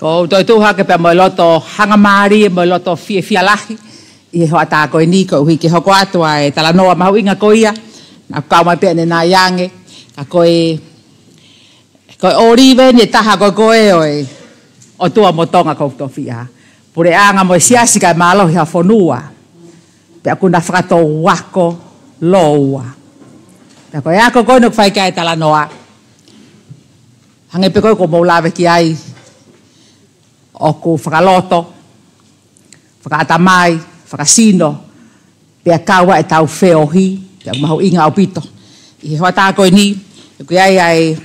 Ko toi tu ha ke pe mo loto hanga mari mo loto fia lahi I ho ata ko ni ko hui ke hoko atu ai tala noa mahu inga ko ia na ka mai pe na yange ka ko orive ni taha ko oi o tua motonga ko to fia pure anga mo siasi ka malo ha fonua pe aku na frato wako loa pe ko ya ko no fai kai tala noa hange pe ko mo lave ki ai o ko fraloto fratamai frasino pe kawa e tau feohi pe mahu inga o pito I ho ata ko ni ko ai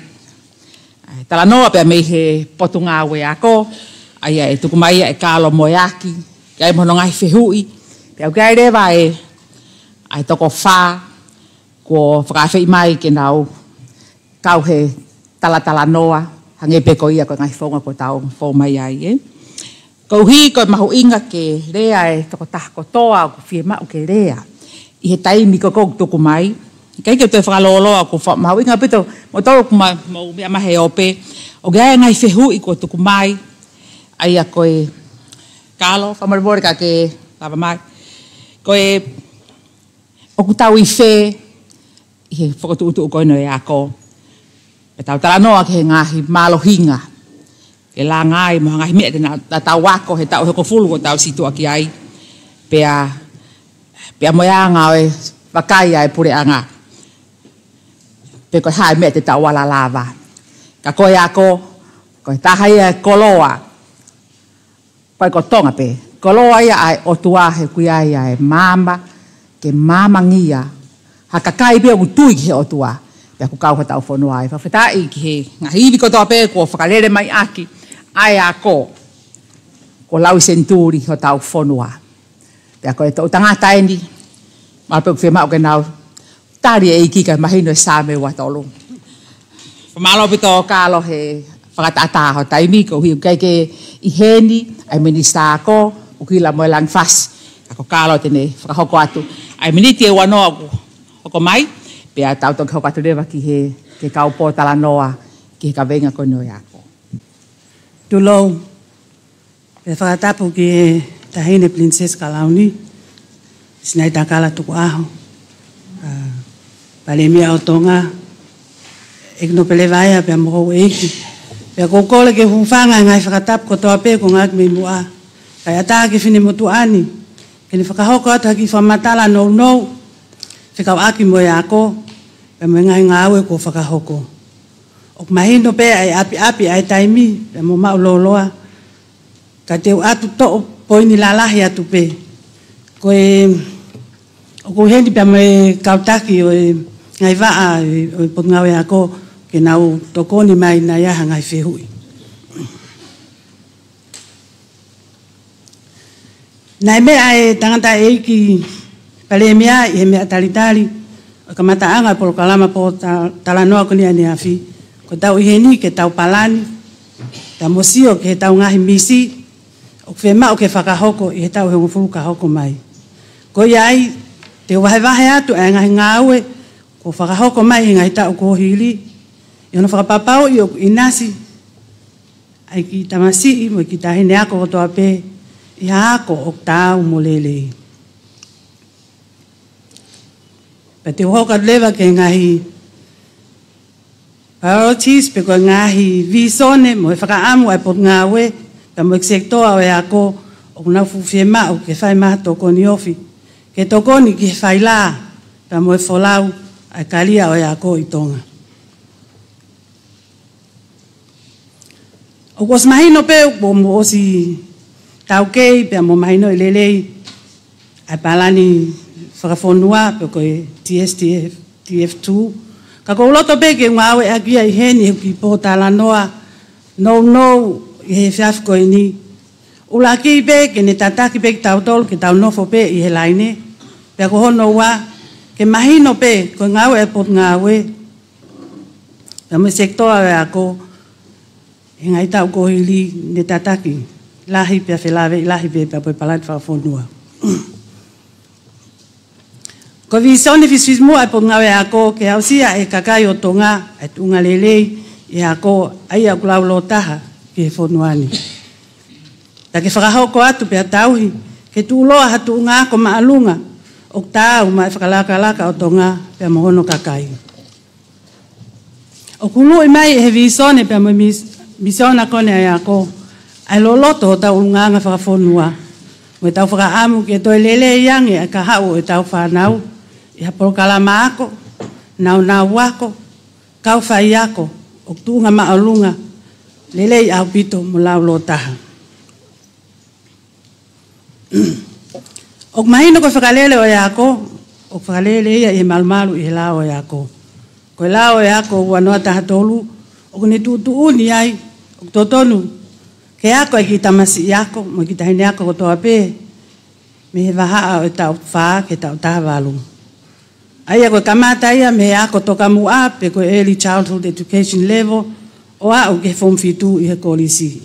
tala noa pe me he potunga we ako ai tukumai e kalo moyaki kai mo ngai fehui pe ai re vai ai toko fa ko frafe mai ke nau kau he tala noa hange pe ko ia ko ngai fonga ko tau fo mai ai ko hi ko mahu inga ke rea e toko ta ko toa ko firma o ke rea I he taimi ko tuku mai kai ke te whakalolo ko mahu inga pito mo tau ko mo mea mahe ope o gai ngai fehu I ko tuku mai ai a koe kalo whamaribore ka ke lava mai koe o kutau I fe I he whakatuutu koe no e ako e tau tala noa ke he ngahi malo hinga ke la ngai mo ngahi mea na tau wako he tau heko fulu ko tau situ aki ai pea moyanga oe wakai ai pure anga pe koe hai mea te tau wala lava ka koe ako koe tahai e koloa pai ko tonga pe koloa ia ai o tua he kui ai ai mama ke mama ngia haka kai pe o tui he o tua pe ku kau tau fono ai fa fetai ki he ngahi ko to pe ko whakalere mai aki ai ako ko lau senturi ho tau fono a pe ko to tangata ni ma pe fe ma o ke nau tari e ki ka mahino sa me wa tolu fa malo pito kalo he whakatata ho taimi ko hui kai ke I heni ai minista ko o kila mo lang fas ako kalo tene whakahoko atu ai miniti e wanoa ko mai pe a tau tau hoko atu rewa ki he ke kau po tala noa ki he ka venga ko no yako Tulou pe whakatapu ki he tahine Princess Kalauni sinai takala tuku aho pale mia o tonga ekno pele vaia pe mo eki pe ko kole ke hufanga ngai whakatap ko toa pe ko ngak me mua kai ata ke fini motu ani ke ni whakahoko ata ki whamatala no whikau aki mo ako pe mo ngai ngawe ko whakahoko ok mahino pe ai api ai taimi pe mo mauloloa ka teu atu to poini lalahi atu pe koe o ko hendi pe mo kautaki o ngai waa o pot ngawe ako ke nau tokoni mai na ia ngai fehui nai me ai tangata eiki pale mea I me talitali ka mata anga por kalama po tala noa ko ni ani afi ko tau heni ke tau palani ta mosio ke tau ngahi misi o fema o ke whakahoko I he tau he ngofuru ka hoko mai ko iai te wahe atu ai ngahi ngawe ko whakahoko mai ngai tau ko hili I ono whakapapau I o inasi ai ki tamasi mo ki tahine ako o toa pe I hako o tau mo lele pe te hoka lewa ke ngahi priorities pe ko ngahi visone mo whakaamu ai pot ngawe pe mo sektoa o e ako o na fufiema o ke whai maha toko ni ofi ke toko ni ki whai la pe mo e folau ai kalia o e ako I tonga o kos mahino pe o mo osi tau kei pe mo mahino I lelei ai palani whakafonua pe koe TF2 ka ko loto pe ke ngawe aki ai heni ki po tala noa no I he fiaf koe ni ula ki pe ke ne tataki pe tau tol ke tau nofo pe I he laine pe ko hono wa ke mahino pe ko ngawe e pot ngawe pe mo sektoa e ako e ngai tau ko hili ne tataki lahi pe felave lahi pe pe palat fa fonua ko visione visismo ai po ngawe ako ke ausia e kakai o tonga e tunga lelei e ako ai aku lau lo taha ke fonuani Ta ke whakahoko atu pe tauhi, ke tūloa hatu ngā ko maalunga, o tāu mai whakalaka o tonga pe mohono kakai. O kulu i mai he visone pe mo misona kone ai ako, ai loloto o tau nganga whakafonua. Mo tau whakaamu ke toi lele iange a ka hau e tau whanau, i hapolokala maako, nau wako, kau whai ako, o tūnga maalunga, lele i au pito mo lau lo taha. O mahino ko whakalele o iako, o whakalele ia i malmalu i lao o iako. Ko lao o iako ua noa taha tolu, o kone tuuni ai, o totonu, ke ako e ki tamasi iako, mo ki tahine ako ko toa pē, me he wahaa o tau whaa ke tau taha walu. Aia ko kamata ia me ako toka mua pe ko early childhood education level, o au ke form fitu i he kolisi.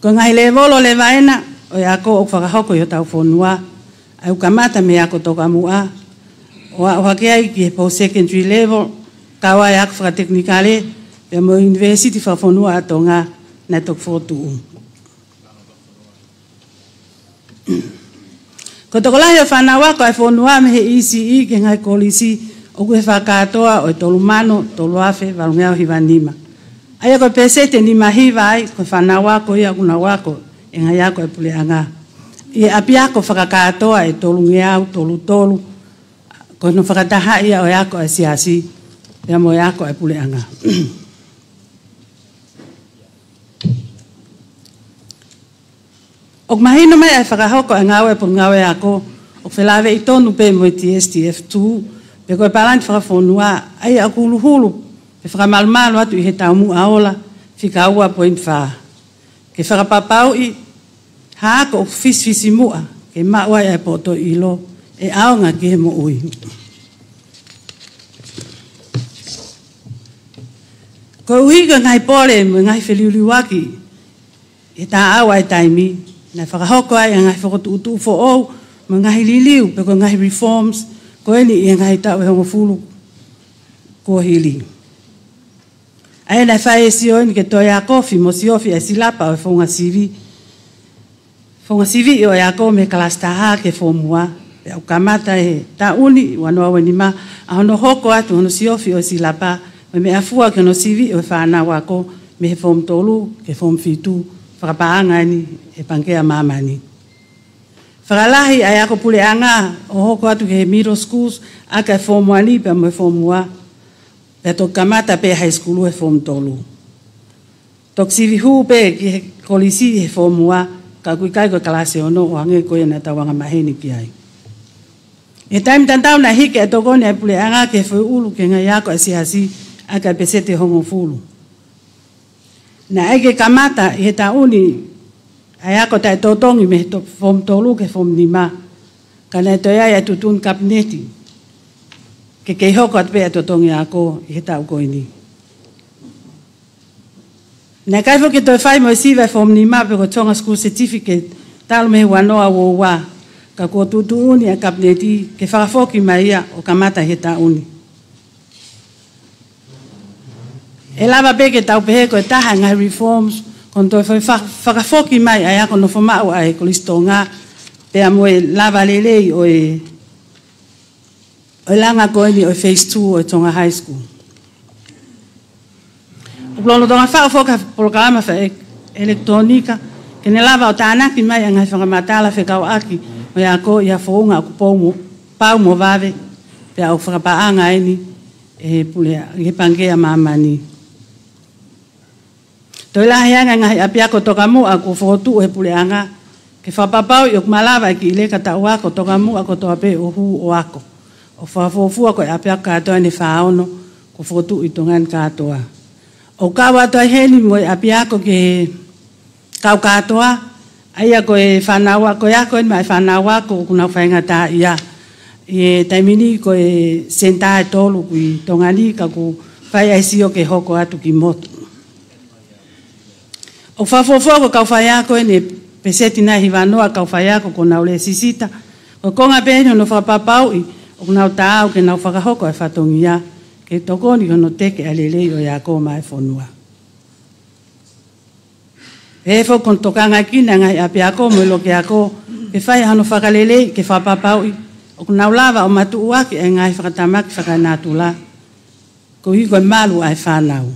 Ko ngai levolo le vaena, o iako o whakahoko i o tau whonua, au kamata me ako toka mua, o au hakeai ki he post-secondary level, kawa e ako whakateknikale, pe mo university whawhonua ato ngā na tok whotu. Ko toko lahi o whanawa ko e whonua me he ECE ke ngai kolisi, o kue whakatoa o tolu mano, tolu afe, walungeau hiwa nima. Aia ko pesete ni mahiwa ai, ko whanawa ko ia kuna wako, e ngai ako e pule anga. I api ako whakatoa e tolu ngeau, tolu, ko no whakataha ia o ako e siasi, ia mo ako e pule anga. O mahino mai ai whakahoko e ngawe po ngawe ako, o whelawe i tonu pe mo i TSTF2, pe koe palanti whakawhonua, ai a kuluhulu, pe whakamalumalo atu i he taumu aola, whika ua poin wha. Ke whakapapau i, haako o fisfisi mua, ke maua e poto ilo, e aonga ki he mo ui. Ko uiga ngai pole mo ngai wheliuliwaki, e tā awa e taimi, na whakahoko ai ngai whakotuutu fo ou, mo ngai liliu, pe ko ngai reforms, ko eni i ngai tau e hongo fulu, ko hili. Ai nai whae si oini ke toi a kofi, mo si ofi e silapa o e whonga sivi. Whonga sivi o e a ko me kalastaha ke whomua, pe au kamata e ta uni, wanoa weni ma, a hono hoko atu, hono si ofi o e silapa, me afua ke no sivi o e whanau ako, me he whom tolu, ke whom fitu, whakapaanga ni e pankea mamani. Whakalahi ai ako pule anga o hoko atu ke he middle schools aka e form 1 pe mo e form 1 pe to kamata pe high school e form tolu. Tok sivi hu pe ki he kolisi e form 1 ka kui kai ko klase ono o ange ko na tawanga maheni ki ai. E time tantau na hike e tokone e pule anga ke fo ulu ke ngai ako e siasi aka pesete hongo fulu. Na ege kamata i he tauni, ai ako tai totongi me to fom tolu ke fom nima, ka nei toi ai tutun kabineti, ke kei hoko at pea totongi ako i he tau koini. Na kaifo ke toi whai mo siwa fom nima pe ko tonga school certificate, talo me wanoa wowa, ka ko tutuni a kabineti ke whakafoki mai ia o kamata he tauni. E lava peke tau pehe ko e taha ngai reforms, kon toi whakafoki mai ai ako no whamau ai kolistonga, pe amoe lava lelei o e langa koeni o phase 2 o e tonga high school. O plono tonga whakafoka programa wha elektronika, ke ne lava o tānaki mai a ngai whakamatala whekau aki, o e ako i a whounga o pau mo vave, pe au whakapaanga eni, e pulea, i he pangea mamani. Toi lahi anga ngai apiako toka mua ko whotu e pule anga, ke whapapau i o kumalawa ki ileka ta uako toka mua ko toa pe o hu o ako. O whafofua ko e apiako katoa ni whaono ko whotu i tongan katoa. O kawa toa heni mo e apiako ke kau katoa, aia ko e whanawa ko iako en mai whanawa ko kuna whainga ta ia. E taimini ko e senta e tolu kui tongani ka ku whai aisio ke hoko atu ki motu. O whafofua ko kau whaiako ene peseti na hiwanoa kau whaiako ko nau le sisita. O konga pēne no whapapau i o nau tāau ke nau whakahoko e whatongia ke tokoni hono teke alelei o iako mai whonua. E fo kon tokanga kina ngai ape ako mo lo ke ako ke fai hano whakalele ke whapapau i o kuna ulawa o matu uaki e ngai whakatamaki whakanatula ko hi koe malu ai whanau.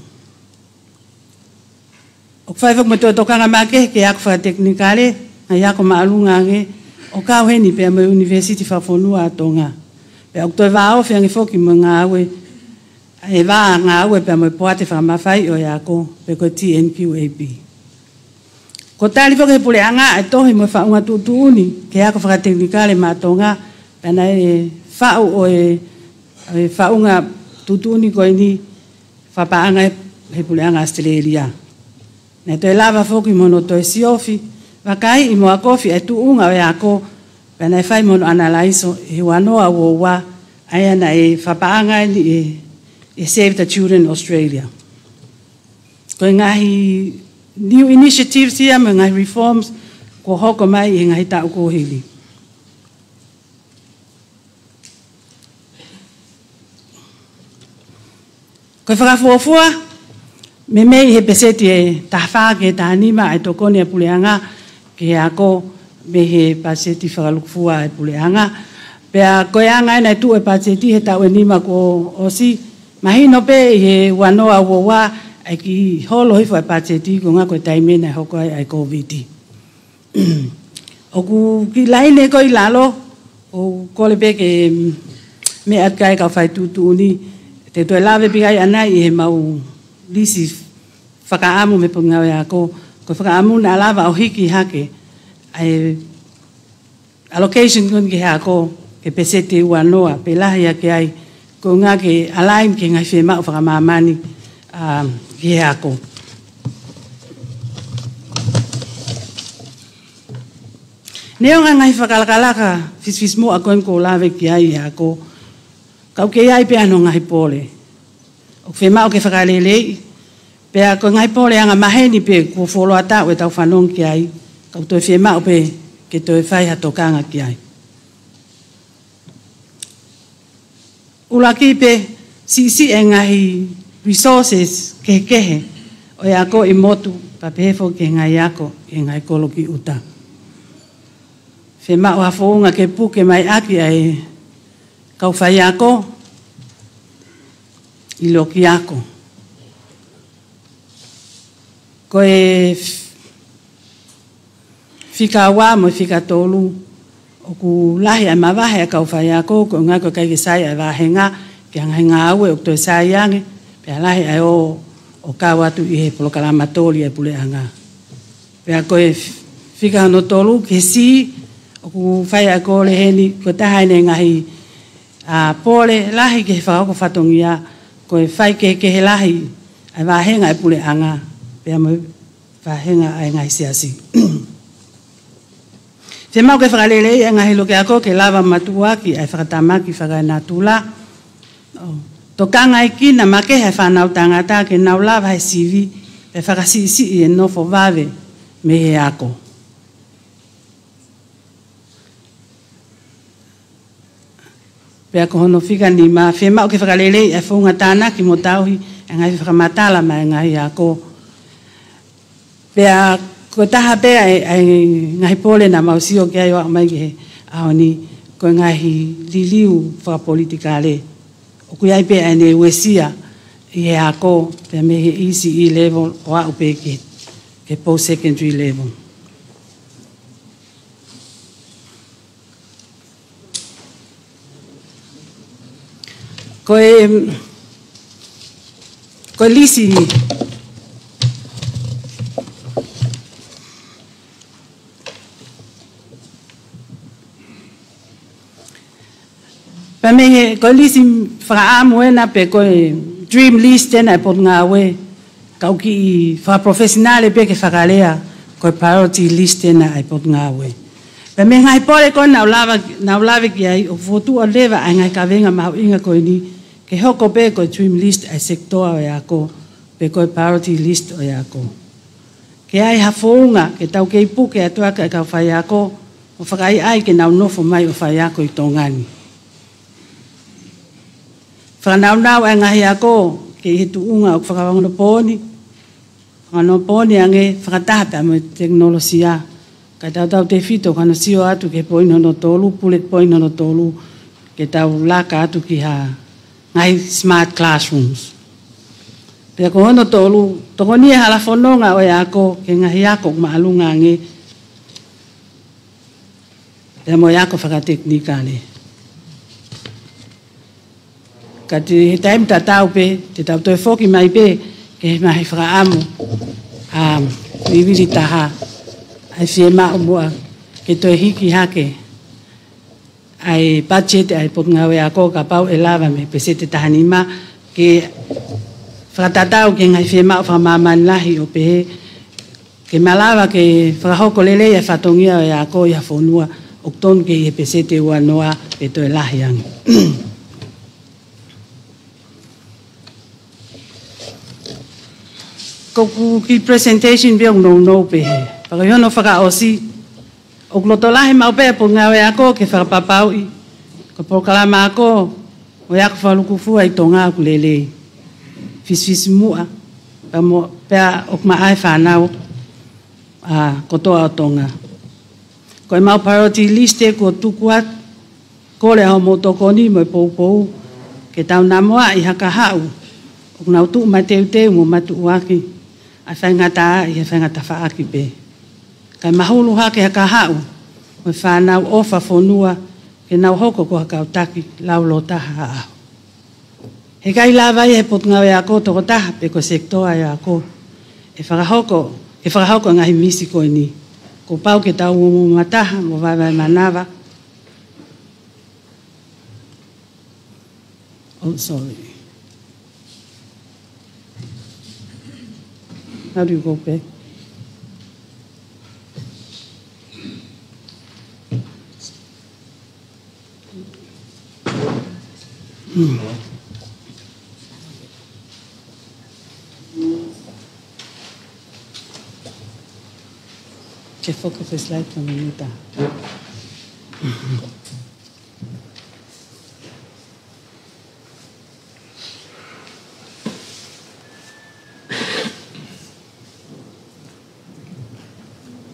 O whai whak matua tokanga make ke ako whakateknikale ngai ako maalunga nge o kau heni pe mo university whafonua atonga. Pe o toi wao whiangi whoki mo ngā aue e wā ngā aue pe mo poate whakamawhai o ako pe ko TNQAP. Ko tali whaka he pule anga e tohi mo whaunga tutuuni ke ako whakateknikale mātonga pena e whau o e whaunga tutuuni koe ni whapaanga he pule anga Australia. Ne toi lava whoki mono toi siofi wakai i moa kofi e tuunga o e ako pena e whai mono analaiso he wanoa o wa aiana e whapaanga ni e Save the Children Australia. Koe ngahi new initiatives here me ngai reforms ko hoko mai e ngai tau ko hili. Ko whakafuafua me mei he peseti e tahwha ke tahanima e tokone e puleanga ke ako me he paseti whakalukfua e puleanga. Pea koe anga ina tu e paseti he tau e nima ko osi mahino pe he wanoa wowa ai ki holo hifo e pāteti ko ngā koe taimena hoko ai COVID. O ku ki laine koe lalo, o kole pe ke me atkai ka whai tūtūni, te toi lawe pigai anai i he mau lisi whakaamu me punga e ako, ko whakaamu na lawa o hiki hake, ai allocation kun ki hako, ke pesete ua noa, pe lahi ake ai, ko ngā ke alaim ke ngai whemau whakamamani, ke ako. Neo nga ngai whakalakalaka, fisfis mo ako ko lawe ki ai ako, kau ke ai pe ano ngai pole. O whemau ke whakalelei, pe ako ngai pole anga maheni pe ko wholo atau e tau whanong ki ai, kau toi whemau pe ke toi whai hatokanga ki ai. Ulaki pe si e ngahi resources ke kehe o e ako i motu papehefo ke ngai ako e ngai koloki uta. Whema o hafounga ke puke mai aki ai kau whai ako i loki ako. Ko e whika wā mo whika tolu o ku lahi ai mawahe a kau whai ako ko ngai ko kai ke sai ai wahenga ke ngai ngā aue o toi sai ange pe alahi ai o kawatu i he polokalama toli e pule anga. Pe a koe whika no tolu ke si o ku whai a kore heni ko tahaine ngahi pole lahi ke whakako whatongia koe whai ke he lahi ai wahenga e pule anga pe a mo wahenga ai ngahi siasi. Te mau ke whakalelei e ngahi loke ako ke lava matuaki ai whakatamaki whakainatula. Tokanga i kina ma ke he whanau tangata ke nau lava he sivi pe whakasisi i e nofo wawe me he ako. Pe ako hono whika ni ma whemau ke whakalelei e whunga tāna ki mo tauhi e ngai whakamatala ma e ngai ako. Pe a ko taha pea e ngai pole na mausio ke ai wak mai ke aoni ko ngai liliu whakapolitikale. O kui ai pea ene uesia i he ako pe me he ECE level o au pe ke post-secondary level. Ko lisi pa me ko lisi whakaamu ena pe ko dream list ena e pot ngā we kau ki whakaprofesionale pe ke whakalea ko priority list ena e pot ngā we. Pa me ngai pole ko nau lawe ki ai o fotu o lewa ai ngai ka venga mahu inga ko ni ke hoko pe ko dream list ai sektoa o ako pe ko priority list o ako. Ke ai hafounga ke tau ke ipu ke atua ka whai ako o whakai ai ke nau nofo mai o whai ako i tongani. Whanau nau e ngahi ako ke he tuunga o whakawangono pōni Ano poni ange whakatahata mo teknolosia. Ka tau te whito kana sio atu ke poino no tolu, pulet poino no tolu, ke tau laka atu ki ha ngai smart classrooms. Pea ko hono tolu, toko ni hala whanonga o ako ke ngahi ako maalunga nge. Pea mo ako whakateknika ne. Ka te taim ta tau pe, te tau toi whoki mai pe, ke mahi whakaamu. Iwiri taha. Ai fie maa mua, ke toi hiki hake. Ai budget, ai potungawe ako ka pau e lava me, pese te tahani ma, ke whakatatau ke ngai fie maa whamamani lahi o pehe, ke malawa ke whakahoko lele e whatongia o ako i hawhonua, okton ke i pese te ua noa pe toi lahi angi. Koku ki presentation biong no pehe. Pagayuno whakaosi, o klotolahi mau pēr po ngā wea ko ke whakapapau i. Ka pokalama ako, o yako whalukufua i tō ngā kulele. Fisfis mua, pēr o kma ai whanau, kotoa o tonga. Ko e mau priority list e ko tukuat, ko le hao mo toko ni mo e pou, ke tau namoa i haka hau, o kna utu mai teu mo matu uaki, a whaingata i a whaingata whaaki pe. Kai mahulu hake haka hau, mo whanau ofa whonua, ke nau hoko ko haka utaki, lau lo taha au. He kai lawai he potunga e ako toko taha, pe ko sektoa e ako. E whakahoko ngahi misi koe ni. Ko pau ke tau mo mataha, mo vai manawa. Oh, sorry. How do you go back? Che foco se slide con minuta.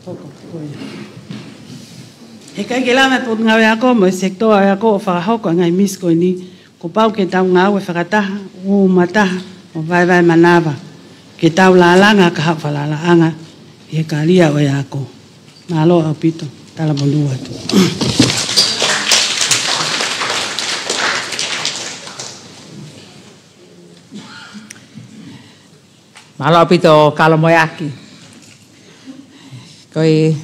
Foco, e kai ke lama po ngā wea ko mo sektoa wea ko o whakahoko ngai misko ni ko pau ke tau ngā ue whakataha o mataha o vai manawa ke tau lalanga ka hau whalalaanga i he kālia o ea ko malo au pito tala monua tu. Malo au pito kalamoyaki. Koi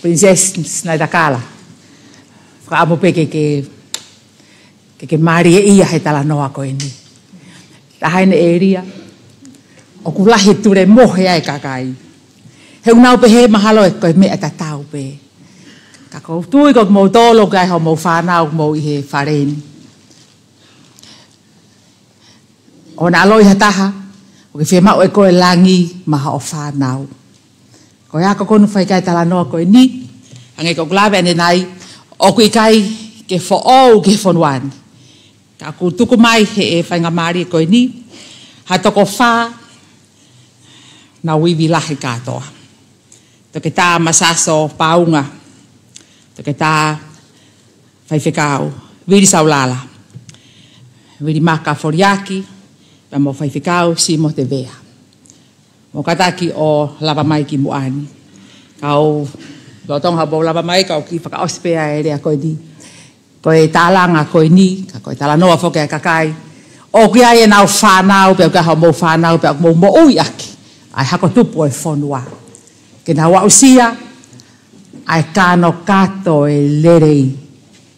princess na takala. Whaamu peke ke maari e ia he tala noa koe ni. Tahaine eria. O kulahi ture mohe ai kakai. He unau pe he mahalo e koe mea tatau pe. Kako tui ko mo tolo kai ho mo whanau mo i he whareni. O na aloi hataha. O ke whemau e koe langi maha o whanau. Ko ia ko konu whai kai tala noa koe ni. Ange ko klawe ane nai. O kui kai ke who'ou ke whonuani. Ka ku tuku mai he e whainga maari koe ni. Ha toko wha. Na wiwi lahi katoa. Toke tā masaso paunga. Toke tā whaiwhekau. Wiri saulala. Wiri maka foriaki. Pea mo whaiwhekau si mo te vea. Mo kataki o lava mai ki muani. Kau lo tonga bo lava mai kau ki whakaospea e rea koe ni. Koe tālanga koe ni. Koe tāla noa whoke a kakai. O ki ai e nau whanau. Pea uka hau mou whanau. Pea mou mo ui aki. Ai hako tupu e whonua. Ke na wausia, ai kano kato e lerei,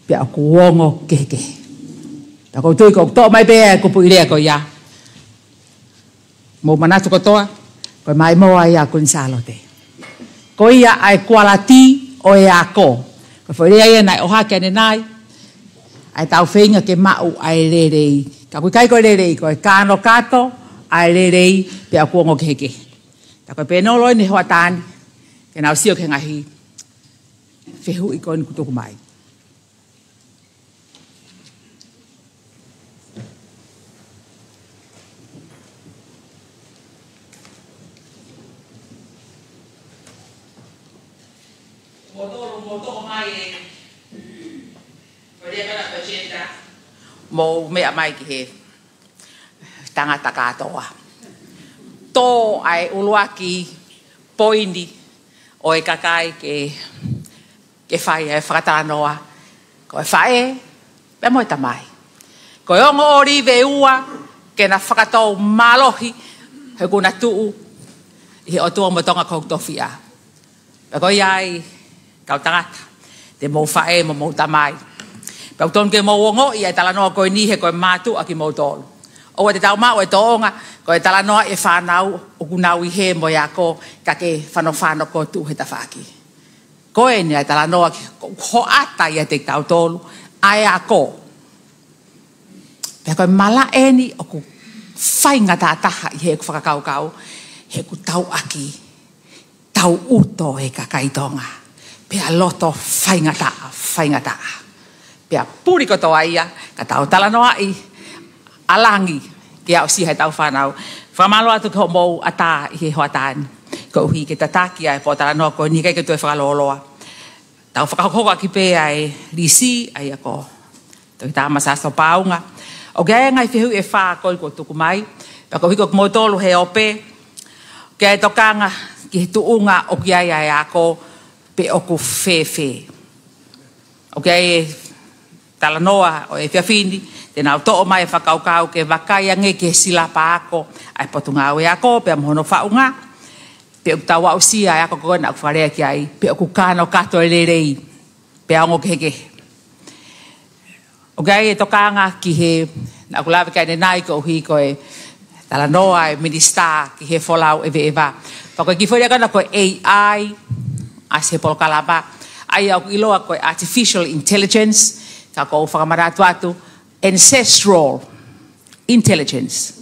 pia o kuongo keke. Ta kou tui kou tō mai bea e kupu irea ko ia. Mou manatu kotoa, koe mai moa ia kun salote. Ko ia ai kualati o e ako. Ko whairea ia nai ohake ane nai, ai tau whenga ke mau ai lerei. Ka kui kai koe lerei, koe kano kato, ai lerei, pia o kuongo keke. Ta koe penolo ni hoa tāni, ke nau sio ke ngahi whehu i koe ni kutuku mai. motor mai dia kena bercinta mau mea mai ki he tangata katoa to ai uluaki poini o e kakai ke fai e fratanoa ko e fai pe mo tamai ko ongo ori veua ke na fakato malohi he kuna tu i o tu mo tonga ko tofia pe ko yai kau tangata te mo fai mo tamai pe ton ke mo ngo i talanoa ko ni he ko matu aki mo tol o te tau ma o tonga ko e talanoa e whanau o kunau i he mo ya ko ka ke whano ko tu he tawhaki. Ko e ni e talanoa ko ata i te tau tolu ai a ko. Pea koe mala e ni o ku whainga tātaha i he ku whakakaukau he ku tau aki tau uto e ka kaitonga. Pea loto whainga taa. Pea puri ko toa ia ka tau talanoa i alangi kia o si hai tau whanau. Whamalo atu ko mou ata i he hoatani. Ko uhi ke tataki ai po talanoa ko ni kai ke tue whakaloloa. Tau whakakoka ki pe ai lisi ai ako. Toi tā masaso paunga. O kia e ngai whihu e wha koi ko tuku mai. Pa ko hiko mo tolu he ope. Kia e tokanga ki he tuunga o kia ai ako pe oku whewhe. O kia e talanoa o e whiawhini. Tēnā to'o mai e whakaukau ke wakai ange ke sila pāko. Ai potunga au e ako, pe amohono whaunga. Pe u tawa o sia e ako kona u wharea ki ai. Pe o ku kāno kato e lerei. Pe aongo ke heke. O gai e tokanga ki he, na ku lawe kai ne nai ko uhi ko e talanoa e minister ki he wholau e veewa. Pako e ki wharia kana ko AI, a se polo kalapa. Ai au iloa ko artificial intelligence. Ka ko u whakamaratu atu. Ancestral intelligence.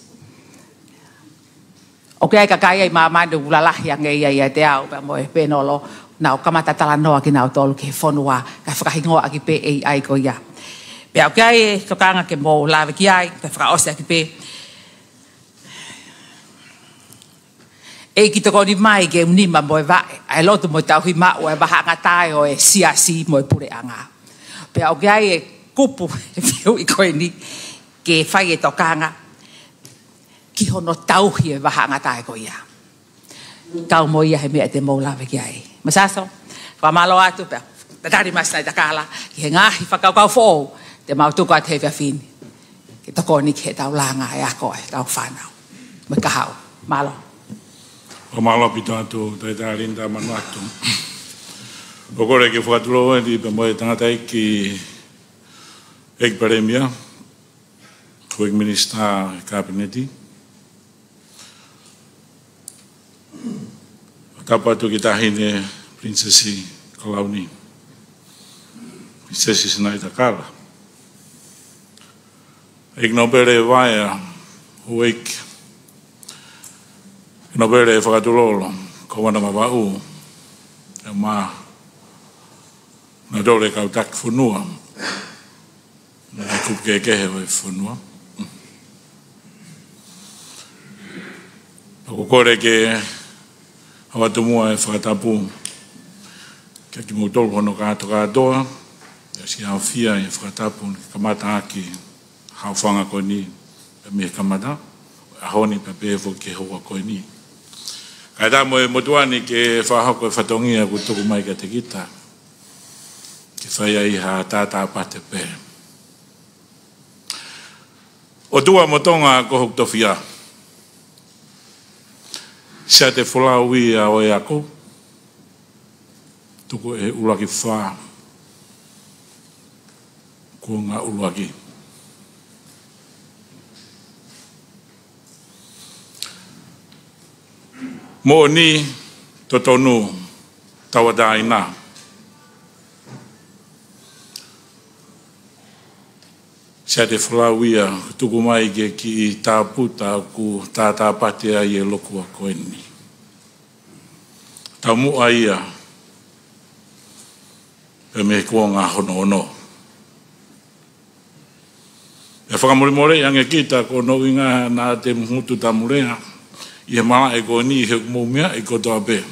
Okay, kakai ai mama de ulalahi ang ai te au pa mo e penolo na o kamata talanoa ki na o tolu ke fonua ka whakahingoa aki pe AI ko ia. Pe okay, tokanga ke mo lawe ki ai ka whakaose aki pe. E ki toko ni mai ke unima mo e vae. Ai lotu mo tauhi mao e waha ngatai o e siasi mo e pure anga. Pe okay e kupu e whiu i koe ni ke whai e tokanga ki hono tauhi e waha ngata e koe ia. Kau mo ia he mea te mou lawe ki ai. Masaso, whamalo atu pia, tatari masnai takala, ki he ngahi whakaukau fōu, te mautuko at he whiawhini. Ki toko ni ki he tau langa e ako e tau whanau. Me kahau, malo. O malo pito atu, tai tā rinda manu atu. O kore ki whakatulo e di pe mo e tangata ki ek paremia, ko ek minister kabineti. Kapatu kita hine prinsesi Kalauni, prinsesi Sinai Takala. Ek nobere vaia o ek nobere whakatulolo ko wana mawau e ma na dole kau tak funua. Na kup ke he o funua. Ko kore ke awa tumua e whakatapu kia ki mōtoro hono katoa ia si au fia e whakatapu ki kamata aki hauwhanga koe ni e me kamata a honi pe pevo ke hoa koe ni kai tā mo e motuani ke whahako e whatongia ku tuku mai ka te kita ki whaia i ha tātā pate pe o tua motonga ko hok tofia Sia te wholau ia o e ako, tuko e ulaki wha, ko ngā ulaki. Mō ni totonu tawadāina. Sia te wholau ia, tuku mai ki tā puta ku tā patea i e loku a koe ni. Tā mua ia, e me kua ngā hono ono. E whakamore ange kita ko no inga nā te mutu tā murea, i he maa e koe ni he kumumia e koe toa pe.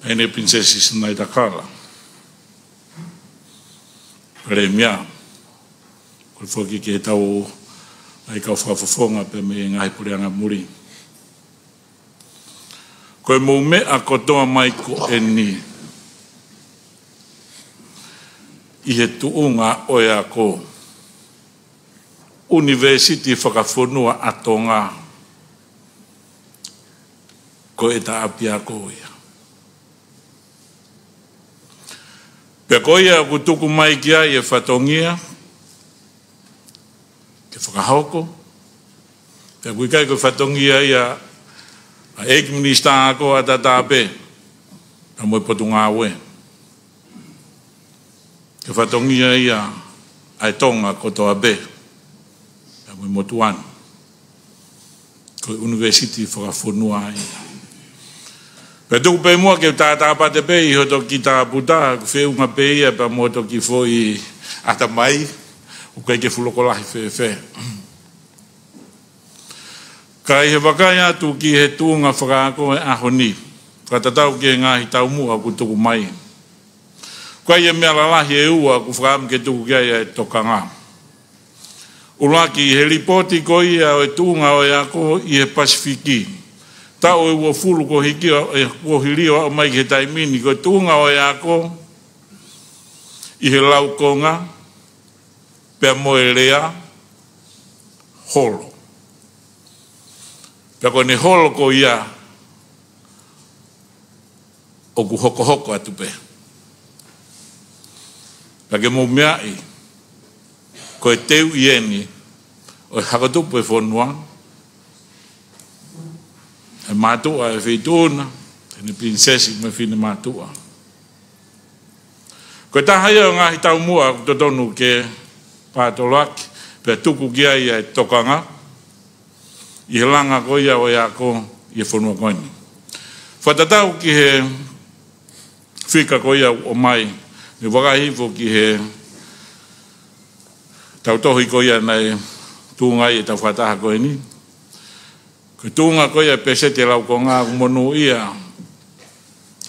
Ene princesi Sinai Takala. Pare mia. Ko foki ke tau ai ka whafafonga pe me ngai pureanga muri. Ko mo me a kotoa mai ko eni. I he tuunga o ea ko. University whakafonua atonga. Ko e ta apia ko ia. Pe ko ia ku tuku mai kia i e whatongia. Ke whakahoko. Pe ku ikai ko whatongia ia a eki minista ako a tatape. A moe potunga awe. Ke whatongia ia ai tonga kotoa be. A moe motuan. Ko university whakafonua ai. Pe tuku pe mua ke tātāpa te pe i hoto ki tā puta, ku whiunga pe ia pa moto ki fo i ata mai, u kai ke fulokolahi whewhe. Kai he wakai atu ki he tūnga whakaako e ahoni, whakatatau ki e ngāhi tau mua ku tuku mai. Kai e mea lalahi e ua ku whakaam ke tuku kia e tokanga. Ulaki he ripoti ko ia o e tūnga o e ako i he Pasifiki. Ta o e ua fulu ko hiki o hirio o mai ke taimini ko tūnga o e ako i he laukonga pea moe rea holo. Pea ko ne holo ko ia o ku hoko hoko atu pe. Pea ke mo mea i ko e teu ieni o e hakatupu e whonua. E mātua e whituna, tene prinsesi me whine mātua. Ko e tahaya o ngahi tau mua to tonu ke pātolaki, pia tuku kia ia e tokanga, i he langa ko ia o iako i e whanua koini. Whatatau ki he whika ko ia o mai, ni wakahifo ki he tautohi ko ia nei tūngai e tau whataha koini. Ko tūnga ko ia pese te lau ko ngā kumonu ia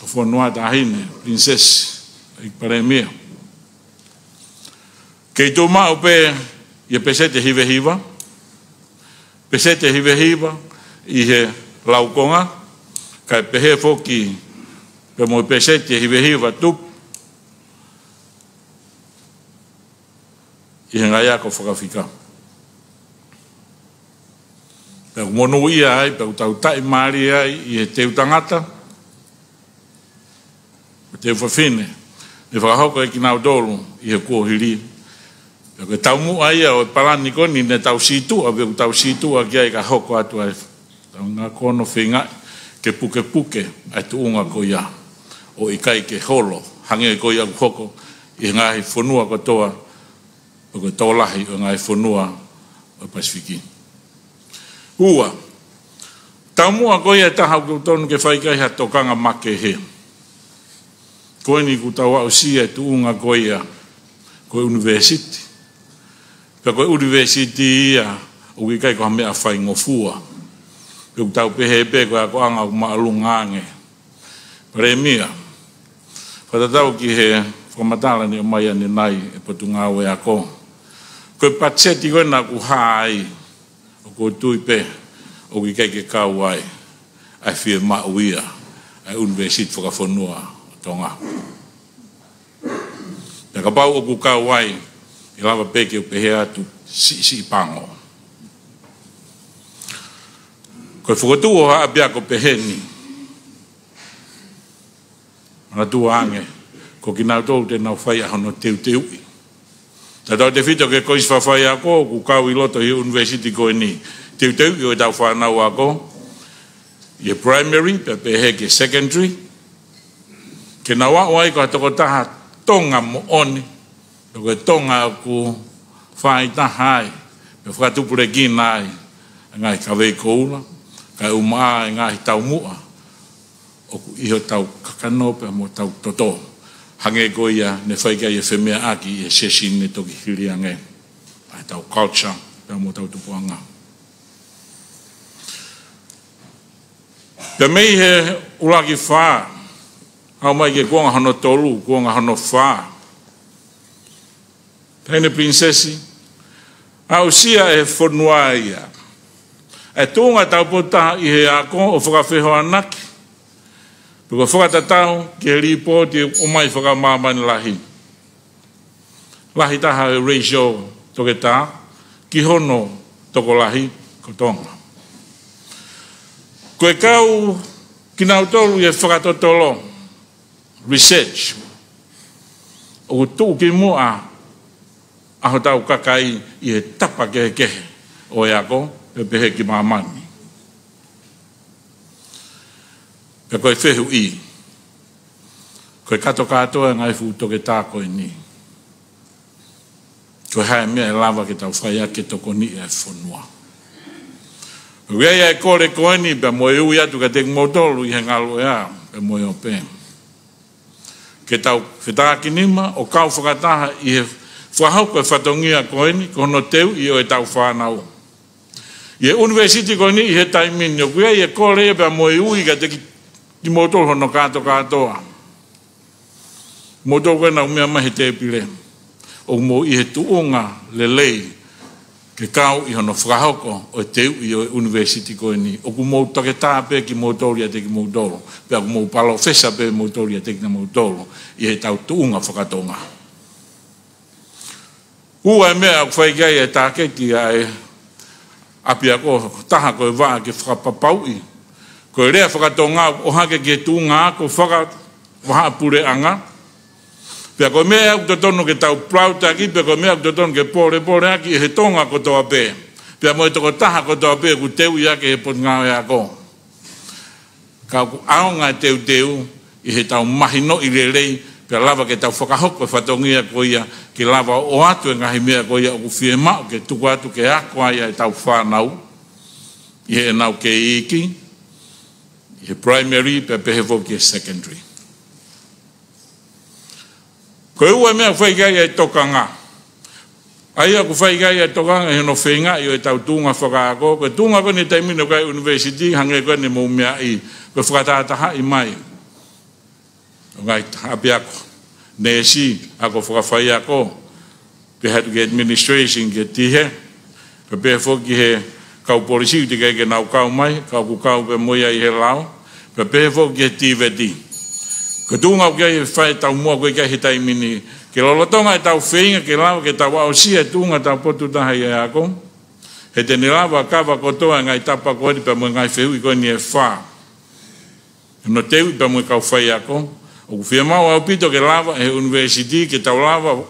o whanua tahine, princess, i paremia. Kei tū mao pe ia pese te hive hiva, pese te hive hiva i he lau konga, kai pehe foki pe mo pese te hive hiva tup, i he ngai ako whakawhika. Pea kumonu ia ai, pea utau tai maari ai, i he teu tangata, teu whawhine, ne whakahoko e ki nau dolu, i he kua hiri. Pea ke tau mua ia o e parani koni, ne tau situa, pea tau situa ki ai ka hoko atu ai, tau ngā kono whingai, ke puke puke, ai tu unga ko ia, o i kai ke holo, hange ko ia hoko, i ngāhi whanua katoa, o ke tōlahi o ngāhi whanua o Pasifiki. Ua, tau mua ko ia tahau ki tonu ke whaikai ha tokanga make he. Koe ni ku tau au sia tu unga ko ia, koe university. Pea koe university ia, o ki kai ko hamea whai ngofua. Pea ku tau pehe pe koe ako anga o maalungange. Pare mia, whatatau ki he whamatala ni o mai ane nai e patu ngā oe ako. Koe patseti koe na ku hai, ko tui pe o ki kai ke kau ai ai whie mauia ai university whakawhanua tonga. Te ka pau o ku kau ai i lava peke o pehe atu si pango. Koe whakatu o haa pia ko pehe ni. Mana tua ange ko ki nau tau te nau whai ahono teu teu i. Ta tau te whito ke kois whawhai ako, ku kau i loto hi university koe ni. Teu teu i o tau whanau ako. I primary, pe pehe ke secondary. Ke na wao ai ko hatoko taha tonga mo oni. Pe koe tonga ku whai tahai. Pe whakatupure ki nai. Ngai kawei koula. Kai umaa ngai tau mua. O ku iho tau kakano pe mo tau toto. Hange ko ia ne whaikai e whemea aki e session ne toki hiri ange. Ai tau culture, pia mo tau tupuanga. Pia mei he ulaki whaa, Hau mai ke kuanga hano tolu, kuanga hano wha. Taine prinsesi, au sia e whanua ia. E tūnga tau potaha i he ako o whakawheho anaki. Piko whakatatau ke ripoti o mai whakamamani lahi. Lahi taha e ratio toke tā, ki hono toko lahi ko tonga. Koe kau ki nau tolu e whakatotolo, research, o tū ki mua aho tau kakai i he tapa kehe o e ako, e pehe ki mamani. Pe koe whehu i, koe kato katoa ngai fu toke tā koe ni. Koe hae mea e lava ke tau whai ake toko ni e whanua. Wea e kore koe ni, pe moe ui atu ka teki motolu i he ngalo e a, pe moe o pe. Ke tau whetaki nima, o kau whakataha i he whahau koe whatongia koe ni, kono teu i o e tau whanau. I he university koe ni i he taimini, o wea e kore e pe moe ui ka teki ki motolu hono kato katoa. Motolu koe na umea mahi te pile. O mo i he tuunga le lei ke kau i hono whakahoko o teu i o university koe ni. O ku mou take tāpe ki motolu a teki motolu. Pea ku mou palo fesa pe motolu a teki na motolu. I he tau tuunga whakatonga. Ua e mea ku whaikai e tāketi a e api ako taha koe waa ke whakapapau i. Koe rea whakatonga o hake ke tuunga ako whaka pure anga. Pea koe mea aku totono ke tau prautaki, pea koe mea aku totono ke pore aki, he tonga ko toa pe. Pea moe toko taha ko toa pe, ku teu ia ke he pot ngau e ako. Kau ku aonga teu, i he tau mahino i lelei, pea lava ke tau whakahoko e whatongia ko ia, ke lava o atu e ngahi mea ko ia, o ku whie mao ke tuku atu ke ako ia e tau whanau. I he nau ke iki, i he primary, pea pehevo ke secondary. Koe ua mea whaikai e tokanga. Aia ku whaikai e tokanga e no whenga i o e tau tūnga whakaako. Koe tūnga koe ni taimino kai university, hange koe ni mou mea i. Koe whakatataha i mai. O ngai hapi ako. Nesi, ako whakawhai ako. Pe hatu ke administration ke tihe. Pe pe whoki he kau polisi uti kai ke nau kau mai. Kau ku kau pe moia i he lao. Pe pe whoki he tiveti. Ko tūnga o kia whai tau mua koe kia he taimini. Ke lolotonga e tau whenga, ke lawa ke tau aosia e tūnga tau potu taha i e ako. He tene lawa kawa kotoa ngai tapa koe pa mui ngai whehu i koe ni e wha. No teu pa mui kau whai ako. O ku whia mau au pito ke lawa he university ke tau lawa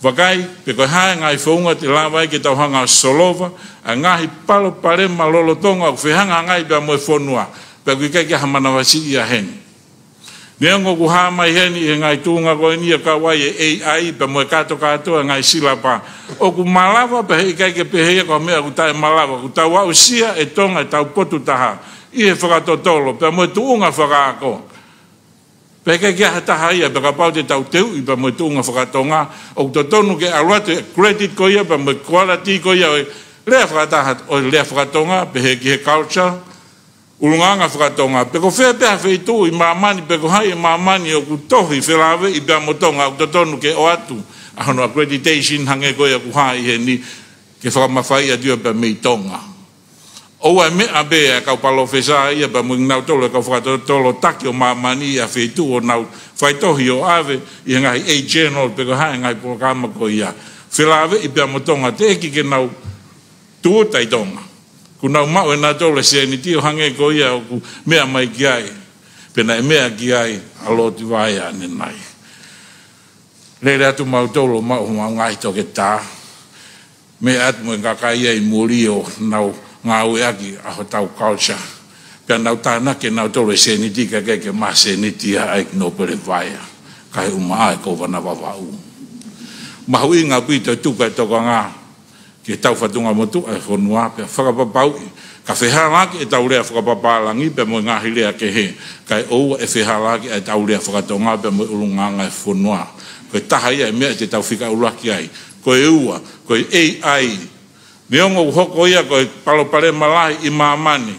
wakai. Pe koe hae ngai whaunga te lawa ke tau hanga solova. A ngahi palo parema lolotonga o ku whihanga ngai pa mui whonua. Pe koe kai kia hamana wasi i a heni. Neongo ku hamai heni e ngai tūnga koe ni a kawai e AI pa moe kato katoa ngai silapa. O ku malawa pa hei kai ke pehea kwa mea ku tae malawa. Ku tau au sia e tonga e tau potu taha. I he whakatotolo pa moe tuunga whakaako. Pa hei kai kia taha ia pa kapau te tau teu i pa moe tuunga whakatonga. O ku totonu ke aruate credit ko ia pa moe quality ko ia. Lea whakataha o lea whakatonga pa hei ki he culture. Ulunganga whakatonga, peko whea pēha wheitu i mamani, peko hai i mamani o ku tohi whelawe i pēha motonga, o totonu ke o atu, ahono accreditation hange koe a ku hai he ni, ke whakamawhai a tua pēha mei tonga. Oua e mea pēha kau palo whesa ia pēha mui nau tolo, kau whakatolo taki o mamani a wheitu o nau whaitohi o ave, i ngai a general, peko hai ngai programa ko ia. Whelawe i pēha motonga, te eki ke nau tuotai tonga. Kuna mau e nā tole se ni tio hange ko ia o ku mea mai ki ai. Pena e mea ki ai aloti vai ane nai. Lere atu mau tolo mau ngai toke tā. Mea atu mo ngakai ai muri o nau ngau e aki aho tau culture. Pea nau tānake nau tole se ni tika keke ma se ni tia ai no pere vai. Kai uma ai ko wana wawau. Mahu inga pito tuka e toka ngā. Ke tau whatunga motu ai honua pe whakapapau ka whehalaki e tau rea whakapapalangi pe mo ngahi rea ke he kai ou e whehalaki e tau rea whakatonga pe mo ulunganga e whonua koe taha ia e mea te tau whika ulaki ai koe ua, koe AI neongo hoko ia koe palopare malahi i mamani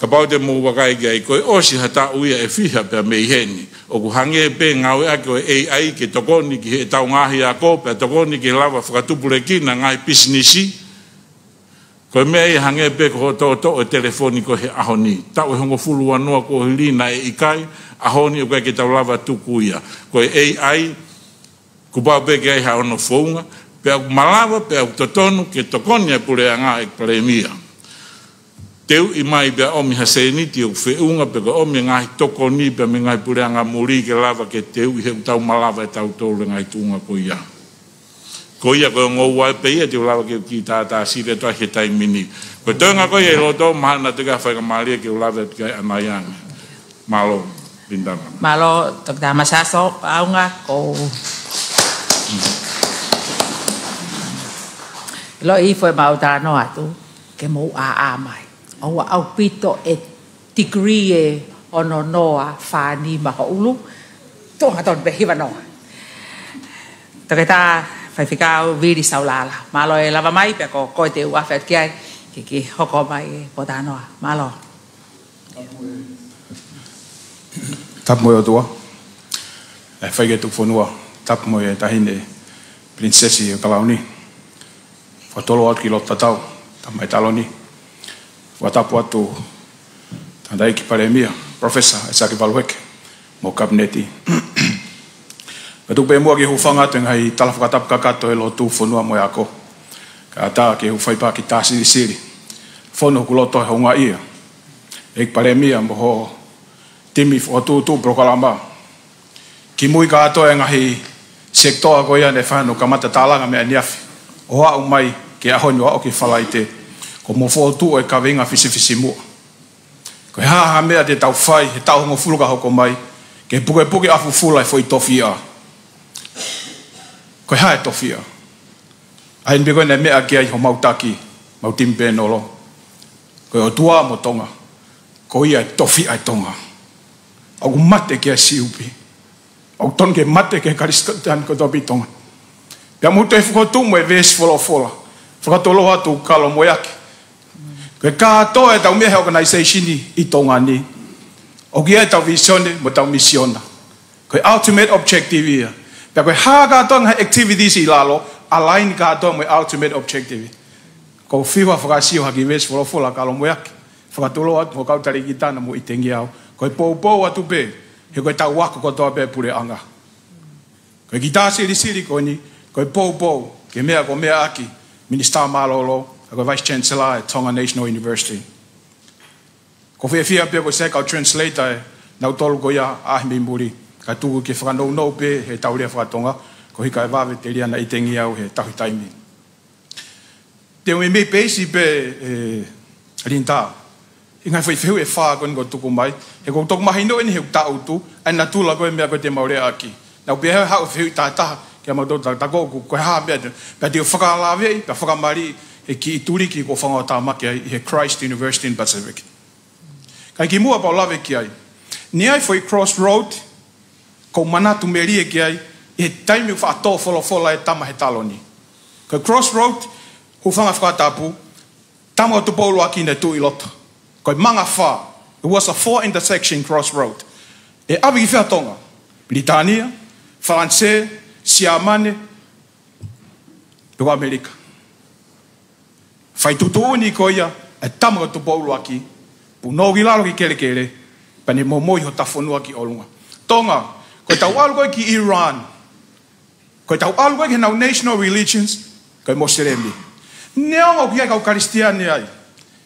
ka pau te mo wakai gai ko osi hata uia e fiha pe me heni o ku hange pe ngawe ake o AI ke tokoni ki he tau ngahi a ko pe tokoni ki lava whakatupure ki na ngai businessi ko me hange pe ko to o telefoni ko he ahoni tau hongo fulu anua ko lina e ikai ahoni o ke tau lava tukuia ko AI ku pau pe ke ha ono founga pe malava pe totonu ke tokoni e pure anga e premia teu i mai bea omi haseni ti o whiunga pe ka omi ngai toko ni pe me ngai pureanga muri ke lava ke teu i heu tau malava e tau tōle ngai tunga ko ia. Ko ia ko ngō wai pe ia te o lava ke ki tātā sire toa he tai mini. Ko tōnga ko ia i roto mahana te ka whaika maria ke o lava te kai anayanga. Malo, Lindana. Malo, tok tā masaso, paunga ko... Lo i foi mau tā no atu, ke mou a mai. O au pito e degree e ono noa whāni maha ulu. Tōnga tōn behiwa noa. Take tā whaiwhikau viri saulala. Malo e lava mai pia ko koe te uawhet kiai. Ki hoko mai e po tā noa. Malo. Tap moe o tua. E whaike tuk whanua. Tap moe e tahine prinsesi o Kalauni. Whatolo atu ki lota tau. Tamai taloni. Watapu atu tandai ki paremia, Professor Isaki Valuheke, mo kabineti. Patuk pe mua ki hufanga te ngai tala whakatapu kakato e lo tu whanua mo ako. Ka ata ki hufaipa ki tāsiri siri. Whono kuloto he hunga ia. E ki paremia mo ho timi o tu prokalama. Ki mui ka ato e ngahi sektoa ko ia ne whanu kamata tālanga me aniafi. Oha umai ki ahoni wa o ki whalaite. Ko mo fo tu e ka venga fisi mua. Ko ha mea te tau whai, he tau hongo fuluka hoko mai, ke puke afu fula e foi tofia. Ko ha e tofia. Ai nbeko ne mea ki ai ho mautaki, mautimpe nolo. Ko o tua mo tonga, ko ia e tofia e tonga. Au mate ki a siupi. Au ton ke mate ke karistan ko topi tonga. Pia muto e fukotu mo e ves fola. Whakatolo atu kalo moyaki. Koe kātoa e tau mehe organisation i tonga ni. O kia e tau visione mo tau misiona. Koe ultimate objective ia. Pea koe haa kātoa ngā activities i lalo, align kātoa mo ultimate objective. Ko whiwa whakasio haki ves wholofola kalo moyaki. Whakatolo atu mo kautari ki tāna mo i tengi au. Koe pou atu pe, he koe tau wako kotoa pe pure anga. Koe ki tā siri koe ni, koe pou, ke mea ko mea aki, Minister Malolo, ako Vice Chancellor at Tonga National University. Ko whia pe ko se kau translator e nau tolu ko ia ahimi muri. Ka tuku ki whakanou pe he tauria whakatonga. Ko hika e wawe te ria na itengi au he tahi taimi. Te ui me peisi pe rinta. I ngai whiwhiu e whaa koni ko tuku mai. He ko toku mahi no eni he ta utu. Aina tula koe mea koe te maurea aki. Nau pe hau hau whiwhiu tātaha. Kia mau tōta tako ku koe haa mea. Pea te whakalawei, pea whakamari. He ki ituri ki ko whango tāmaki ai he Christ University in Pacific. Kai ki mua pao lawe ki ai. Ni ai foi Crossroad, ko manatu merie ki ai, he taimi whaato wholofola e tama he taloni. Kai Crossroad, hu whanga whakatapu, tama o tupolo aki ne tu i loto. Kai manga wha, it was a 4 intersection crossroad. E awi ki whiatonga, Britania, France, Siamane, Pua Amerika. Fai tutuuni ko ia, e tama tu paulo aki, puno gilalo ki kele, pani momoi ho tafonua ki olunga. Tonga, ko tau alu ki Iran, ko tau alu ki nau national religions, ko Moslemi. Neongo ki ai kau Kristiani ai.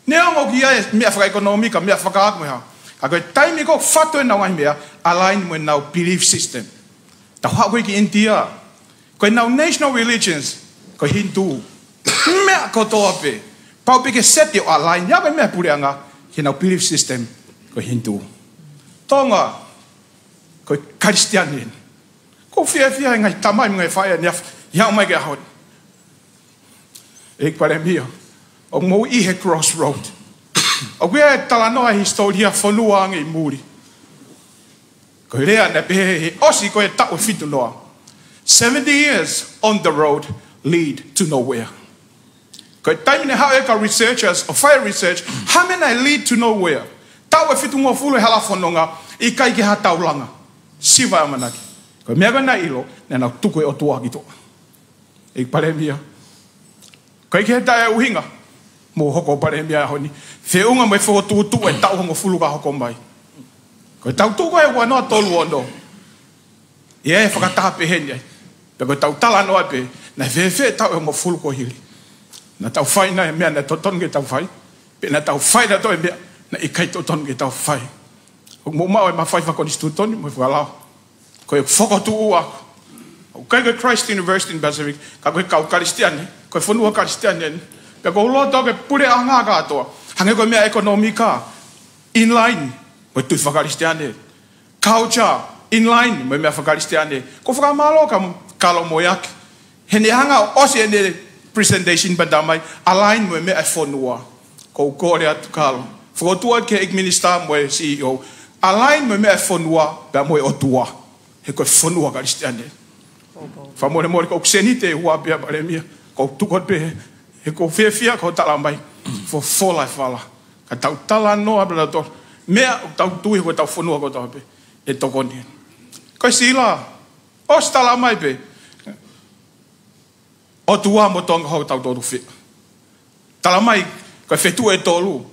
Neongo ki ai mea whaka ekonomika, mea whaka akmeha. A koe taimi ko whatu e nau ai mea, align with nau belief system. Tau hako ki India, ko nau national religions, ko Hindu. Mea kotoa pe. Pau peke seti o align. Ia mea pureanga ki nau belief system ko Hindu. Tonga, ko Kristianin. Ko fia ngai tamai ngai whaia niaf. Ia mai ke ahot. E kware mia. O mou i he crossroad. O kuia e talanoa historia whanua ngai muri. Ko rea ne pehe he osi ko e tau fitu noa. 70 years on the road lead to nowhere. Ko time ne how eka researchers or fire research, how many lead to nowhere? tau e fitu ngō fulu e hala whanonga, I kai ki ha taulanga. Siva amanaki. Ko mea gana ilo, nena tuku e o tua ki toa. E pare mia. Kai ki he tae uhinga, mo hoko pare mia honi. Whiunga mai whotu e tau hongo fulu ka hoko mai. Ko tau tuku e wanoa tolu ondo. Ia e whakataha pe henia. Pe ko tau tala noa pe, na whewhe tau e mo fulu ko hili. Na tau whai na e mea na toton ke tau whai. Pe na tau whai na to e mea, na I kai toton ke tau whai. O mo mau e ma whai whakonistu toni, mo I whakalao. Ko e whokotu ua. O kai ko Christ University in Pacific, ka koe kau karistiane, ko e whanua karistiane. Pe ko uloto ke pure a ngā katoa. Hange ko mea ekonomika, inline, mo tui whakaristiane. Culture, inline, mo mea whakaristiane. Ko whakamalo ka kalo mo yake. Hene hanga osi ene presentation badamai, align mo mea e whanua. Ko kore atu kalo. Whakotua ke ik minister mo e CEO. Align mo mea e whanua, pe mo e otua. He koe whanua karistiane. Whamore mori ko ksenite hua pia pare mia. Ko tukot pe, he ko whiawhia ko tala mai. For full life wala. Ka tau tala noa pila tor. Mea tau tui ko tau whanua ko tau pe. E toko ni. Koe sila. Os tala mai pe. O tua mo tonga hau tau toru whia. Tala mai, koe whetua e tolu.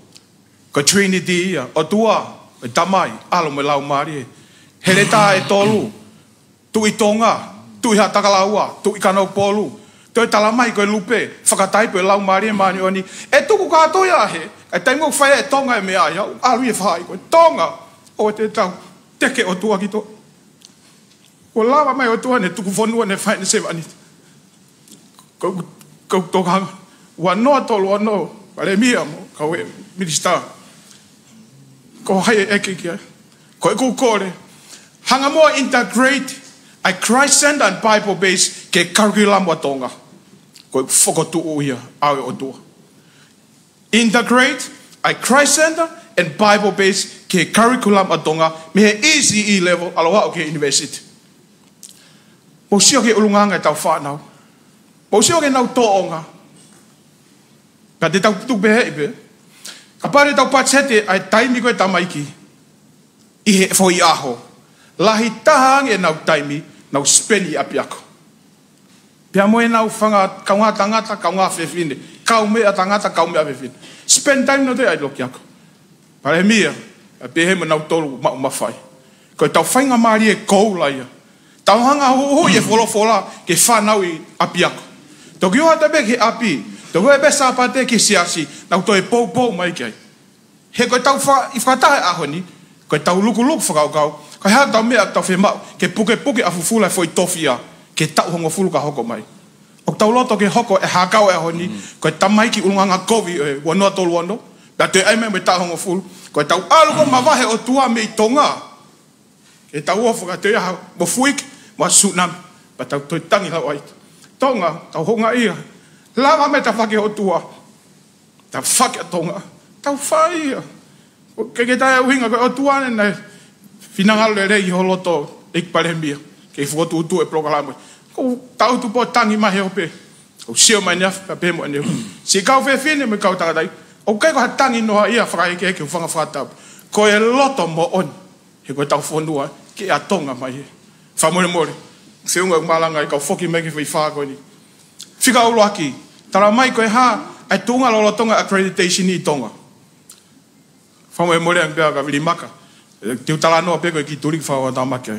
Koe Trinity ia. O tua, koe tamai. Alo me lau marie. Hele tā e tolu. Tui tonga. Tui ha takalaua. Tui kanau polu. Toi tala mai koe lupe. Whakatai pe lau marie mani oni. E tuku kātoi ahe. Kai taimok whaia e tonga e mea ia. Alu e whai koe. Tonga. O te tau. Teke o tua ki to. Ko lawa mai o tua ne tuku whanua ne whai ne sewa ni. Kau tokanga. Wanoa tolu wanoa. Pare mia mo. Kau e minister. Ko hai e eke kia. Ko e kukore. Hanga moa integrate a Christ-centered and Bible-based ke curriculum wa tonga. Ko e whakotu uia awe o tua. Integrate a Christ-centered and Bible-based ke curriculum wa tonga me he easy E-level aloha o ke university. Mo sio ke ulunganga e tau whanau. Mo sio ke nau toonga. Ka te tau tubehe ipe. Ka pare tau patsete ai taimi koe tamaiki. I he foi aho. Lahi tahang e nau taimi, nau speni api ako. Pia moe nau whanga kaunga tangata, kaunga whewhine. Kau mea tangata, kau mea whewhine. Spend time no te ai loki ako. Pare mia, a pehe mo nau tolu mau mawhai. Koe tau whainga maari e kou laia. Tau hanga hui e wholofola ke whanau I api ako. Toki oha te be ke api, toki oha be sāpate ke siasi, nau to e pou mai kai. He koe tau I whakatahe ahoni, koe tau luku whakaukau, koe hea tau mea tau whemau, ke puke afufula foi tofia, ke tau hongo fulu ka hoko mai. O tau loto ke hoko e hakau e honi, koe tamai ki ulunganga kovi e wanoa tolu wano, pia te aime me tau hongo fulu, koe tau aluko mawahe o tua me I tonga, ke tau ofuka te aha mo fuik, mo tsunami, pa tau toi tangi lau aitu. Tonga, tau honga ia, lama me ta whake o tua, ta whake a tonga, tau whai ia. Ke tae uhinga koe o tuane nei whinangalo e rei holoto ik parembia. Ke whotu utu e prokalamo. Ko tau tu po tangi mahe ope. Ko sio mai niaf ka pemo ane. Si kau whewhine me kau takatai. O kei ko ha tangi noha ia whakaike eke whanga whakatau. Ko e loto mo on. He koe tau whonua ke a tonga mai he. Whamore more. Whiunga umalanga I kau whoki meki whi whako ni. Whika uloaki. Tara mai koe ha ai tunga lolo tonga accreditation I tonga. Whamoi more ang pia ka vili maka. Tiu tala noa pe koe ki turi ki whaua tamake.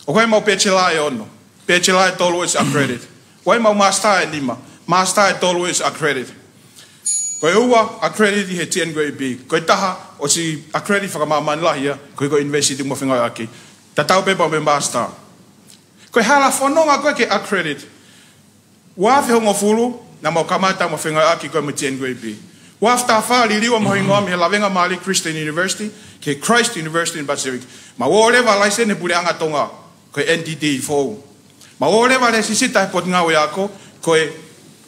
O koe mau pechela e ono. Pechela e tolu is accredited. Koe mau master e lima. Master e tolu is accredited. Koe ua accredited he 10 grade B. Koe taha o si accredited whakamamani lahi ia. Koe koe university mo whingai aki. Tatau pepa me master. Koe hala whanonga koe ke accredited. Wafe hongo fulu na mau kamata mo whingai aki koe mo 10 grade B. Wafta fa liliwa mo hingoa me lavenga mali Christian University ke Christ University in Pacific. Ma whatever license ne pule anga tonga ko NTT fo. Ma whatever le sisita pot ngawe yako ko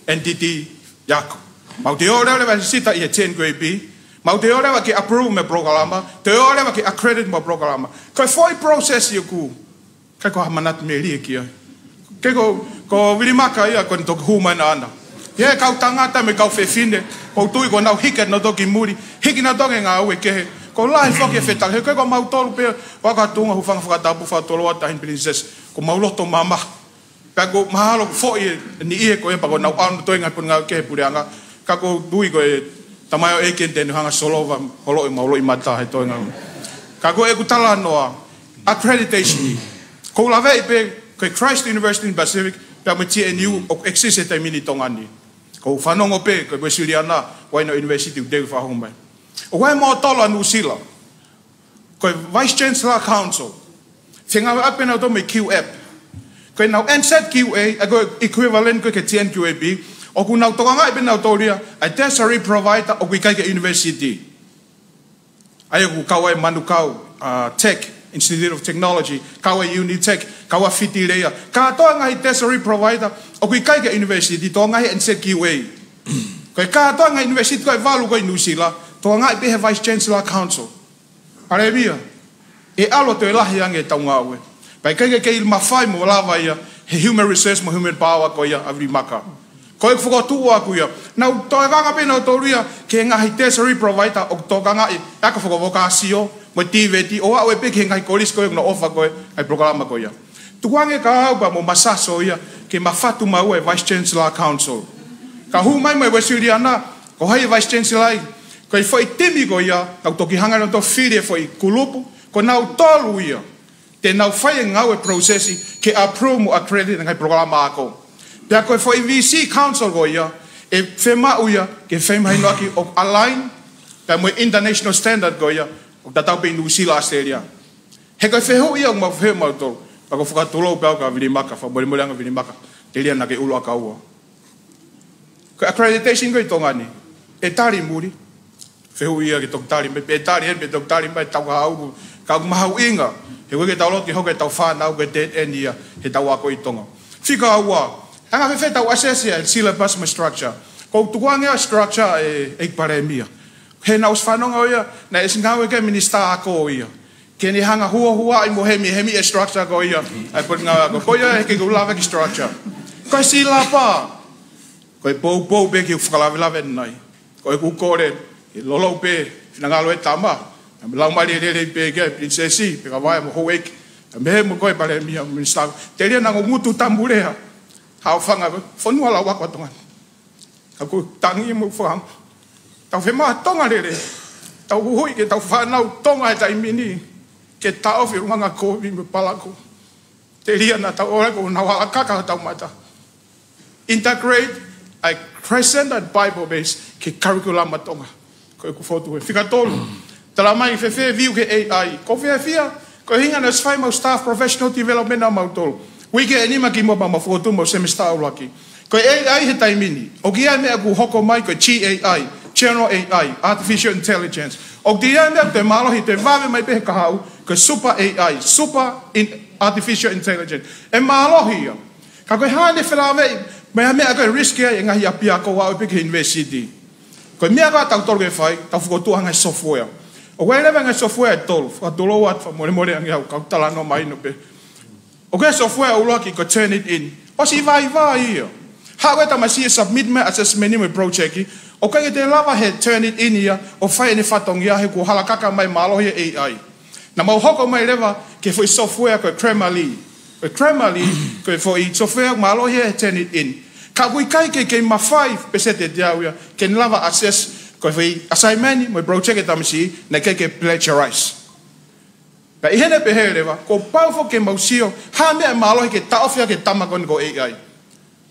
NTT yako. Ma te whatever sisita I 10 grade B. Ma te whatever ke approve me programa, te whatever ke accredit mo programa. Ko foi process yoku. Ka ko hamanat me li kia. Ke ko vilimaka ia ko to human anda. Ye kau tangata me kau whewhine, kau tui ko nau hike no toki muri, hiki na toke ngā ue kehe, Ko lai foke feta he ko mau tolu pe wa ka tunga hu fanga tapu fa tolu wa tahin princess ko mau loto mama pa ko mahalo fo ni e ko e pa ko na an to nga pun nga ke purianga ka ko dui ko e tamayo e ken ten hanga solova holo i maulo i mata he to nga ka ko e ku tala noa accreditation ko la ve pe ko Christ University in Pacific pa mo TNU o existe ta mini tongani ko fanongo pe ko Brasiliana wa no university de fa home o wa mo tola no sila ko vice chancellor council finga apena to me QF ko now NSET QA ago equivalent ko ke TNQAB o ku now to nga ibena autoria a tertiary provider o ku ka university ayo ku kawai manukau tech Institute of Technology, kawa Unitech, kawa Fitileya, ka to nga tertiary provider, o kui kai ka university, to nga NSET QA. Ko ka to nga university ko valu ko inusila, to nga be vice chancellor council. Parebia. E alo to la yang e tau nga we. Pai kai ke ilma fai mo lava ia, human resource mo human power ko ia avri maka. Ko e fuko tu aku ia. Na to nga be na to ria ke nga tertiary provider o to nga e ka fuko vocacio motivate o a pe ke ngai kolis ko no ofa ko ai programa ko ya tuange ka ba mo masaso ya ke mafatu ma o vice chancellor council ka hu mai mai Brasiliana ko hai vice chancellor ko foi temi ko ya ka to ki hanga no to file foi kulupu ko na tolu ya te na fai nga o process ke approve mo accredit ngai programa ko ya ko foi VC council ko ya e fema u ya ke fema no ki of align ka mo international standard ko ya o tatau pe Nusila Australia he ko fe ho ia ma fe ma to pa ko fuka tolo pa ka vili maka fa bole molanga vili maka te lia na ke ulo ka ua ko accreditation ko tongani e tari muri fe ho ia ke tari me pe tari me tari me tau au ka ma hu inga he ko ke tau lo ki ho ke tau fa na ko te enia he tau ko i tonga fika ua hanga fe tau assess syllabus structure ko tuanga structure e paremia he na os fanonga ia na esingawe ke minister ko ia ke ni hanga hua i mo hemi structure ko ia ai put nga ko ia ke go lava ki structure ko sila pa ko po be ki fala lava nai ko ku kore lolo pe nanga lo tama la mali de pe ke princesi pe ka vai mo hoek me mo ko pale mi minister te ria na ngutu tamburea ha fanga fonu ala wa kwatonga aku tangi mo fanga tau fe ma tonga lele tau hui ke tau whanau tonga e tai mini ke tau fi runga ko mi me palako te ria na tau ora ko na wala kaka tau mata integrate a Christ-centered Bible based ke curriculum matonga ko ku foto e fika tolu tala mai fe view ke AI ko fe fia ko hinga na sfai mo staff professional development na mautol we ke anima ki mo ba ma foto mo semester ulaki ko AI he tai mini o ki ai me ku hoko mai ko GAI General AI, Artificial Intelligence. O dia me te malo hi te vave mai pe kahau ke Super AI, Super Artificial Intelligence. E malo hi. Ka ko hane felave me ka risk e nga hi apia ko wa pe university. Ko me ka tau tol ke fai, tau fu tu hanga software. O we le nga software tol, fa tolo wat fa mo nga ka tala no mai no pe. O ke software u loki ko turn it in. O si vai hi. Ha we ta ma si submit me assessment me project. O kai te lava he turn it in ia o fai ni fatong ia he ku halakaka mai malo he AI. Na mau hoko mai leva ke foi software ko Grammarly. Ko Grammarly ko foi software malo he turn it in. Ka kui kai ke ma 5% te dia ke lava access ko foi assignment mo project tamsi na ke plagiarize. Pa ihene pe he leva ko pau ke mau sio ha me malo ke ta ofia ke tamakon ko AI.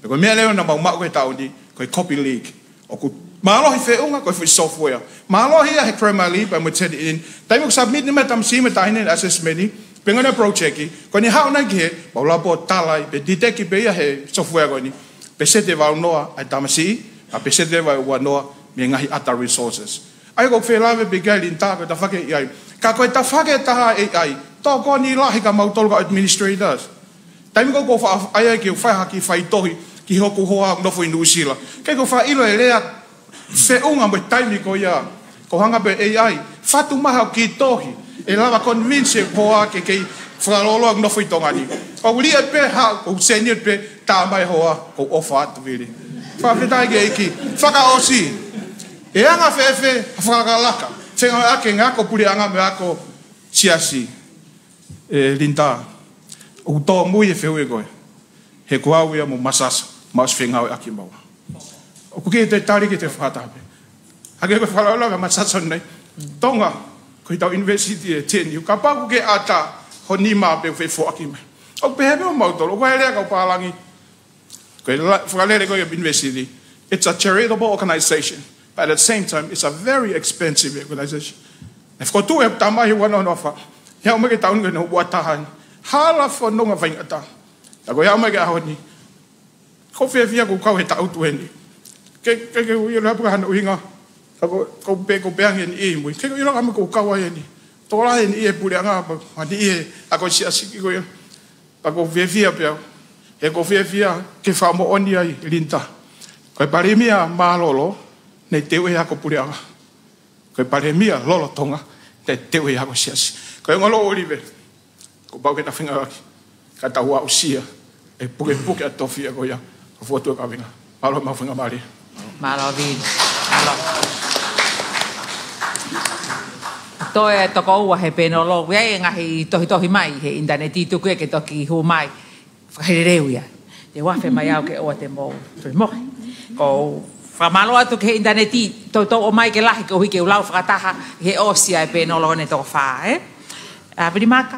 Ko me leo na mau ma ko ta uni ko copy leak. O ku malo hi fe unga ko fi software malo hi he Grammarly pa mo ted in tai mo submit ni metam si me tainen assessment ni pengana project ki ko ni ha na ke ba la po talai pe detect pe ya he software ko ni pe sete va noa ai tamasi a pe sete va wa noa me ngahi ata resources ai ko fe la be gal in ta ko ta fa ke ai ka ko ta fa ke ta ai to ko ni la hi ka mau tol ko administrators tai mo ko fa ai ke fa ha ki fa tohi ki ho ko ho no fo indusila ke ko fa ilo elea se unga mo taimi ko ia ko hanga pe AI fatu maha ki tohi e lava convince ko a ke fralolo no foi tongani o li pe ha o senior pe ta mai hoa ko ofa tu vili fa pe tai ge ki faka osi e anga fefe faka laka tenga ake ngā ko puri anga me ako siasi Linda o to mui e feu e goe he kua ia mo masasa mas whengau e aki maua o kuke te tari ki te whatape hake koe whalaula me masasa nei tonga koe tau university e teni ka paku ke ata ho nima pe fo aki me o pehebe o mautolo koe lea kau pālangi koe whakalere koe university it's a charitable organization but at the same time it's a very expensive organization if ko tu e tamahi wana no fa ya o me ke taun ke no watahan hala fo no nga vaingata ta ko ya me ke ahoni ko fia ko kau he tau tu heni ke ui la pra no inga ta ko pe angin e mo ke ui la ka me ko kau heni to la heni e puri anga pa ani e ako si asiki ko ya ta ko fia pe e ko fia ke fa mo oni ai linta ko parimia malolo nei te ue ako puri anga ko parimia lolo tonga te ue ako si asiki ko ngolo olive ko pau ke ta whinga aki ka ta hua usia e puke a tofi e goia ko fotu ka vinga malo ma whinga mari malo vin malo to e to ko ua he penolo we ngahi tohi mai he interneti tu ke toki hu mai whahereuia te wafe mai au ke o te mo ko whamalo atu ke interneti to o mai ke lahi ke hui ke ulau whakataha he osia e penolo ne to wha Verimaka,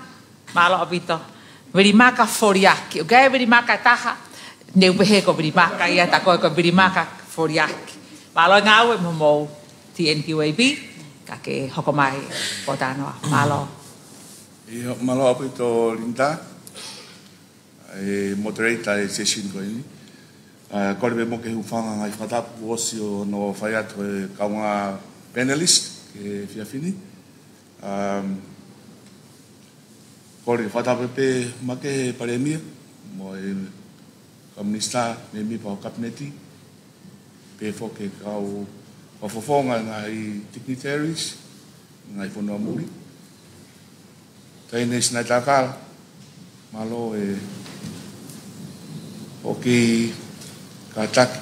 malo abito. Verimaka foriaki. Okay, verimaka taha. Neupehe ko verimaka ia tako ko verimaka foriaki. Malo ngawe mo TNQAB kake hokomai potano. Malo. Ia malo abito Linda. Moderator session ko ini. Ko le mo ke hufanga ngai fatapu osio no faiato kaunga panelist ke fiafini. Kore whatapepe make paremia mo e kamunista me mi pa kabineti pe foke kau wafofonga ngai dignitaries ngai fono muri taine sina takal malo e oke katak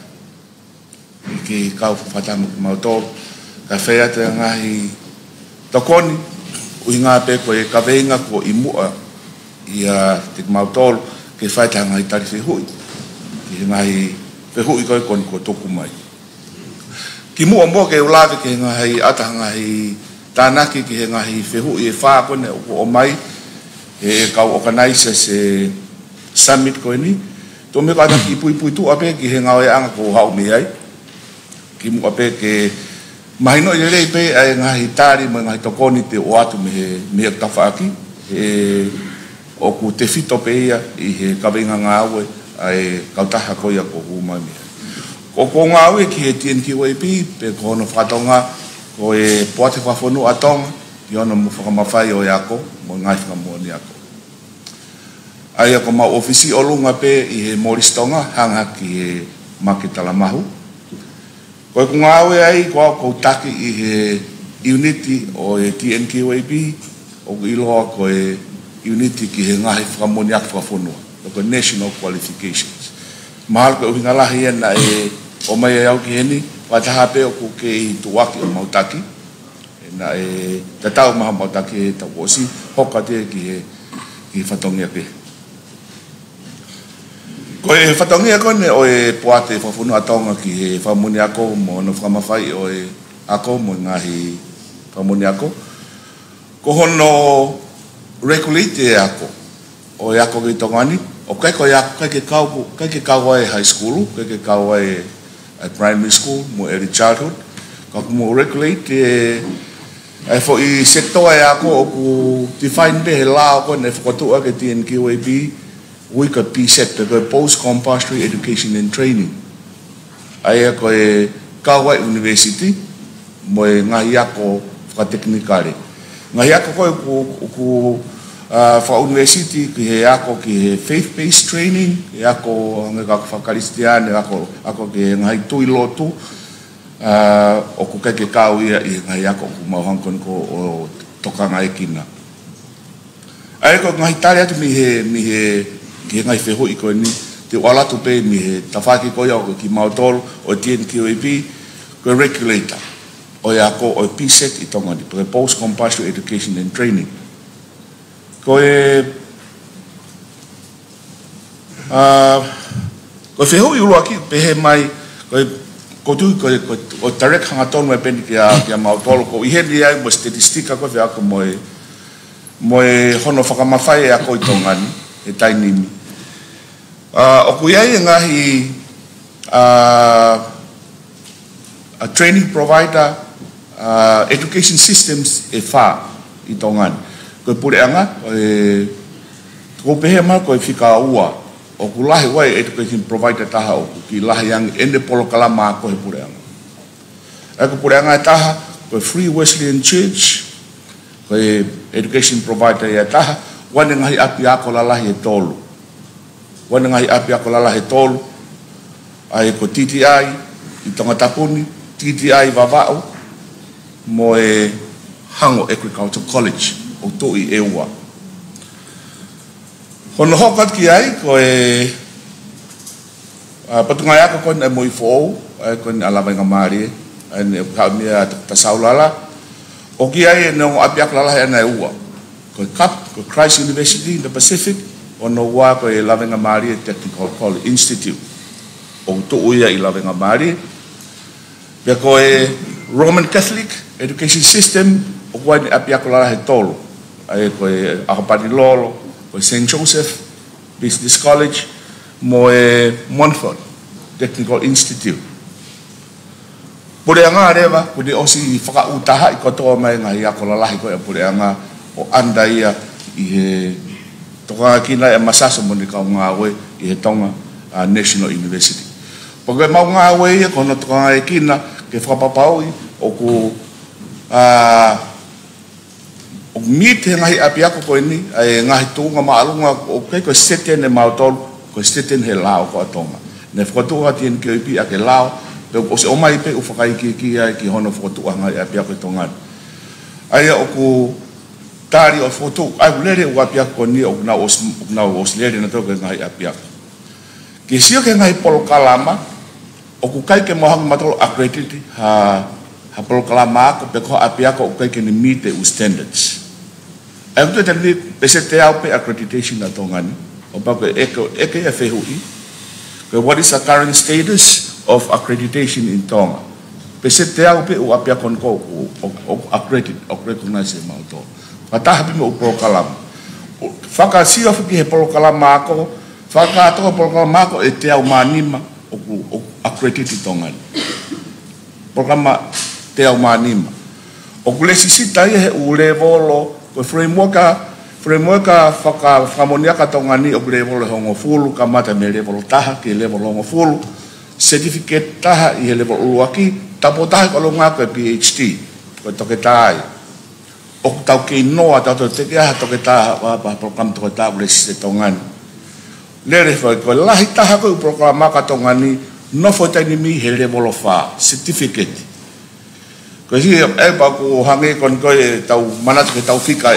ki kau fatam mauto ka feata ngai tokoni uinga pe ko e kavenga ko imua ia te mautol ke faita ngai tari se hui ki ngai pe hui ko ko toku mai ki mo ke ulave ke ngai ata ngai tanaki ki ngai fe hui e fa ko ne o mai e ka organize se summit ko ni to me ka ki pui tu ape ki ngai anga ko hau me ai ki mo ape ke mai no ele pe ai ngai tari mo ngai tokoni te o atu me ta faki e o ku te fito pe ia i he kavenga ngawe ai kautaha ko ia ko uma me ko ngawe ki he TNQAB pe ko no fatonga ko e poate fa fonu atong yo no mo fa mafai o yako mo ngai fa mo ni ako ai ko ma ofisi o lunga pe i he moristonga hanga ki he makitala mahu ko ngawe ai ko taki i he unity o e TNQAB o iloa ko e unity ki he ngahi whamoniak whafonua ko national qualifications mahal ko uhinga lahi ena e o mai e au ki heni wataha pe o ku ke i tuwaki o mautaki ena e tatau maha mautaki e tau osi hoka te ki whatongia pe ko e whatongia kone o e poate whafonua tonga ki he whamoni ako mo no whamawhai o e ako mo ngahi whamoni ako ko hono regulate e ako o e ako ki tongani o kai ko ya kai ke kau ai high school kai ke kau ai primary school mo early childhood ka mo regulate e fo i sector e ako o ku define be la ko ne fo to ke TNQAB we could be set to go post compulsory education and training ai ko e kau ai university mo ngai ako fa technically ngai ako ko ku for university ki he ako ki he faith based training e ako ngai ka Kristian ako ki ngai tui lotu o ku ke kau ia i ngai ako ku mau hankon ko o toka ngai kina ai ko ngai tari atu mi he ki ngai fe hoi ko ni te wala tu pe mi he tafaki ko ia ki mau tol o TNQAB ko regulator o ia ko o PSET I tonga ni Post Compulsory Education and Training. Ko whehu I ulu aki pehe mai ko tu ko tarek hanga tonu e peni kia mautolo ko iheni ai mo statistika ko whea ko moe hono whakamawhai e ako I tonga ni e tainimi. O kuiai e ngahi a training provider education systems e wha I tonga ni. Ko pure anga ko pehe mai ko whika ua o ku lahi wai education provider taha o ki lahi yang ende polo kalama ko he pure anga. E ko pure anga taha ko Free Wesleyan Church ko education provider ya taha wane ngahi api ako lalahi e tolu. Wane ngahi api ako lalahi e tolu ai ko TTI I tonga tapuni TTI vavao mo e Hango Agricultural College o toi e ua. Hono hokat ki ai ko patungai ako kon e moi fo kon alama ngamari ane kamia tasaulala o ki ai no apiak lala ena ua ko CAP ko Christ University in the Pacific ono wa ko e Lavenga Mari Technical College Institute o to uia I Lavenga Mari pe ko Roman Catholic Education System o wa ni apiak lala he tolo ai ko akapani lolo ko St. Joseph Business College mo Montfort Technical Institute. Pure anga reva ko de osi whaka utaha I kotoa mai ngai ako lalahi ko e pure anga o anda ia I he toka kina e masasa mo ni ka ngawe I he tonga National University. Pagwe mau ngawe ia kono toka e kina ke whakapapau o ku o mite ngai api ako ko ni ai ngai tunga maalunga o kai ko seten e mautol ko seten he lao ko tonga ne fotoa tien ke ipi ake lao pe o se o mai pe o fakai ki ai ki hono fotoa ngai api ako tonga ai o ku tari o foto ai lere o api ako ni o na os lere na to ngai api ako ki sio ke ngai pol kalama o ku kai ke mohang matolo accredited ha pol kalama ko pe ko api ako o kai ke ni meet the standards. Aku tu tadi PCTAP accreditation na tongani. Opa ko eke ya fehui. Ko what is the current status of accreditation in Tonga? PCTAP o apia kon ko accredited recognize ma to. Pata habi mo prokalam. Faka si of ki prokalam ako. Faka to prokalam ako e te au manima o accredited tongani. Programa te au manima. O kulesi sita ye u levolo ko framework faka famonia ka tongani o level hongo fulu kamata me level taha ke level hongo fulu certificate taha I level uaki tapo taha ko longa ko PhD ko toketai o tau ke no ata to te ya toketai pa program to ta bless tongani lere fa ko lahi taha ko program ka tongani no fota ni mi he level fa certificate. Kasi e ba ko hangi kon ko tau manat ke tau fika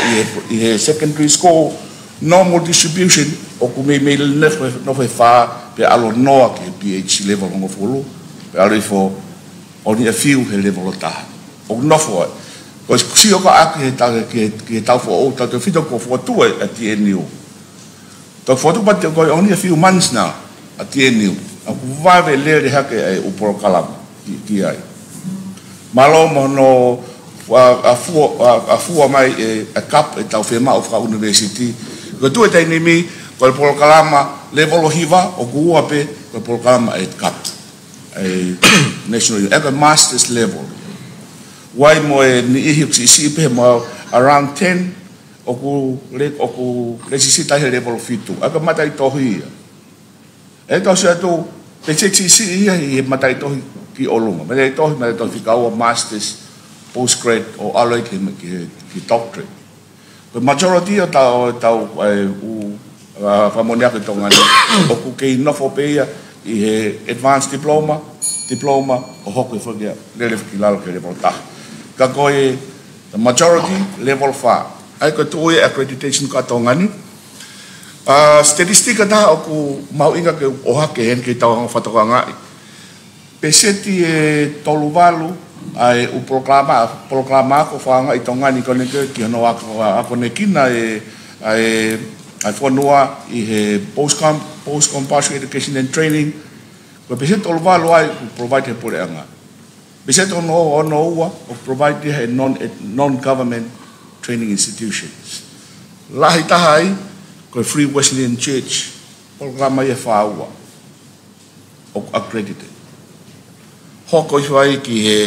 I secondary school normal distribution o ku me no fa pe alo no ke PhD level ngo fulu pe alo fo only a few level ta o no fo ko si o ka ke tau fo o ta fito ko fo tu at the NU to fo tu but ko only a few months now at the NU aku va ve le ha ke o pro kalam ki ai malo mono a fu mai a CAP e tau fema o fra university ko tu e nimi ko por kalama level hiva o ku ape ko por kalama e CAP e national ever masters level why mo ni si pe mo around 10 o ku resisita level fitu aga matai tohi e to se to pe si e matai tohi ki olunga matai tohi fika o masters postgrad o aloi ki doctorate. The majority of tau famonia ke tongani o ku ke nofopeia I he advanced diploma o hoku fogia lele ki lalo ke level ta. Ka koe the majority level 5. Ai ko tu accreditation ka tongani. Statistika ta o ku mau inga ke o hake hen ke tau fatoka ngai. Peseti e toluvalu ai o programa ko whanga i tonga ni kone ki hono ako ne kina ai whanua i he post-compulsory education and training ko pese tolu walo ai provide he pore anga pese tolu ono ua o provide he non-government training institutions lahi tahai ko Free Wesleyan Church programa ia whaua o accredited hoko i whai ki he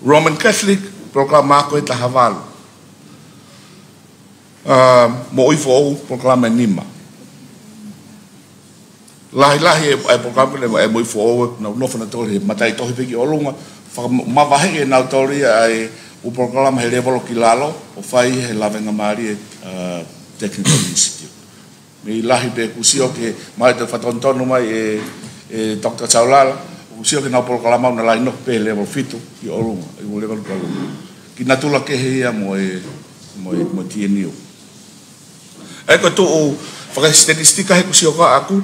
Roman Catholic programa ko e tahavalu mo i fo programa nima lahi e programa le mo i fo no fona tole matai to hipeki olunga ma vahe e na tori ai o programa he level kilalo o fai he lavenga mari technical institute me lahi pe kusio ke mai te fatontono mai e Dr. Chaulala kusio ke na programa na lai no pe level fitu i olunga i o level kalu ki natula ke he mo tienio eko tu o fa statistika he kusio ka aku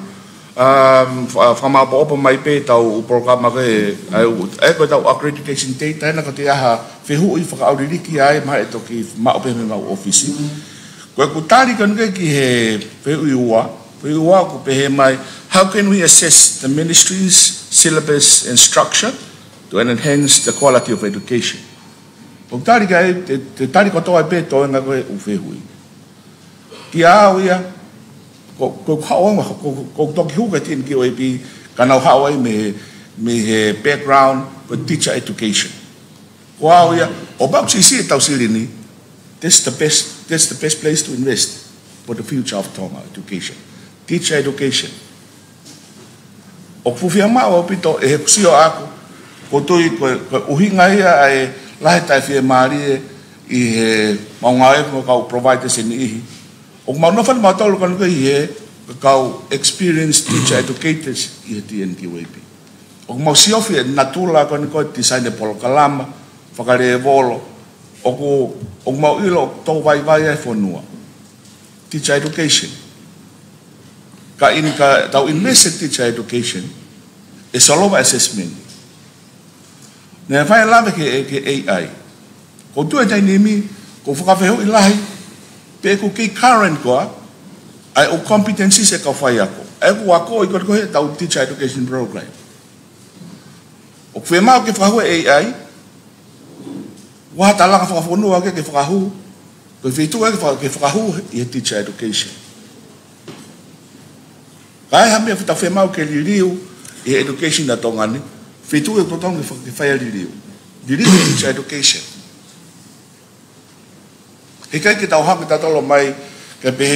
fama po mai pe tau programa ke eko tau accreditation data na ka te aha fehu i fa audiki ai mai to ki ma ope me office ko ku tari kan ke ki he fehu ua ku pe he mai how can we assess the ministry's syllabus and structure to enhance the quality of education ko tari ka te tari ko to ai pe to nga ko u fehu ki ia ko hawa ko to ki huga tin ki oi pi kana hawa me he background for teacher education ko ia o ba si tau silini that's the best place to invest for the future of Tonga education teacher education o fufia ma o pito e kusio aku ko toi ko uhinga ia ai lahe tai fie mari i he maungae ko ka provide sen ihi o manofan matol kan ko ie kau experienced teacher educators i TNQAP o mo siofi natula kan ko design de polo kalama fakare volo o mo ilo to vai e fonua teacher education ka tau invest teacher education e solo assessment ne vai lave ke AI ko tu e tai nimi ko fakafe ilahi pe ko ke current ko ai o competency se ka fai ako ai ko i ko he tau teacher education program o fe mau ke fa AI wa ta la fa no ke fa hu ko fe tu ke fa hu i teacher education kai ha me fa fe mau ke liu i education na tongani fe tu ko tong ke fa liu teacher education e kai ke tau ha ke talo mai ke pe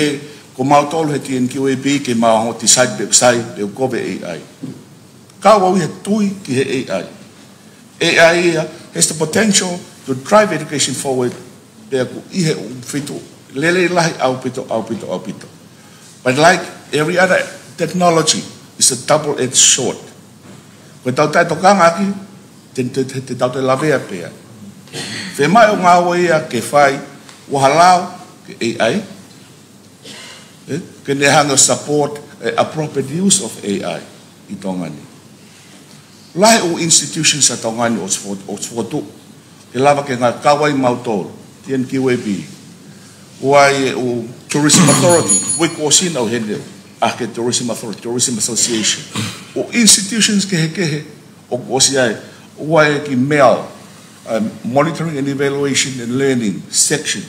ko mau tolu he TNQAP ke mau ho decide website e ko AI ka wa he tui ki he AI has the potential to drive education forward pe ku I he fitu lele lai au pito but like every other technology is a double-edged sword ko tau tai to kanga ki te tau te lave pe fe mai o ngā ia ke fai wa halau ke AI can they hang support appropriate use of AI i Tongani. Lai o institutions sa Tongani o sfotu ke lava ke ngā kawai mautol TNQAP wai o Tourism Authority wiko sina o hende ke Tourism Authority Tourism Association o institutions ke he oosiai wai ki MEL monitoring and evaluation and learning section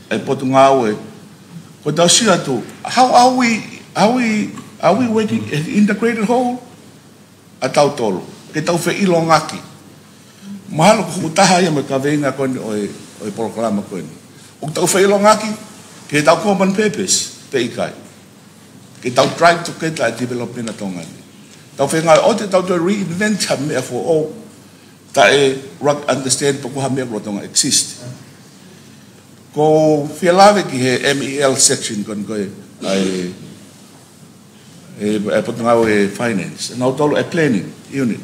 ai potungawe but how are we working an integrated whole atau tolo ke tau fe ilongaki mahalo ko taha ia me ka venga kon o programa kon o tau fe ilongaki ke tau common purpose pe ikai ke tau drive to get la development atongani tau fe ngai o te tau to reinvent me for all ta e understand po ko ha me rotonga exist ko fialave ki he MEL section kon ko ai potangau finance na tolo planning unit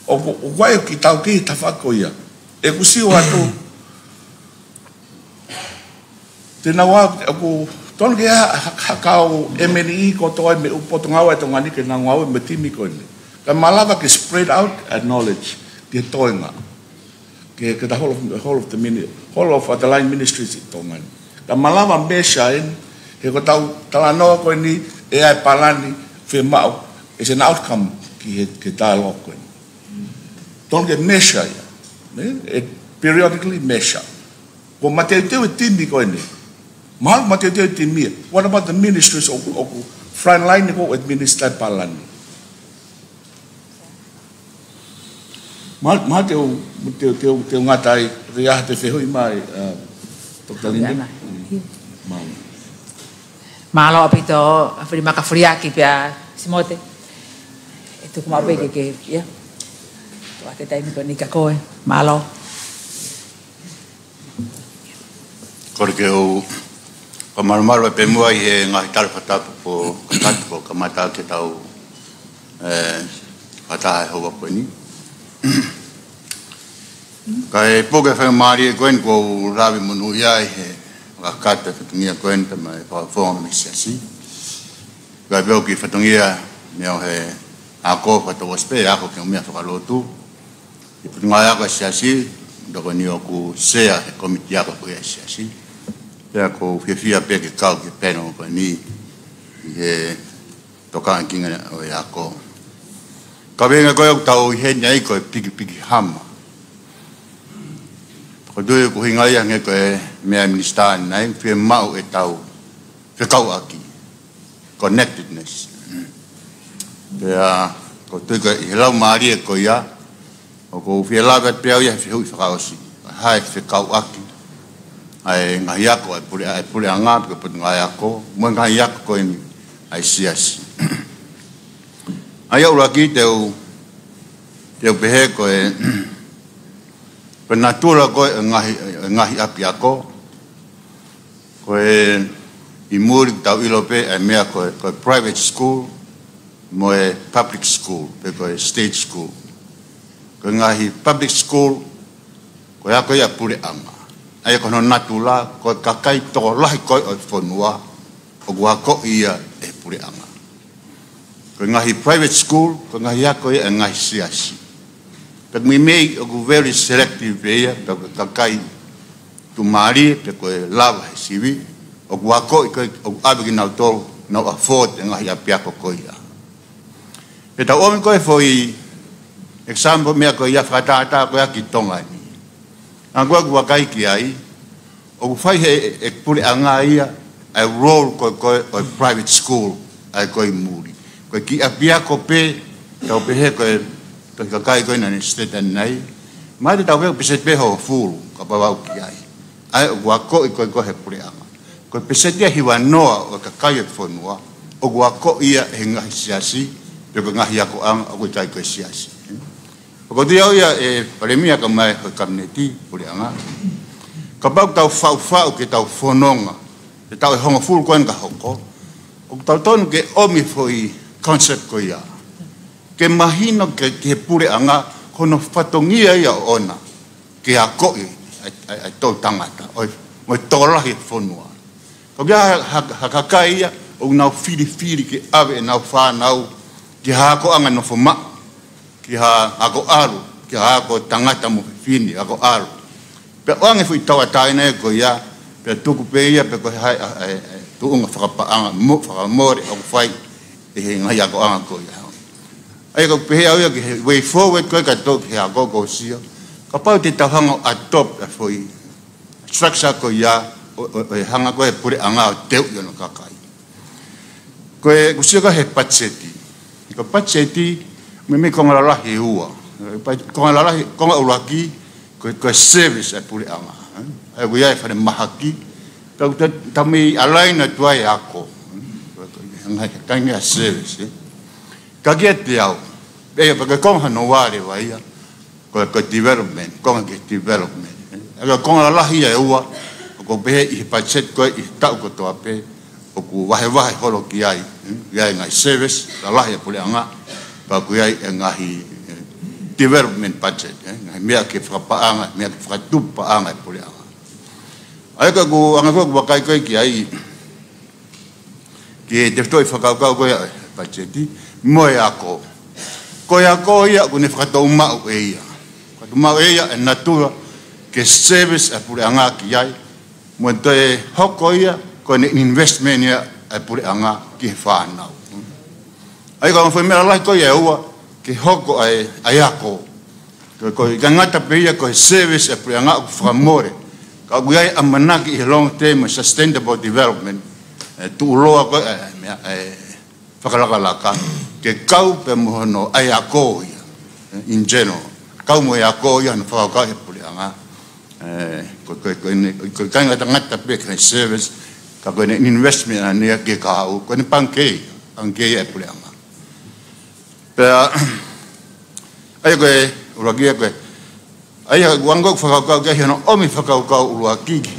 o wai ki tau ki tafako ia e kusio atu tena wa ko ton ke hakau MNE ko toi me potangau e tongani ke na ngau me timi ko ni ka malava ke spread out knowledge ke toinga ke the whole of the line ministries tongan ka malama mesha in he ko tau tala no ko ni e ai palani fe mau is an outcome ke dialogue ko don't get measure it periodically measure ko mate te tindi ko ni mal mate te tindi what about the ministries of front line ko administer palani mal te ngatai ria te fe hoi mai Dr. Linda malo apito afri makafriaki pia simote itu kuma bege ke ya to ate tai ko nika koe malo porque o marmaro pe mua e ngai tal fata po katko kamata ke tau fata ho ko ni kai poke fa mari koen ko ravi munu ya he akata fatungia koen tama pa form misiasi kai veo ki fatungia meo he ako fato waspe ako ke mea fa lotu i putunga ya siasi doko ni oku sea komiti ya ko siasi ya ko fia pe ke kau ke peno ko ni he toka kinga o ya ko ka venga ko tau he nyai ko pigi hama ko doi ko hinga ya nge ko me minister nai fe mau e tau fe kau aki connectedness ya ko tu ko hilau mari ko ya ko fe la bet pe ya fe hu fa osi hai fe kau aki ai ngaya ko ai pule anga ko put ngaya ko mo ngaya ko ni ai sias ai ora ki teu behe ko penatura ko ngahi api ako ko imuri tau ilope ai mea ko private school mo public school pe ko state school ko ngahi public school ko ya pule anga ai ko no natula ko kakai to lahi ko fonua o gua ko ia e pure anga ko ngahi private school ko ngahi ko e ngahi siasi but we make a very selective area to kakai tu mari pe ko lava sivi o gua ko o abigi na to no afford ngahi apia ko ia e ta o ko foi example me ko ia fata ko ia kitonga agua gua kai ki ai o fai e pule anga ia a role ko private school ai ko muri ko ki apia ko pe to pe he ko to kai ko na state nai mai ta we pe pe ho full ka pa wa ki ai gua ko ko he pule anga ko pe se dia hiwa no o ka kai fo no o gua ko ia henga siasi pe ko ngahi ko ang o kai ko siasi ko dia ia e premia ka mai ko community pule anga ka bau tau fau ke tau fononga ke tau honga full ko nga hoko o tau ton ke omi foi concept ko ia ke mahino ke pule anga kono fatongia ia ona ke ako ai to tangata oi mo tola he fonua ko ia hakakai ia o na fili ke ave na fa nau ke ha ko anga no foma ki ha ako aru ki ha ko tangata mo fini ako aru pe onge fui tawa taina ko ya pe tuku pe ia pe ko hai tu unga fa anga mo fa more o fai e ngai ako anga ko ya ai ko pe ia ke way forward ko ka to ke ako ko sia ka pa te tahanga atop foi structure ko ya o hanga ko e pure anga te yo no kakai ko e kusio ka he patseti ko patseti me ko ngala lahi ua ko ngala lahi ko ulaki ko service e pule anga ai we fa mahaki ta mi alaina tuai ako ngai ka ni service ka get dia e pa ko ha no wale vai ko development ko development aga ko la hi e ua ko be I pa chet ko I ta ko to ape o ku wahe holo ki ai ngai service la lahi pule anga pa ku ai ngai development budget mea ke whakapaanga, mea ke whakatupaanga e pole anga. Ai ka ku anga kua wakai koe ki ai ki te whtoi whakaukau koe budgeti, moe ako. Koe ako ia ku ne whakatau mau e ia. Mau ia e natura ke service e pule anga ki ai. Mo te hoko ia ko ne investment ia e pule anga ki whanau. Ai ka mwhai mera lai ko ia ua ke hoko ai ako. Ko i ngata pe ia ko service e pule anga ku whamore. Ka guai a manaki i long term sustainable development. Tu loa ko whakalakalaka. Ke kau pe mohono ai ako ia. In general. Kau mo ia ko ia na whakaka e pule anga. Ko kanga ngata pe ka service ka ko ne investment ania ke ka au ko ne pankei e pule anga. Pe ai ko uragia ko ai wango whakaka ke no omi whakaka ulua kiki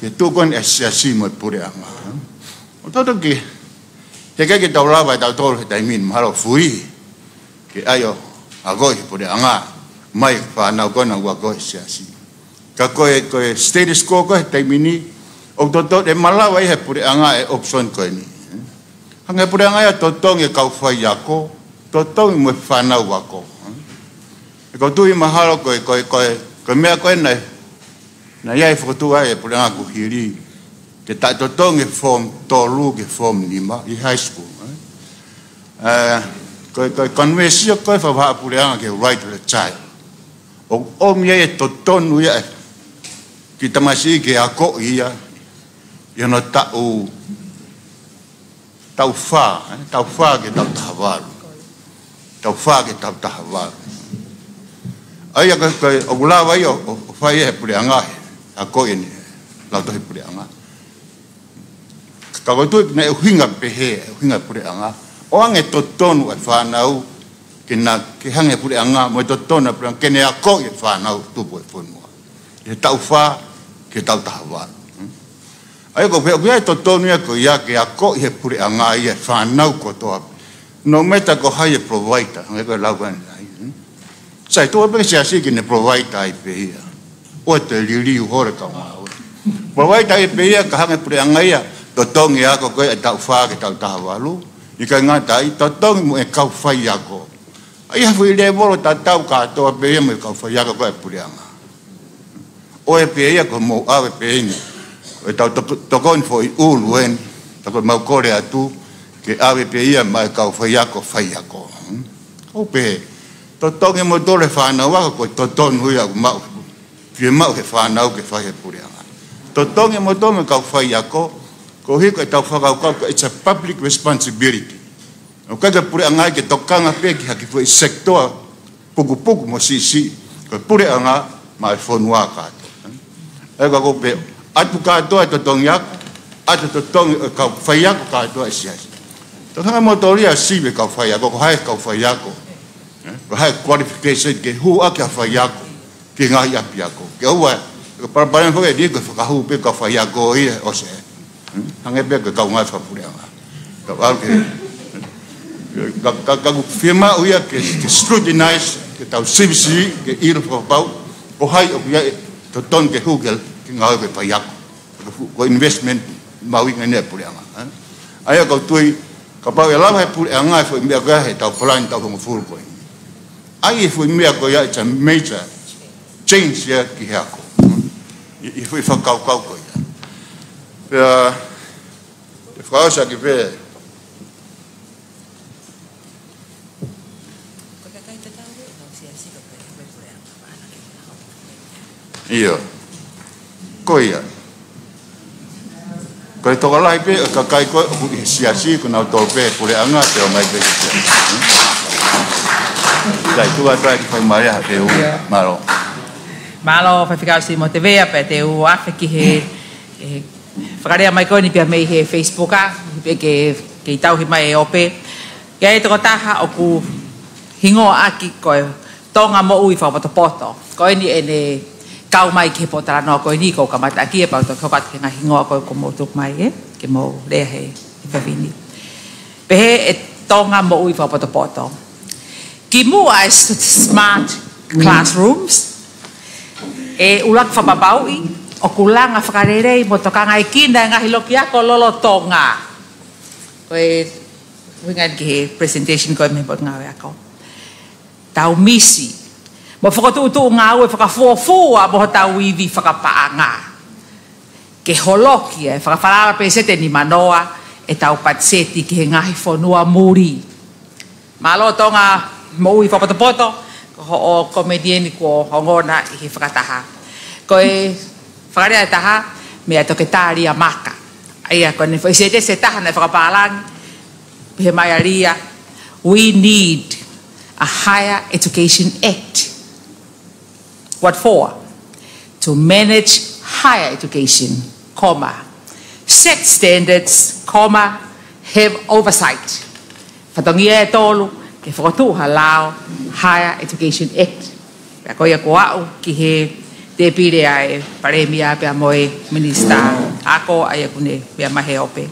ke tu kon SCC mo pule anga. O toto ki he ke tau lava tau tol he taimin mahalo fui ke ayo agoi pule anga mai whanau kona ua koe SCC. Ka koe status quo koe taimini o toto e malawa he pule anga e option koe ni. Hanga pule anga ya totong e kau whai ako totong mo whanau wako. E kau tui mahalo koe mea koe na iai whakutua e pule anga kuhiri ke ta totong e form tolu ke form 5 i high school. Koe konvesio koe whawa pule anga ke right to the child. O mia e totonu ia e ki tamasi ke ako ia no tau wha ke tau tahawaru. Tau wha ke tau tahawaru. Aia koe o ulawa ia o whai e pule anga ako i ni lau tohi pule anga. Ka koe tui na e uhinga pehe, uhinga pule anga. O ange totonu e whanau ke hange pule anga mo totonu e pule anga kene ako i whanau tupu e whanua. E tau wha ke tau tahawaru. Ai ko pia e totonu ia ko ia ke ako i pule anga i e whanau ko toa. No meta ko hai e provider, hange koe lau kane ai. Sai toa peke sia si ke ne provider ai pe ia. O te liriu hore ka maa. Provider ai pe ia ka hange pule anga ia totongi ako koe e tau wha ke tau tahawaru. I ka ngata i totongi mo e kau whai ako. Ai hafu i le moro tatau katoa pe ia mo e kau whai ako koe pule anga. O e pe ia ko mo awe pe ini. O e tau tokoni fo i ulu eni. Tako mau kore atu ke awe pe ia ma e kau whai ako. O pe totongi mo tole whanau ako koe totonu hui ako mau. Pie mau he whanau ke whai he pule anga. Totongi mo tome kau whai ako. Ko hiko e tau whakaukau, it's a public responsibility. O kaga pure anga ke tokanga peki haki fo i sektoa puku mo sisi. Ko pure anga ma e whonua kato. E ka ko pe atu katoa e totongi ako, atu totongi e kau whai ako katoa e siasi. Tokanga motoria sibe kau whai ako, ko hae kau whai ako. Ko hae qualification ke hu ake a whai ako, ke ngahi api ako. Ke ua, ko paraparan whake di ko whakahu pe kau whai ako i o se. Hange pe ke kau ngai whapure anga. Kau au ke kau firma uia ke scrutinize ke tau CBC ke iru whakapau ko hai o kia to ton ke hugel ke ngau ke paiako ko investment maui ngai ne pure anga. Aia kau tui ka pau e lawa he pure anga fo mea ko he tau plan tau ko full ko. Ai fo mea ko ya it's a major change ya ki hako. I fo whakau ko ia. Te whakausa ki pē. Ia. Ko ia. Ko e toka lai pē, ka kai koe, i siasi, ko nau tō pē, pure anga, te o mai pē ki siasi. Lai, tua trai ki whai maria, te u, maro. Malo, whai whikausi mo te vea pē, te u awhi ki he whakarea mai koe ni pia mei he Facebooka, ke i tau hi mai e ope. Kia e toko taha o ku hingoa aki koe tonga mo ui whapato. Koe ni e ne kau mai ke potara noa koe ni ko kamata aki e pau to kokat ke ngā hingoa koe ko mo tuk mai e, ke mo rea he whawini. Pehe e tonga mo ui whapato. Ki mua e smart classrooms, e ulak whapapau i, o kulanga whakarerei mo tokanga i kina ngahi loki ako lolo tonga. Koe, wingan ki he presentation koe me bot ngawe ako. Tau misi, Mo whakatutu ngā ue whakafuafua mo tau iwi whakapaanga. Ke holoki e whakawharara pesete ni manoa e tau patseti ke ngahi whanua muri. Malo tonga mo ui whapato o komedieni ko hongona I he whakataha. Ko e whakarea taha mea toke tāri a maka. Aia ko ne whaisete se taha na whakapalangi. He mai aria. We need a Higher Education Act. What for? To manage higher education, comma, set standards, comma, have oversight. Whatongia e tolu, ke whakatu halao Higher Education Act. Pea koia ko au ki he te pire ai paremia pea moe minister ako ai kune pea mahe ope.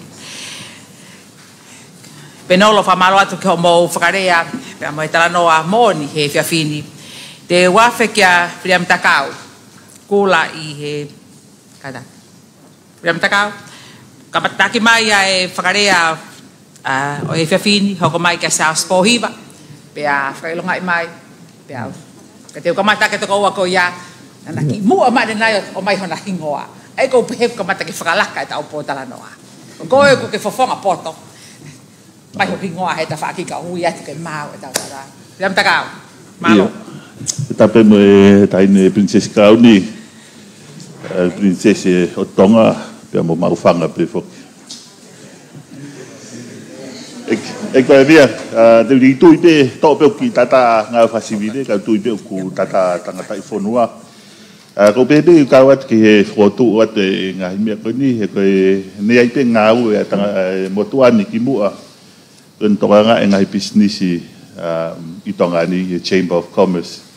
Penolo whamalo atu ke ho mou whakarea pea moe talanoa moni he whiawhini. Te wafe kia William Takau, kula I he kada. William Takau, kamataki mai e whakarea o e whiawhini, hoko mai kia South Pohiva, pea whakailonga I mai, pea ka teo kamata ke toko ua ko ia, nanaki mua mai nai o mai hona hingoa. Ei ko pehe kamata ke whakalaka e tau po talanoa. Koe ko ke whawhonga poto, mai ho hingoa he ta whakika hui atu ke mau e tau tara. William Takau, malo. Tape mo taine Princess Kauni, Princess o Tonga, pia mo maufanga pe fo. Ek vai via, te li tui pe to pe ki tata nga fasivile ka tui pe ku tata tangata I fonua. Ko pe pe ka wat ki he foto wat nga me ko ni he ko ne ai pe nga u tanga motuani ki mua. Kun to nga nga business I Tonga ni Chamber of Commerce.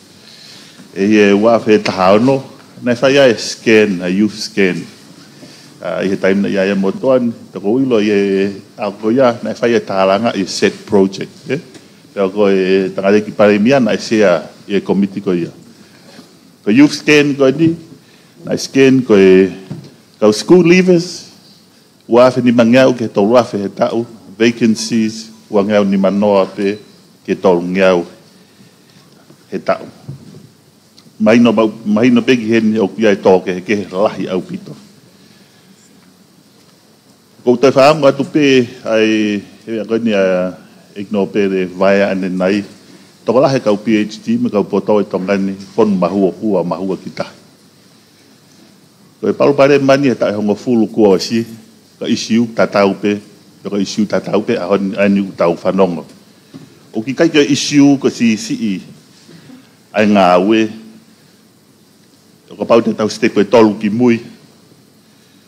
E wafe tahano na faya scan a youth scan e time na ya moton to ko ilo ye akoya na faya talanga I set project pero ko tanga ki paremia na sia e committee ko ya ko youth scan ko ni na scan ko ko school leavers wafe ni mangau ke to wafe tau vacancies wangau ni manoa pe ke to ngau he tau mai no big hen o kia toke ke lahi au pito ko te fa ma tu pe ai he ko ni igno pe de vai ane nai to lahi ka PhD me ka poto e tongani fon mahua kita ko palu pare mani ta hongo fulu ko si ka issue tatau pe ko issue tatau pe ahon anu tau fanongo o ki kai ke issue ko si ai ngawe ko pau te tau step e tolu ki mui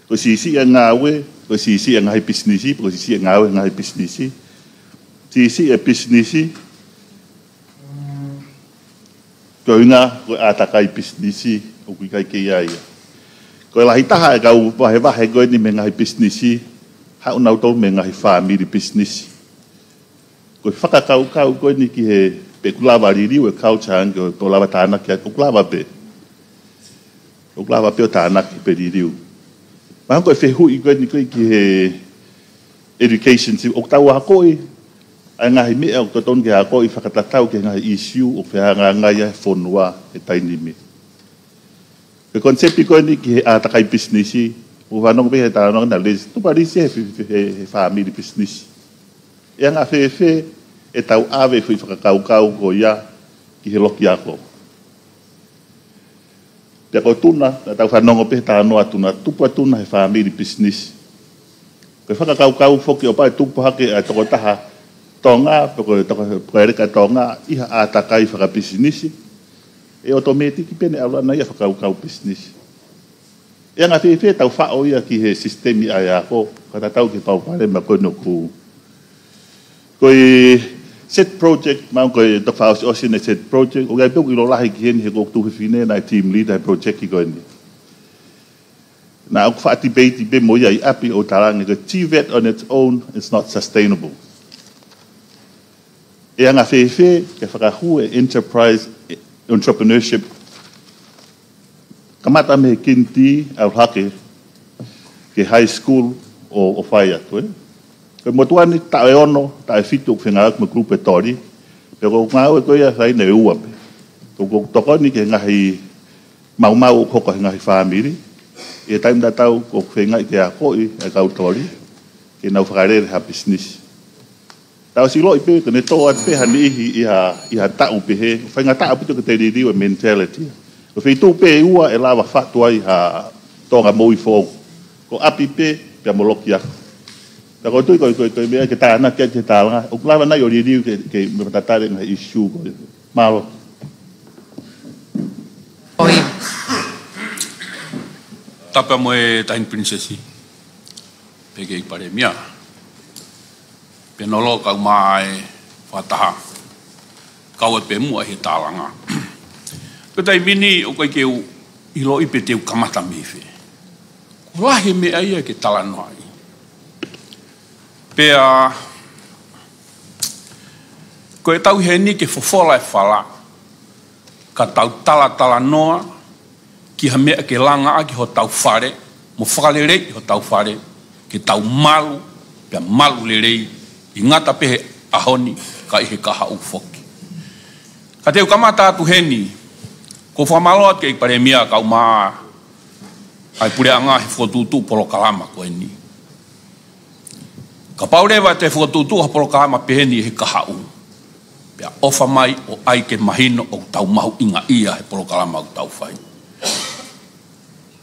ko si ngawe ko si ngai business ko si ngawe ngai business si e business ko ina ko atakai business o ki kai ke ia ko la hitaha ka u wahe ko ni me ngai business ha una to me ngai family business ko whakakau ko ni ki he pe kulava riri o culture ko lava tana ki ko kulava pe o klava pe ta na ki peririu ma ko fe hu I ko ni ko ki education si o tau ha ko I nga hi me o to ton ki ha ko I whakatatau ki nga issue o fe nga ia fonua e taini me ke concept ko ni ki a takai business o vanong be ta no na les tu pari se family business e nga fe e tau ave fu whakakau ko ia ki he loki ako te ko tuna na tau whanongo pe ta no atuna tupu atuna he family business ko whakakau foki o pai tupu hake a toko taha tonga ko ereka tonga iha a takai whaka business e automatic pene ala na ia whakakau business e nga fe tau whao ia ki he sistemi ai ako kata tau ki pau pare ma kono ku set project mau ko to fa o sine set project o ga pe ko lahi ki he ko tu fine na team leader project ki ko ni na o fa debate be mo ya api o tarang the TVET on its own is not sustainable e nga fe ke fa hu enterprise entrepreneurship kamata me kinti au hake ke high school o fire to ko motuani ta ono ta fitu fenga ko grupo tori pero ngau ko ia sai ne ua Ko tokoni ke ngahi mau ko ngahi family. E time da tau ko whenga ke a koi e kautori. Ke nau whakarere ha business. Tau si loi pe kene toa pe hani iha tau pe he. Whainga tau pito ke te ririwa mentality. Ko whaitu pe ua e lawa whatua iha tonga moi fōu. Ko api pe pia moloki aku. Ta ko tui koi mea ke tāna kia te tālanga. O lawa nai o ririu ke me patatare ngā issue ko. Malo. Oi. Tapa moe tain princesi. Peke i pare mia. Penolo kau mai whataha. Kau e pe mua he tālanga. Petai mini o kai keu ilo i pe teu kamata miwhi. Ko lahi me aia ke talanoa i. Pea ko e tau he ni ke fofola e whala. Ka tau tala noa ki ha mea ke langa a ki ho tau whare. Mo whakalere ki ho tau whare. Ke tau malu, pea malu le rei. I ngata pehe ahoni ka ihe kaha ufoki. Ka teu kamata atu heni, ko whamaloa ke i pare mia kau maa ai pure anga he whotutu polo kalama ko eni. Ka paurewa te whotutu ha polo kalama pehe ni he kaha u. Pea ofa mai o ai ke mahino o tau mahu inga ia he polo kalama o tau whai.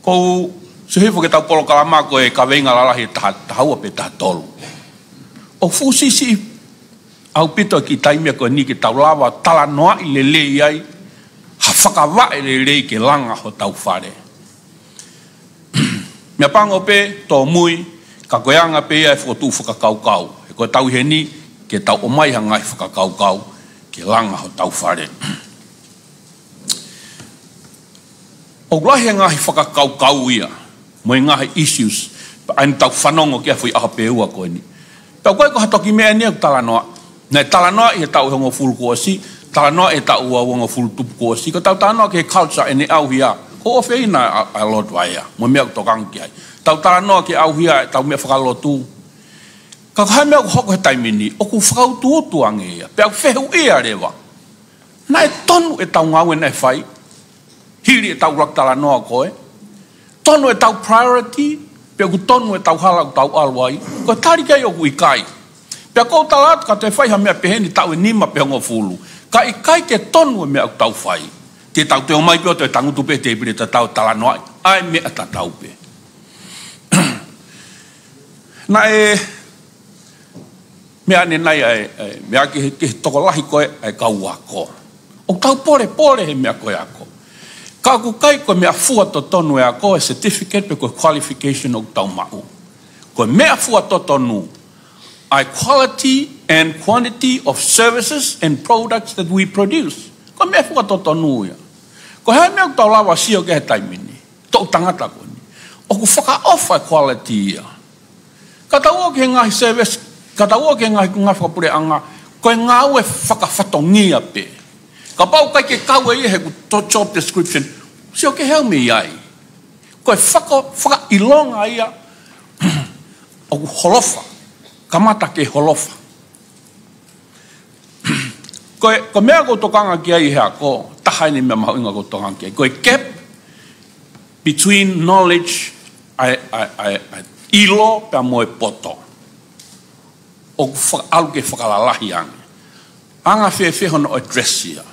Kou sehifo ke tau polo kalama ko e ka venga lalahi tahaua pe taha tolu. O fusisi au pito ki taimia ko ni ki tau lawa tala noa i le lei ai ha whakawa e le lei ke langa ho tau whare. Mea pango pe tō mui ka koeanga pe ai whotu whakakaukau. E koe tau he ni ke tau o mai hangai whakakaukau ke langa ho tau whare. O glahi ngahi whakakaukau ia mo i ngahi issues ain tau whanongo kia whi aha pe ua koe ni. Pau koe ko hatoki mea ni aku talanoa. Nei talanoa i he tau hongo fulu kuosi, talanoa e tau ua hongo fulu tupu kuosi, ko tau talanoa ke culture e ne au hia, ko o whina a lot waia, mo mea ku tokangi ai. Tau talanoa ke au hia e tau mea whakalotu. Ka kai mea ku hoko he taimini, o ku whakautu otu ange ia, pe au whehu ea rewa. Na e tonu e tau ngau e nei whai, hiri e tau rak talanoa koe, tonu e tau priority, pea ku tonu e tau hala ku tau alwai, ko tari kei o ku i kai. Pea kou talat ka te whai ha mea peheni tau e nima pe hongo fulu. Ka i kai ke tonu e mea ku tau whai. Te tau te o mai peo te tangutu pe te ibire te tau talanoa, ai mea ta tau pe. Na e, mea ne nai mea ke toko lahi koe ai kau ako. O tau pore he mea koe ako. Ka ku kai ko mea fua to tonu e ako e certificate pe ko qualification o tau mau. Ko mea fua to tonu ai quality and quantity of services and products that we produce. Ko mea fua to tonu ia. Ko hea mea tau lawa sio ke he taimini. Tau tangata ko ni. O ku whaka ofa quality ia. Ka tau o ke ngahi service, ka tau o ke ngahi whakapure anga, ko e ngau e whakawhatongia pe. Ka pau kai ke kau e he ku job description, sio ke heo me iai. Ko e whaka ilonga ia, o ku holofa, kamata ke holofa. Ko mea ko tokanga ki ai hea ko, tahai ni mea mahu inga ko tokanga ki ai. Ko e gap between knowledge, ilo pia moe poto. O ku alu ke whakalalahi ange. Anga whewhehono address ia.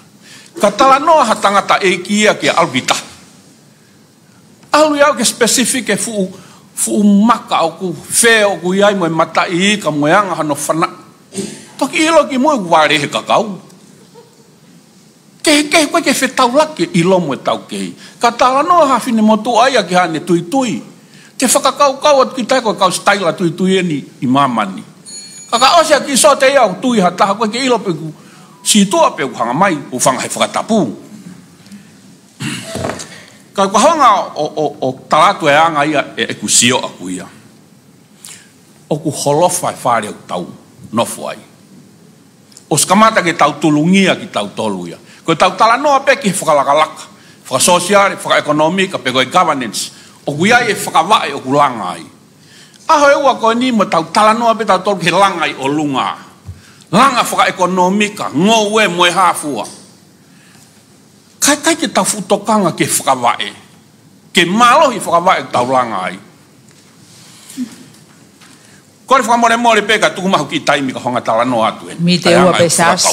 Ka tala noa ha tangata e kia ke albita. Alu iau ke specific e fu maka o ku wheo ku iai moe mata i ka moe anga hano whana. Toki ilo ki moe ware he kakau. Ke koe ke whetau lake ilo moe tau kei. Ka tala noa ha whine motu aia ki hane tui. Te whakakau at ki tai koe kau staila tui ni i mamani. Kaka osea ki so te iau tui ha taha koe ke ilo pe ku si toa pe hanga mai o whanga he whakatapu. Ka hanga o talatu e anga ia e ku sio aku ia. O ku holofa e whare o tau nofu ai. O skamata ke tau tulungia ki tau tolu ia. Ko tau talanoa pe ki whakalakalaka. Whakasosiare, whakaekonomika, pe koe governance. O ku iai e whakawae o ku langa ai. Aho e ua koe ni mo tau talanoa pe tau tolu ke langa ai o lunga. Langa whaka ekonomika, ngō ue moe hāfua. kai ke tau futokanga ke whakawae. Ke malo i whakawae taulanga ai. Kore whakamore mole peka tuku mahu ki taimi ka honga talano atu. Mi te ua pesas.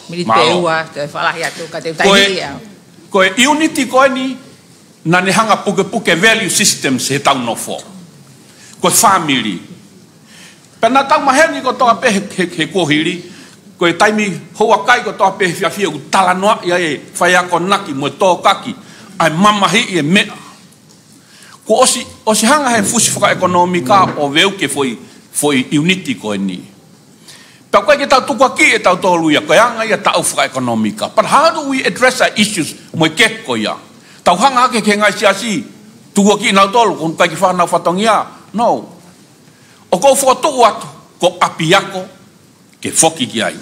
Mi te ua te whalahi atu ka te taimi au. Koe unity koe ni na ne hanga puke value systems he tau no fo. Koe family. Pena tau maheni ko toa pe he kohiri. Koe taimi hoa kai ko toa pe fiafia ku talanoa ia e whaiako naki mo tō kaki. Ai mamahi i e mea. Ko osi hanga he fusi whaka ekonomika o veu ke foi unity koe ni. Pau koe ke tau tukua ki e tau tōlu ia. Koe anga ia tau whaka ekonomika. But how do we address our issues mo i ke koe ia? Tau hanga ake ke ngai siasi. Tukua ki nau tōlu kun kai ki whanau whatongia. No. O kou whotu atu, ko api ako, ke whoki ki ai.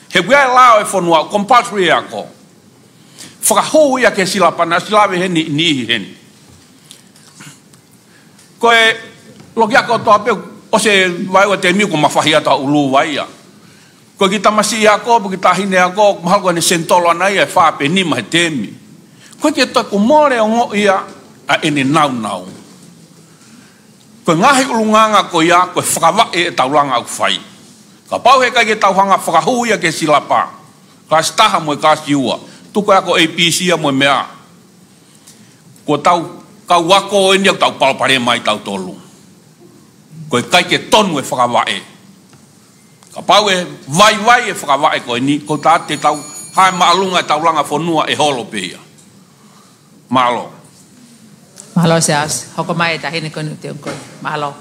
He wea lao e whanua, compulsory ako. Whakahou ia ke silapana, silawe heni, nihi heni. Koe, loki ako toa peu, o se vai o te miu ko mawhahi ata ulu waia. Koe ki tamasi ako, ki tahine ako, mahal koe ne sentolo anai e whape nima he temi. Koe ki toa ko more o ngo ia, a ene nau. Koe ngahi ulunganga ko ia, koe whakawae e taulanga au whai. Ka pau he kai ke tauhanga whakahuia ke silapa. Ka staha mo e ka siua. Tuko ako APC a mo e mea. Ko tau, kau wako e ni au tau palpare mai tau tolu. Koe kai ke tonu e whakawae. Ka pau e vai e whakawae ko e ni. Ko ta te tau, hae maalunga e taulanga whanua e holo pehia. Malo. Mahalo seas, hoko mai ta hine konu te unko. Mahalo.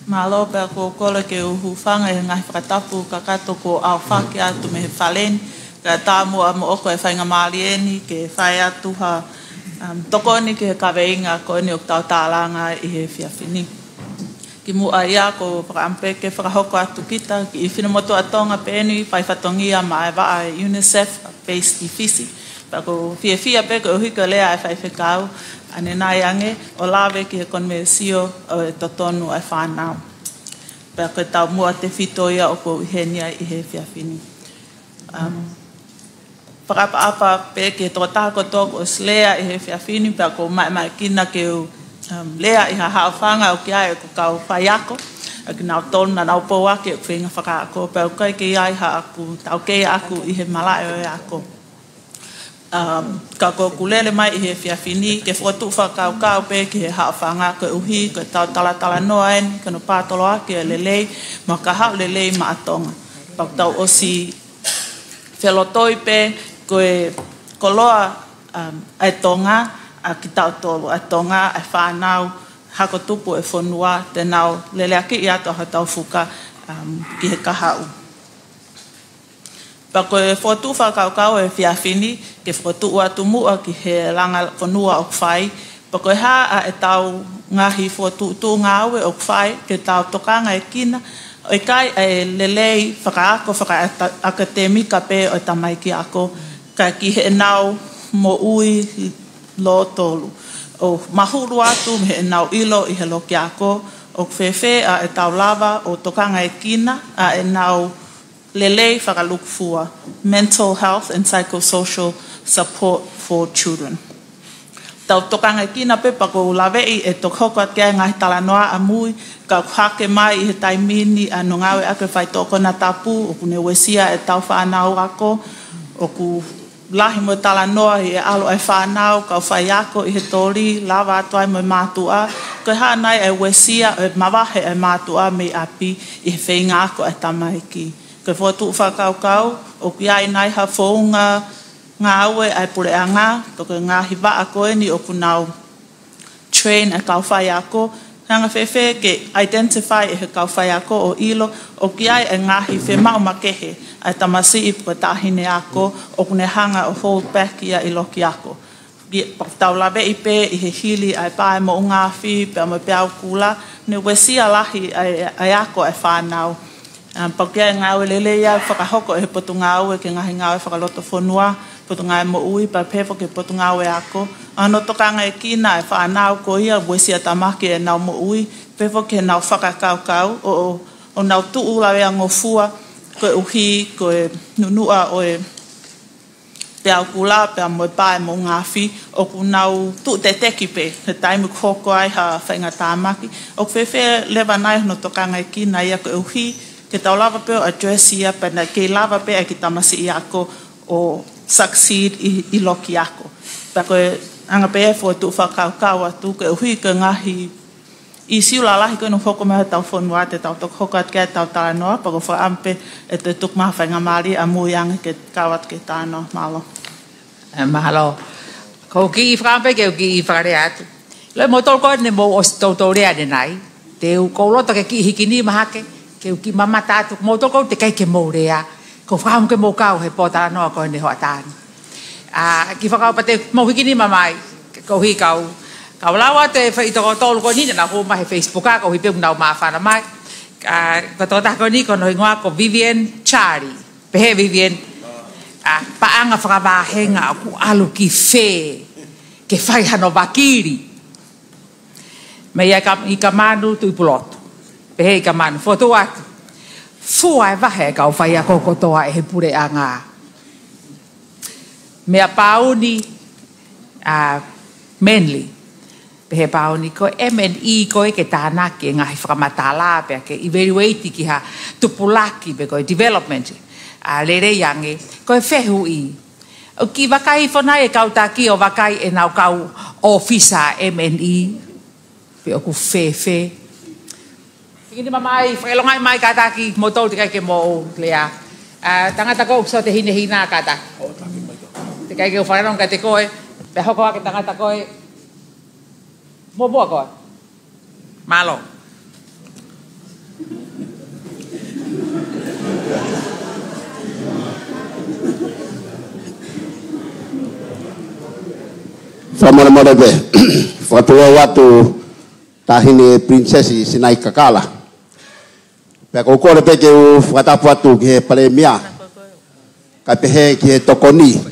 Mahalo pe ko kole ke uhu whanga e ngai whakatapu ka kato ko au whake atu me he whaleni. Ka tāmu a mo oko e whainga maalieni ke whai atu ha tokoni ke he kaweinga ko ni o tau tālanga i he whiawhini. Ki mua ia ko whakaampe ke whakahoko atu kita ki i whinamotu atonga pēnui whai whatongia ma e waa e UNICEF based i Fisi. Pa ko whiawhia pe ko uhika lea e whai whekau. Ane nai ange, o lawe ki he konmesio o e totonu ai whanau. Pea koe tau mua te whitoia o ko uhenia i he whiawhini. Whakapa pe ki he tōtako tōku o slea i he whiawhini, pea ko mai kina ke o lea i ha hao whanga o ki ai ko kau whaiako. A ki nau tonu na nau pou ake o whenga whakaako. Pea koe ki ai ha aku, tau kei aku i he malai o e ako. Ka ko kulele mai i he whiawhini, ke whotu whakau pe ki he haawhanga, ke uhi, ke tau tala noa en, ke no pātolo ake e lelei, ma ka hao lelei ma atonga. Pau tau osi whelotoi pe, koe koloa ai tonga, a ki tau tolu, ai tonga, ai whanau, hako tupu e whanua, te nau lele ake i ato ha tau whuka ki he kahau. Pa koe whotu whakau e whiawhini, ke whotu atu mua ki he langa whanua o kwhai. Pa koe haa e tau ngahi whotu tū ngāwe o kwhai, ke tau tokanga e kina, o kai e lelei whakaakademika pe o tamai ki ako, ka ki he nau mo ui lo tolu. O mahuru atu me he nau ilo i he lo ki ako, o kwewhe a e tau lava o tokanga e kina, a e nau lelei whakalukufua, mental health and psychosocial support for children. Tau tokanga kina pepa ko lawei e tokhoko at kia ngai talanoa a mui, ka hake mai i he taimini a nongawe ake whai toko na tapu, o kune wesia e tau whanau ako, o ku lahi mo talanoa i e alo e whanau, ka whai ako i he tori, lava atuai mo mātua, ko hanai e wesia e mawahe e mātua me api i he whainga ako e tamaiki. Ke whotu whakau, o ki ai nai ha whounga ngā aue ai pure a ngā, ko ke ngā hiwa a koe ni o kunau train e kau whai ako, hanga whewhe ke identify e he kau whai ako o ilo, o ki ai e ngāhi whemau makehe, ai tamasi i puka tahine ako, o kune hanga o hold back ia i loki ako. Tau lawe i pē i he hili ai pae mo o ngā whi, pēr mo pēau kula, ne wesia lahi ai ako e whanau. Pakia ngā ue lele ia whakahoko e he potu ngā ue ke ngahi ngā ue whakaloto whanua, potu ngā e mo ui, pa pēwho ke potu ngā ue ako. Ano tokanga e kina e whanau ko ia, wesia tamaki e nau mo ui, pēwho ke nau whakakau, o nau tuu lawe a ngofua, ko e uhi, ko e nunua o e pe au kula pe mo pa mo ngafi o ku nau tu te teki pe he taimu koko ai ha whainga tāmaki o fe lewa nai no toka ngai ki nai ako uhi ke tau lava pe o addressia pe na ke lava pe a ki tamasi i ako o succeed i loki ako pe koe anga pe e fo tu whakau kau atu ke uhi ke ngahi I siula lahi koe no hoko meha tau whanua te tau tok hoka at kia tau tāra noa pa ko whaampe e te tuk maha whainga maari a muianga ke kawat ke tāno malo. Mahalo. Ko ki I whaampe ke ki I whakare atu. Loi mo tol koe ne mo o tau rea ne nai. Te u koulota ke ki hiki ni mahake ke u ki mamata atu. Mo tol koe te kai ke mo rea. Ko whaam ke mo kau he po tāra noa koe ne hoa tāni. Ki whakau pa te mo hiki ni mamai. Ko hi kau. Kau lawa te whaitoko tolu ko ni na ko mai Facebook ko hi pe nau ma whana mai. Ko to ta ko ni ko no ingoa ko Vivian Chari. Pe Vivian paanga whakawahenga aku alu ki fe ke whai hano wakiri. Me ia I ka manu tu I pulotu. Pe I ka manu. Foto atu. Fua e wahe kau whai a kokotoa e he pure a ngā. Mea pauni Manly. He pauni ko MNE ko ke tāna ke ngahi whakamatala pe ke evaluate ki ha tupulaki pe ko development lere yange ko fehu I o ki wakai fona e kautaki o wakai e nau kau officer MNE pe o ku fe Kini mamai whakelongai mai kataki motou te kai ke mo lea tangata ko so te hina kata te kai ke whakelong ka te koe pe hoko ake tangata koe Mo boa koe. Malo. Whamara be. Whatua watu tahine princesi sinai kakala. Pea ko kore pe ke u whatapu atu ki he pale mia. Kai pehe ki he tokoni.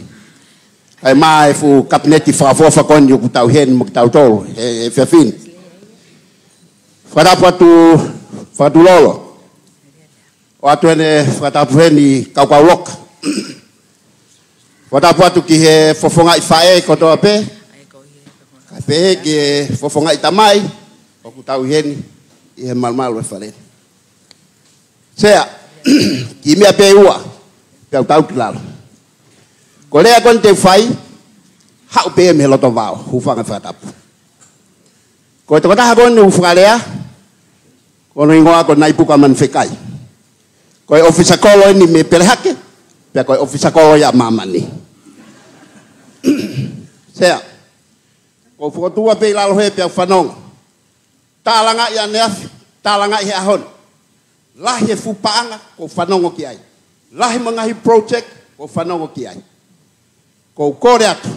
Ai mai fu kabineti whakafofa kon yu kutau hen mo kutau tolu e whiawhin. Whatapu atu lolo. O atu hene whatapu hen I kaukau loka. Whatapu atu ki he fofonga I whae kotoa pe. Kai pehe ki he fofonga I tamai. O kutau hen I he malmalu e whare. Sea, ki mea pe ua. Pea utau ki lalo. Ko lea kon te whai, hau pe me loto vau, hufanga whatapu. Ko te kotaha kon ni ufalea, ko no ingoa ko nai puka man whekai. Ko e ofisa kolo ni me pelehake, pea ko e ofisa kolo ya mamani. Sea, ko fukotua pe lalo he pea whanonga. Tālanga ia neafi, tālanga I ahon. Lahi e fupaanga, ko whanongo ki ai. Lahi mangahi project, ko whanongo ki ai. Ko kore atu.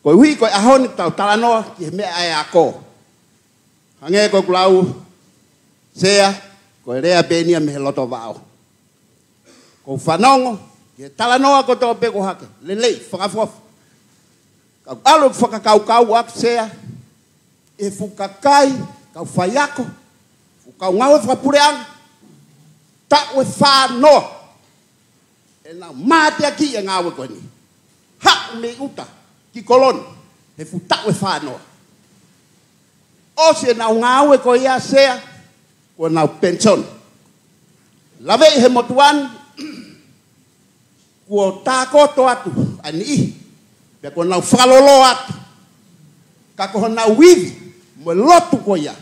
Ko hui ko ahoni tau talanoa ki he mea ai ako. Hange ko kulau sea ko rea benia me loto vao. Ko whanongo ki he talanoa ko tō peko hake. Lelei, whakafofu. Kau alu whakakau ak sea. E fukakai, kau whaiako. Fukau ngawe whakapureanga. Takwe whanoa. E nau mate aki e ngawe ko ni. Ha me uta ki kolon he futa we fano o se na ngawe ko ia sea ko na pension lave he motuan ko ta ko to atu ani be ko na falolo atu ka ko na wivi mo lotu ko ia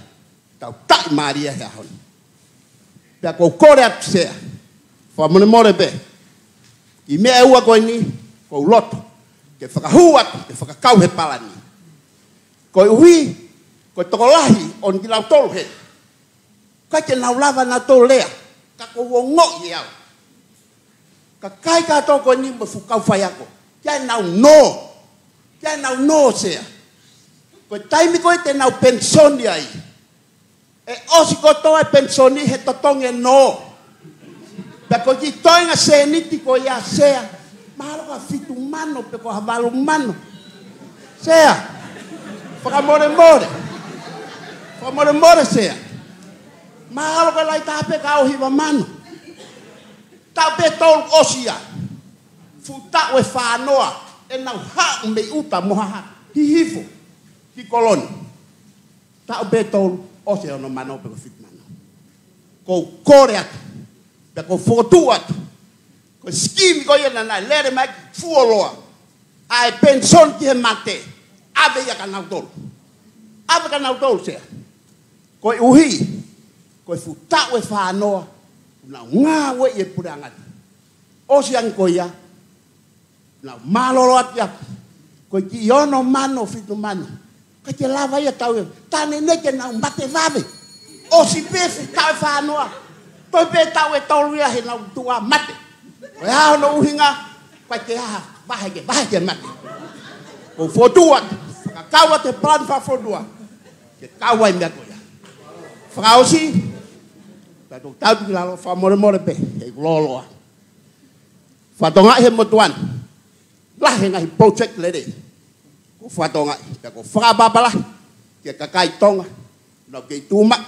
ta ta maria he hon be ko kore atu sea fa mo more be I me ua ko ni ko lotu ke whakahuat, ke whakakau he palani. Ko hui, ko tokolahi on ki lau tolu he. Kai ke nau lava na tolu lea, ka ko wongo I au. Ka kai ka toko ni mo fukau whaiako. Kia nau no sea. Ko taimi ko te nau pensoni ai. E osi ko toa pensoni he totonge no. Pe ko ki toinga se niti ko ia sea. Mahalo ka fitu mano pe ko havalu mano. Sea. Whakamore sea. Mahalo ka lai tape ka ohiwa mano. Tape tolu osia. futa o whanoa e nau ha me uta moha hi hifo ki koloni ta o betolu o se ono mano pe fit mano ko kore atu pe ko fotu atu ko skim ko yena na lere mai fuoloa ai pension ki he mate ave ya kanau tolu se ko uhi ko futa o whanoa na ngā we e purangati o se ang ko ya na malolo atia ko ki ono mano fitu mano ka te lava ia tau tane neke na mbate vave o si pefu tau whanoa toi pe tau e tolu ia he na tua mate o hao no uhinga ka te haha bahege mate o fotua ka kawa te plan fa fotua ke kawa i mea koia whakaosi ka tau tau ki lalo wha more pe e loloa whatonga he motuan lahe ngahi project lede ko whatonga ka ko whakababala ke kakai tonga nau kei tūma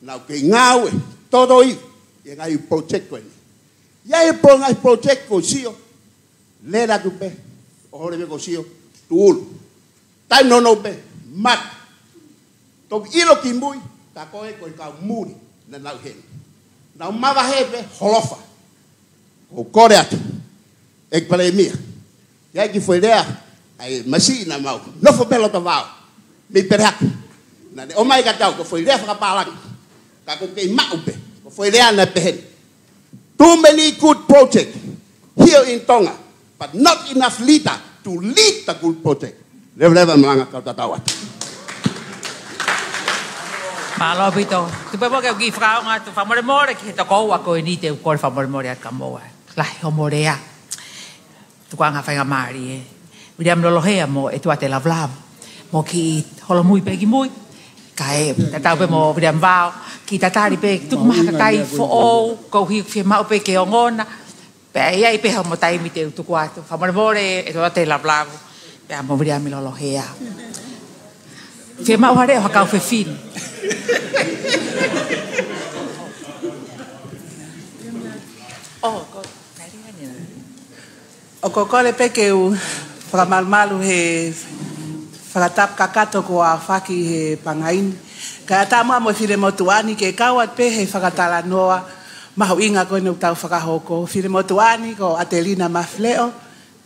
nau kei ngāwe todo i e ngahi project koe ia e po ngahi project ko sio lera tu pe o hore me ko sio tuulu tai nono pe mat to ilo ki mui ta koe koe ka muri na nau he nau mawa hepe holofa o kore atu ek pale mia ia ki foi rea ai masi na mau no fo belo to vao mi perak na o mai ka tau ko foi rea fa palang ka ko ke mau pe ko foi rea na pe too many good projects here in Tonga but not enough leader to lead the good project leva manga ka tatawat Malo bito. Tu pepo ke ki frau nga tu famore more ki to ko wa ko ni te ko famore more ka mo. La ho morea. Tu kwa nga fa nga mari. Miriam lo lohea mo e tu ate la vlav. Mo ki holo muy pe ki muy. Kai ta pe mo miriam vao ki ta tari pe tu ma ka kai fo o ko hi fi ma pe ke ngona. Pe ai pe ho mo tai mi te tu kwa tu famore more e tu ate la vlav. Pe mo miriam lo lohea. Fi ma hore ho ka fe fin. O kokole peke u whakamalmalu he whakatap kakato ko a whaki he pangaini. Ka ata mua mo whire motuani ke kawat pe he whakatala noa mahu inga koe no tau whakahoko. Whire motuani ko Atelina Mafleo,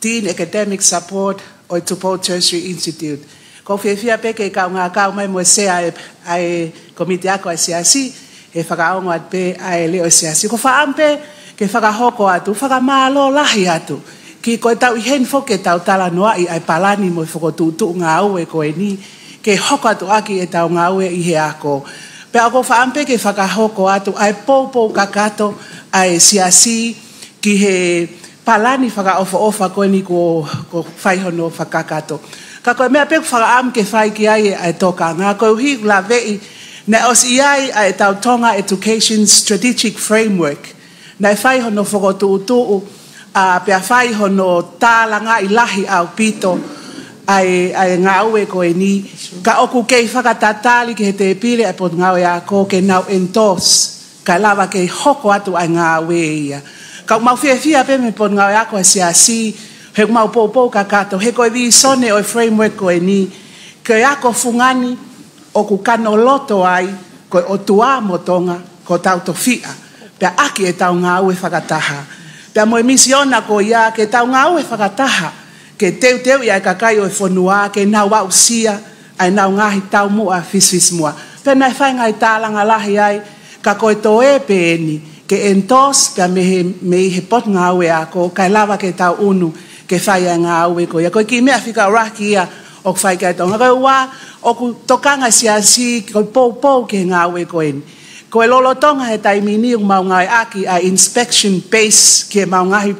Teen Academic Support o Tupou Tertiary Institute. Ko whiawhia peke kau ngā kau mai mo sea ai komite ako ai siasi he whakaongo at pe ai leo siasi. Ko whaampe ke whakahoko atu, whakamalo lahi atu. Ki koe tau i hen foke tau tala noa i ai palani mo i whakotutu ngā ue koe ni. Ke hoko atu aki e tau ngā ue i he ako. Pe ako whaampe ke whakahoko atu ai poupou kakato ai siasi ki he palani whakaofa koe ni ko whaihono whakakato. Ka koe mea peku whakaam ke whai ki ai ai toka ngā koe uhi la vei na os iai ai tau Tonga Education Strategic Framework. Na e whaihono whakotutu pia whaihono tālanga i lahi au pito ai ngā ue koe ni. Ka oku kei whakatatali ki he te pile ai pot ngā ue a ko ke nau endorse. Ka lawa kei hoko atu ai ngā ue ia. Ka mau whiawhia pe me pot ngā ue a ko siasi he mau poupou kakato, he koe vi sone o framework koe ni, koe ako fungani o ku kano loto ai, koe o tua motonga, ko tau to fia, pia aki e tau ngā ue whakataha. Pia moe misiona ko ia, ke tau ngā ue whakataha, ke teu ia e kakai o e whanua, ke nau wau sia, ai nau ngahi tau mua, fis mua. Pia nai whai ngai tālanga lahi ai, ka koe to e peeni, ke entos, pia me he pot ngā ue ako, kai lava ke tau unu, ke whai a ngā ue koe. Koe ki mea whika raki ia o whai kai tonga. Koe wā o ku tokanga siasi koe pou ke ngā ue koe. Koe lolo tonga he taimini o mau ngai aki a inspection base ke mau ngahi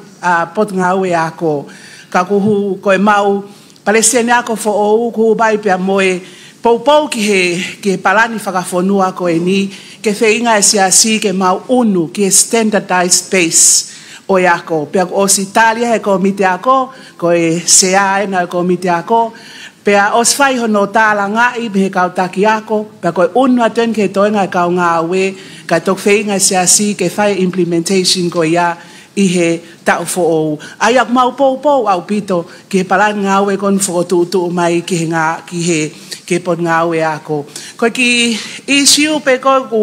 pot ngā ue ako. Ka kuhu koe mau palesiane ako fo o kuhu bai pia moe pou ki he palani whakafonua koe ni ke wheinga e siasi ke mau unu ki standardized base. O yako, pia o Italia he komite ako, ko e sea na komite ako, pia os fai hono tala ngai he kautaki ako, pia ko unu aten ke toenga kau ngā ue, ka tok wheinga siasi ke fai implementation ko ia, i he tau fo o. Ai ak mau pou au pito ki he pala ngawe kon fo tu mai ki he ngā ki he ke pot ngawe ako. Ko ki issue pe ko ku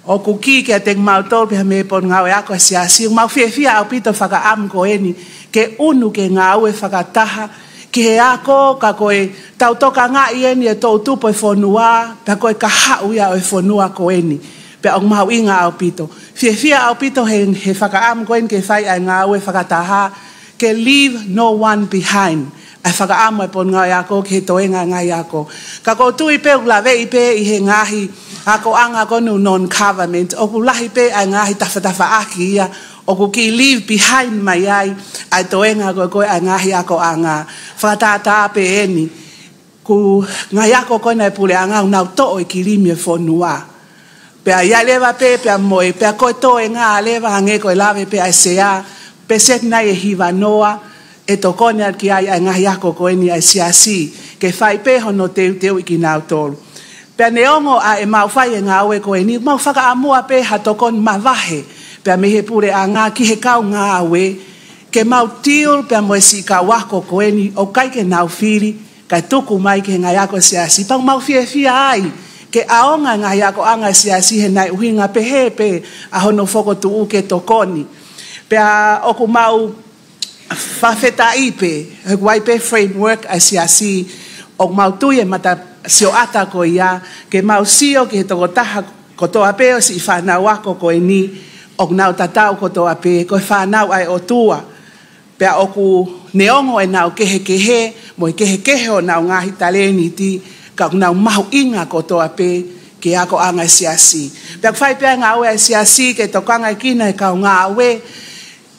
o ku ki ke te mau tol pe me pot ngawe ako siasi mau fia au pito whaka am ko eni ke unu ke ngawe whakataha ki he ako ka koe tau toka ngā i eni e tau tupo e whonua pe koe ka hau ia o e whonua ko eni. Pe au mau inga au pito. Fia au pito he whakaam koen ke whai ai ngā ue whakataha ke leave no one behind. Ai whakaam ai pon ngā iako ke toenga ngā iako. Ka ko tui pe ulawe i pe i he ngahi ako anga konu non-government. O ku lahi pe ai ngahi tawhatawa aki ia. O ku ki leave behind mai ai toenga koe ai ngahi ako anga. Whakatata pe eni. Ku ngā iako koe nei pule anga unau to'o i ki limi e whonua. Pea ia lewa pe pea moe, pea koe tō e ngā lewa hange koe lawe pe ai sea, pe set nai e hiwa noa, e to kone at ki ai ngahi ako koe ni ai siasi, ke whai pe hono teu i ki nau tōru. Pea neongo a e mau whai e ngā ue koe ni, mau whaka amua pe ha to kone mawahe, pea me he pure a ngā ki he kau ngā ue, ke mau tiul pea moe si ka wako koe ni, o kai ke nau whiri, kai tuku mai ke ngai ako siasi, pang mau fia ai, ke aonga ngahi ako anga siasi he nai uhinga pe a hono whoko tu uke tokoni. Pea oku mau whawheta ipe, he kuai pe framework a siasi, o mau tuie mata sio ata ko ia, ke mau sio ki he toko taha kotoa pe o si whanau ako ko e ni, o nau tatau kotoa pe, ko whanau ai o tua. Pea oku neongo e nau kehe, mo i kehe o nau ngahi taleni ti, ka nau mahu inga kotoa pe ke ako anga siasi. Pea whai pea ngā ue siasi ke tokanga i kina e kau ngā ue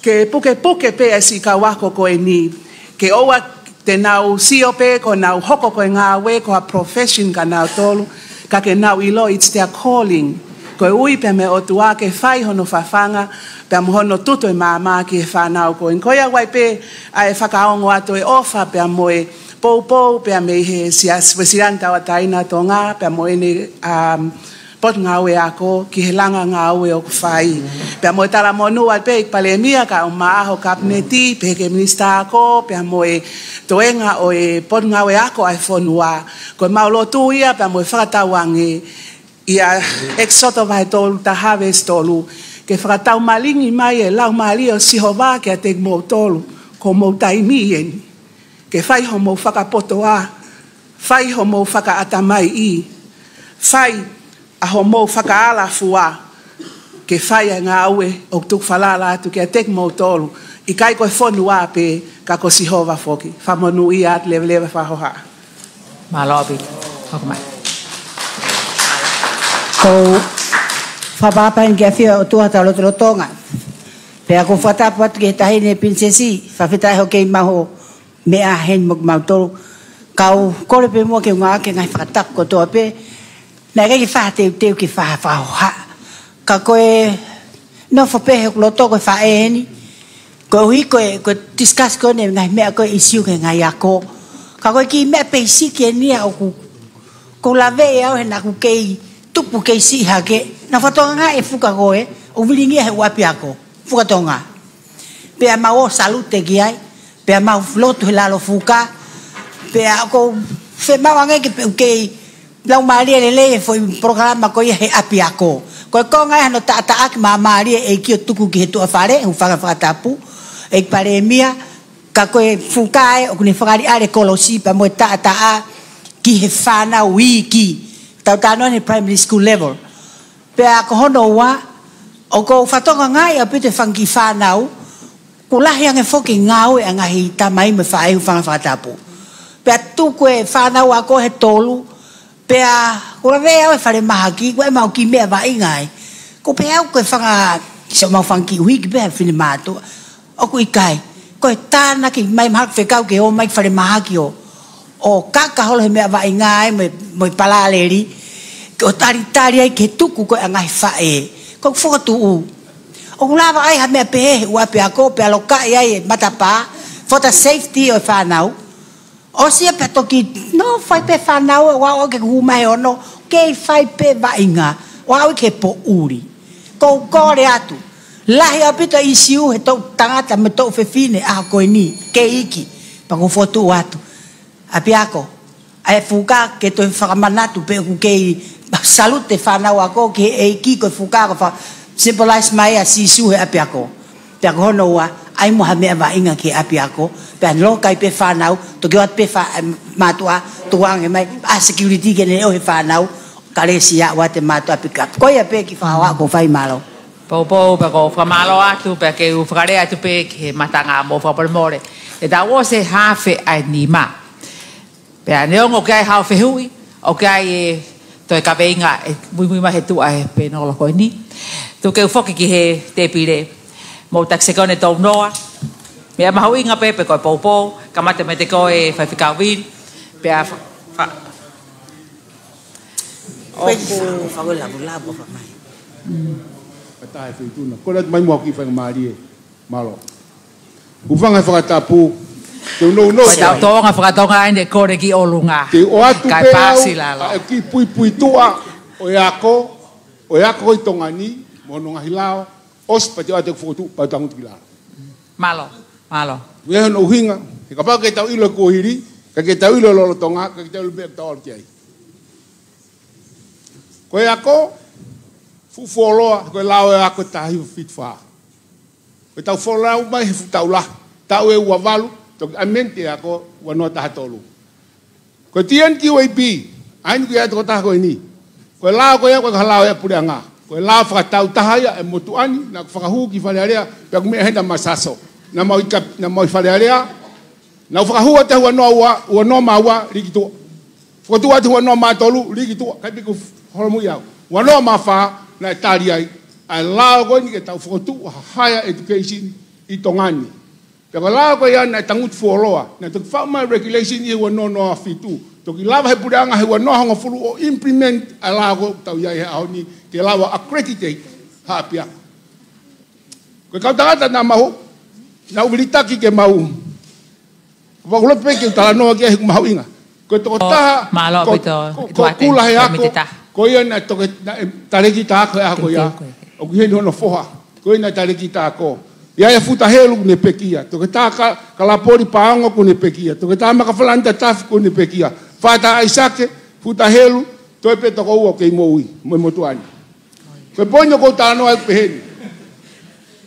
ke puke pe e si ka wako koe ni. Ke oua te nau sio pe ko nau hoko koe ngā ue ko a profession ka nau tolu ka ke nau ilo it's their calling. Koe ui pea me o tua ke whai hono whawhanga pea mohono tuto e māma ki e whanau koe. Koe a wai pe a e whakaongo ato e ofa pea moe pou pea me he sian tawa taina to ngā pea moe ne pot ngā ue ako ki he langa ngā ue o kwhai. Pea moe tala monu al pe ik pale mia ka o maaho kapneti pe ke minista ako pea moe toenga o e pot ngā ue ako ai whonua. Koe maulo tu ia pea moe whakatawange ia exoto vai tolu ta harvest tolu ke whakatau malingi mai e lau mali o sihova ke a te mo tolu ko mo taimi eni. Ke whai ho mou whakapoto a, whai ho mou whakaatamai i, whai a ho mou whakaala fua, ke whai a ngā ue o tuk whalala atu ke a tek mou tolu, i kai koe whonu a pe ka ko sihova whoki, whamonu i at lewa whahoha. Mālobi, hoko mai. Ko whapapain kia whia o tuata lo tonga, pea ko whatapu atu ke tahine prinsesi, whawhitai ho kei maho, mea hen mok mau tolu kau kore pe mo ke ngā ke ngai whakatap ko toa pe nai kai whahateu ki whahoha ka koe no whapehe kulo to koe whaeni koe hui koe discuss koe ne ngai mea koe isiu ke ngai ako ka koe ki mea pe isi ke nia o ku lawe e au he na ku kei tupu kei si hake na whatonga ngā e fuka koe o wilingia he wapi ako fukatonga pea mau o salute ki ai pea mau flotu he lalo fuka pea ko fe mau angai ke lau maria le foi programa ko he api ako ko ngai no ta ak ma maria e ki tuku ki tu afare u fanga tapu e pare mia ka ko fuka e o ni fangari ale kolosi pa mo ta ki he fana wiki ta no ni primary school level pea ko hono wa o ko fatonga ngai a pite fangi fanau kulahi ang e foki ngau e ngahi tamai me whae ufanga whakatapu. Pea tuku e whanau ako he tolu, pea kura vea e whare mahaki, koe mau ki mea wa ingai. Ko pea au koe whanga, so mau whangi ui ki pea whine mātua. Oku i kai, koe tāna ki mai mahak whekau ke o mai whare mahaki o. O kakaholo he mea wa ingai, moi palaleri, o taritari ai ke tuku koe angahi whae. Koe whakatu u. O lava ai ha mea pehe ua pe ako pe aloka ai matapa for the safety of whanau. O sia pe toki no whai pe whanau wa o ke humai ono ke whai pe wainga wa o ke po uri. Ko kore atu lahi apita isiu he tau tangata me tau fefine a koe ni ke iki pa ko fotu atu apiako ai fuka ke to whakamanatu pe ku ke salute whanau ako ke e ki ko fuka ko fa symbolize mai a sisu he apiako pe ko no wa ai mo ha me va inga ke apiako pe lo kai pe whanau to ke pe fa matua tuang mai a security ke ne o he whanau kalesia wa te matua pika ko ia pe ki fa wa ko fai malo Popo pe ko whamalo atu pe ke u whakare atu pe ke matanga mo whapalmore. E ta o se hawhi ai ni ma. Pe a neongo ke ai hawhi hui, o ke ai e toi ka veinga e mui ma he tu ai pe no loko ni. Tu ke u whoki ki he te pire mo taksekone tau noa. Me a mahu inga pe pe koe popo, ka mate me te koe whaiwhikau win. Pe a Oku whakulabu pa mai. Tae whituna. Kora mai mua ki whanga maari e. Malo. Ufanga whakatapu. Te uno uno. Koe tau tonga whakatonga ane kore ki olunga. Te o atu kai pe pasi lalo. au. Ki pui pui tua. O eako. O eako i tonga ni. Mononga hilao. Os pa te o ate whukotu. Pa tangu tiki lalo. Malo. Malo. Wehe no hinga. He kapau ke tau ilo kohiri. Ka ke tau ilo lolo tonga. Ka ke tau ilo bek tau alki ai. Ko eako. Fufoloa, koe lao e ako tahi fit wha. Koe tau wholau mai he futau la. Tau e ua walu, toki amente ako wanoa taha tolu. Koe tian ki wei pi, ainu ki ato taha koe ni. Koe lao koe koe halao e pure anga. Koe lao whakatau taha ia e motu ani, na whakahu ki wharearea, pia kumea henda masaso. Na mau i wharearea, na whakahu ate wanoa maua, riki tua. Whakatu ate wanoa maa tolu, riki tua, kai piku holomu iau. Wanoa maa wha, na e tari ai, a lao koe ni ke tau whakotu higher education i tongani. Pea ko lao koe ia na e tangut fuoloa, na toki whaumai regulation i hewa noa fitu. Toki lawa he pureanga hewa noa honga fulu o implement a lao koe tau iai he ahoni, ke lawa accreditate hapia. Koe kau tangata na mahu, na uvilitaki ke mahu. Wakulot pe ke utala noa kia hiku mahu inga. Koe toko taha, ko kula he ako, ko ia na toke tareki tako e ako ia. O ki heni hono foha. Ko ia na tareki tako. Ia ia futa helu kune pekia. Toke ta kalapori paongo kune pekia. Toke ta makawhalanta tafi kune pekia. Fata aisake, futa helu, toi pe toko ua kei moui, moi motuani. Koe ponyo kou talanoa e peheni.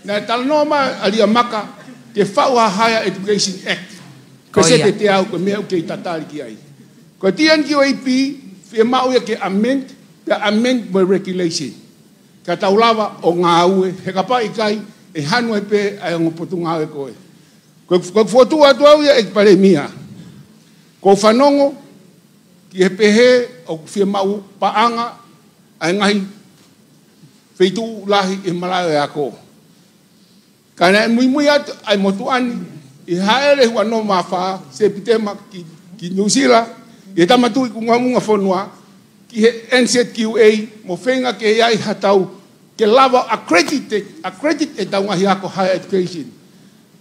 Na talanoa ma alia maka, te whaua Higher Education Act. Koe se te te au, koe mea kei tatari ki ai. Koe tian ki o ipi, fie mau ia ke amend, pe amend by regulation. Ka taulawa o ngā ue, he kapa i kai, e hanu e pe ai o ngopotu ngā ue koe. Koe fuotu atu au ia e pare mia. Ko whanongo, ki he pehe o fie mau paanga, ai ngahi feitu lahi e malao e ako. Ka na e mui atu, ai motu ani, i haere hua no mawha, se pitema ki New Zealand, i tamatui ku ngunga whanua, ki he NZQA, mo whenga ke iai hatau, ke lava accredited e tau ngahi ako higher education.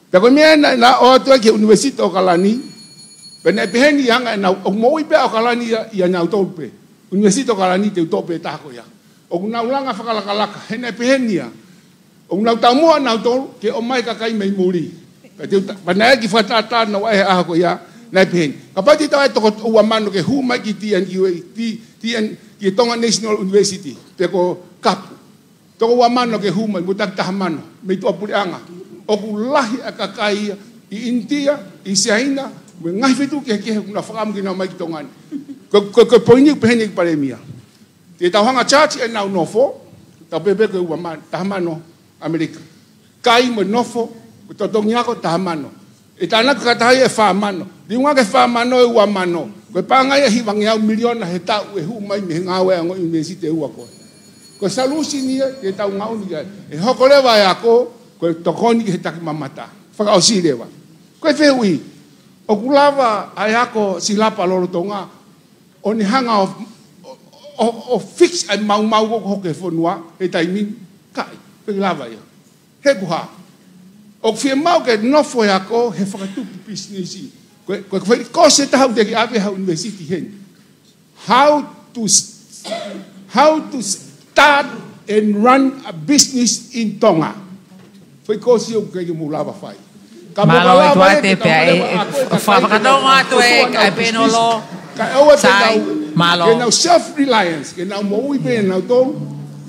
Pea koe mea na o atua ke University o Kalani, pena e peheni hanga e nau, o moi pe o Kalani ia nau tolpe. University o Kalani te utope e tako ia. O nau langa whakalakalaka, hena e peheni ia. O nau taumua nau tolu, ke o mai kakai mei muri. Pena e ki whatata na wae aha ko ia, na e peheni. Ka pati tau e toko ua mano ke hu mai ki TNUA, ki Tonga National University, pe ko kapu. Toko ua mano ke hu mai, mutak taha mano, mei tua pureanga. O ku lahi a kakai i India, i Siaina, me ngai fitu ke kuna whakam ki na mai ki tongani. Ko poini peheni ki pare mia. Te tauhanga chachi e nau nofo, tau pepe ke ua mano, taha mano, Amerika. Kai me nofo, ko totongi ako taha mano. E tāna kakatahi e wha mano. Ringa ke wha mano e ua mano. Koe pāngai e hiwangi au miliona he tau e hu mai me he ngāwe ango universite e ua koe. Koe salusi nia ke tau ngau ni kai. E hoko lewa e ako, koe tokoni ki he taki mamata. Whaka o si lewa. Koe whehui, o kulawa ai ako silapa loro tonga, o ni hanga o fix ai mau hoke whanua, he taimin, kai, pe lava ia. He kuha. O fie mau ke nofo e ako, he whakatupu businessi. Koe whai kose tahau te ki awe hau university hen. How to start and run a business in Tonga. Foi kosi o ke mo lava fai. Malo e tua te pe ai whakatong atu e penolo sai malo. Ke nau self-reliance, ke nau mo ui pe nau tolu,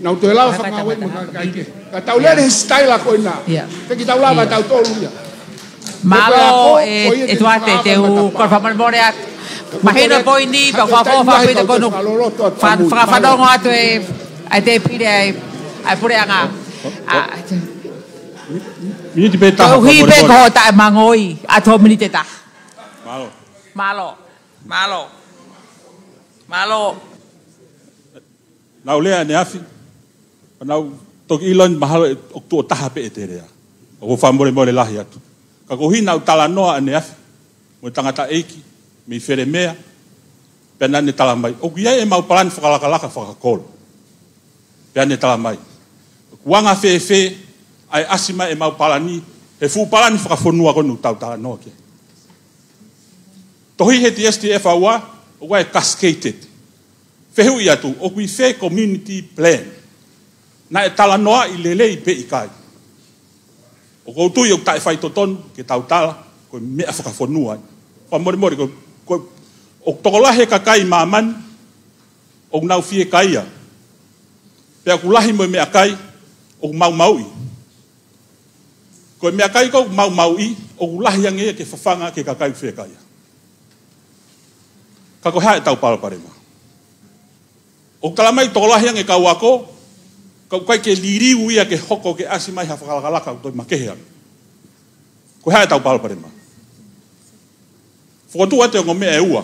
nau te lava whakawe makaike. Ka tau lere style a koina. Te ki tau lava tau tolu ia. Malo e tua te u korwhaman more at mahina poi ni pa whawha pita konu whakatong atu e te pire ai pure anga. Miniti pe taha. Kau hi pe ko ta mangoi ato miniti ta. Malo. Malo. Malo. Malo. Nau lea ne afi. Nau toki ilon mahalo o tu taha pe te rea. O whamore more lahi atu. Ka ko hi nau tala noa ne afi. Mo tangata eiki. Mi fere mea. Pena ne tala mai. O kia e mau palani whakalakalaka whakakolo. Pena ne tala mai. Wanga fe ai asima e mau palani he fu palani whakafonua konu tau tala noa ke. Tohi he ti STF awa, o wai cascaded. Fehu i atu, o kui fe community plan. Na e tala noa i lele i pe i kai. O koutu i o tae whai totonu ke tau tala, ko mea whakafonua. Wha mori, o tokolahe ka kai maaman, o nau fie kaia. Pea kulahi mo mea kai, o mau i. Ko mea kai ko mau i, o lahi ange ke whawhanga ke kakai whekaia. Ka ko hae tau palaparema. O kalamai tō lahi ange kau ako, kau kai ke liriu ia ke hoko ke asi mai ha whakalakalaka o toi makehe ange. Ko hae tau palaparema. Whakatu ate o ngō mea e ua.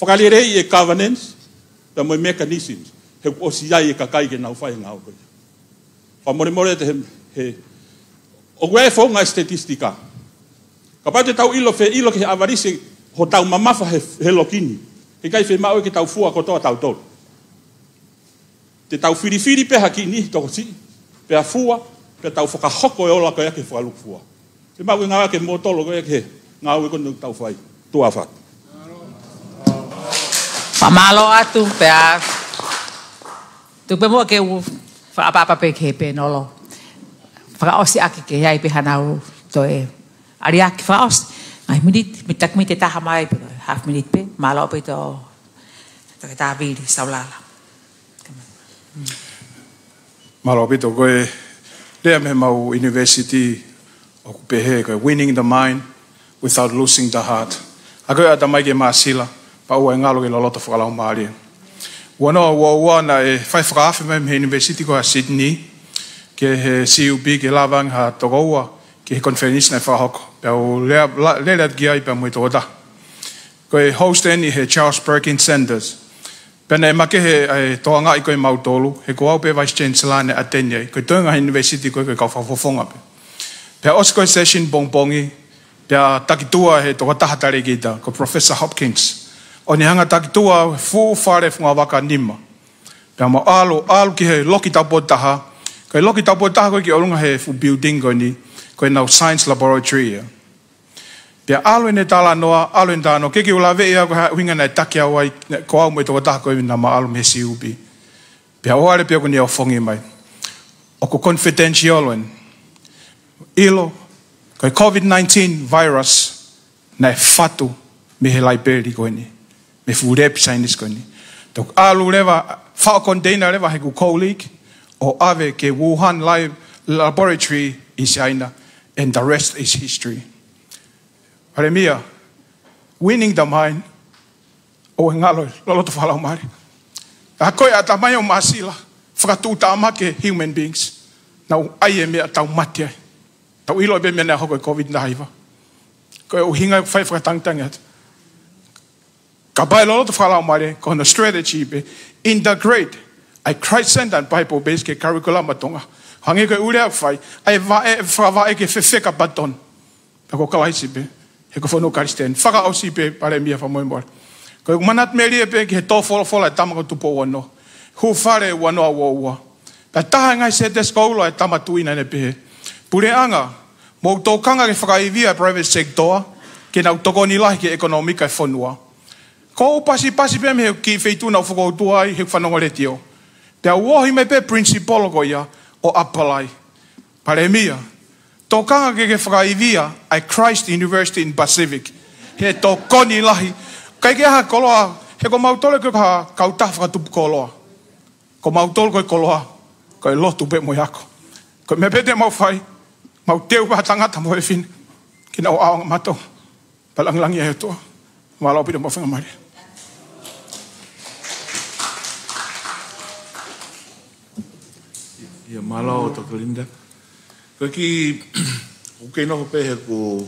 Whakalirei e governance, pe mo mechanisms, he osi ai e kakai ke nau whai ngā okoia. Whamore te he o gwe fonga statistika. Ka pate tau ilo ke avarise ho tau mamafa he lokini. He kai fe mau ke tau fua ko toa tau tolu. Te tau firifiri pe hakini toko si. Pe a fua, pe tau whakahoko e ola ko yake whakaluk fua. Te mau ngā ke motolo ko yake ngā ue kono tau whai. Tua whak. Pamalo atu pe a tupe mua ke u whaapapa pe ke pe nolo. Whakaosi ake ke iai pe hanau to e ari ake whaosi. Ai minit, mitak mite taha mai pe half minute pe. Malo pe to ke taha viri saulala. Malo pe to koe lea me mau university o kupehe koe winning the mind without losing the heart. A koe ata mai ke maasila pa ua ngalo ke lolota whakalau maari. Wanoa ua na e whai whakaafi mai me university ko a Sydney ke he CUB ke lawang ha tokoua ke he conference na whahoko. Pea o lea gia i pea mui tōta. Ko e host eni he Charles Perkins Sanders. Pena e make he toa ngā i koe mautolu, he ko au pe Vice Chancellor ne atenia, koe toenga university koe kau whawhawhonga pe. Pea os koe session bongbongi, pea takitua he toka tahatare kita, ko Professor Hopkins. O ni hanga takitua fu whare whunga waka nima. Pea ma alu ki he loki tapo taha, koe loki tapo taha koe ki orunga he fu building koe ni, koe nau science laboratory. Pea alu ne tala noa, alu ne tala noa, keki ula vea koe huinga nei takia wai, ko au mei toka taha koe na ma alu me CUB. Pea oare pea koe ni au whongi mai. O ko confidential en. Ilo, koe COVID-19 virus, nei whatu me he laiperi koe ni. Me fu repsainis koe ni. Tok alu lewa, whao container lewa he ku colleague, o ave ke Wuhan Laboratory in China, and the rest is history. Aremia, winning the mind, o ngalo, loloto whalau mari. A koe ata mai o masila, whakatūta amake human beings, nau ai e mea tau mati ai. Tau ilo e be mea hoko e COVID na haiva. Koe o hinga whai whakatangitangi atu. Ka bai loloto whalau mari, ko na strategy be, integrate, ai Christ-centered Bible-based ke curriculum matonga. Hangi koe urea whai, ai whakawae ke whewheka baton. Pako kalaisi be, he ko whanu Christian. Whaka ausi be, pare mia whamoimora. Koe manat meri e be, ke he tō whola e tamako tupo wano. Hu whare wanoa ua. Pea taha ngai se te skoula e tamatuina ne pehe. Pure anga, mō tōkanga ke whakaivia private sector, ke nau toko ni lahi ke ekonomika e whanua. Ko pasi pe me ki wheituna o whakautua ai he whanonga re tio. Pea uohi me pe principal ko ia o apalai. Paremia. Tokanga ke whakaivia ai Christ University in Pacific. He tō koni lahi. Kai ke ha koloa, he ko mautole ko ka kautah whakatupu koloa. Ko mautole ko koloa, ko lotu pe mo yako. Ko me pete mau whai, mau teu pa tangata mo e whine. Kina o aonga mato, palanglangi e toa. Malau pida mo whinga mare. Ia malau to Linda. Ko ki o ke no pe he ko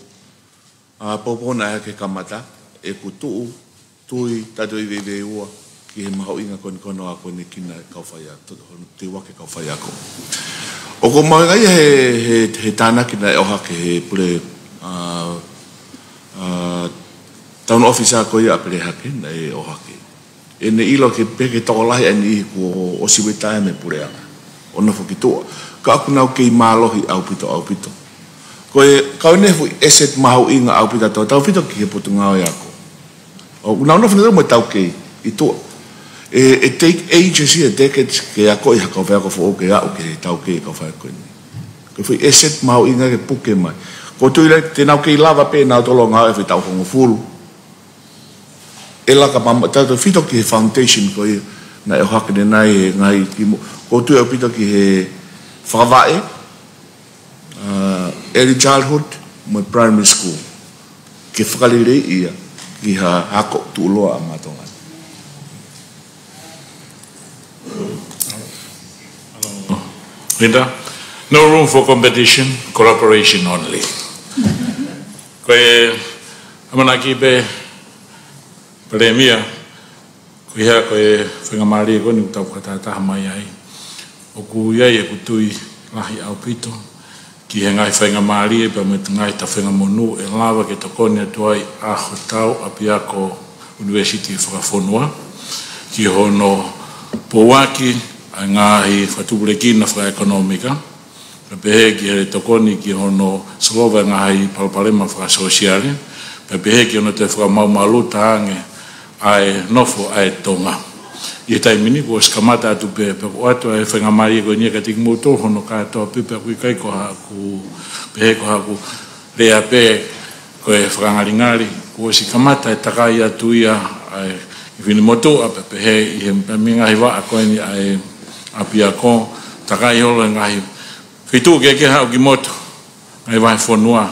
a popona ke kamata e ku tui tatu i veve ua ki he maho inga kono a kone kina kau whai a te wake kau whai ako. O ko maungai he tāna kina e oha ke he pule town office a koia a pere hake na e oha ke. E ne ilo ke peke toko lahi ani i ko o siwetae me pure anga. Ono fuki toa. Ka aku nau kei mālohi au pito. Ko e kau nefu eset maho inga au pita toa. Tau pito ki he putu ngao e ako. O nau nofu nero mo tau kei i toa. E take agency e decades ke ako i hakau whea ko fo ke au ke tau kei kau whea koe ni. Ko fui eset maho inga ke puke mai. Ko tuile te nau kei lava pe nau tolo ngao e fui tau hongo fulu. E laka mama tau fito ki he foundation ko i na e hakene nai e ngai ki mo. Ko tu e pito ki he whakawae, early childhood, mo primary school. Ke whakalere ia ki ha hako tu loa a matonga. Linda, no room for competition, collaboration only. Koe amanaki pe Paremia, koe hea koe whingamari e koni utau katataha mai ai. O ku iai e kutui lahi au pito, ki he ngai whingamari e pa me ngai ta whingamonu e lawa ke tokoni atuai a hotau a Piako University whakawhonua, ki hono Powaki a ngahi whatupulekina whakaekonomika, pa pehe ki he tokoni ki hono Slova ngahi palpalema whakasosiale, pa pehe ki hono te whakamaumaluta ange ai nofo ai tonga. I tai mini ko skamata atu pe ko atu e whenga mai ko nia ka tiki moto hono ka to pe ku kai ko ha ku pe ko ha ku rea pe ko e whangaringari ko si kamata e takai atu ia ai i vini moto a pe he i he minga hiwa a koe ni ai a Piako takai holo ngai fitu ke ha ki moto ai vai fonua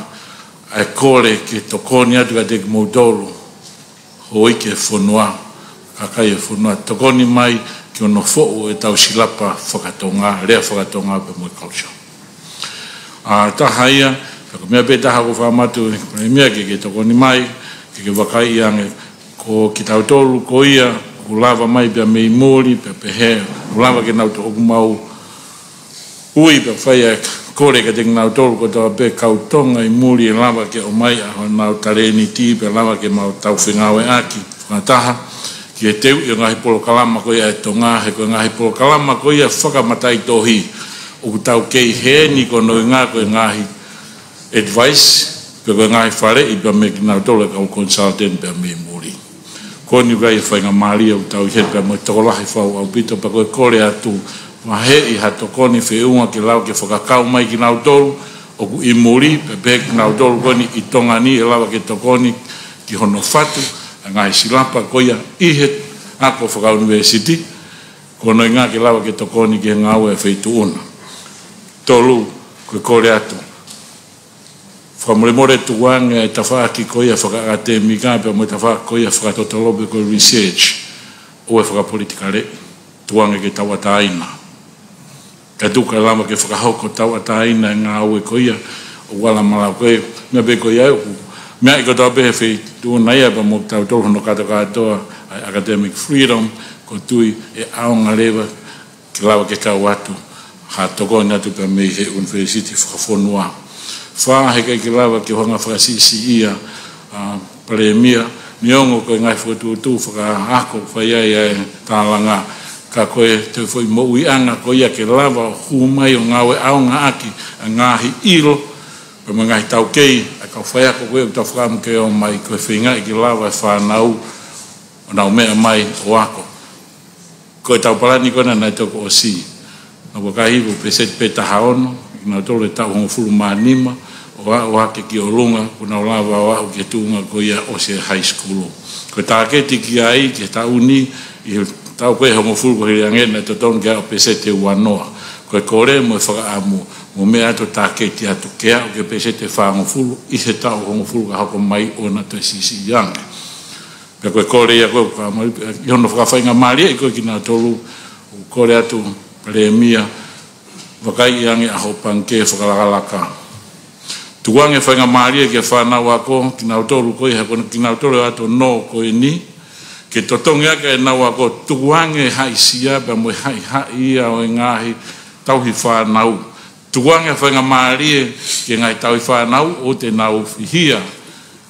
ai kore ke tokoni atu ka tiki moto hoi ke fonua kakai e whunua tokoni mai ki ono fo'u e tau silapa whakatonga, rea whakatonga pe moi culture. Taha ia, ko mea pe taha ko whamatu, mea ke tokoni mai, ke wakai iange, ko ki tau tolu ko ia, ko lava mai pe mei mōri, pe pehe, ko lava ke nau to oku mau ui pe whaia kore ka teki nau tolu ko tawa pe kautonga i mōri e lava ke o mai a nau tareni ti, pe lava ke mau tau whingawe aki, whakataha, ki e teu i ngahi polo kalama ko ia e tonga, he ko ngahi polo kalama ko ia whakamatai tohi o tau kei he ni ko no ngā ko ngahi advice, pe ko ngahi whare i pa me ki nau tole ka o consultant pe me muri. Ko ni gai e whainga maari o tau he pe mo tokolahi whau au pito pa ko e kore atu ma he i hato koni whiunga ki lau ke whakakau mai ki nau tolu o ku i muri pe pe ki nau tolu koni i tonga ni e lawa ke tokoni ki hono whatu ngai silapa ko ia ihe ako whaka university kono i ngā ke lawa ke tokoni ke ngau e whaitu una tolu koe kore atu whamuremore tuwange e tawhaki ko ia whakaate mika pe mo tawhaki ko ia whakatotolobe ko research o e whakapolitika re tuwange ke tawataina ka tuka lama ke whakahoko tawataina ngā ue ko ia o wala mala koe mea pe ko ia mea i ko tau pehe whi tūna ia pa mo tau tolu no kata katoa academic freedom ko tui e aonga lewa ki lawa ke kau atu ha tokoni atu pa mei he university whakawhonua wha he kai ki lawa ki honga whakasisi ia Paremia niongo koe ngai whakatutu whakahako whaiai ai tālanga ka koe te whai mo uianga ko ia ke lawa humai o ngawe aonga aki a ngahi ilo pa mga tau kei a kau whaia ko koe ta whakamu ke o mai koe whinga i ki lawa e whanau o nau mea mai o ako koe tau parani kona nai toko o si na wakahivu pe set pe taha ono na tole tau hong fulu manima o ke ki olunga kuna lava wa ke tunga ko ia o se high school ko ta ke tiki ai ke ta uni i tau ko hong fulu ko ia ngena to ton ga pesete wanoa ko kore mo fa amu mo me ato ta ke ti atu ke o ke pesete fa hong fulu i se tau hong fulu ka ko mai ona to sisi yang pe ko kore ia ko ka mo yo no fa fa nga mali ko ki na tolu kore atu premia wakai yang a hopan ke whakalakalaka. Tuang e whainga maria ke whanau ako, ki nau tolu koe, ki nau tolu ato no koe ni, ke totongi aka e nau ako, tuang e hai sia, pa mo hai ia o e ngahi, tauhi whanau. Tuang e whainga maria ke ngai tauhi whanau, o te nau hia,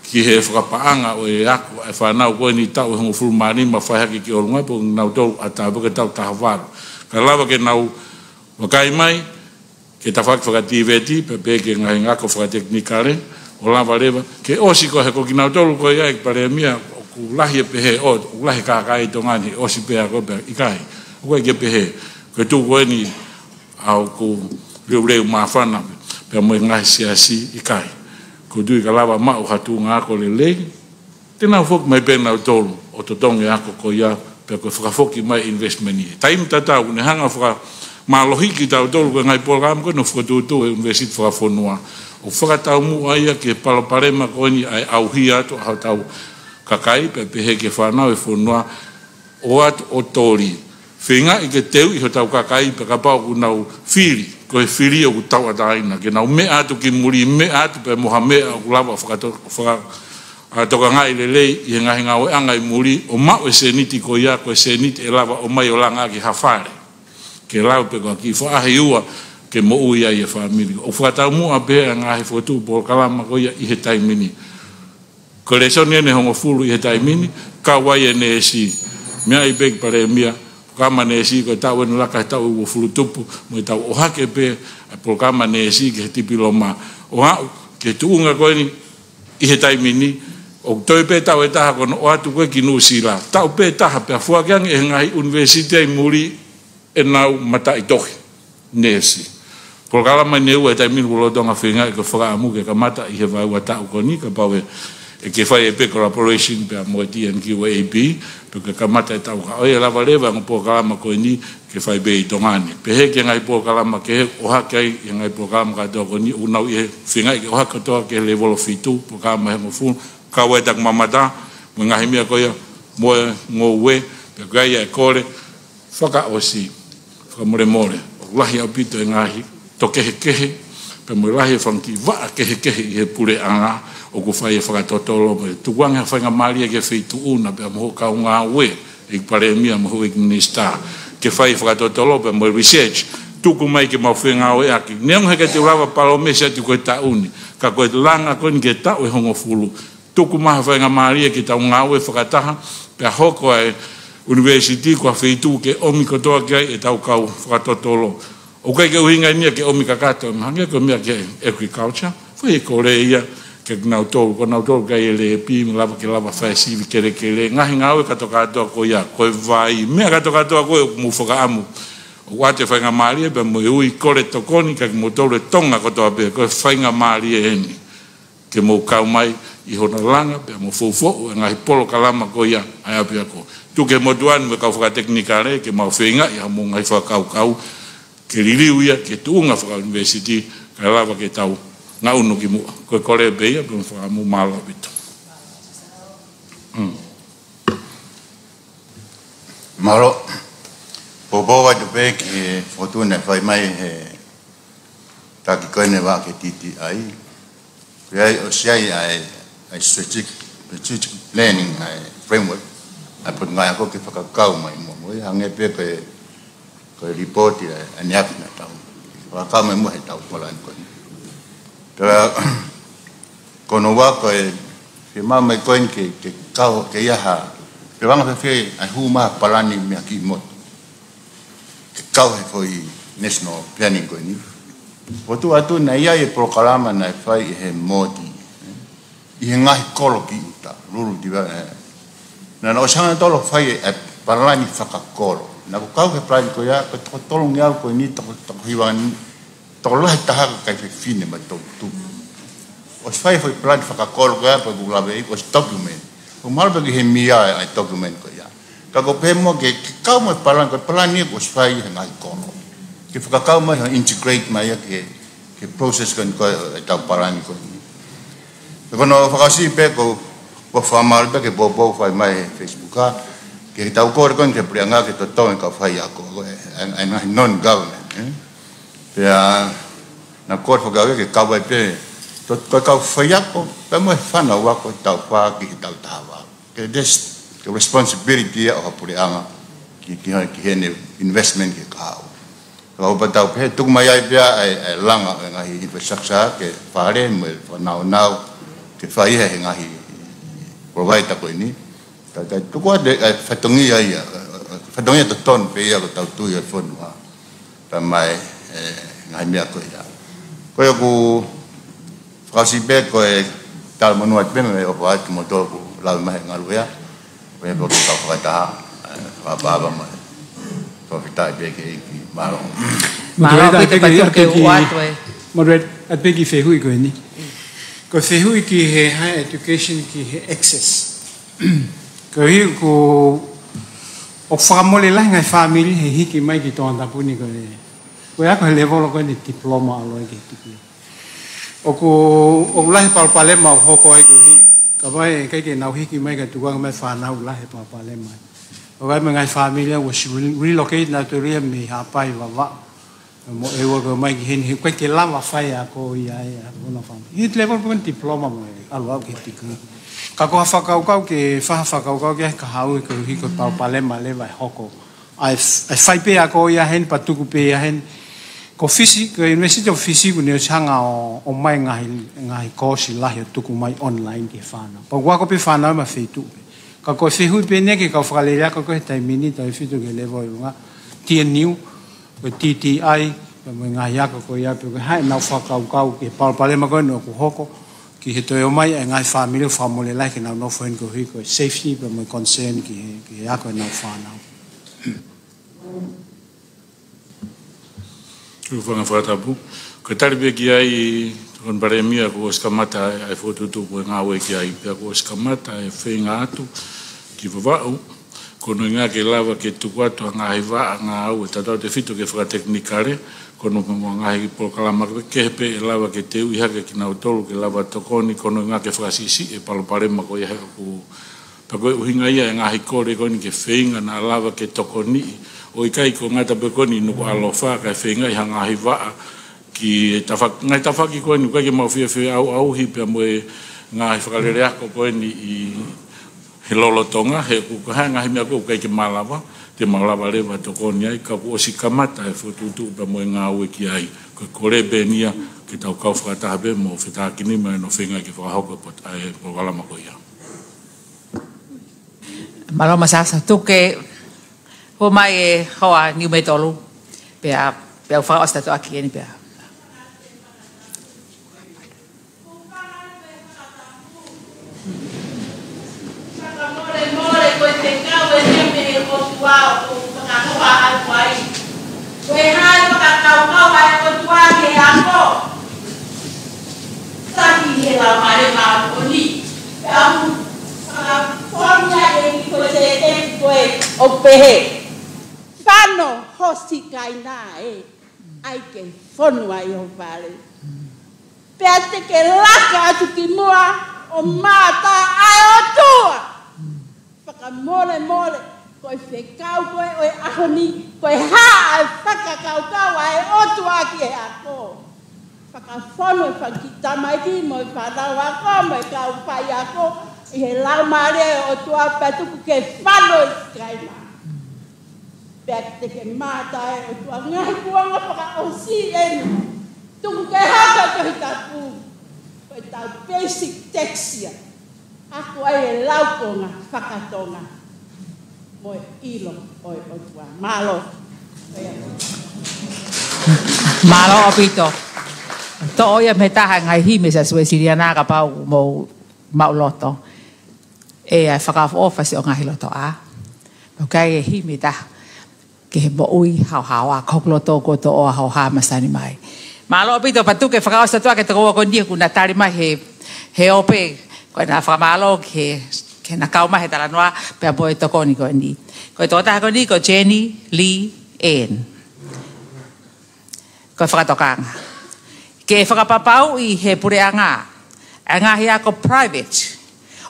ki he whakapaanga o e aku, e whanau koe ni tau e hongo fulu mani, ma whaihaki ki orunga, po nau tolu atabu ke tau tahawaru. Ka lawa ke nau wakai mai, ke tawhak whakativeti, pepe ke ngai ngako whakateknikare, o lava lewa, ke osi ko he ko kinau tolu ko ia ek pare mia, o ku lahi e pehe o lahi kakai tongani, osi peha ko peha ikai, o koe ke pehe, ko tu koe ni au ku reu mawhana, peha moe ngai siasi ikai, ko tui ka lava mau hatu ngako le lei, tena fok mai penau tolu, o totongi ako ko ia, peha ko whakafoki mai investment ni. Taim tatau, ne hanga malohi ki tau tolu ko ngai program ko no whakatutu e university whakafonua. O whakatau mu aia ke paloparema ko ni ai auhi atu hau tau kakai pe pehe ke whanau e whanua o atu o tori. Whenga i ke teu i ho tau kakai pe kapau ku nau whiri, ko e whiri o ku tau ataina. Ke nau me atu ki muri me atu pe moha mea o ku lava toka ngai lelei i he ngahi ngau e angai muri o mau e seniti ko ia ko e seniti e lava o mai o langa ki hawhare. Ke lau pe ko ki whaahe ua ke mo uia i e whamiri. O whakatau mua pēa ngāhe whatu po kalama ko ia i he taimini. Ko le soni ene hongo fulu i he taimini, ka wai e ne esi. Mea i peki pare mia, kama ne esi ko tau enu laka he tau ua fulu tupu, mo i tau ohake pēa, po kama ne esi ke he tipiloma. O hau, ke tuunga koe ni i he taimini, o toi pē tau e taha kono o atu koe ki nusila. Tau pē taha pēa fuakeangi e ngahi universitei muri e nau mata i tohi, nesi. Por kala mai neu e tai minu lotonga whenga e ka whakaamu ke ka mata i he wau a tau koni, ka pau e ke whai e pe collaboration pe a moe TNQAB, pe ka mata e tau ka oe lava lewa ng por kala ma koe ni ke whai be i tongani. Pe he ke ngai por kala ma ke he oha kei e ngai por kala ma ka toa koni, unau i he whenga i ke oha katoa ke level of fitu, por kala ma he ngofun, ka wai tak mamata, mo ngahi mea koe moe ngō we, pe kai e kore, whaka osi. More more o lahi au pito e ngahi to kehe pe mo lahi whanki waa kehe i he pure anga o ku whai e whakatotolo me tukuanga whainga maria ke whitu una pe mo ka unga we e pare mia mo hui minister ke whai whakatotolo pe mo research tuku mai ke mau whenga o e aki neong heke te urawa palomesa tu koe tauni ka koe langa koe ni ke tau e hongo fulu tuku maha whainga maria ke tau ngā we whakataha pe hoko e university ko feitu ke omi ko toa ke e tau kau whakatotolo. O kai ke uhinga nia ke omi kakato, hange ko mea ke agriculture, whai ko re ia ke nau tolu, ko nau tolu kai e le pi, mi lava ke lava whai sivi kere kere, ngahi ngau e katokatoa ko ia, ko e vai, mea katokatoa ko e mu whakaamu. O wate whainga maria, pe mo e ui kore tokoni, ka ki mo tolu e tonga ko toa pe, ko e whainga maria eni. Ke mo kau mai i hona langa, pe mo fufo, ngahi polo kalama ko ia, ai api ako. Tu ke moduan me kau whakateknika re, ke mau whenga, i hamu ngai whakau, ke ririu ia, ke tuunga whaka university, ka lawa ke tau, ngā unu ki mua, koe kore beia, pe whakamu malo bito. Maro, popo wa tupe ki fotune whai mai he taki koene wā ke titi ai, Rai o siai ai strategic planning ai framework ai put ngai ko ke whakakau mai mo hange pe ko report ai niak na tau whakakau mai mo he tau polan ko tera kono wa ko e ma mai ko ke kau ke ia ha pe vanga fe ai huma palani me aki mo ke kau he foi national planning ko ni o tu atu na ia e programa na fai he modi i ngai kolo ki uta lulu di na no sanga tolo fai e parlani whakakolo na ko kau he plani ko ia ko tolong ia ko ni to hiwan Tolai taha kai fine ma to tu. Os fai foi plan whakakolo koe pa kulawe i os document. O malpa ki he mia ai document ko ia. Ka ko pemo ke kau mo palan ko plan ni os fai ngai kono. Ke whakakau mai integrate mai ke process kan ko tau palan ko. Ko no whakasi pe ko whamal pe ke bobo fai mai Facebook ha. Ke tau ko kon ke prianga ke to ka fai ako ai non government. Pea na kor whakau ke kau ai pe ko kau whaiako, pa mo whanau wako tau wha ki tau tawa. Ke des, ke responsibility o hapureanga ki hene investment ki kau. Kau pa tau pe, tuku mai ai pia ai langa ngahi infrastructure ke whare mo whanau ke whaihe ngahi provide ko ini. Tuku ade whatongi ai, whatongi to ton pe ia ko tau tui ai whanua. Pa mai ngahi mea ko ia. Ko ia ku Kasi be ko tal manuat be me opa tu motor ku la mai ngalu ya. Pe ko ta fata ba ma. Ko fita be ke malo. Malo ke te uato e. Moderate at begi fe hui ko ni. Ko fe hui ki he high education ki he access. Ko hi ko o famole la ngai family he hiki mai ki to anda puni ko ni. Ko ya ko level ko ni diploma alo ki ti. O lahi palpalema o hoko ai kuhi. Ka vai kai ke nau hiki mai ka tuang mai whanau lahi palpalema. O kai mai ngai familia was relocate na turia me hapai wawa. Mo ewa ko mai ki hen kai ke lama whai ako ia ia kona wham. Hit level pun diploma mo e alu au ki tiku. Ka ko whakaukau ke whakaukau ke ka hau ke hi ko palpalema le vai hoko. Ai whai pe ako ia hen patuku pe ia hen. Ko fisi ko university of fisi ko ne changa o mai ngai course lahi tuku mai online ke fana pa wa ko pe fana ma feitu ka ko se hu pe ne ke ka fra le ya ko tai mini tai fitu ke level nga TNU ko TTI ko ngai ya ko ya pe ha na fa ka ke pa le ma ko no ko hoko ki he to mai ngai family family la ke na no friend ko hi ko safety pa mo concern ki ya ko na fana Ufanga whakatapu. Ko taripe ki ai, kon paremia ko skamata ai whotutu ko ngā we ki ai, pia ko skamata ai whenga atu ki wawau. Kono ngā ke lawa ke tuku atu ngā hiwa, ngā au e tatau te whitu ke whakateknikare, kono ngā hiki polokalama ke hepe e lawa ke te ui hake ki nau tolu ke lawa tokoni, kono ngā ke whakasisi e paloparema ko ia heka ku. Pako e uhinga ia e ngā hikore koni ke whenga na lawa ke tokoni, o i kai ko ngata pekoni nuku alofa kai whenga i hanga hiwa ki ngai tawhaki koe nuku kai ke mau whiawhia au hi pia moe ngā hi whakalere ako koe ni i he lolotonga he kukaha ngā hi mea koe kai ke malawa te malawa lewa tokoni ai ka ku osi kamata he whututu pia moe ngā ue ki ai koe kore benia ki tau kau whakataha be mo whitakini mai no whenga ki whakahoko pot ai pokalama koe ia. Maloma sasa tuke ho mai e hoa niu me tolu pea whaka osta to aki eni pea. More koe te kau e me o tua o whakahoa ai wai. Koe hai whakakau ai o tua ke ako. Taki he la mare maa koni. Pea hu whakaponia e ki koe te koe o pehe. Whano hosi kai nā e, ai ke whonua i ho whare. Pea te ke laka atu ki mua o māta ai o tua. Whakamore more, koe whekau koe oi ahoni, koe haa e whakakau ai o tua ki e ako. Whakawhono e whakitamaiti mo i whanau ako, mo i kau whai ako, i he lau mare o tua patuku ke whano i kai nā. Pek te ke mātai o tua ngai kuanga whaka o si enu. Tuku ke haka kohi tapu. Koe tau basic texia. Ako ai e laukonga whakatonga. Moe ilo oi o tua. Malo. Malo o pito. To oia me taha ngai hime sa sue siriana ka pau mo mauloto. E ai whakawhofasi o ngahi loto a. Paukai e hime taha. Ke he mo'ui hau a koklo tōko to o hau hā masani mai. Malo pito patu ke whakaosta toa ke toko ko ndia kuna tari mai he ope ko na whamalo ke na kauma he tala noa pe boe toko ni ko ni. Ko tota ko ni ko Jenny Lee Ann. Ko whakatokanga. Ke whakapapau I he pureanga. Anga hea ko private.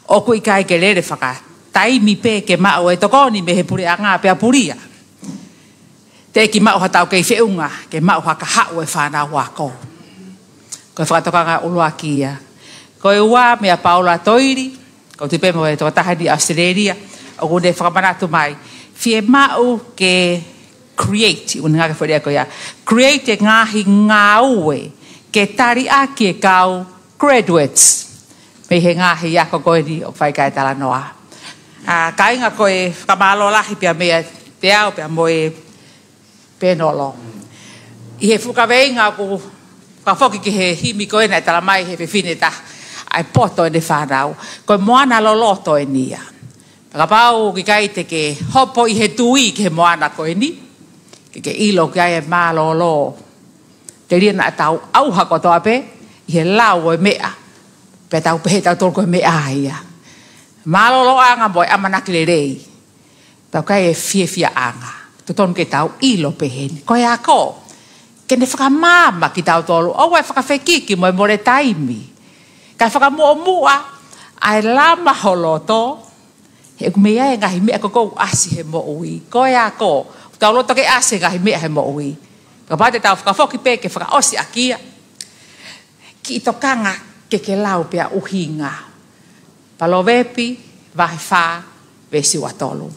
O kui kai ke lere whaka. Tai mi pe ke mao e toko ni me he pureanga pe apuria. Te ki mao hatau kei whiunga, ke mao haka hau e whānau wako. Koe whakatokanga ulua kia. Koe ua mea Paula Toiri, ko te pemo e toka tahani Australia, o kune whakamanatu mai. Fie mao ke create, una ngaka wharia ko ia, create e ngahi ngāue, ke tari aki e kau graduates. Me he ngahi ako koe ni o whaikai tala noa. Ka inga koe whakamalo lahi pia mea te au pia moe penolo. I he whukaweinga ko ka whoki ki he himi ko ena e tala mai he whiwhineta ai poto e ne whanau. Ko moana loloto e nia. Pakapau ki kai te ke hopo I he tui ki he moana ko e ni. Ke ilo ki ai e mā lolo. Te riena e tau auha ko toa pe. I he lau e mea. Pe tau pehe tau tolko e mea ia. Mā lolo anga mo e amanaki le rei. Tau kai e fia anga. Ton ke tau ilo pehen. Ko ia ko. Ke ne whakamama ki tau tolu. O wai whakawhekiki mo e more taimi. Kai whakamua ai lama holoto. He kumea e ngahi mea ko asi he mo ui. Ko ia ko. Tau loto ke asi ngahi mea he mo ui. Ka pate tau whakafoki pe ke whakaosi akia. Ki tokanga ke lau pia uhinga. Palovepi, vahe wha, vesi watolu.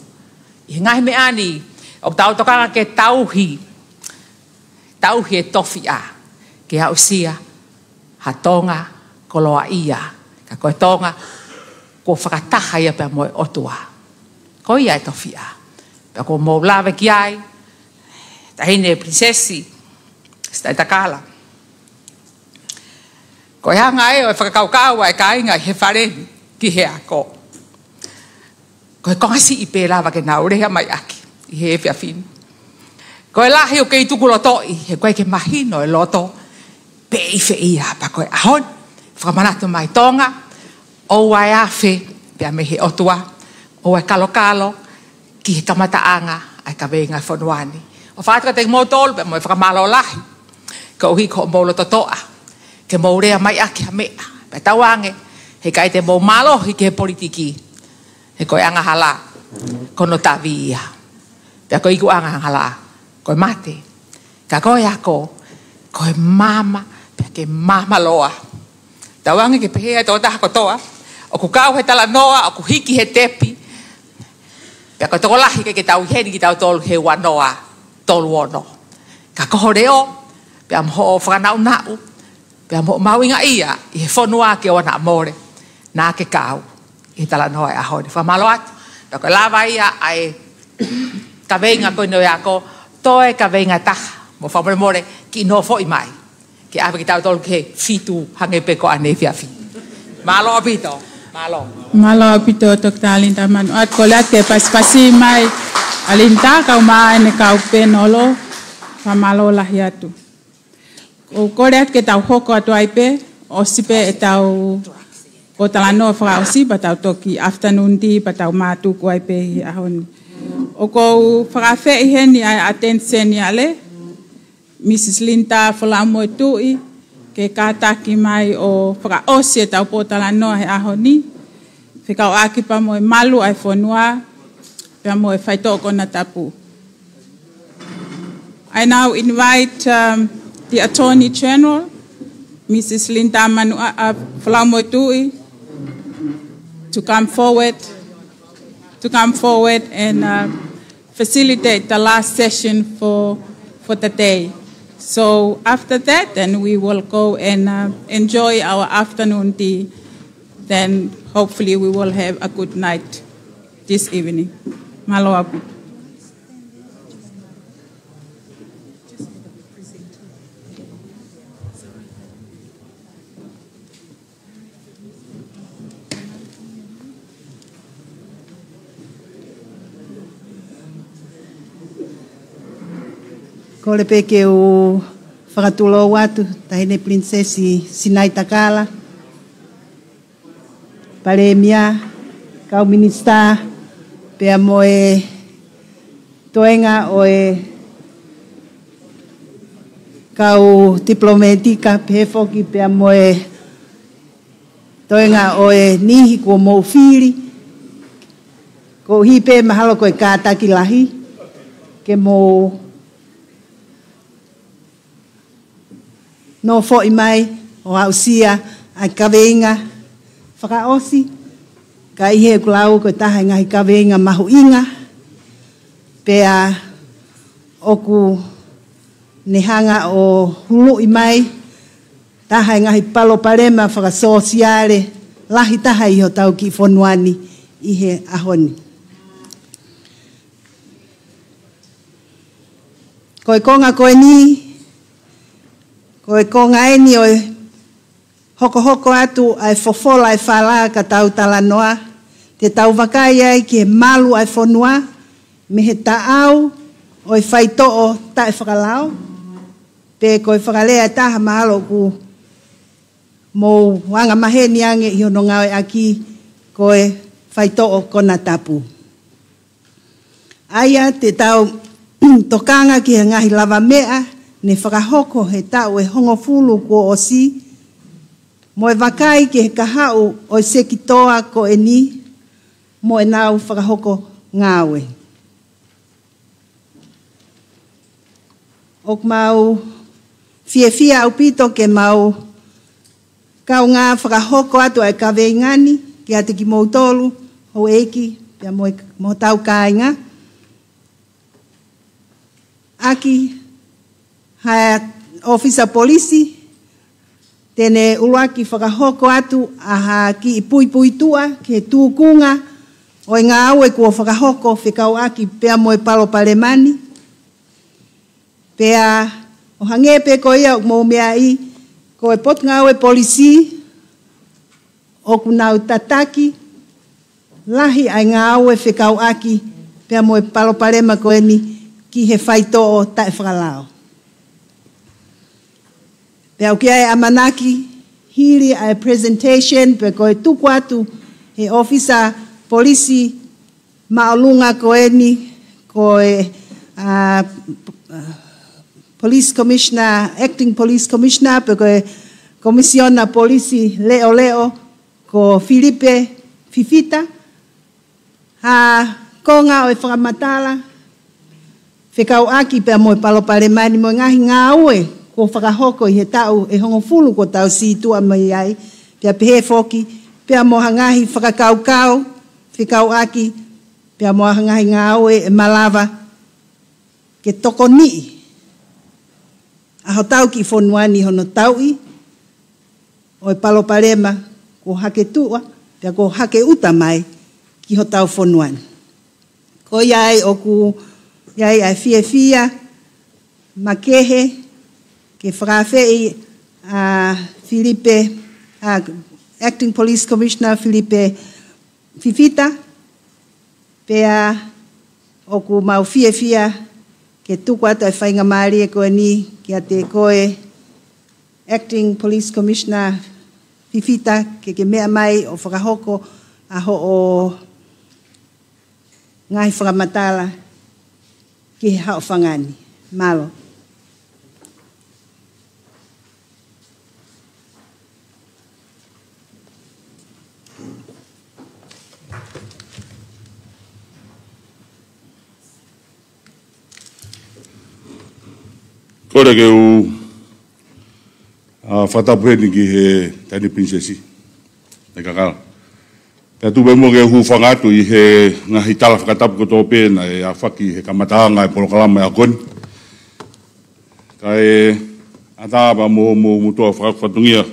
I ngahi mea ni o tau tokanga ke tauhi e tofi a ke hausia hatonga koloa ia ka koe tonga ko whakataha ia pia moe otua ko ia e tofi a pia ko mou lawe ki ai tahine prinsesi stai takala ko hanga e o e whakakaukaua e kainga he whareni ki he ako ko e kongasi I pe lawa ke naureha mai aki I he fia fin. Ko e lahi o kei tuku loto I he koe ke mahino e loto pe I fe ia pa koe ahon whakamanatu mai tonga o wai afe pia me he otua o wai kalo ki he kamataanga ai ka venga whanuani o whātua te motol pe mo e whakamalo lahi ka uhi ko molo totoa ke mourea mai aki ha mea pe tawange he kai te mou malo hi ke he politiki he koe anga hala kono tavi ia Pia ko iku anga hala, koe mate. Ka koe ako, koe mama, pia ke mama loa. Tawangi ke pehea tō taha kotoa, o ku kau he tala noa, o ku hiki he tepi. Pia ko toko lahi ke tau heni ki tau tolu he wanoa, tolu ono. Ka koho reo, pia mho whanau nau, pia mho mau inga ia, I he whanua ke wana amore, nā ke kau, I he tala noa e ahoni. Whamalo atu, pia ko lawa ia ai, ka venga koe no ako toe ka venga taha mo whamore more ki no fo I mai ki awe ki tau tolu ke fitu hange pe ko ane fiafi malo apito malo apito tok talinta manu at kolat ke paspasi mai alinta kau mai ne kau penolo famalo lahiatu o kolat ke tau hoko atu aipe o sipe e tau ko talano fra osi pa tau toki afternoon tea pa tau matu ko aipe ahon O ko whakawhi heni ai attention ni ale, Mrs. Linta whalamo tui, ke kātaki mai o whakaosi e tau pōtala noa he aho ni, whikau akipa mo e malu ai whanua, pia mo e whaito kona tapu. I now invite the Attorney General, Mrs. Linta whalamo tui, to come forward and facilitate the last session for the day. So after that, then we will go and enjoy our afternoon tea. Then hopefully we will have a good night this evening. Malo apito. Ko le peke o whakatulo watu tahine prinsesi Sinai Takala. Pare mia, kau minista, pea moe toenga oe kau diplomatika pefoki pea moe toenga oe nihi ko mo fili ko hipe mahalo ko kataki lahi ke mo no fo imai o ausia ai kaveinga whakaosi ka ihe kulau ko taha ngai kaveinga mahu inga pea oku nehanga o hulu imai taha ngahi palo palema whaka sosiale lahi taha iho tau ki fonuani ihe ahoni. Koe konga koe ni, koe konga eni o hoko atu ai fofola ai whala ka tau talanoa, te tau wakai ai ki he malu ai fonua, me he taau o i whaitoo tae whakalao, pe koe whakalea taha mahalo ku mo wanga maheni ange i hono ngawe aki koe whaitoo kona tapu. Aia te tau tokanga ki he ngahi lava mea, ne whakahoko he tau e hongo fulu ko o si, mo e wakai ki he kahau o i sekitoa ko e ni, mo e nau whakahoko ngawe. Ok mau fia au pito ke mau kau ngā whakahoko atu ai kawe ngani ki ate ki mautolu ho eki pia mo tau kāinga. Aki hai ofisa polisi tene uluaki whakahoko atu aha ki pui tua ke tūkunga o ngā aue kua whakahoko whikau aki pia moe palo palemani. Pea o hangepe ko ia mo mea i ko e pot ngawe polisi o kunau tataki lahi ai ngawe whikau aki pea moe palo palema ko eni ki he whaito o tae whakalao. Pea o ki ai amanaki hiri ai presentation pe ko e tuku atu he ofisa polisi maolunga ko eni ko e Police Commissioner, Acting Police Commissioner, porque Comisiona Polisi Leo, ko Filipe Fifita, ha konga o e whakamatala, whikau aki pia moe palo palemani, mo ngahi ngā ue, ko whakahoko i he tau e hongo fulu ko tau si tua mai ai, pia pehe foki, pia mo hangahi whakakaukau, whikau aki, pia mo hangahi ngā ue e malava, ke toko nii. Aho tau ki fonuani hono taui, o e palo palema, ko hake tua, pia ko hake uta mai, ki ho tau fonuani. Ko iai o ku, iai ai fia, makehe, ke whakawhei Filipe, Acting Police Commissioner Filipe Fifita, pia o ku mau fia, ke tuku atu ai whainga maari e koe ni, ki a te koe Acting Police Commissioner Fifita, ke mea mai o whakahoko aho o ngai whakamatala ki he hao whangani. Malo. Kore ke u whatapweni ki he tani prinsesi. E kakala. Pea tu bemo ke hu whangatu i he ngahi tala whakatapu ko tō pēna e a whaki he kamatahanga e polokalama e a koni. Ka e ataba mo mutoa whakatungia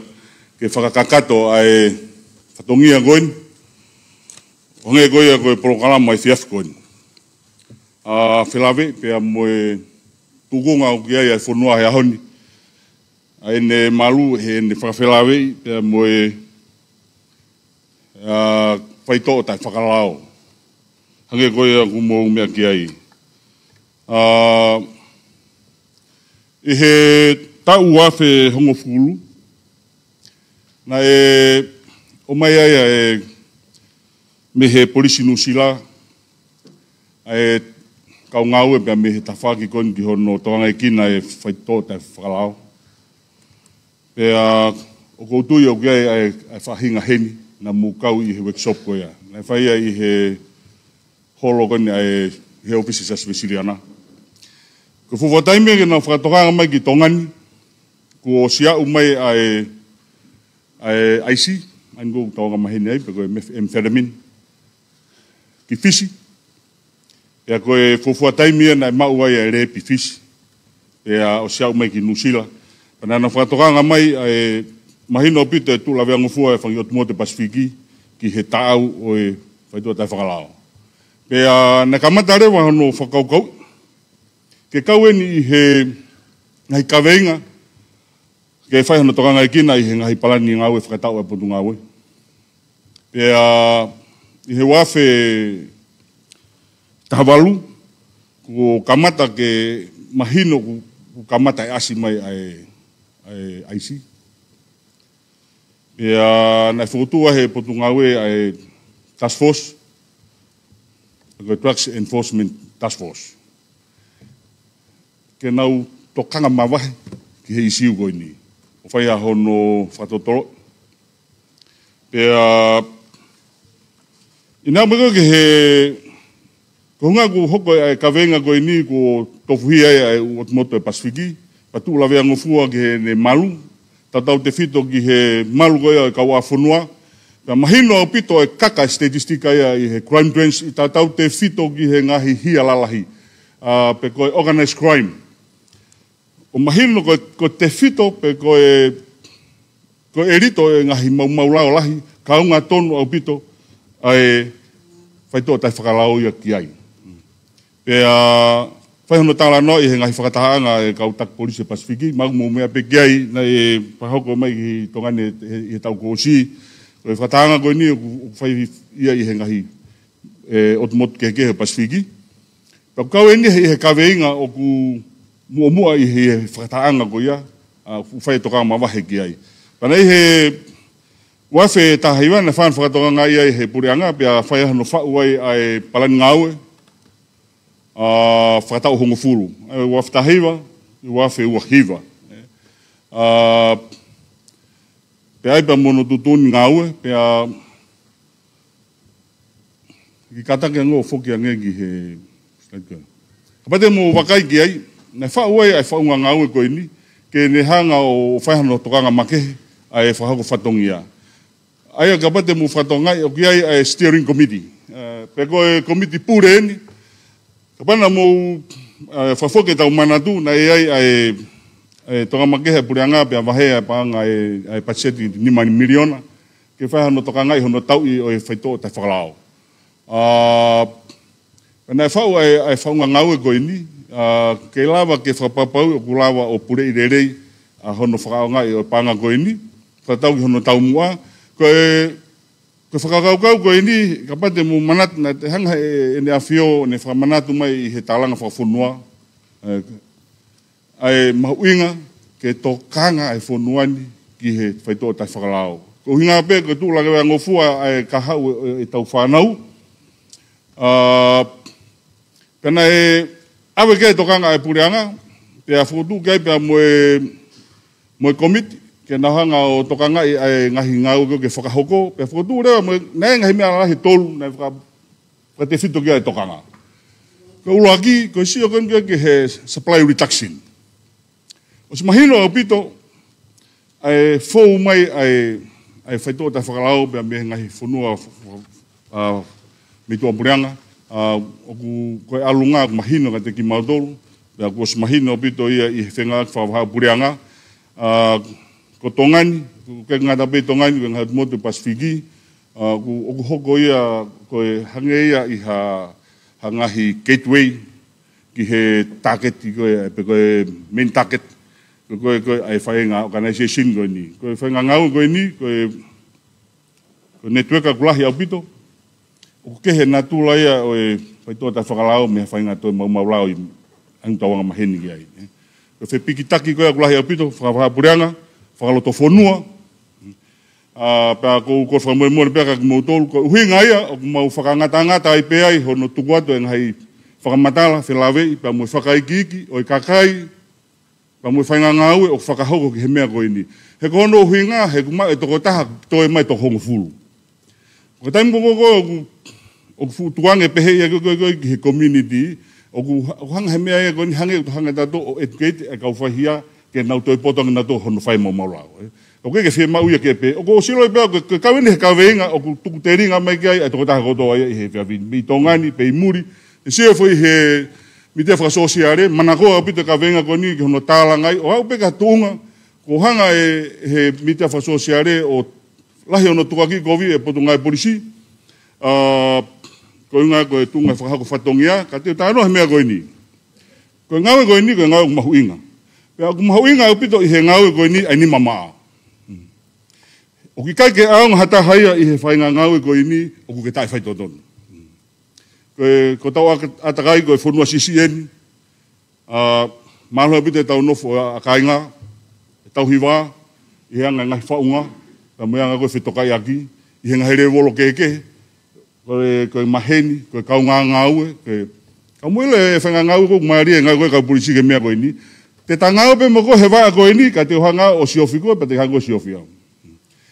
ke whakakakato ai whatungia koni. Honge koe a koe polokalama e fiaf koni. Whilawe pea mo e tukunga o ki ai whanua he ahoni. Ai ne malu he ne whakawhelawe, pia mo e whaito tai whakalao. Hange koe a kumo mea ki ai. I he ta ua fe hongo fulu. Na o mai ai me he polisi nusila kau ngau e me he tawhaki kon ki hono toanga e kina whaito tai whakalao. Pea o koutui o kia whahinga heni na mukau i he workshop ko ia. Na whaia i he holo koni he ofisi sa Swisiliana. Ko fuwataime ke na whakatokanga mai ki tongani, ko o sia umai IC, ango taonga maheni ai, pe koe amphetamine, ki fisi. Pea koe fuwataime na mau ai re pi fisi. Pea o sia umai ki Nusila. Pana na whakatokanga mai mahino pito e tula vea ngofua e whangiot mo te Pasifiki ki he taau o e whaitua tai whakalao. Pea na kamata rewa hono whakaukau. Ke kaueni i he ngai kaweinga, ke whai hono tokanga e kina i he ngai palani ngau e whakatau e potu ngau e. Pea i he wafe tahawalu, ko kamata ke mahino ku kamata e asi mai ai IC. Pea nai whukutua he potu ngau e task force, Drugs Enforcement Task Force. Ke nau tokanga mawahe ki he isiu koe ni. O whai a hono whatotoro. Pea ina mga ke he kohunga ku hoko e kawenga koe ni ko tofuhi ai uotmoto e Pasifiki. Patu lawea ngofua ki he ne malu. Tatau te fito ki he malu koe e kaua whunua. Pea mahino au pito e kaka statistika ia i he crime trends. I tatau te fito ki he ngahi hia lalahi. Pe koe organized crime. O mahino ko te fito pe ko e rito e ngahi maulao lahi, kaunga tonu au pito ai whaito tai whakalao ia ki ai. Pea whaihono tala no i he ngahi whakatahaanga e kautak polisi Pasifiki, mau mea pe ki ai na e whahoko mai ki tongane i he tau koosi. Ko e whakatahaanga koe ni o whai ia i he ngahi otumot kekehe Pasifiki. Pea kau e ni he kaweinga o ku mua i he whakataanga ko ia, whai toka mawahe ki ai. Pana i he wafe tahaiwa na whan whakatokanga ia i he pureanga, pia whai hano whau ai palani ngaue, whakatau hongo furu. Wafe tahaiwa, wafe uahiva. Pia ai pa mono tutuni ngaue, pia ki katake ngō whoki ange ki he kapate mo wakai ki ai, na whau ai whaunga ngau e koe ni, ke ne hanga o whaihano tokanga makehe, ai whahako whatongi ia. Ai a kapate mu whatongai, o ki ai steering committee. Pe koe committee pure eni, kapana mo whafoke tau manatu, na ai tonga makehe pure anga, pe a wahea paanga ai pacheti ni mani miliona, ke whaihano tokanga i hono tau i o e whaito tai whakalao. Pena e whau ai whaunga ngau e koe ni, ke lawa ke whapapau o kulawa o pure i rerei a hono whakaonga i o panga koe ni, whatau ki hono tau mua, koe whakakaukau koe ni, kapate mu manat na te hanga e ne awhio ne whakamanatu mai i he tālanga whakawhunua, ai mahuinga ke tokanga ai whunuani ki he whaitoa tai whakalao. Ko hinga pe ko tūlanga wea ngofua ai kahau e tau whanau, pena awe kei tokanga e pureanga, pea whukutu kei pea moe komiti, ke nahanga o tokanga i ngahi ngau ke whakahoko, pea whukutu rewa nei ngahi mea lahi tolu, nei whakate whito kia e tokanga. Ko ulo aki, ko isi o konkia ke he supply reduction. O si mahino au pito, ai whou mai ai whaitoa tai whakalao, pea me ngahi whunua mitua pureanga, o koe alunga ko mahino ka te ki mautolu, pea ko si mahino pito ia i whenga whawahau pureanga, ko tongani, ko ke ngata pe tongani, ko ngata motu Pasifiki, o ko hoko ia, koe hange ia i hangahi gateway, ki he target, koe main target, koe ai whaenga organisation koe ni. Koe whaenga ngau koe ni, koe networka kulahi au pito, o kehe nā tūla ia o e whaitoa tai whakalao me whainga toi maulao i ang tawanga maheni ki ai. Ko fe pikitaki ko aku lahi apito fa pureanga, fa loto fonua. Pa ko fa mo pe ka mo tol ko hinga ia o mau fa ngata ai pe ai hono tukuato en hai fa matala fe lave pa mo fa kai kiki o kakai pa mo fa ngau o fa ka hoko ki he mea ko ini. He ko no hinga he ku mai to ko ta to mai to hongo fulu. Ko taim ko o fu tuange pe he ko he community o ku hanga he mea ko ni hanga to hanga to o educate e ka fa hia ke na to potong na to hono fai mo mala. O ke fe mau ia ke pe o ko silo pe ko ka vene ka venga o ku tu teringa mai ke ai to ta ko to ai he fa mi tongani pe muri se foi he mi te fa sociale mana ko apito ka venga ko ni hono tala ngai o au pe ka tunga ko hanga he mi te fa sociale o lahi ono tuaki ko vi e potunga polisi ko nga ko tunga fa ko fatongia ka te ta no me ko ni ko nga ko ni ko nga mahuinga pe ko mahuinga apito he nga ko ni ai ni mama o ki kai ke aung hata haia i he whainga ngau ko ini o ku ke tai whai totonu. Ko tau atakai ko e whonua sisien, mahalo pite tau nofo a kainga, tau hiwa, i hanga ngai whaunga, ka meanga ko e whitokai aki, i henga here wolo keke, ko e maheni, ko e kaunga ngau e, ka muele e whainga ngau ko maari e ngau ko e ka polisi ke mea ko ini, te ta ngau pe mo ko he waa ko ini, ka te ohanga o siofi ko, pa te hango siofi au.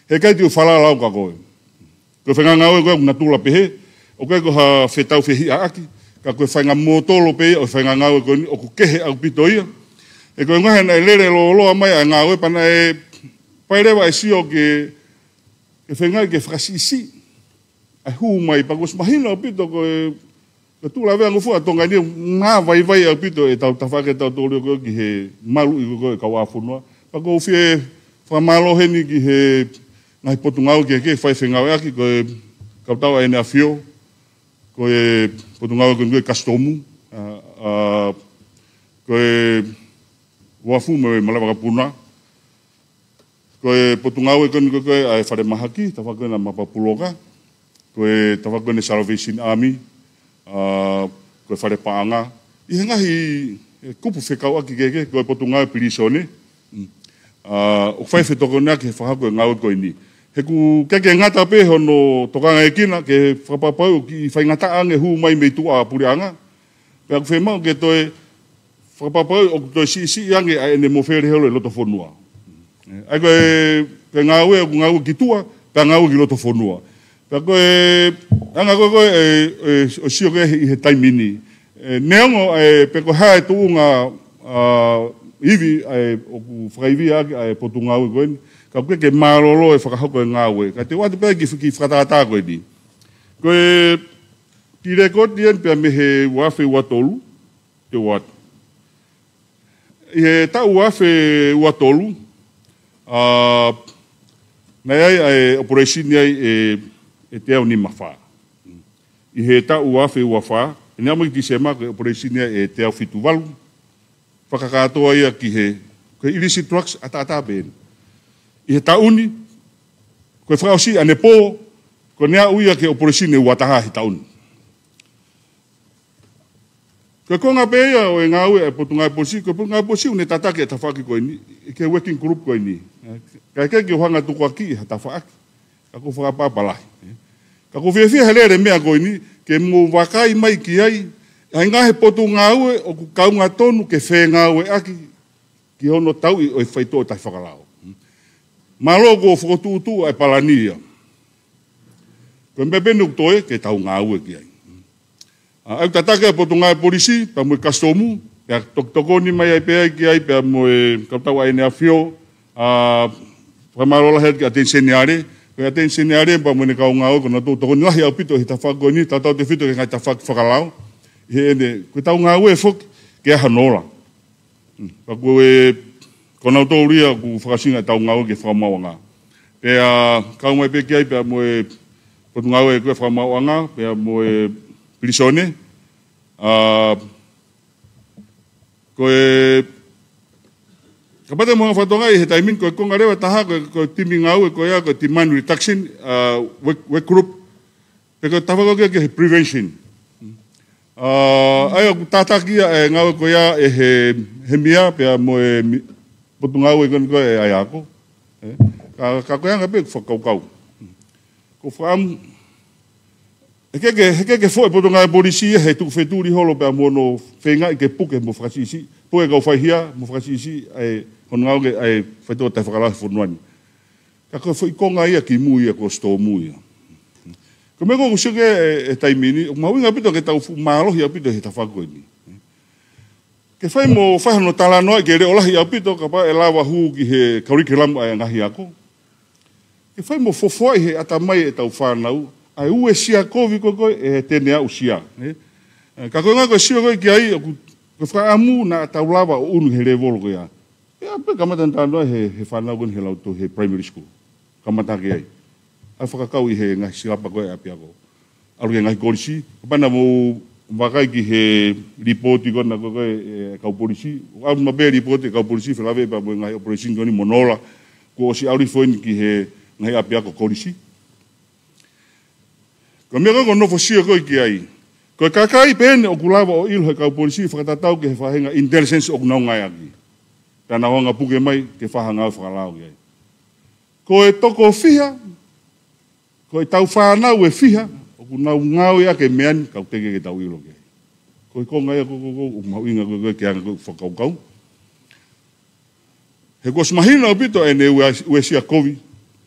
He kai tiu whala lau ka koe. Koe whainga ngau e koe kuna tula pehe, o koe ko ha whetau whehi a aki, ka koe whainga mōtolo pehe, o whainga ngau e koe o ku kehe au pito ia. E koe ngahe na e lere lo loa mai a ngau e pana e pairewa e sio ke whainga ke whakasisi. Ai huu mai pa kos mahina au pito koe ka tula wea ngufua tonga ni ngā vai au pito e tau tawhake tau tōleo koe ki he malu i koe ka wāwhunua. Pa koe whie whamalo heni ki he ngai potu ngau ke whai whengau e aki, koe kautawa e nea whio, koe potu ngau ke koe kastomu, koe wafu me malawa ka puna, koe potu ngau e koe ai whare mahaki, ta whakoe na mapapuloka, koe ta whakoe ne Salvation Army, koe whare paanga, i he ngahi kupu whekau aki ke koe potu ngau e pirisone, o whai whetoko nea ke whahako e ngau koe ni. He ku keke ngata pe hono tokanga e kina ke whapapau ki whai ngata ange hu mai mei tua purianga. Pea ku whemau ke toe whapapau o toe si ange a ene mo where helo e loto whonua. Ai koe ngau e ku ngau ki tua, pea ngau ki loto whonua. Pea koe, anga koe o sio ke i he taimini. Neongo pe ko hae tuunga iwi o ku whakaiwi ake potu ngau e koe ni. Ka koe ke marolo e whakahoko e ngāwe. Ka te wate pēr ki whakatata koe ni. Koe ki rekoti en pēr me he wafe watolu, te wat. I he tau wafe watolu, nei ai operation ai e te au ni mawha. I he tau wafe wawha, e nea mai ki se maka operation ai e te au fitu walu, whakakatoa ia ki he, koe illicit drugs ata bēn. I he tauni, koe whakausi ane pō, ko nea uia ke operation e wataha he tauni. Koe konga pēia o e ngā ue e potu ngai posi, koe potu ngai posi une tatake e tawhaki koe ni, e ke working group koe ni. Kai ke o hanga tuku aki e tawhaki, ka ko whakapapalahi. Ka ko whiawhia helere mea koe ni, ke mō wakai mai ki ai, ai ngahe potu ngā ue o ku kaunga tonu ke whē ngā ue aki, ki hono tau i o e whaito o tai whakalao. Malo ko whakotutu ai palania. Koe mbebenu toe ke tau ngā ue ki ai. Au tatake po tunga polisi, pa mo kastomu, pe tokoni mai ai pe ai ki ai pe mo kaptau ai ne afio, pa marola het ki atensioniare, pe atensioniare pa mo ne kaunga o na tokoni lahi au pito hita whako ni, tatau te fito ke ngai ta whakalao. He ene, koe tau ngā ue fok, ke hanola. Pa koe kona tō ria ku whakasinga tau ngā ue ke whakamauanga. Pe kau mai pe ki ai pe mo po tunga ue koe whakamauanga, pe mo Pirisone, koe kapata mga whatonga i he taimin koe konga rewa taha koe timi ngau e koe a koe demand reduction work group pe koe tawhako ke he prevention Ai o tātaki e ngau ko ia e he mia pia mo e potungau e ko e ai ako. Ka ko anga pe whakaukau. Ko wham Heke fo e potongau e polisi he tu wheturi holo pia mo no whenga i ke puke mo whakasisi. Puke kau whaihia mo whakasisi ai honngau ke ai whaitoa tai whakalau whonuani. Ka ko whaikonga ia ki mui ko sto mui. Ko me ko usuke e taimini, ma winga pito ke tau malohi a pito he tawhako ni. Ke whai mo whahano talanoa ke re olahi a pito ka pa e lawa hu ki he curriculum ai ngahi ako. Ke whai mo fofoai he atamai e tau whanau, ai ue sia kovi koko e tene au sia. Ka koe ngako e sio koe ki ai, ko whai amu na tau lawa o unu he revolo koe a. Ia pe kamatan tanoa he whanau kone he lauto he primary school. Kamata ke ai. Ai whakakau i he ngahi silapa koe api ako. Alu ke ngahi kolisi. Kapana mo wakai ki he ripoti kona koe kau polisi. Au mabe ripoti kau polisi whilawe pa mo ngahi operation koni monola. Ko osi auri foin ki he ngahi api ako kolisi. Ko mea kako nofo sia koe ki ai. Koe kakai pene o kulawa o ilu he kau polisi whakatatau ke he whahenga intelligence o kunau ngai aki. Tana honga puke mai ke whahangau whakalau ki ai. Ko e toko whiha, ko e tau whanau e whiha, o ku nau ngau ea ke meani, kau teke ke tau ilo ke. Ko e konga ea o mauinga koe ke anga koe whakaukau. He ko smahina o pito e ne ue sia kovi,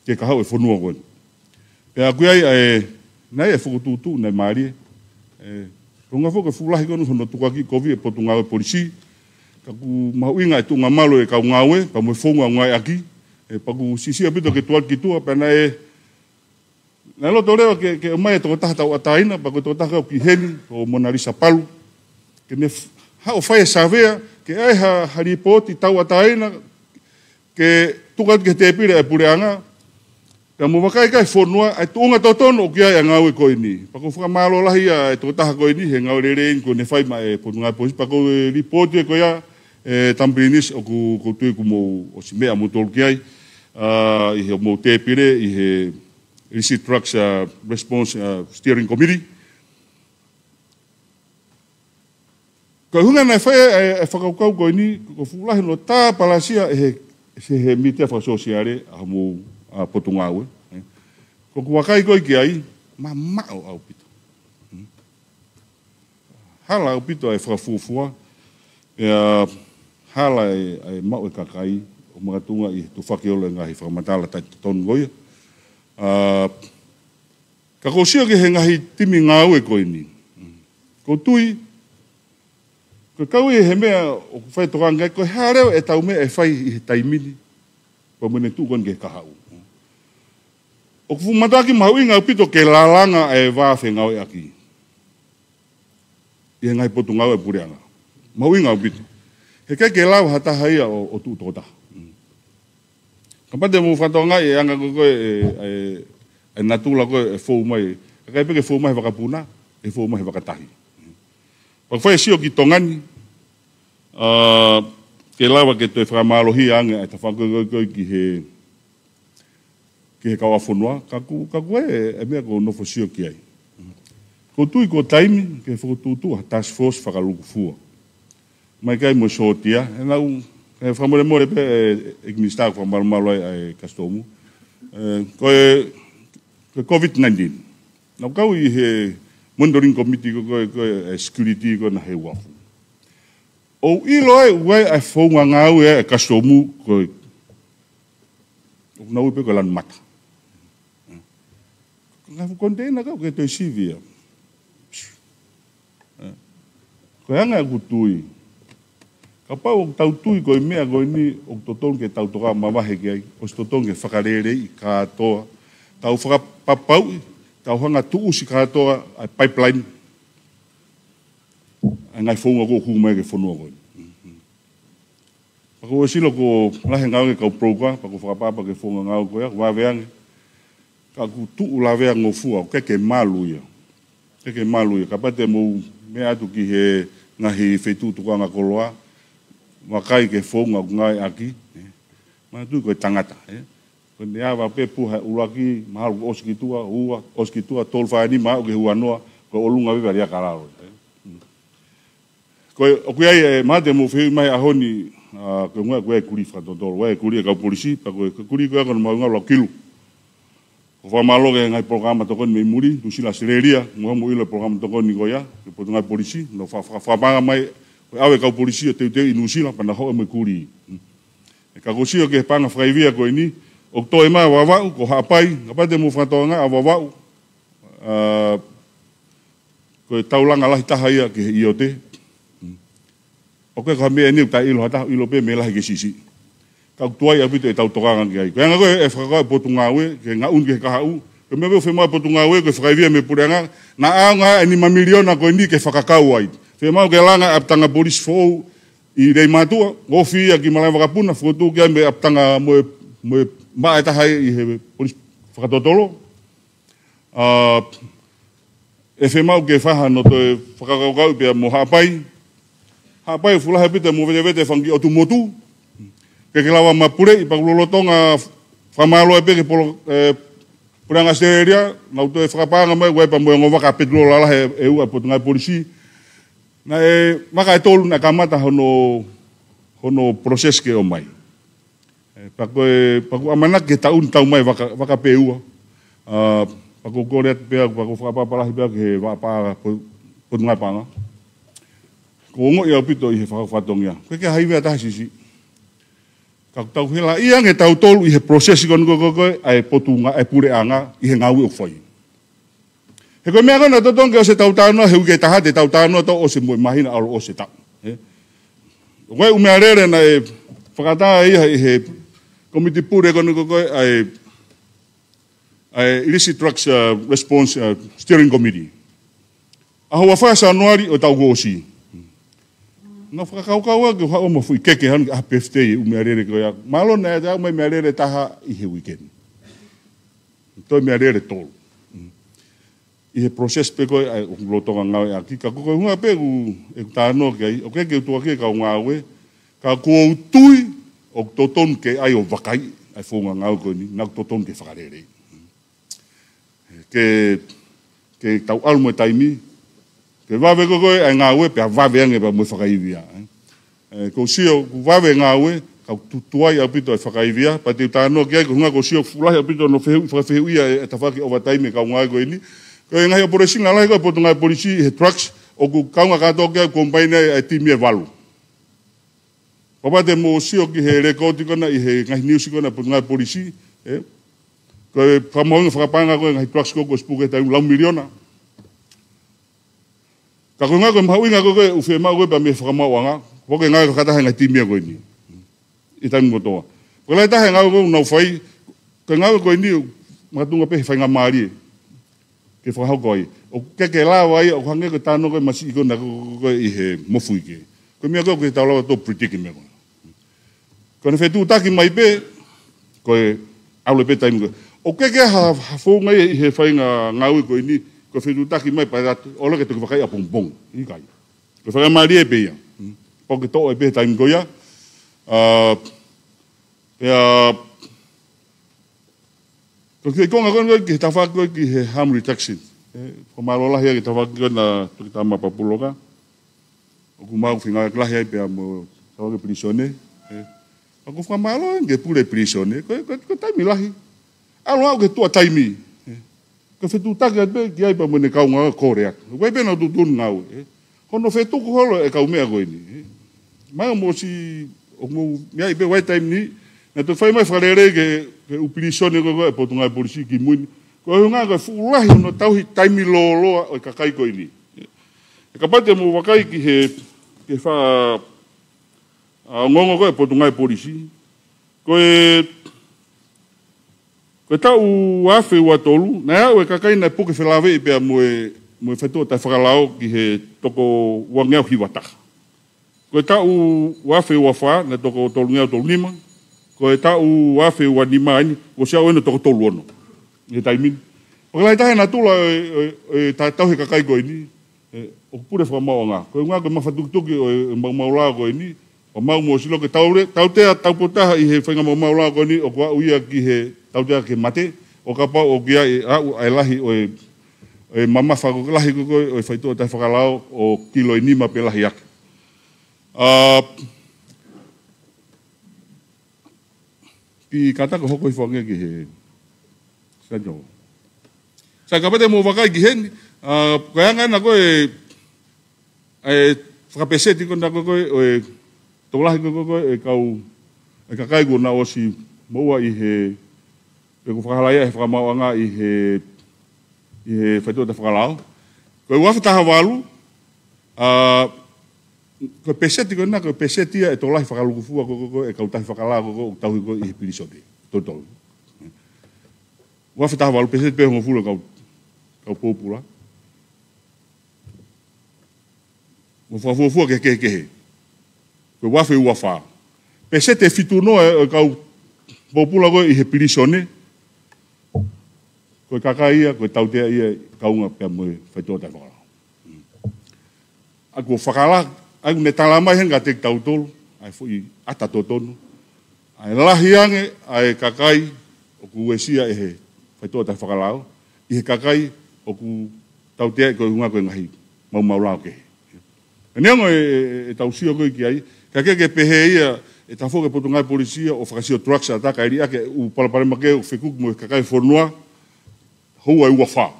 ke kahau e whanua koe. Pea koe ai, nai e whakututu, nai maarie. Ronga whoka fulahi kono hono tukaki kovi e potu ngau e polisi. Ka ku mauinga e tunga malo e kau ngau e, pa mo e whonga ngai aki. E paku sisi apito ke tuat ki tua pena e na loto rewa ke mai to taha tau ataina paku to taha ki heni o Mona Lisa palu ke ne ha o fai savea ke ai ha haripoti tau ataina ke tukat ke te pire e pureanga ka mo makai kai fonua ai tunga totono ki ai ngau e koini paku fuka malo lahi e to taha koini he ngau rereng ko ne fai mai po nga pois paku ripoti ko ya tambrinis o ku tu ku mo o simea mo tolki ai I he mo te pire, I he Receipt Trucks Response Steering Committee. Ko hunga nei whae e whakaukau koe ni, ko fulahi no tā palasia e he mitea whakasosiare a mo potungau. Ko kuakai koe ki ai, ma mao au pito. Hala au pito e whakafufua, hala e mau e kakai, mga tunga I tu whakeola ngahi whakamatala tai tonu goia. Ka kōsia ke he ngahi timi ngāu e koe ni. Ko tui, ko kau e he mea o whai tokanga, ko hea reo e tau mea e whai I he taimini, pa mene tūkon ke kahau. O kufu mataki mahu I ngau pito ke lalanga e wāwhe ngau e aki. I he ngai potu ngau e pureanga. Mahu I ngau pito. He kai ke lau hatahaia o tūtota. Kapate mo whatonga e anga koe e natula koe e whou mai. Kai peke whou mai wakapuna, e whou mai wakatahi. Pakwhai sio ki tongani, ke lawa ke toi whakamalohi anga e ta whakoe koe ki he kawa whonua, kaku e mea ko nofo sio ki ai. Ko tui ko taimi, ke whakotutu a task force whakaluku fua. Mai kai mo sotia, e nau, e whamore more pe e ministar kwa malumalo ai kastomu. Koe COVID-19. Nau kau I he monitoring committee koe security koe na he wafu. O ilo ai uai ai whaunga ngau e kastomu koe. Nau pe koe lan mata. Ngafu konteina kau ke toi sivia. Koe anga kutui. Ka pau o tau tui koe mea koe ni o totong ke tau toka mawahe ki ai, o totong ke whakarere I kātoa, tau whakapapau, tau hanga tuu si kātoa ai pipeline, ai ngai whaunga ko kumai ke whanua koe. Pako o silo ko lahe ngau ke kau proka, pako whakapapa ke whaunga ngau koe, waweange, ka ku tuu lawea ngofua, keke maluia, ka pate mo mea atu ki he ngahi whetu tukanga koloa, wakai ke whonga ngai aki, mana tui koe tangata. Ko ne awa pe puha uraki, maharu oskitua, oskitua, tolwhaini, maha o ke hua noa, ko olunga wiwa ria kararo. o ku ai ma de mo fe mai a honi ko ngua ko kuri fra totolo wa kuri ka polisi pa ko kuri ko ko ma ngalo kilu ko fa malo ke ngai programa to kon me muri tu sila sereria mo ile programa to kon ni goya ke po ngai polisi no fa banga mai awe ka polisi te inusila pa na ho me kuri ka ko sio ke panga fra via ko ni o to ma wa ko hapai ka de mo fa to nga wa ko taulanga la ta haia ke iote o ke ka me ni ta ilo hata ilo pe me la ke sisi ka tuai abi te tau toka ngi ai ko nga ko e fa ko potunga we ke nga un ke ka u ke me fe ma potunga we ke fa via me puranga na anga ni ma miliona ko ndi ke fa ka ai fe ma ke langa aptanga polis fo i rei matua o fia ki malai vakapuna fotu ke me aptanga mo ma ta hai i he polis fa totolo e fe ma ke fa no to fa ka pe mo hapai hapai fula hapi te mo vete fangi o tu motu ke lawa mapure i pagulo tonga famalo e pe ke polo puranga seria na to e frapanga mai we pa mo ngova ka petlo la e u apotunga polisi na e maka tolu na kamata hono proses ke o mai pa ko amana ke tau mai vaka peu pa ko koret pe pa ko frapa pa la ke va pa potunga panga ko ngo ia pito i fa fatongia ko ke haive ata sisi ka tau hela ia nge tau tolu i he proses kon ko ai potunga ai pure anga i he ngau o foi he ko me agona to tonga se tau tano he ke taha te tau tano to o se mo mahina alo o se ta o me arere na e fakata i he komiti pure kon ko ai illicit drugs response steering committee aho wa fa januari o tau gosi na whakakaukau ke hao mo fui keke hanu a PFT u me arere ko ya malo na ja me arere taha i he weekend to me arere tolu i he process pe ko ai o lotonga ngau aki ka ko hunga pe u e tano ke o ke tu ke ka ngawe ka ko tui o toton ke ai o vakai ai fonga ngau ko ni na toton ke whakarere ke tau almo taimi ke vave ko ai ngawe pe vave ange pa mo whakaivia ko sio vave ngawe ka tutuai apito whakaivia pa te tano ke ko hunga ko sio fulai apito no feu ia e tawhaki overtime ka ngawe ko ini ko ngai operation ala ko potunga polisi he trucks o ku kaunga ka to ke combine ai timi valu papa de mo sio ki he record ko na i he ngai news ko na potunga polisi ko pa mo whakapanga ko ngai trucks ko spuke ta 1 miliona ka ko nga ko mawinga ko u fe ma ko ba me fa ma wanga ko ke nga ko kata nga timia ko ni itan mo to ko la ta nga ko no fai ko nga ko ni ma tunga pe fa nga mari ke fa ha ko o ke la wai o hanga ko tano ko masi ko na ko i he mo fui ke ko mi ko ta lo to predict me ko ne fe tu ta ki mai pe ko alo pe time ko o ke ha fo nga i he fa nga ko ni ko fitu taki mai para ola ke te vai a pompong i kai ko fa mari e beia po ke to e be time goya ko ke konga kon ke ta fa ko ki ham reduction ko malo la he ke ta fa ko na to ta ma papuloga o ku mau finga la he pe mo ta ke prisioner ko fa malo ke pure prisioner ko ta mi lahi alo ke to time ka fetu taka be ki ai pa mo ne ka nga korea we be no tutun ngau hono fetu ko holo e ka umea ko ni ma mo si o mo ya be wai time ni na to fai mai farere ke upilisione ko e potunga polisi ki mun ko nga ka fulahi no tau hi time lo o ka kai ko ni e ka pate mo wakai ki he ke fa ngongo ko e potunga polisi ko ko tau afe wa tolu na e kakai na puke felave pe mo feto ta fralao ki he toko wangeu hiwata ko tau afe wa fa na toko tolu ngeu tolu nima ko tau afe wa nima ni ko sia o no toko tolu ono e taimin o la ta na tula e ta tau he kakai go ni o pure fa mo nga ko nga ko ma fatu tuki o maula go ni o mau mo silo ke tau te tau pota i he fenga mo maula go ni o kwa uia ki he tau te ke mate o ka pa o kia ai lahi o mama fa lahi ko o faito ta whakalao o kilo i nima pe lahi ak Ki kata ko hoko I whangia ki he sanyo. Sa kapate mo wakai ki hen, kaya nga na koe whakapeseti ko na koe tolahi ko koe e kakai ko na osi maua I he e ko whakalaya he whakamauanga I he whaitua te whakalao. Koe wafataha walu, ko peseti ko na ko peseti e tolahi whakalukufua ko e kautahi whakalao ko tauhi ko I he pirisote. Totol. Wafataha walu peseti pe hongo fula kau popula. Wafafua kehe. Ko wafe uafa. Pesete fitu no e kau popula ko I he pirisone. Ko kakaia, ko tautea ia kaunga pia moe whaitua tai whakalao. Ako whakala, aku ne talamai henga te tautolu, ai fui ata totonu. Ai lahiange, ai kakai, o ku esia e he whaitua tai whakalao. I he kakai, o ku tautea ko hunga koe ngahi mau lao ke. E neongo e tausio koe ki ai, ka ke pehe ia, e tafo ke potungai polisia, o whakasio trucks ataka, eri ake u palapare make, o whekuk mo e kakai whonua, hou ai ua wha.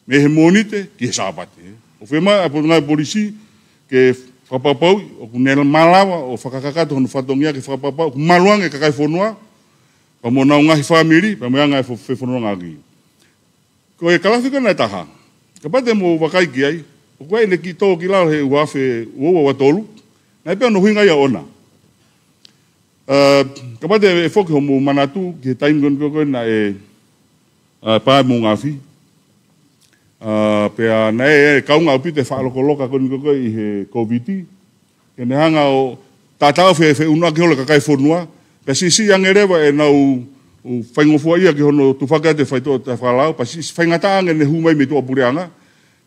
Me he monite, ki he sāpate. O whema, a potungai polisi, ke whakapapau, o ku nela malawa, o whakakakato hono whatongia ke whakapapau, ku maluang e kakai whonua, pa mo nau ngahi whamiri, pa mo anga e whewhonua ngaki. Ko e kalawhika nai taha. Ka pate mo wakai ki ai, o koe ne ki tō ki lao he uafe uowa watolu, nai pia no huinga ia ona. Ka pate e whoki ho mo manatu, ki he taimi koe na e pae mo ngafi. Pea nei e kaunga o pite whaalokoloka koe I he COVID. Ke ne hanga o tātau whe unua ki hole kakai whonua. Pea sisi angerewa e nau whaingofua ia ki hono tufaka te whaitoa te whakalao. Pea sisi whaingata ange ne humai me tua pureanga.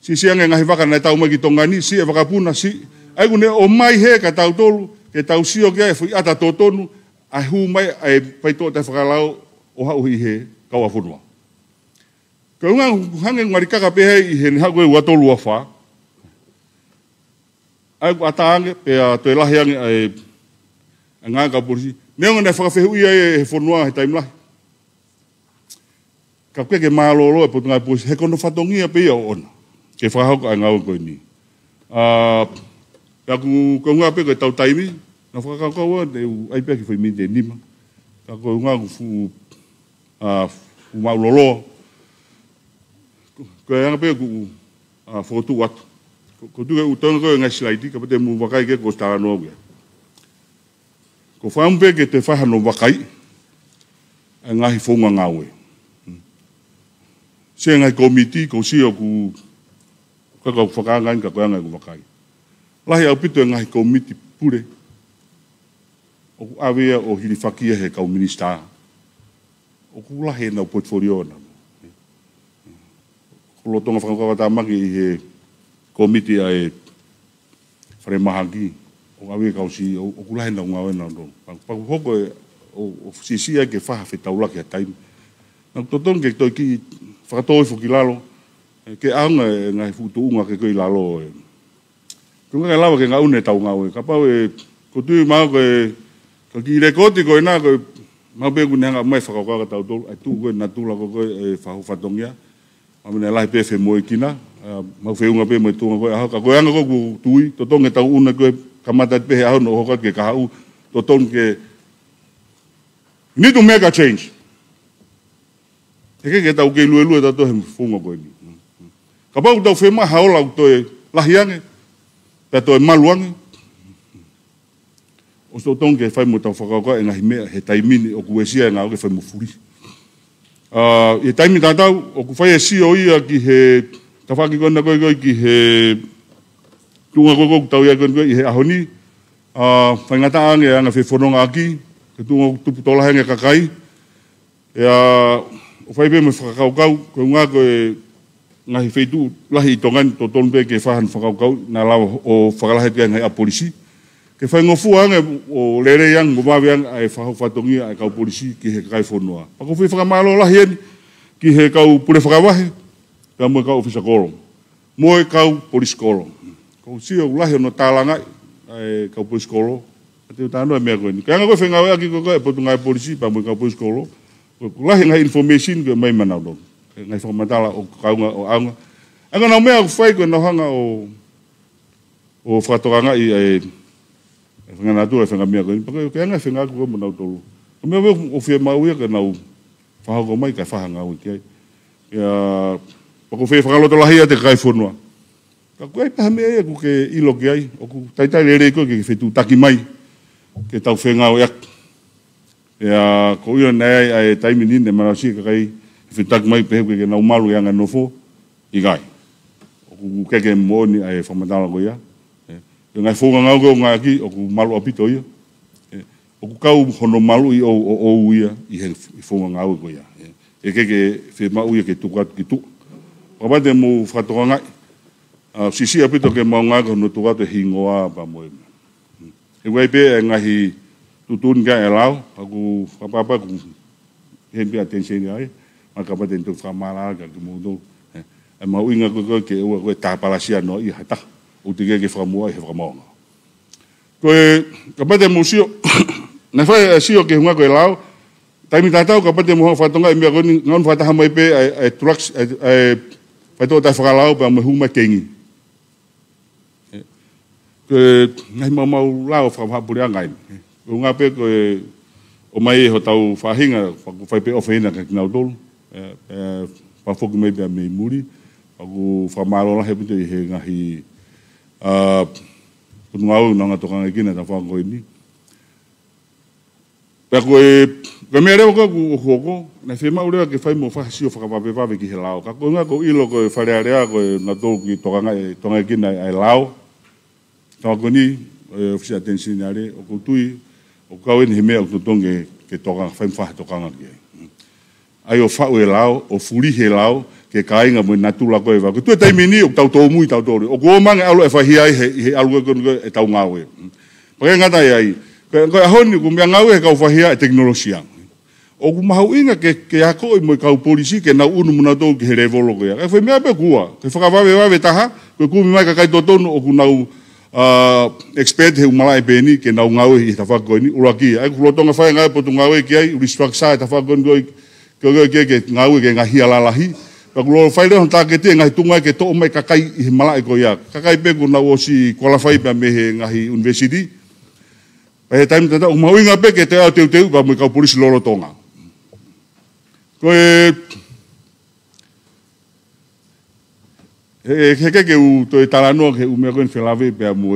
Sisi ange ngahi waka nei tau mai ki tongani, si e wakapuna, si. Aiku ne o mai he ka tau tolu, ke tau sio kia e whi ata totonu, ai humai ai whaitoa te whakalao o hau I he kaua whonua. Ka unga hange ngarikaka pehe I he ni hakoe watolu a wha. Aiku ataange, pea toi lahi ange ai ngā ka polisi. Neonga nei whakawhehu ia he whonua he taimlahi. Ka koe ke mālolo e potungai polisi, he kono whatongia pe ia o ona. Ke whakahauka ai ngau koe ni. Pea ku unga pe koe tau taimi, na whakakaua ai pea ki whaimite nima. Ka koe unga ku fu mauloloa. Ko anga pe ku fotu wat. Ko tu u tonu ko ngai slide ka pate mu wakai ke ko sta no ge. Ko fam pe ke te fa no wakai. Ngai fonga ngawe. Se ngai komiti ko si o ku ka whakanga ka ko ngai ku wakai. Lahi au pito ngai komiti pure. O avea o hilifakia he ka minista. O ku lahi na portfolio na. Lo tonga whakawata maki I he komiti ai whare mahaki o awe kausi o kulahe na unga wena ndo. Paku hoko e o sisia ke whaha whetaulaki a taimi. Nang totong ke toi ki whakatoi fuki lalo ke aunga e ngai futu unga ke koi lalo e. Kunga ke lawa ke ngā une tau ngā ue. Ka pau e ko tui mau ke ka ki rekoti koe nā koe mau pe kune hanga mai whakawaka tau tolu ai tu koe na tula koe e whahu whatongia. Amene lai pe fe moe kina, mau fe unga pe moe tunga koe ahau, ka koe anga koe tui, totonge tau una koe kamata pehe ahau no hokat ke kahau, totonge ke you need to make a change. Eke ke tau ke lue tau tohe funga koe ni. Ka pau tau fe maha ola u toe lahiange, pea toe maluange. O totonge ke whai mo tau whakauka e ngahi mea he taimini o kuesia e ngā oke whai mo furi. E taimi tātau, o ku whai e sio ia ki he, ta whaki kona koe ki he, tunga koe tau ia koe I he ahoni, whai ngata ange anga whi whanonga aki, ke tunga tupu tola henge kakai, o whai pe me whakaukau, koe ngā koe ngahi whaitu, lahi I tongani to tonpe ke whahan whakaukau, nā lawa o whakalahet kia ngai a polisi, ke whai ngofu ange o lere yang mo mawe ang ai whahau whatongi ai kau polisi ki he kai whonua. Pako whi whakamalo lahi eni ki he kau pure whakawahe, pia moe kau ofisa kolo. Moe kau polisi kolo. Kau sio lahi ono tālanga, ai kau po skolo te tano e me ko ni kanga ko fenga wa ki ko po tunga polisi pa mo kau po skolo ko la ngai information ko mai mana do ngai formatala o kaunga o anga anga na me fai ko na hanga o fatoranga i e fenga na tu e fenga me ko ni pa ko kanga fenga ko mo na tolu o me o fe ma uia ka na u fa ko mai ka fa hanga o ki ya pa ko fe fa lo to la hia te kai fonua ka koe pa me e ku ke ilo ki ai o ku taitai le ko ke fetu taki mai ke tau whenga o yak ya ko io nei ai taimi ni ne marasi ka kai fetu taki mai pe ke na umalu yang no fo i gai o ku ke mo ni ai famatala ko ya e ngai fo nga go nga ki o ku malu apito ia o ku kau hono malu i o ia i he fo nga go ya e ke fe ma u ke tu ki tu pa ba de mo fatonga sisi apito ke maunga ko no tuwa te hingoa pa mo e wai pe ngahi tutun ga elau aku apa ku hen pe attention ai maka pa den tu famala ga ke mo do e mau inga ko ke o ta palasia no i hata o te ke famoa e famoa ko ka pa de musio na fa sio ke hunga ko elau taimi tatau ka pa de mo fa tonga e me ko ngon fa ta mai pe e trucks e fa to ta fa lau pa mo huma kengi ke ngai mau lao fa ha puria ngai o nga pe ko o mai ho tau fa hinga fa ko fai pe ofena ka na dol pa fo me be me muri pa ko fa malo la he pe he ngahi ko ngau na nga to ka ngai na ta fa ko ni pa ko me re ko ko na fe ma ure ke fai mo fa si o fa pa pe pa ki he lao ka ko nga ko ilo ko fa re ko na dol ki to ka ngai na ai lao tā koni ofisi atensione are o kutui o kau ni me o tutonge ke toka fai fa toka nga ke ai o fa o lao o furi he lao ke kainga mo natula ko eva ko tu tai mini o tau to mui tau to o go manga alo e fa hi ai he alu ko e tau ngawe pa nga tai ai ko honi ku me ngawe ka fa hi ai teknologia o ku mau inga ke ako i mo kau polisi ke na unu mo na to ke revolo ko ya fa me pe kuwa ke fa va taha ko ku mi mai ka kai to tonu o ku nau expert he umala beni ke na ngawe i tafa ko ni uraki ai ku lotonga fa nga po ngawe ki ai restructure tafa ko ke ngawe ke ngahi ala lahi pa ku lo fa le ta ke te ngai tunga ke to mai kakai i mala ko ya kakai pe ku na o si qualify pa me he ngahi university pa he time tata umau inga pe ke te pa mo ka polisi lolo tonga ko ke u to talano ke u me ko felave pe mo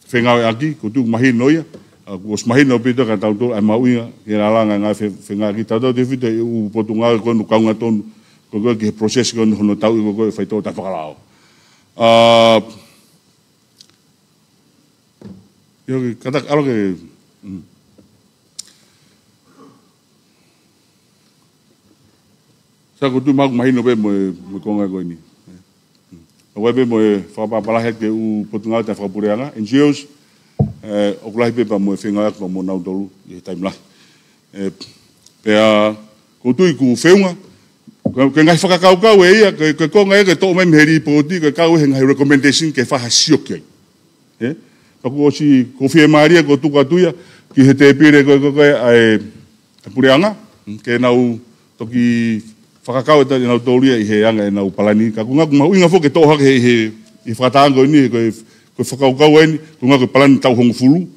fenga aki ko tu mahi noia ko os mahi no pito ka tau to ai mauinga ke la langa nga fenga ki tau de fite u potunga ko no kaunga ton ko ke process ko no tau ko fai to ta fakalao yo kata alo ke sa ko tu mahi no pe mo ko nga ko ni o webe mo fa pa pala he ke u potunga ta fa pureanga NGOs o kula pe pa mo fenga ko mo na dolu e time la pe a ko tu ku feunga ke ngai fa ka ka we ia ke ko ngai ke to me heri po ti ke ka we ngai recommendation ke fa hasio ke ko si ko fie maria ko tu ka tu ya ki he te pire ko ai pureanga ke na u to ki whakakau e tari nau tōria i he anga e nau palani. Ka kunga ku mau inga fo ke tōha ke i whakatango ni, ko whakaukau e ni, kunga ko palani tau hongo fulu.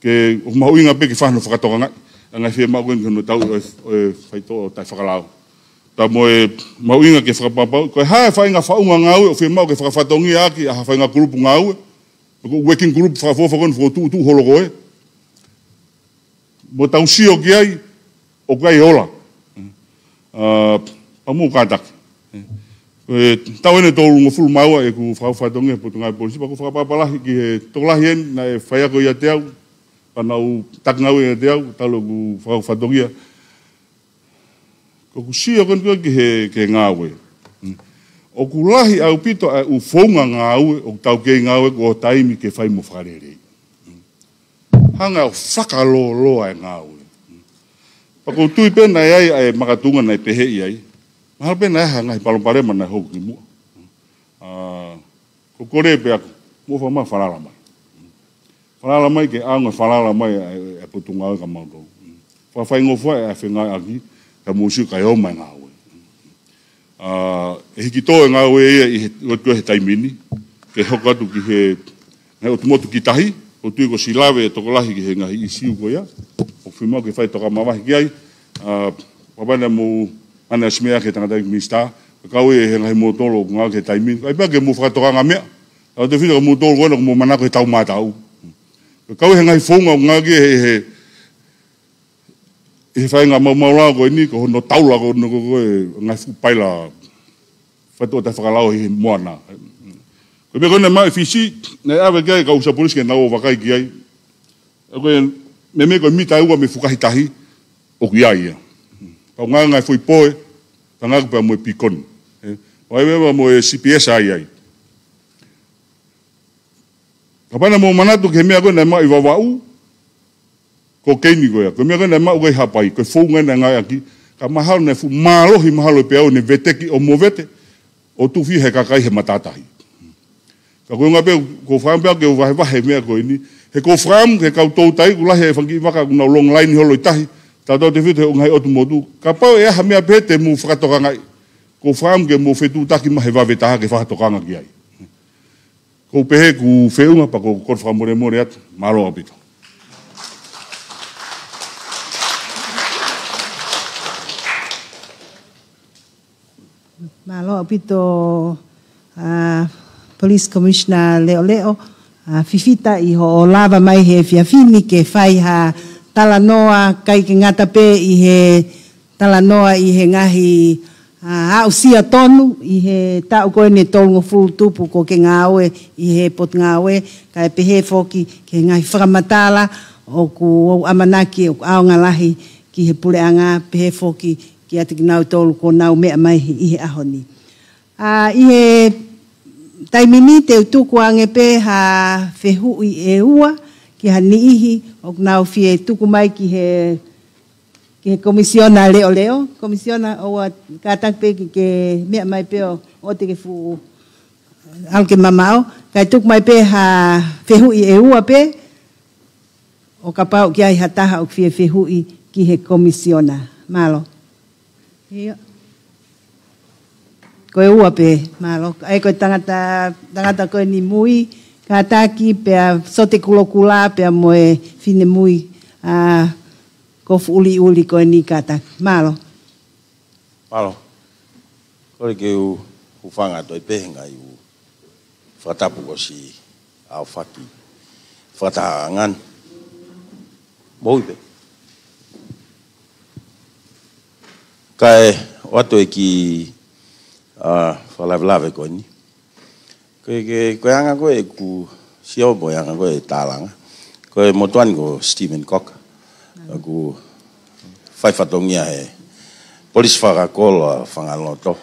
Ke mau inga pe ke whahano whakatoka ngai. Angai whia mau inga no tau e whaito tai whakalao. Ta mo e mau inga ke whakapapau. Ko e hae whainga whaunga ngau o whia mau ke whakafatongi aki a whainga grupu ngau e. Ko working group whakafofakon whako tu holoko e. Mo tau sio ki ai, o kai ola. Pamu katak. Tau ene tolu ngo fulu maua e ku whawhatonge po tungai polisi. Pa ku whakapapalahi ki he tokolahi en na e whaiako ia te au. Panau takngau ia te au. Talo ku whawhatongia. Ko ku sia kon ki he ke ngāwe. O ku lahi au pito e u whaunga ngāwe. O tau kei ngāwe ko taimi ke whai mo whakarerei. Hanga o whakaloloa e ngāwe. Pako tui pena ai ai makatunga nei pehe ai. Mahal pena ai ngai palompare mana ho ki mu. Ko kore pe aku mo fa ma farala mai. Whalala mai ke anga whalala mai e putunga ka mauto. Whawhai ngofua e whengai aki ka mūsiu kai o mai ngā ue. E hiki tō e ngā ue i he taimini, ke hokatu ki he otumotu ki tahi, o tui ko silawe e tokolahi ki he ngahi i siu ko ia, o whimau ke whai toka mawahi ki ai, wapana mō ana smea ke tangata ki mista, ka ue he ngahi mō tolo ko ngā ke taimini, ai pia ke mō whakatoka ngā mea, au te whita ka mō tolo kona ko mō manako he tau mātau. Ka ue he ngahi whonga o ngā ki he whai ngā maurā ko ni, ko hono taula ko no ko ngai whupaila whatua te whakalau he moana. Ko me kone mai whisi, nei awe kia ka usa polisi ke nao wakai ki ai. Me koe mita ua me whukahitahi o ki ai ia. Pau ngā ngai whui poe, ta ngā kupea moe pikoni. Wai mewa moe CPS ai ai. Ka pana mo manatu ke mea koe nei mai wawau, ko keini koe. Ko mea koe nei mai ukai hapai, koe whounga nei ngai aki, ka mahalo nei fu mālohi mahalo e peau ne veteki o mo vete, o tuwhi he kakai he matatahi. Ka koe ngā pēu, ko whaampea ke o wahe mea koe ni, he ko whaam, he kau tau tai, kula he whangi waka kuna long line holo i tahi, tātou te whitu he ungai otu motu, ka pau e aha mea pēte mu whakatokanga i, ko whaam ke mo whetu taki ma he wawetaha ke whakatokanga ki ai. Ko pehe ku wheunga pa ko kor whamore more atu, malo apito. Malo apito Police Commissioner Leo Fifita i ho lava mai he fiafini ke whai ha talanoa kai ke ngata pe i he talanoa i he ngahi hausia tonu i he tau koe ne tolungo fulu tupu ko ke ngāwe i he pot ngāwe kai pehe foki ke ngahi whakamatala o ku amanaki o au ngalahi ki he pureanga pehe foki ki ati ki nau tolu ko nau mea mai i he ahoni. I he taimini te utuku ange pe ha whehu i e ua ki ha niihi o nau fie tuku mai ki he komisiona leo. Komisiona o kātak pe ki ke mea mai pe o te ke fu alke mamao. Kai tuku mai pe ha whehu i e ua pe o ka pau ki ai hataha o fie whehu i ki he komisiona. Malo. Ia. Koe ua pe, malo. Ai koe tangata koe ni mui, ka taki pea sote kulokula pea moe fine mui, kofu uli koe ni ka taki. Malo. Malo. Koe ke u whanga toi pehenga i u whatapu ko si au whaki. Whataha ngan. Moi pe. Kai watu e ki whalawelawe koe ni. Koe anga koe ku siau boi anga koe tālanga. Koe motuani ko Stephen Cock. Ku whaiwhatongia he polis whakakola whangaloto.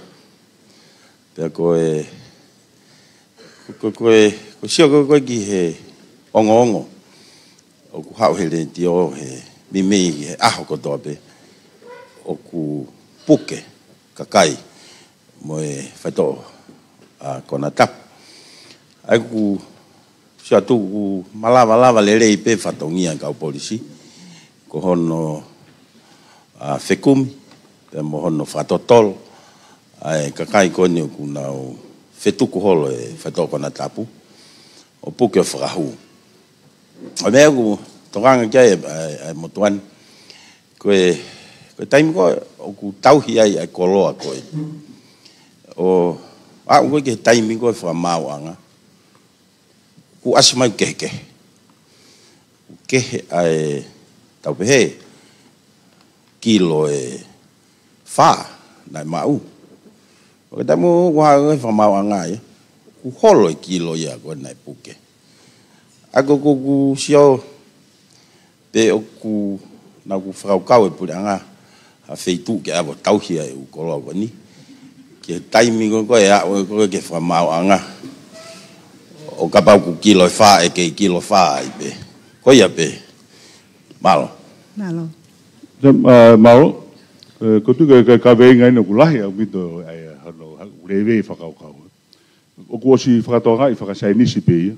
Pea koe siau koe ki he ongo. O ku hau he renti o he mimei he aho kotoa pe. O ku puke, kakai, mo e whaito kona tapu. Ai ku sia tu ku malawa lelei pe whatongia kau polisi. Ko hono whekumi, pe mo hono whatotolo. Ai kakai kone ku nau whetuku holo e whaito kona tapu. O puke o whakahu. O mea ku tokanga kia e motuani. Koe taimi koe, o ku tauhi ai koloa koe. O, koe ke taimi koe whamau anga. Ku asimai kehe. Kehe ai taupehe. Kilo e wha, nai mau. O ke taimu kuha koe whamau anga ia. Ku holo e kilo ia koe nai puke. Ako ku siau, pe o ku, na ku whakaukau e pure anga. A feitu ke avo tauhia e u koloa wani. Ke taimi koe koe ke whamau anga. O kapau ku kilo wha e ke kilo wha i pe. Koe ia pe. Malo. Malo. Malo. Ko tu ka veinga ina ku lahi au mito ai hano urewe whakaukau. O ku osi whakatoanga i whakasainisi pe ia.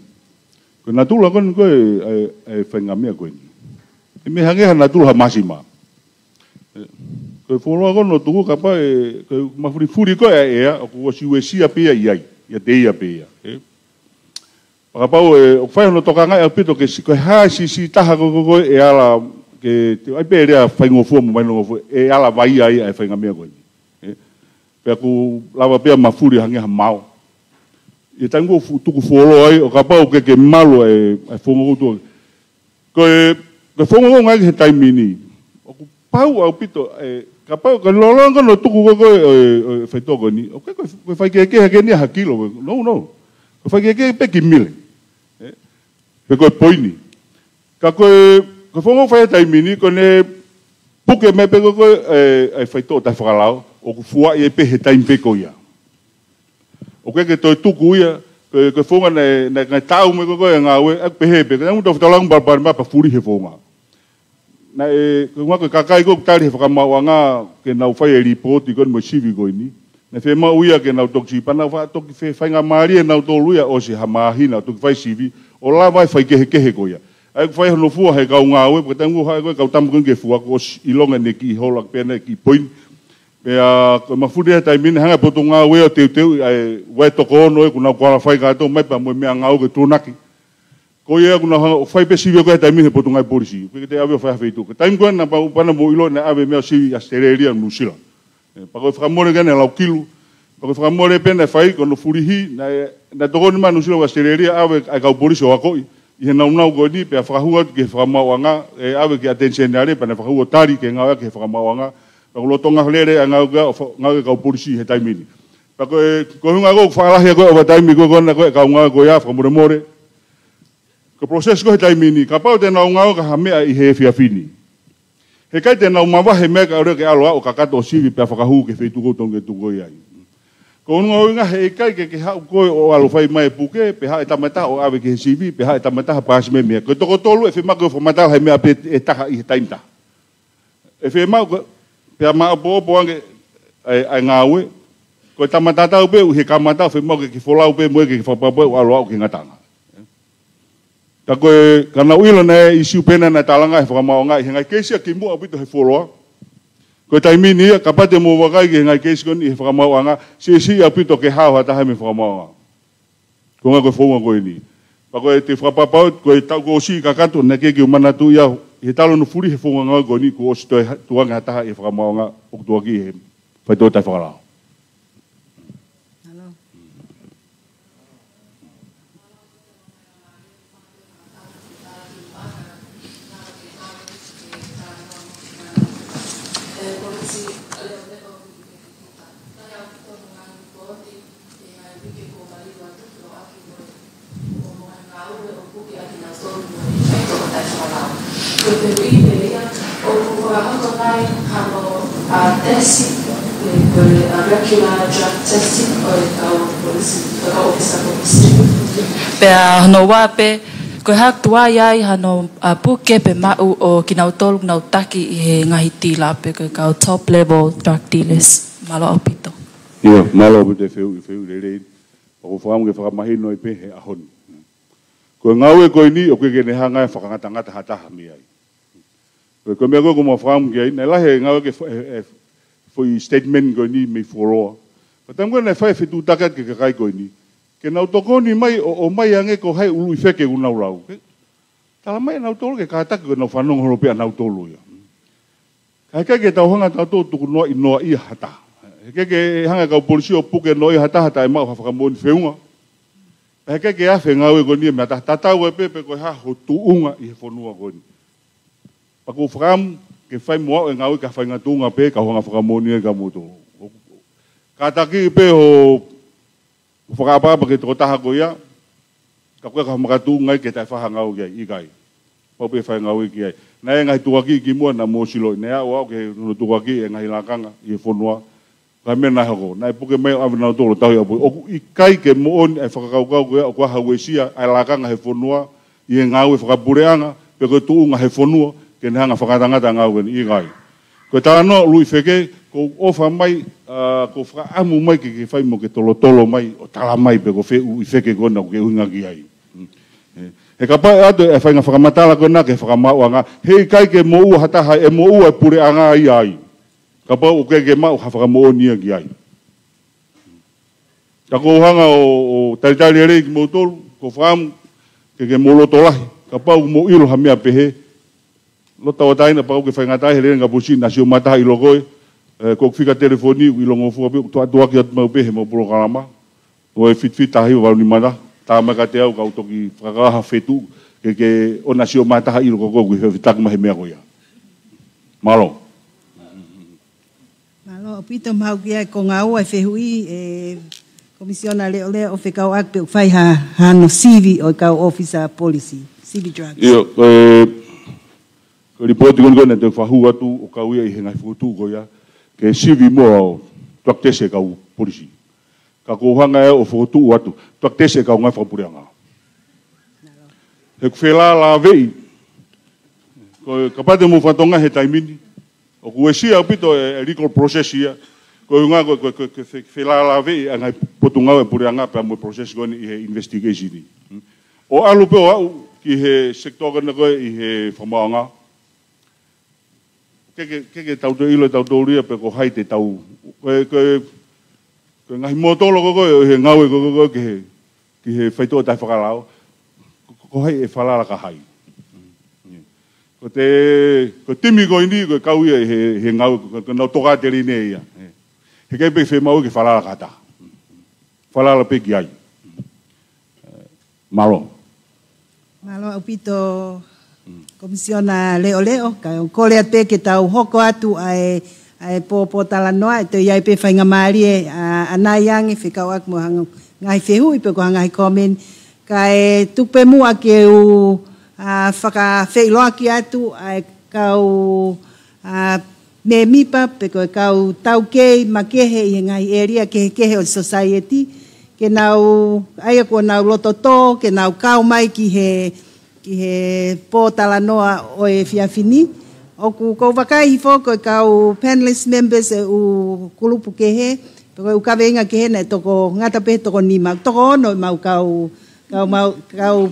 Ko na tula kon ko e whainga mea koe ni. E me hangeha na tula ha masima. Ko wholoa kon no tuku ka pa ko mafuri ko e ea o ko siwe sia pia iai. Ia te ia pia. Pakapau o whai no toka ngai apito ke ko ha si taha ko e ala ke te ai pe rea whaingo fua mo mai no fua e ala vai ai e whainga mea koe ni. Pe ku lava pia mafuri hangeha mau. E tango tuku folo ai o kapau ke malo e fongo tu ko fongo ngai he taimini o ku pau au pito e kapau ko lolongo no tuku ko e feito ko ni o ko fai ke ni hakilo no ko fai ke pe ki mil pe ko poini ka ko fongo fai taimini ko ne puke me pe ko e feito ta falao o ku fua e pe he taimpe ko ia. O ke toi tuku ia ke fonga na tau me ko nga we ak pehe pe ka mu to lang barbar ma pa furi he fonga na ko nga ka kai ko tari fa ma wanga ke na fa e report ko mo sivi ko ni na fe ma uia ke na to ki pa na fa to ki fe fa nga mari na to luia o si ha ma hi na to ki fa sivi o la vai fa ke ko ia ai fa no fu he ka nga we pe tangu ha ko ka tam ko ke fu ko ilonga ne ki holak pe na ki point Pea ko mafuri ta min hanga potunga we o teu ai we to ko no ku na ko fai ka to mai pa mo me anga o ke tunaki ko ye ku na fai pe sivi ko ta min potunga polisi ko te ave fai feito ta im ko na pa na mo ilo na ave me sivi astereria no sila pa ko fra mo ne na la kilo pa ko fra mo le pe na fai ko no furi hi na to ko ni manu sila astereria ave ai ka polisi o ko i na una go ni pe fra hu ke fra ma wanga ave ke attention na re pa na fra hu tari ke nga ke fra ma wanga ko lo tonga lere nga ka polisi he taimini pa ko nga go fala he go taimi go na ko ka nga go ya fra more ko proces ko he taimini ka pa te na nga ka ha me i he fia fini he kai te na ma wa he me ka ro ke alo o ka ka to sivi pa fa hu ke fe tu go tonge tu go ya ko nga he kai ke ha ko o alo fai mai puke pe ha tamata o ave ke sivi pe ha tamata pa me me ko to ko tolu e fe ma ko fa mata he me pe ta i taimta e fe ma Pea maa po ange ai ngawe ko tamatata upe he kamata fe mo ke fola upe mo ke fapapo alo au ke ngatanga. Ta ko kana uilo na isi pena na talanga he fama nga he ngai kesi ki mo apito he foloa. Ko taimi ni kapate mo wakai ke ngai kesi kon he fama nga si apito ke ha hata me fama nga. Ko nga ko foma ko ni. Pa ko te fapapo ko ta ko si kakato na ke mana tu ya he talo no furi he fonga nga goni ko sto tuanga taha e whakamaonga nga o tuaki he whai tō tai whakarao. Pea no wape ko hak tua yai hano puke pe mau o kinautol nau taki he ngahi tila pe ko top level drug dealers malo opito. Ia malo opito feu le o fam ke fa mahi no pe he ahon. Ko ngawe ko ni o ke ne hanga fa ngata ngata hata mi ai. Ko me ko mo fam ke ne la he ngawe ke foi statement ko ni me foro. Ko tango ne fa fe tu takat ke kai ko ni. Ke nau toko ni mai o mai ange ko hai ulu ifeke unau rau. Tala mai nau tolo ke kata ke nau whanong horope nau tolo ia. Kai ke tau hanga tau tō tuku noa i noa ia hata. Ke hanga kau polisi o puke noa i hata hata e mau hawhakamoni whiunga. Ke awhe ngau e goni e mea tatau e pepe ko ha ho tuunga i he whanua goni. Paku whakam ke whai mua e ngau e ka whainga tuunga pe ka hanga whakamoni e ka moto. Kataki pe ho whakapapa ke toko taha ko ia, ka koe ka makatu ngai ke tai whaha ngau kia i kai. Pau pe whai ngau i ki ai. Nai ngai tuaki ki mua na mōsilo, nea o au ke tuaki e ngai lakanga i e whanua. Ka mea nai hako, nai puke mai awi nau tolo tahi apu. Oku i kai ke mooni ai whakakaukau ko ia, o kua hauesia ai lakanga he whanua, i e ngau e whakapureanga, pe koe tuunga he whanua, ke nehanga whakatangata ngau i kai. Ko tāno lui wheke, ko ofa mai, ko whaamu mai ke whai mo ke tolo mai, o tala mai pe ko wheu i wheke kona ko ke unga ki ai. He ka pai atu e whainga whakamatala ko na ke whakamauanga. Hei kai ke mo ua hataha e mo ua e pure anga ai ai. Ka pau o ke mau ha whakamoo nia ki ai. Ka kouhanga o taritari rei ki mo tolu, ko wham ke moloto lahi. Ka pau mo ilo ha mea pehe. Lota o taina pau ke whaingatai he renga pusi na sio mataha ilo koe. Ko whika telefoni u ilo ngofu api, tua ki atu mau pehe mo puro kalama. O e fit tahi o wau ni mana. Tā maka te au kau toki whakakaha whetu ke o na sio mataha ilo koko kui whitak mahe mea koia. Malo. Malo, pito mau kia ko ngā ua e whehui komisiona leo leo o whekau akpe o whai no CV o kau officer policy, CV drugs. Iyo, ko ripoti kone te whahu atu o kau ia i he ngai whutu koia ke CV mo au tuak tese kau policy. Ka kohanga e o whutu atu, tuak tese kau ngai whapureanga. He kwhela la vei, ka pate mo whatonga he taimini, o kue sia pito e legal process ia, ko ngā kwhela la vei, a ngai potungau e pureanga pa mo process kone i he investigation ni. O alu pe o au, ki he sektor kone koe i he whamaanga, ke tau te ilo tau tauria pe ko hai te tau, ko ngahi motolo ko he ngau e ko ki he whaitoa tai whakalao, ko hai e whalala ka hai. Ko timi ko ini ko kau ia he ngau, ko nau toka te rine ia. He kei pe whi mau ki whalala ka ta. Whalala pe ki ai. Malo. Malo au pito komisiona leo leo, ka o kore ate ke tau hoko atu ai po tala noa, te iai pe whainga maari e anai ange, whikau ak mo hanga ngai whehui pe ko ngai komen, ka e tupe mua ke u whaka wheiloa ki atu, ai kau me mipa, pe ko kau tau kei makehe i ngai area kehe o society, ke nau, aia ko nau loto tō, ke nau kau mai ki he po tala noa o e whiawhini, o ko wakai foko e kau panelist members e u kulupu kehe, peko u kawenga kehe na toko ngata pe toko ni mau, toko ono mau kau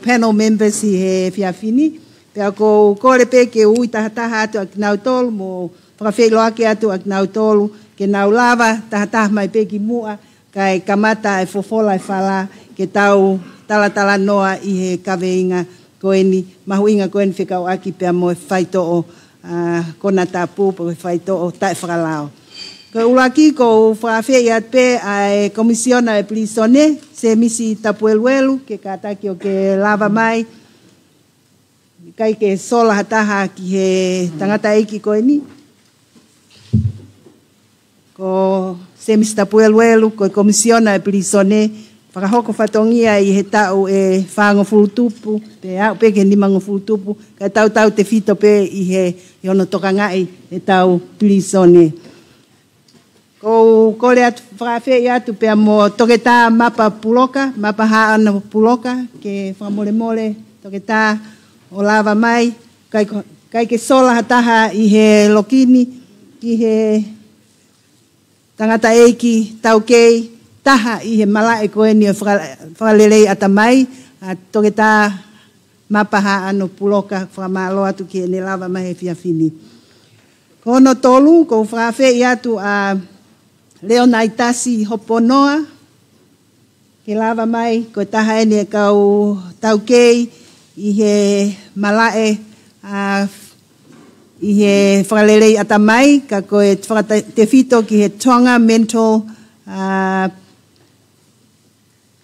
panel members i he whiawhini, peko ko kore pe ke ui tahataha atu ak nau tolu, mo whakawhelo ake atu ak nau tolu, ke nau lava tahataha mai pe ki mua, kai kamata e fofola e whala, ke tau tala noa i he kawenga koeni, mahuinga koeni whikau aki pea mo e whaito o kona tapu po whaito o tai whakalao. Ko ulaki ko whawhia i atpe ai komisiona e plisone, se misi tapu eluelu, ke kataki o ke lava mai, kai ke sola hataha ki he tangata eiki koe ni. Ko se misi tapu eluelu, ko komisiona e plisone, whakahoko whatongia i he tau e whango fulutupu, pe au pe ke nimango fulutupu, kai tau te whito pe i he ono toka ngai e tau plisone. Ko kore atu whakawhi atu pe mo toke tā mapa puloka, mapa haana puloka, ke whamole toke tā o lava mai, kai ke sola hataha i he lokini, ki he tangata eiki, tau kei, taha i he malae koe ni o whakalelei ata mai, toke tā mapaha ano puloka whamalo atu ki ne lava mai he whiawhini. Kono tolu, ko whawhi i atu a leo nai tasi hoponoa, ke lava mai, ko taha ene kau tau kei i he malae i he whakalelei ata mai, ka koe te whito ki he Tonga Mental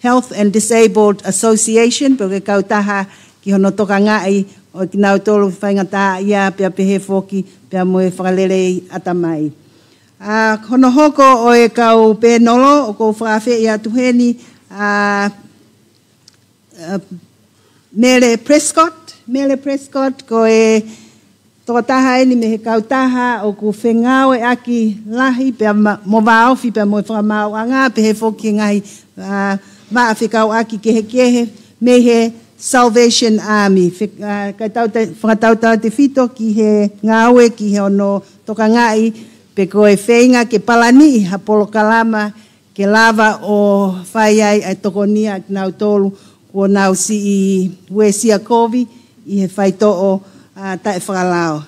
Health and Disabled Association, porque kau taha ki hono toka ngai o ki nau tolu whaingata ia pia pehe foki pia moe whakalelei ata mai. Hono hoko o e kau penolo o ko whawhi ia tuheni Mele Prescott ko e toka taha eni me he kau taha o ku whengau e aki lahi pia mo waofi pia moe whakamau anga pehe foki ngai maa whikau aki kehe me he Salvation Army. Whakatautau te whito ki he ngāwe ki he ono toka ngai pe koe whainga ke palani ha polo kalama ke lava o whai ai toko nia ki nau tolu kua nau si I Wesia Kovi I he whaito'o tae whakalao.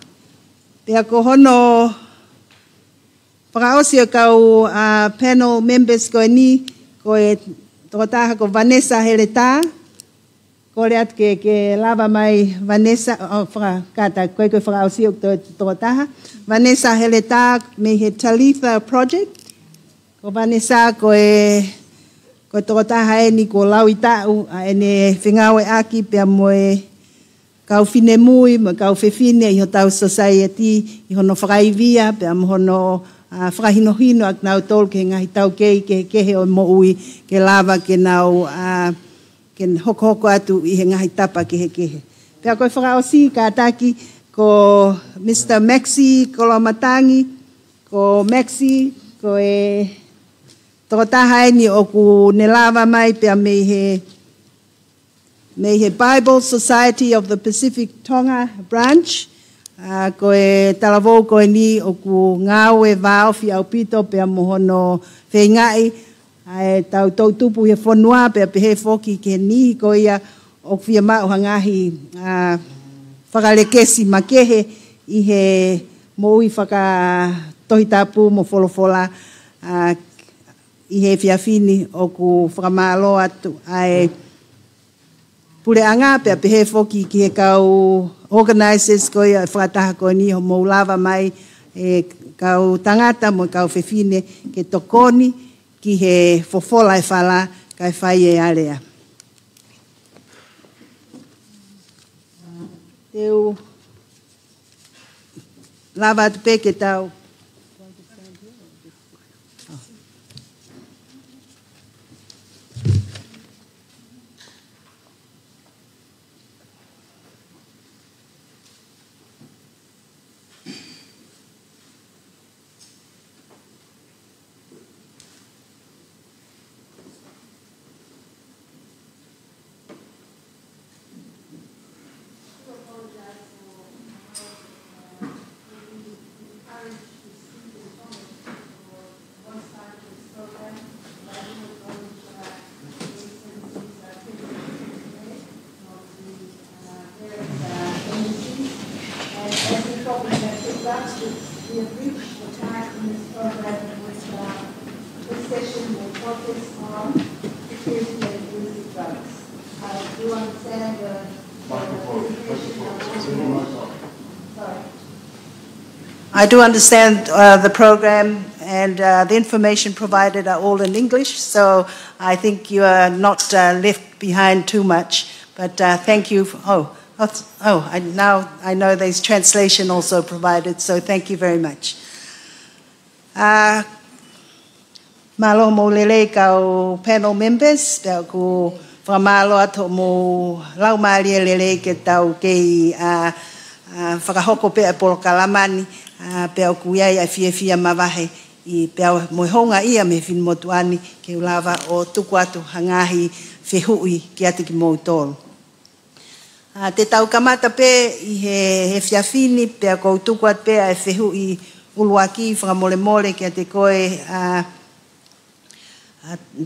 Pea ko hono whakaosi o kau panel members ko ni, ko e tokotaha ko Vanessa Heleta, ko reat ke lava mai Vanessa, kata koe whakaosi o tokotaha, Vanessa Heleta me he Talitha Project, ko Vanessa ko tokotaha e ni ko lau I tau, e ne whingawe aki pia moe kau fine mui, ma kau whewhine I ho tau society, I hono whakaivia, pia mo hono whakahinohino ak nau tolu ke ngahi tau kei, ke kehe o mo ui, ke lava ke nau, ke hoko atu I he ngahi tapa ke he kehe. Pia koe whakaosi ka ataki ko Mr. Maxi Kolomatangi, ko Maxi, ko tokotaha ni o ku ne lava mai pia me he Bible Society of the Pacific Tonga branch, ko talavou ko ni o ku ngawe vao fi au pito pe mohono whengai, tau tupu he whanua pe he foki ke ni ko ia o fia ma o hangahi whakalekesi makehe I he moui whakatohi tapu mo wholofola I he whiawhini o ku whakamalo atu pure anga pe he foki ki he kau organizers ko ia whakataha ko ni ho mou lava mai kau tangata mo kau whewhine ke tokoni ki he fofola whala kai whai alea. Teu lava atu pe ke tau. I do understand the program and the information provided are all in English, so I think you are not left behind too much. But thank you. Now I know there's translation also provided, so thank you very much. Malo mo lele kau panel members, pia ku whamalo ato mo lau maari lele ke tau kei whakahoko pia polo kalamani, pia ku iai a fia mawahe I pia moihonga ia me fin motuani ke ulawa o tuku atu hangahi whihui ki atu ki mou tolu. Te tau kamata pe I he whiawhini pia kou tuku atu pe a whihui uluaki whakamole ki ate koe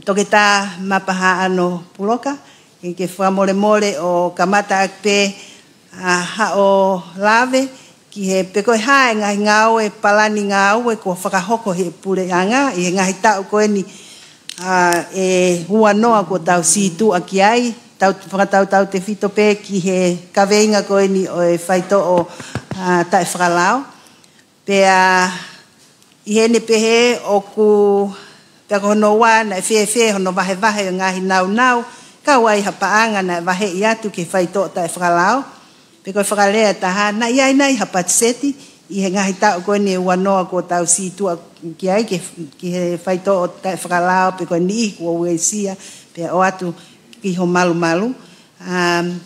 toke tā mapaha ano puloka ke whakamole o kamata ak pe ha o lave ki he pekoe hae ngahi ngāue palani ngāue ko whakahoko he pule anga I he ngahi tau koe ni hua noa ko tau situ a ki ai whakatau te whito pe ki he kaweinga koe ni o e whaito o tae whakalao pea I hene pehe o ku pea ko hono wā na e hono wahe o ngahi nau ka wai hapaanga na wahe I atu ke whaito o tae whakalao pe koe whakalea taha na iai nei hapatseti I he ngahi tau koe ni wanoa ko tau situ ki ai ki he whaito o tae whakalao pe koe ni kua uesia pe o atu ki ho malu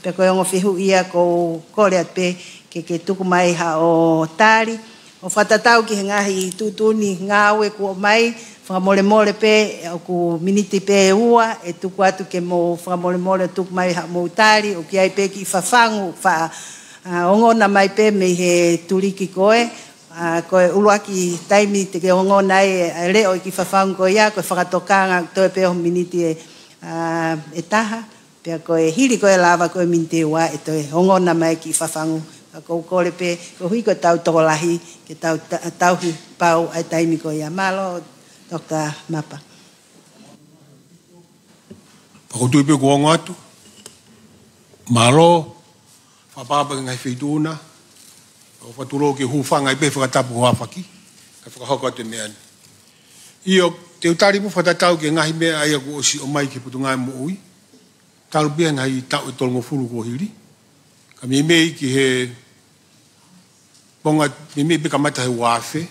pe koe ongo whihu ia ko kore at pe ke tuku mai ha o tari o whatatau ki he ngahi tutuni ngāwe kua mai whakamole pe o ku miniti pe ua e tuku atu ke mo whakamole tuku mai ha mo tari o ki ai pe ki whawhangu ongona mai pe me he turiki koe koe uluaki taimi te ke ongona e leo ki whawhangu koe ia koe whakatokanga toe pe o miniti e taha Pea koe hiri koe lava koe minte wa e toi hongona mai ki whawhangu. Ka kou kore pe, ko hui ko tau tokolahi, ke tauhi pau ai taimi ko ia. Malo, Dr. Mapa. Pakotui pe kua ngatu. Malo, whapapa ngai whituna. O whaturo ke hufanga i pe whakatapu ko hawhaki. Ka whakahoko te meani. Io, te utari mo whatatau ke ngahi mea ai aku osi o mai ki putu ngai mo ui. Taru pia ngai tau e tolongo furu ko hiri. Ka mi mei ki he ponga mi mei pe kamata he wafe.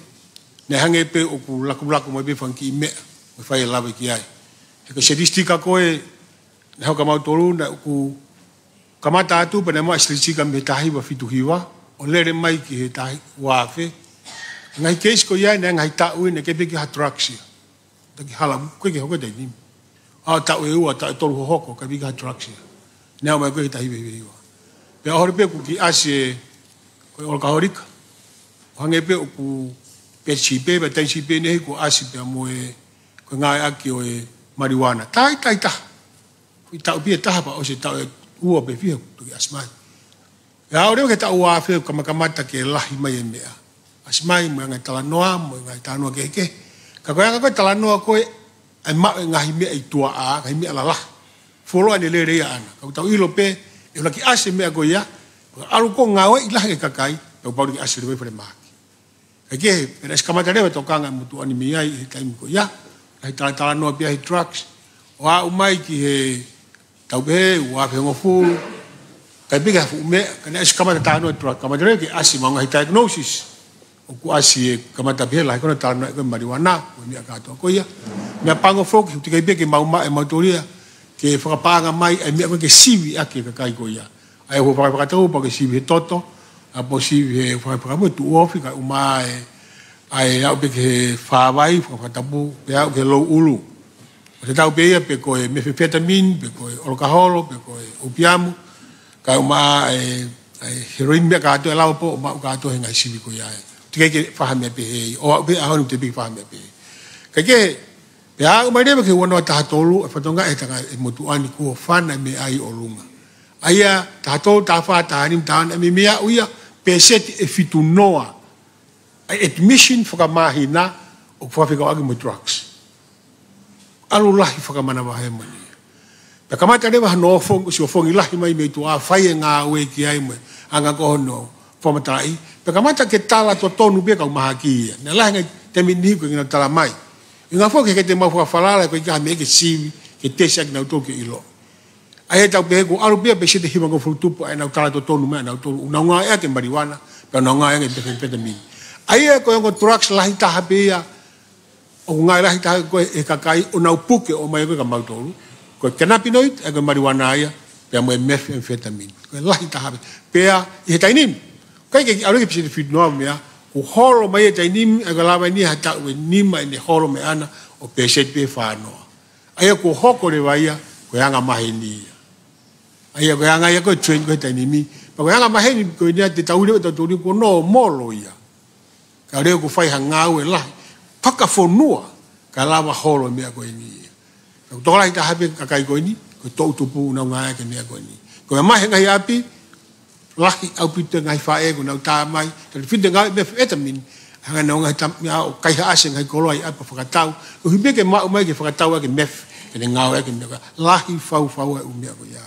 Ne hange pe o ku laku mai pe whanki i mea. Me whai e lawe ki ai. He ka sedistika koe ne hau kamau toru na ku kamata atu pa ne mua sedistika me tahi wa fitu hiwa. O lere mai ki he tahi wafe. Ngai keis ko iai ne ngai tau ne ke pe ki hatraksia. Taki hala koe ke hoko dai nimi. A tau e ua tau e toru hoko ka pe ki hatraksia. Nea mai koe ki tahi wewe hiwa. Pea hori pe ku ki ase koe ora kahorika. Hange pe ku pe chipe, pe tai chipe ne ku ase pe moe koe ngai aki o e marijuana. Tai. Kui tau pia taha pa o se tau e ua pe fia tu ki asmai. Pea hori ke tau ua feo kamakamata ke lahi mai e mea. Asmai mo ngai talanoa, mo ngai talanoa keke. Ka koe anga koe talanoa koe ai mau e ngahi mea i tua a, ngahi mea lala. Folo ane le rea ana. Kau tau ilo pe e laki ase mea koe ia, aru ko ngawe i lahi e kakai, tau pauri ki ase lewe pere maki. Eke, pera eskamata rewa tau kanga mutu ani miai he taimi koe ia, kai tala noa pia he drugs, o a umai ki he tau pehe, ua pehe ngofuru, kai pika hafu umea, kana eskamata tala noa drugs, kamata rewa ki ase maunga he diagnosis, o ku ase e kamata pehe lahi kona tala noa e koe marijuana, koe mea katoa koe ia, mea pango foki, huti kai peke mauma e mautoria, ke whakapanga mai ai mea koe ke siwi ake kakai koe ia. Ai ho whakapakatau pa ke siwi he toto, a po siwi he whakapakatau tu ofi ka uma ai au pe ke whawai, whakapakatau pe au ke low ulu. O te tau pe ia pe koe methamphetamine, pe koe orokaholo, pe koe opiamu, ka uma heroin mea ka ato e lau po, o mau ka ato he ngai siwi koe ia. Te kei ke whahamea pe hei, o au pe ahonu te piki whahamea pe hei. Ka ke pe au mai rewa ke wanoa taha tolu, e whatonga e taka e motuani kua whana me ai o lunga. Aia tato tafa tahanim tahan ame mea uia peseti e fitu noa ai admission whakamahina o whawhikau agi mo drugs. Alu lahi whakamana wahe mani. Pea kamata rewa hano fong, si o fongi lahi mai mei tu a whai e ngā ue ki ai mo anga kohono whamatai. Pea kamata ke tala to tonu beka umaha ki ia. Nea lahi ngai te minihi ko ngina tala mai. I ngā fōke ke te mau whawhalala ko i kaha me ke siwi ke tesi aki nau tōke ilo. Ai tau pe ko aru pe se te hima ko frutupu ai nau tala to tonu me nau tolu una nga e ke marijuana pe na nga e ke methamphetamine ai ko ngo drugs lahi taha pe ia o nga lahi taha ko e kakai o nau puke o mai ko ka mau tolu ko cannabinoid e ko marijuana ia pe mo methamphetamine ko lahi taha pe ia e tainim kai ke aru ke se te fit no mea ko horo mai e tainim e ko lava ni hata we ni mai ne horo me ana o pe se pe fa no ai ko hoko le vai ko anga mahini ai ko anga ia ko train ko tainimi pa ko anga maheni ko ni te tauri to tori ko no molo ia ka re ko fai hanga u la paka fonua ka lava holo me ko ni ko to la ta habe ka kai ko ni ko to tupu na nga ke me ko ni ko ma henga ia pi lahi au pite ngai fa e ko na ta mai te fite ngai me vitamin hanga no nga tam ya o kai ha asen ngai ko loi apa fakatau ko hibe ke ma mai ke fakatau ke mef ke ngau ke me lahi fau e me ko ia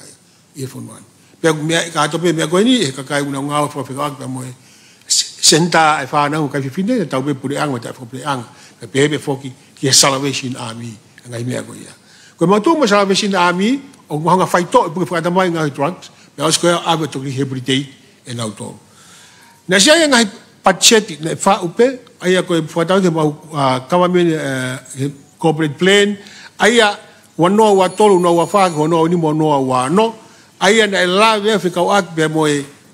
e fonoan pe me ka to pe me ko ni ka kai una ngau fa fa ka mo senta e fa na ka fine ta pe pure ang ta fa pure ang ka pe foki ki Salvation Army ngai me ko ia ko ma tu mo Salvation Army o mo nga fai to pe fa ta mai ngai drugs pe os ko ave to rehabilitate en auto na sia ngai pacheti ne fa upe ai ko fa ta ke ma government corporate plan ai wano wa tolu no wa fa no ni mo no wa no ai na la ve fika ak be mo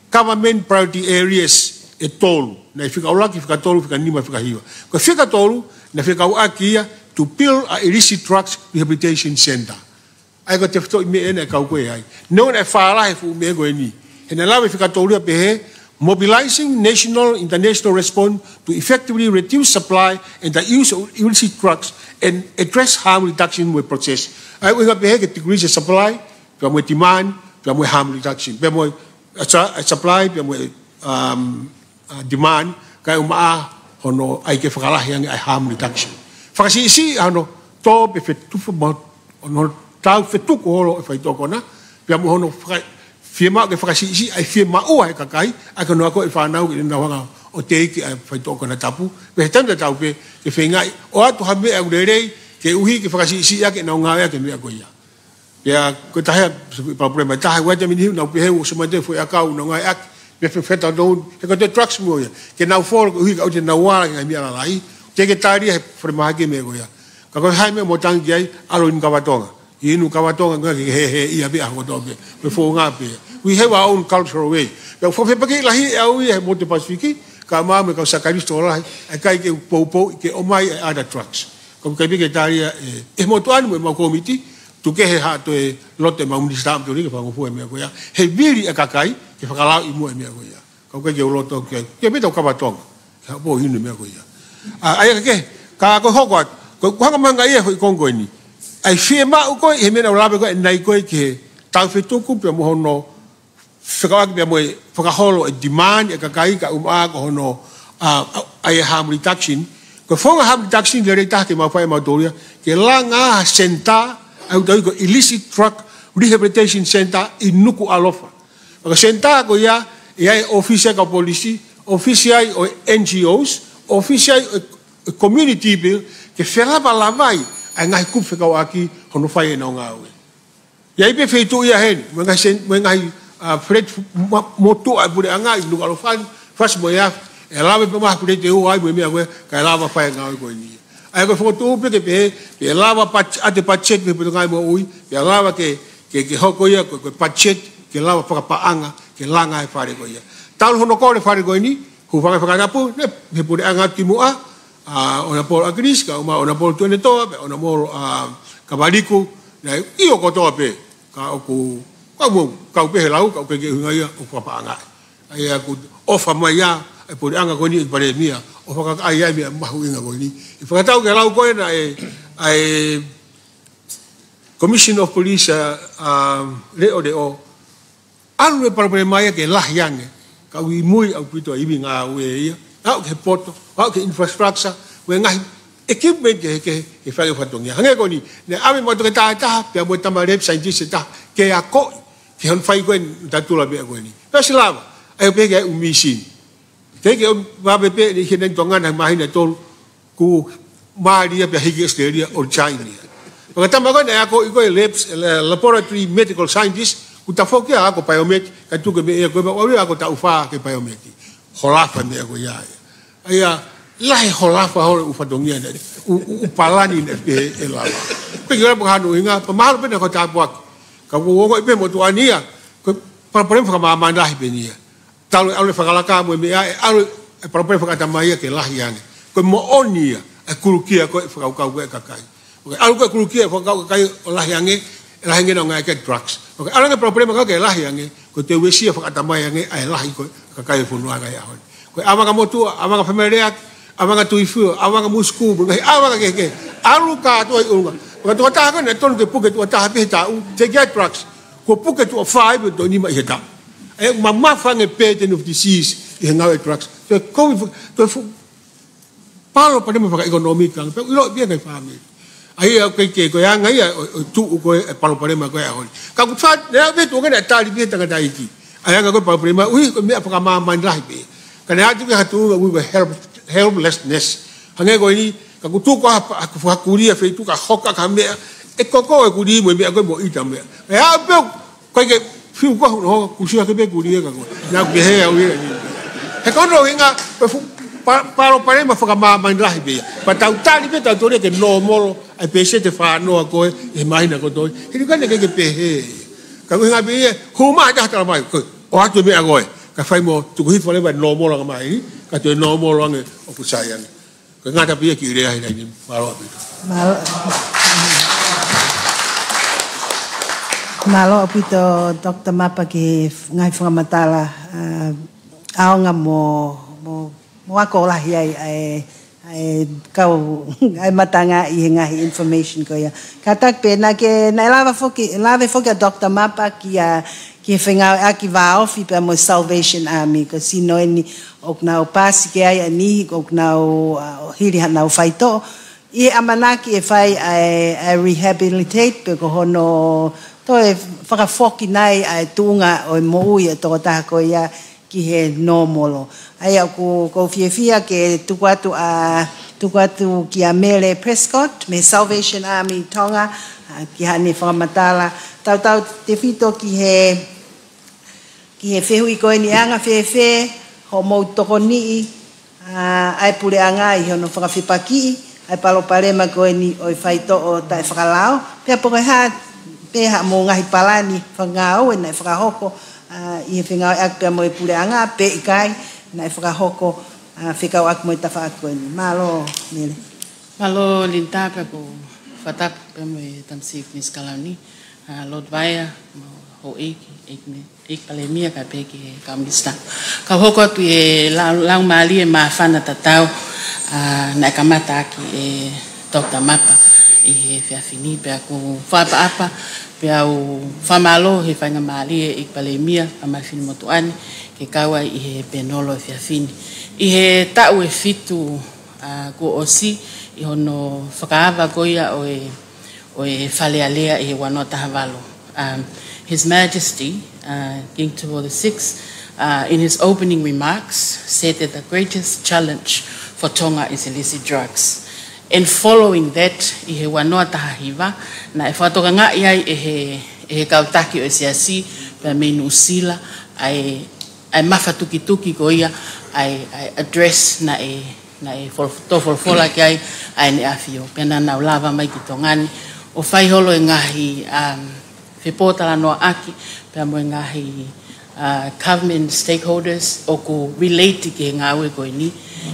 government priority areas e tolu na fika ola ki fika tolu fika ni ma fika hiwa ko fika tolu na fika ak ia to build a illicit drugs rehabilitation center ai ko te fto me ene ka ko ai no na fa la fu me go ni na la ve fika tolu pe he mobilizing national international response to effectively reduce supply and the use of illicit drugs and address harm reduction with process. I will have to increase the supply, pe mo demand pe mo harm reduction pe mo supply pe mo demand kai uma hono ai ke whakalahi yang ai harm reduction whakasi ano to pe fetufu mo ono tau fetuku holo e whaitokona pe mo hono firma ke whakasi ai firma ua e kakai ai ka noa ko e whanau ki na wanga o te iki ai whaitokona tapu pe tanda tau pe ke whengai o atu hame au rerei ke uhi ke whakasi ake na ngā ea ke mea ko ia pea ko tahea problema tahe wata mini na pe heu sema te foi akau na ngā ea pe feta do ke ko te trucks mo ia ke na for uhi ka o te na wala ke mea lai te ke tari he frema ke me ko ia ka ko hai me mo tangi ai alo in kawatonga inu kawatonga nga ke he ia be ako do pe fo nga pe we have our own cultural way pe fo fe paki lahi au ia mo te pasifiki ka ma me ka sakaristo lai ai kai ke popo ke o mai ada trucks ko kai ke tari e mo to anu mo komiti tu ke he ha to e lote ma un stamp to ni ke fa ko fu me ko ya he biri e kakai ke fa kala i mo me ko ya ko ke o loto ke be to kawatonga ka bo inu me ko ya ai ke ka ko hokwa ko hanga manga ia ho kongo ni ai firma ko e me na labe ko nai ko ke tau fetuku pe mo hono whakawaki pe mo e whakaholo e demand e kakai ka ko hono ai harm reduction ko fonga harm reduction le rei tahke ma whai mautoria ke la ngā senta au tau ko illicit truck rehabilitation center i nuku alofa ko senta ko ia ia ofisia ka polisi ofisia o NGOs ofisia community bill ke whelapa lavai ai ngai kup whakawaki hono whai e nao ngāwe ia ipe whaitu ia hen mengai Fred moto ai pure anga i nuku alofa fas mo ia e lawe pe maha pure te ua ai mo mea koe ka e lawa whai ngāwe koe ni ai ko foto pe ke pe lava ate pachet pe ngai mo ui pe lava ke hoko ia ko pachet ke lava paanga ke langa e fare ko ia tal hono ko le fare ko ni hu fanga fanga pu ne pe pure anga ki mua ona por agris ka ona por tone to ona mo ka baliku na io ko to pe ka ku ka mo ka pe lau ka ke ngai o paanga ai ku ofa mai ya e pure anga ko ni pare mia o whaka ai ai mea mahu inga koe ni. I whakatau ke lau koe na e Commission of Police leo de o alu e parapare mai ke lahi ange ka ui mui au pito iwi ngā ue ia au ke poto, au ke infrastructure ue ngahi equipment ke whake whatongia. Hange koe ni, ne ame mo toke taha pia mo tama rep scientist taha ke a koe ke hon whai koe tatula bea koe ni. Pea silawa, ai peke ai umisini. Teke o mapepe ni hinen tongana mahina tol ku maria pe hige Australia or China. Pakatama ko na ako iko laboratory medical scientist ku ta foki ako biomed ka tu ke me ko ba ako ta ufa ke biomed. Holafa me ako ya. Aya lai holafa ho ufa dongia na upalani na pe elala. Pe ga ba hanu inga pa mahalo pe na ko ta buak. Ka wo ko pe mo tu ania ko pa pa fa ma manda pe ni. Talu alu whakalaka mo me alu e parapai whakatamai ke lahi ane. Koe mo onia e kurukia koe whakaukau koe kakai. Alu koe kurukia whakau kakai o lahi ane, lahi ane o ngai ke drugs. Alu ngai parapai maka ke lahi ane, koe te wesia whakatamai ane ai lahi koe kakai whunua ngai ahon. Koe amanga motua, amanga whamereak, amanga tuifu, amanga musku, ngai amanga ke. Alu ka atua i unga. Koe tua taha koe ne tonu ke puke tua taha pehe ta u, te kia drugs. Koe puke tua 5 to nima i he ta. E mama fange pattern of disease i ngau e drugs. So COVID to palo pa mo fa economic kan pe ilo bien kai family. Ai ke ko ya ngai tu ko palo pa mo ko ya hon. Ka ku fa ne be to ngana tali be tanga dai ki. Ai ga ko palo pa ui ko me pa ma man lai be. Ka ne atu ka tu we helplessness. Hange ko ni ka ku tu ko fa kuria fe tu ka hoka ka me e ko e kuri mo me ko mo ita me. Ya be ko ke fiu ko ho kusia ke be kuria ka ko na be he au ye he ko no inga paro pare ma faka ma lahi be pa tau tali be tau tore ke no molo ai pese te fa no ko e mai na ko to he ka ne ke pe he ka ko inga be hu ma ja ta mai ko o atu me agoe ka fai mo tu ko hi fole ba no molo ka mai ka to no molo nge o kusaya ne ko ngata be ki re ai ni paro be Malo apito Dr. Mapa ki ngai whakamatala aonga mo ako lahi ai ai kau ai matanga I ngahi information ko ia katak pe na ke na lava foki Dr. Mapa ki whengau aki waofi pe mo Salvation Army ko sino ni ok nau pasi ke ai ni ok nau hiri nau faito I amanaki fai ai rehabilitate pe ko hono to whakafoki nai ai tunga o moui to ta ko ia ki he normal ai ko fia ke tukwatu ki a Mele Prescott me Salvation Army Tonga ki hani whakamatala tau te fito ki he whehui koe ni anga whewhe ho mou toko nii ai pule anga I hono whakawhipaki ai palo palema koe ni oi whaito o tai whakalao pia poke ha mo ngahi palani whangao e nai whakahoko I he whengau ak pia mo I pule anga pe I kai nai whakahoko whikau ak mo I tawha ak koe ni malo Mele malo linta pe ko whatap pe mo I tamsik ni skalani Lord Vaya ho ik palemia ka pe ki kamista ka hoko atu e lang mali e mafana tatau na kamata ki e Dr. Mapa I he fiafini pe ko whapa apa pe au whamalo he whainga mali e ik palemia a mafini motuani ke kawa I he penolo e fiafini I he tau e fitu ko osi I hono whakaava goia o e whalealea I he wanoa tahavalo His Majesty, King Tupou VI, in his opening remarks, said that the greatest challenge for Tonga is illicit drugs. And following that, I he wanoa tahahiva, na e whatoka ngā iai e he kautaki o siasi, pa me nusila, ai mawhatuki ko ia, ai address na e tofolofola ki ai ne awhio. Pena nau lava mai ki tongani, o whaiholo e ngahi Whipotala noa aki, pia mo ngahi government stakeholders o ko relate ki ngā ue koe ni.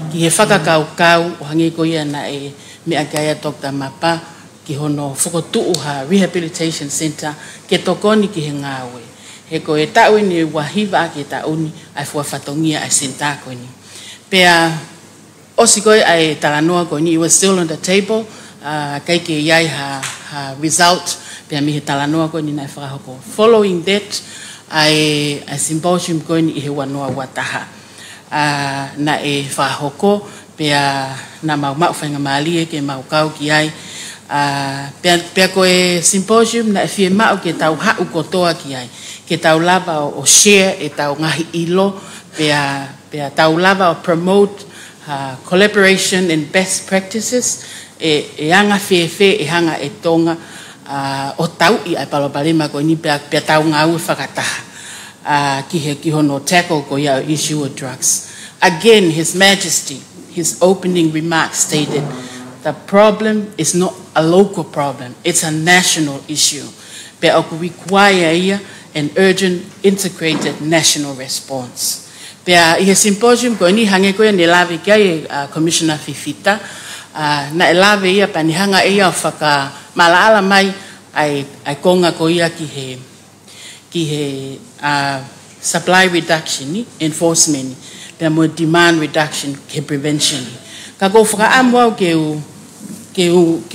Ki he whakakau o hangi ko ia na e mea kia Dr. Mapa ki hono whakotuu ha Rehabilitation Center ke tokoni ki he ngā ue. He ko e tau ni wahiva ki e tau ni ai whatongia ai senta koe ni. Pia osi koe ai talanoa koe ni, it was still on the table, kai ke iai ha result pia mi he talanoa koe ni nai whakahoko. Following that, ai symposium koe ni I he wanoa wataha. Na e whakahoko, pia na mau whainga maalie ke mau kau ki ai. Pia koe symposium na e whie mau ke tau hau kotoa ki ai. Ke tau lava o share e tau ngahi ilo, pia tau lava o promote collaboration and best practices. E anga whewhe e hanga e tonga, o tau I ai palopalema ko ni pia tau ngā ue whakataha ki hono tackle ko ia issue of drugs. Again, His Majesty, his opening remarks stated, the problem is not a local problem, it's a national issue. Pia oku require ia an urgent integrated national response. Pia I he symposium ko ni hange ko ia ne lawe kia Commissioner Fifita, na e lawe ia pa ni hanga ia whaka malaala mai ai konga ko ia ki he supply reduction ni enforcement ni pia mo demand reduction ke prevention ni ka ko whaka amwau ke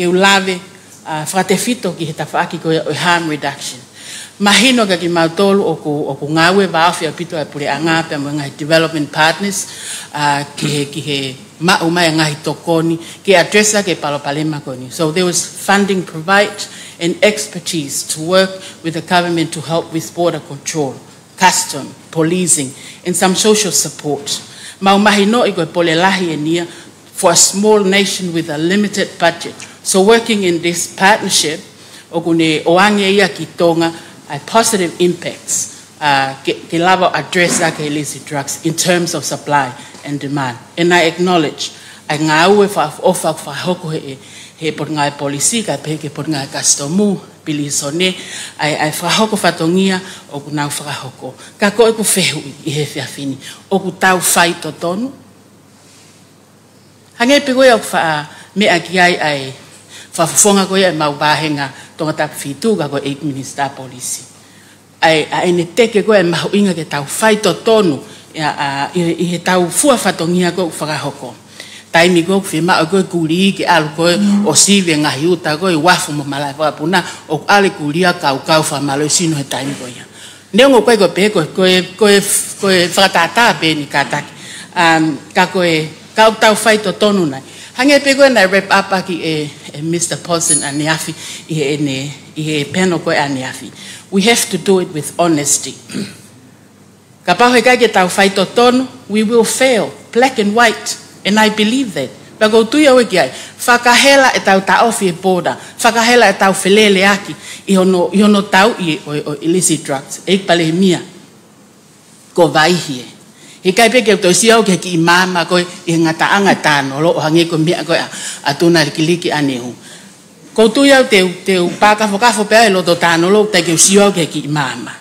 u lawe whakate fito ki he tawhaaki ko ia o harm reduction mahino ka ki mautolu o ku ngawe waawhi a pito ai pure anga pia mo ngai development partners ki he ma'u mai ngahi tokoni ke addressa ke palopalema koni. So there was funding provided and expertise to work with the government to help with border control, custom, policing, and some social support. Mau mahino I koe pole lahi e nia for a small nation with a limited budget. So working in this partnership, o kune oange ia ki Tonga, positive impacts ke lava addressa ke illicit drugs in terms of supply and demand. And I acknowledge ai ngā ue whaofa whahoko he por ngai polisi ka pe ke por ngai customu pili sone ai whahoko whatongia o ku nau whahoko. Ka koe ku whehui I he whiawhini o ku tau whai to tonu. Hange pe koe au wha mea ki ai whawhonga koe ai mau bāhenga tonga tapu whitu ka koe 8 Minister Polisi. Ai ne teke koe ai mahu ke tau whai to tonu I he tau fua whatongia ko whakahoko. taimi ko fema ko kuli ki al ko o sive ngahi uta ko wafu mo mala pa puna o ale kulia kau fa malo sino he taimi ko ya nengo ko pe ko fatata pe ni kata ka ko ka tau fai to tonu nai hange pe ko na rep apa ki Mr. Paulson aniafi e peno ko aniafi. We have to do it with honesty. Kapahe ka ke tau fai to tonu, we will fail, black and white, and I believe that. Bago tu ya weki ai, fakahela e tau ta ofi e boda, fakahela e tau felele aki, i hono tau i o illicit drugs, e pale mia, ko vaihie. He kai pe ke to siau ke ki mama ko i ngata anga no lo hange ko mia ko atuna liki anehu. Ko tu ya te paka fo pe lo to tano lo te ke siau ke ki mama.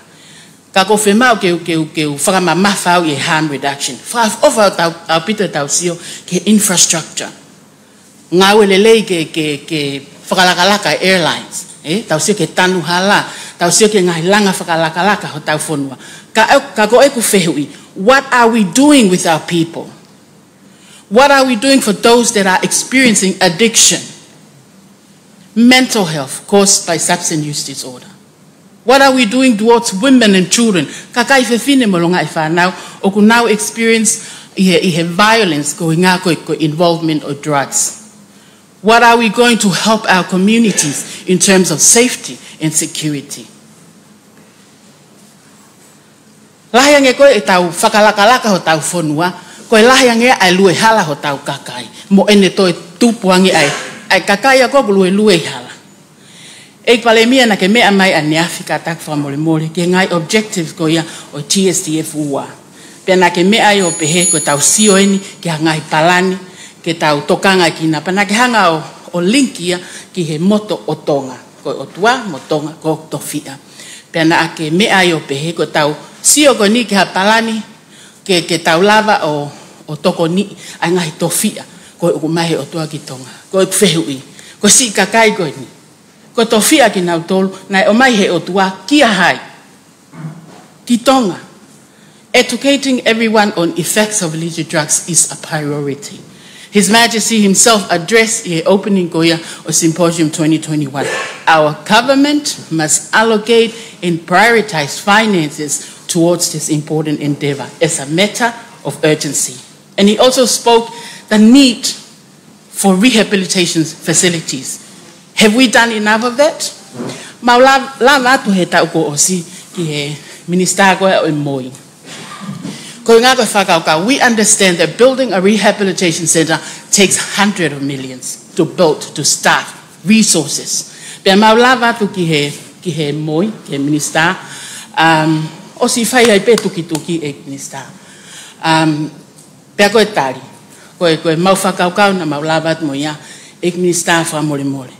Ka ko fe mau ke fra mama fa i harm reduction. Fra over tau pita tau sio ke infrastructure. Ngawe le ke fakalaka airlines. Tau sio ke tanu hala, tau sio ke ngai langa fakalaka ho tau fonua. Ka ko e ku fehui. What are we doing with our people? What are we doing for those that are experiencing addiction? Mental health caused by substance use disorder. What are we doing towards women and children? Kakai fefine molonga ifa now or could now experience violence going out involvement of drugs. What are we going to help our communities in terms of safety and security? Lahayang e koe e tau whakalakalaka ho tau whonua, koe lahayang e ai lue hala ho tau kakai. Mo ene toi tupuangi ai kakai a koe lue hala. E pale mia na ke mea mai a neafika tak whamole ke ngai objectives ko ia o TSTF ua. Pea na ke mea i o pehe ko tau sio eni ke ngai palani, ke tau tokanga ki na pana ke hanga o linkia ki he moto o tonga. Ko o tua mo tonga ko tofia. Pea na ke mea i o pehe ko tau sio ko ni ke hapalani ke tau lava o toko ni ai ngai tofia ko o mai o tua ki tonga ko fehui ko si kakai ko ni ko tofia ki na tol na o mai he o tua ki hai ki tonga. Educating everyone on effects of illicit drugs is a priority. His Majesty himself addressed the opening Goya of Symposium 2021. Our government must allocate and prioritize finances towards this important endeavor as a matter of urgency. And he also spoke the need for rehabilitation facilities. Have we done enough of that? We understand that building a rehabilitation center takes hundreds of millions to build, to staff, resources. O si fai ai pe tuki e minister. Pea koe tari. Koe mau whakaukau na mau labat mo ia e minister wha mole.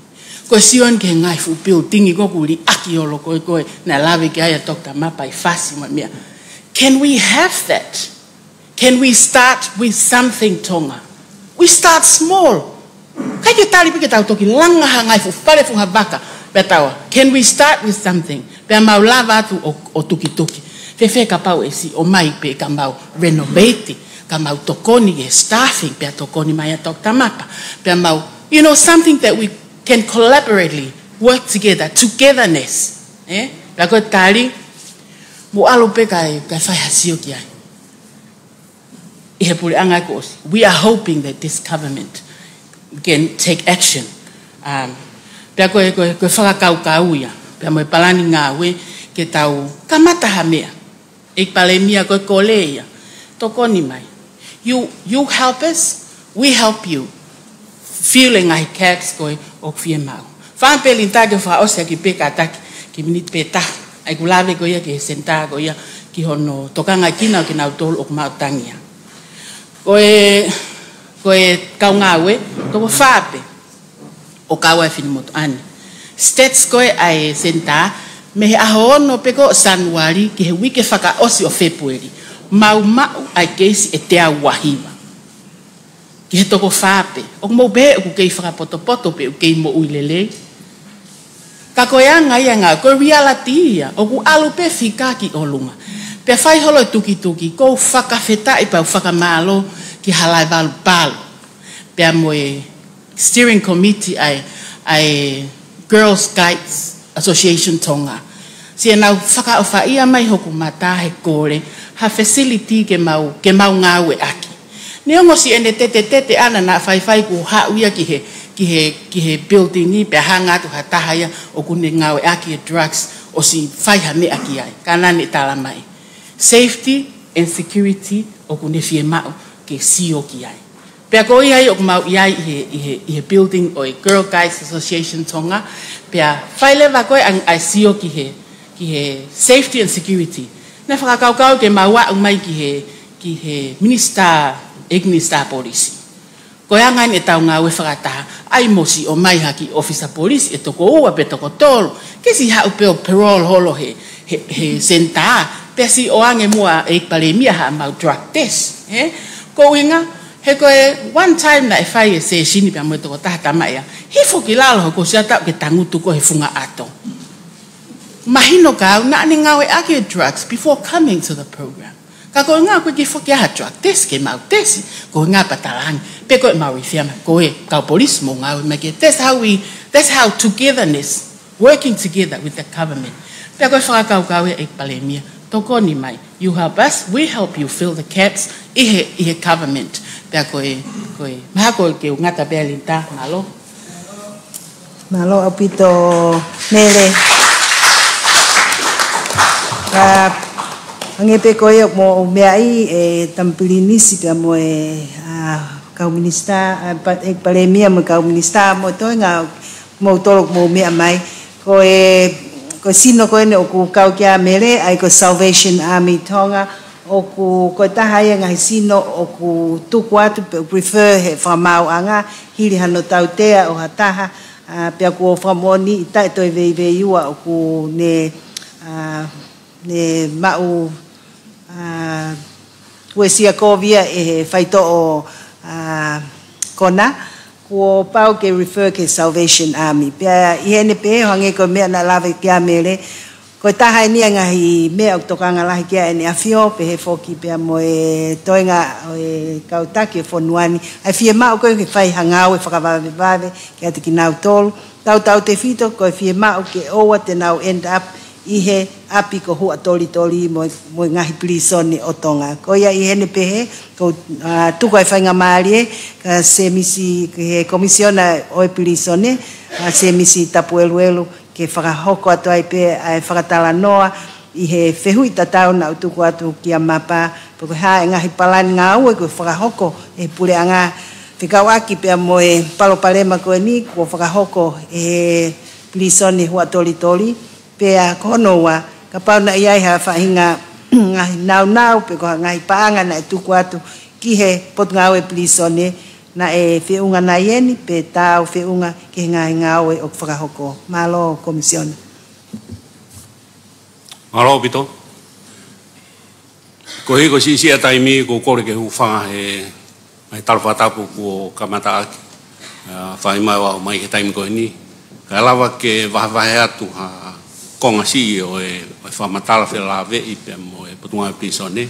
Koe sion ke ngai fu pio tingi koku li aki olo koe na lawe ke aia Dr. Mapa i fasi mo mea. Can we have that? Can we start with something, Tonga? We start small. Kai ke tari pe ke tau toki langa hangai fu pare fu habaka. Betawa, can we start with something? Pea mau lava atu o tuki. Fefe ka pau e si o mai pe ka mau renovate, ka mau tokoni e staffing, pea tokoni mai a Dr. Mapa. Pea mau, something that we can collaboratively work together, togetherness. Pea koe tari, mo alo pe kai whai hasio ki ai. I he pule anga ko osi. We are hoping that this government can take action. Pea koe whakakau ia. Pea mo e palani ngā we ke tau kamata hamea. Ik pale mia koe koleia. Tokoni mai. You help us, we help you. Feeling ai cats koe o fie mau. Whaan pe lintage wha osea ki peka ataki ki minit pe ta. Ai kulave koe ia ki senta koe ia ki hono tokanga kina o ki nau tolu o kumautangia. Koe kau ngawe, toko whaape o kaua e whini ani. Stats koe ai senta, me he ahono peko Sanuari ki he wike whaka osi o February. Mau ai keisi e te wahiwa. Ki he toko whaape. O mo be o kei whakapoto pe o kei mo uilelei. Ka koe anga ia ngā, koe reality ia, o ku alu pe whikaki o lunga. Pe whai holo tuki, kou whakawheta i pau whakamalo ki halai walu palo. pea moe steering committee ai Girls Guides Association Tonga. Sia nau whakaawhaia mai hoku mata he kore, ha facility ke mau ngawe aki. Neongo si ene tete ana na whai ku hauia ki he building ni pe hanga tu ha tahaya o kune ngawe aki e drugs o si whai ha me aki ai. Kana ni tala mai. Safety and security o kune fie mau ke sio ki ai. Pea ko iai o kumau iai i he building o Girl Guides Association Tonga. Pea whaile koe ang ai sio ki he safety and security. Ne whakakaukau ke maua umai ki he minister, Ignistar Police. Koe angai e tau ngā we whakataha, ai mosi o mai haki officer police e toko ua pe toko tolo. Ke si hau peo parole holo he senta, pe si o ange mua e palemia ha mau drug test. Ko inga, he koe one time na e whai e se sini pia moe toko taha tamai a, he fuki lalo ko sia tau ke tangutu ko he funga ato. Mahino kau na ni ngawe aki drugs before coming to the program. Ka ko nga ko ki fuki ha drug test ke mau test ko nga patalangi pe ko mau fiama ko e ka police mo ngawe me ke that's how togetherness working together with the government. Pe ko fa ka e palemia to ko ni mai you help us we help you fill the gaps i he government. Pe ko ma ko ke ngata belinta malo apito nele angepe koe mo meai e tampilinisi pe mo e kau minista pat ek palemia mo kau minista mo to nga mo tolok mo mea mai ko sino ko ne ku kau kia mele ai ko Salvation Army Tonga o ku ko tahaya nga sino o ku tukwatu prefer he famau anga hili hano tautea o hataha pe ku famoni tai to ve yua o ku ne mau Wesia Kovia e faito o kona ko pau ke refer ke Salvation Army pia iene pe hange ko me na lave kia mele ko taha ni nga hi me o tokanga la kia ni afio pe he foki pe mo e toinga e kautaki fonuani ai fie ma ko ke fai hanga we fakavave vave ke ati nau tol tau te fito ko fie ma ke o what now end up ihe api ko hua toli mo ngahi prisoni o Tonga. Ko ia ihe ne pehe, ko tuko e whainga maari ka se misi ke komisiona o e prisoni, se misi tapu elu ke whakahoko atu ai pe ai whakatala noa, ihe whehui tatau na utuku atu kia mapa, poko haa e ngahi palani ngā ue ko whakahoko e pule anga whikawaki pe mo e palopalema ko e ni, ko whakahoko e prisoni hua toli, pea kono wa ka pau na iai ha whahinga ngahi nau pe ko ngahi paanga na tuku atu ki he pot ngawe plisone na e whiunga na ieni pe tau whiunga ki ngahi ngawe o whakahoko. Malo komisiona. Malo pito. Ko hiko si sia taimi ko kore ke hufanga he mai talwhatapu ko kamata aki. Whaimai wa mai ke taimi ko ni. Ka lawa ke wahawahe atu ha konga si o e whamatala whela ve i pe mo e potunga pisone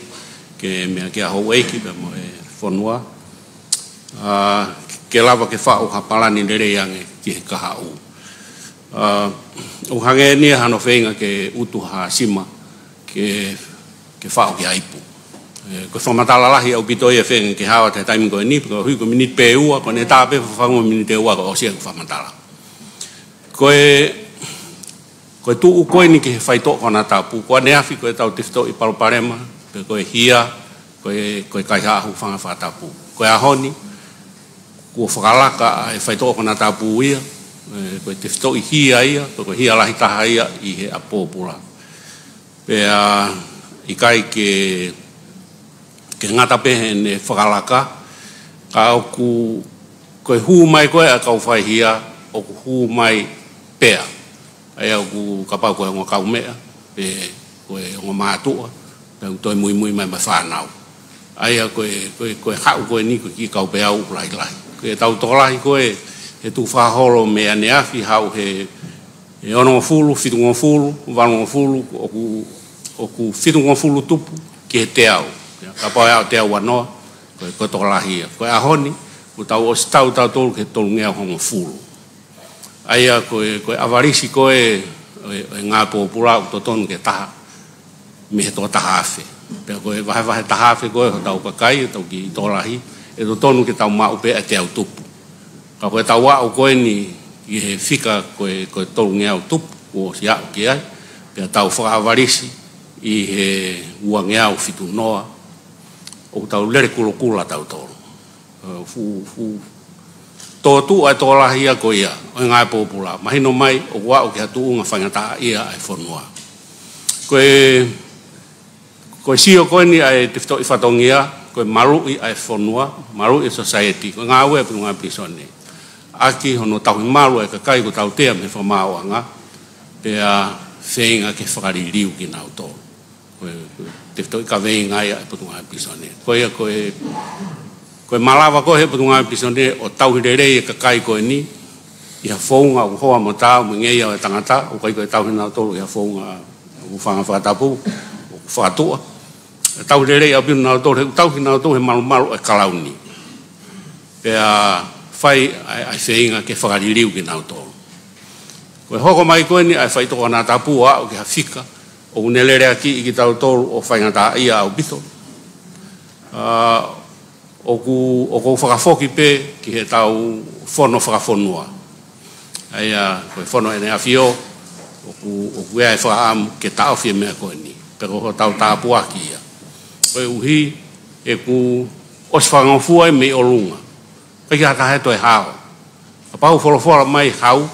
ke mea ke aho eiki pe mo e whanua ke lawa ke whao hapalani nere yange ki he kaha u o hange ni hano whenga ke utu ha sima ke whao ki aipu ko whamatala lahi au pito e whenga ke hawa te taimi koe ni ko hui ko minit pe ua ko ne tāpe whango minit e ua ko o sia ko whamatala koe tuu koe ni ke he whaito kona tāpū. Koe neafi koe tau tifto i Paloparema, koe hia, koe kai haahu whanga whātāpū. Koe ahoni, kua whakalaka e whaito kona tāpū ia, koe tifto i hia ia, koe hia lahi taha ia i he apōpura. Pea i kai ke ngata pehe ne whakalaka, ka au koe hū mai koe a kau whai hia, o ku hū mai pea. Ai au ku kapau koe ngā kaumea, pe koe ngā mātua, tau toi mui mai whanau. Ai au koe hau koe ni koe ki kaupe au lai. Koe tau tolahi koe he tu whaholo mea neafi hau he ono fulu, fitu ngā fulu, wano ngā fulu, oku fitu ngā fulu tupu ki he te au. Kapau au te au wanoa, koe tolahi ia. Koe ahoni, ko tau o stau tau tolu ke tolu ngea hongo fulu. Aia koe avarisi koe ngā pōpura o to tonu ke taha, me he tō taha awhe. Pea koe vahe taha awhe koe ho tau kakai, tau ki tōrahi, e to tonu ke tau maupe a te au tupu. Ka koe tau wā o koe ni i he whika koe tolu ngea o tupu, o si au ki ai, pea tau whakavarisi i he ua ngea o fitu noa, o tau lere kula tau tolu. Tō tu ai tō lahia ko ia, o ngai pōpula. Mahino mai, o wā o ki hatu unga whangata ia ai whanua. Koe sio koe ni ai te whito i whatongia, koe marui ai whanua, marui society, koe ngā ue punu ngā pisone. Aki hono tau hi maru ai kakai ko tau tea me whamauanga, pea whenga ke whakaririu ki nau tō. Koe te whito i ka venga ai punu ngā pisone. Koe malawa koe he putu ngā pisone o tauhirerei e kakai koe ni, i ha whaunga o hoa mo tāu, mo ngei au e tangata, o kai koe tauhina tolu i ha whaunga o whangawhatapu, o whakatua. Tauhirerei au pinu nao tolu, tauhina tolu he malu e kalauni. Pea whai ai whainga ke whakaririu ki nao tolu. Koe hoko mai koe ni ai whai toko nā tapu o ki ha whika, o unelere aki i ki tau tolu o whaingata ia au bito. O ku whakafoki pe ki he tau whono whakafonua. Aia, koe whono ene awhio, o ku ea e whakaamu ke tau whia mea koe ni. Pero ho tau tāpua ki ia. Koe uhi, e ku os whangawhua e mei o lunga. Peki hata he toi hao. A pau wholofora mai hau,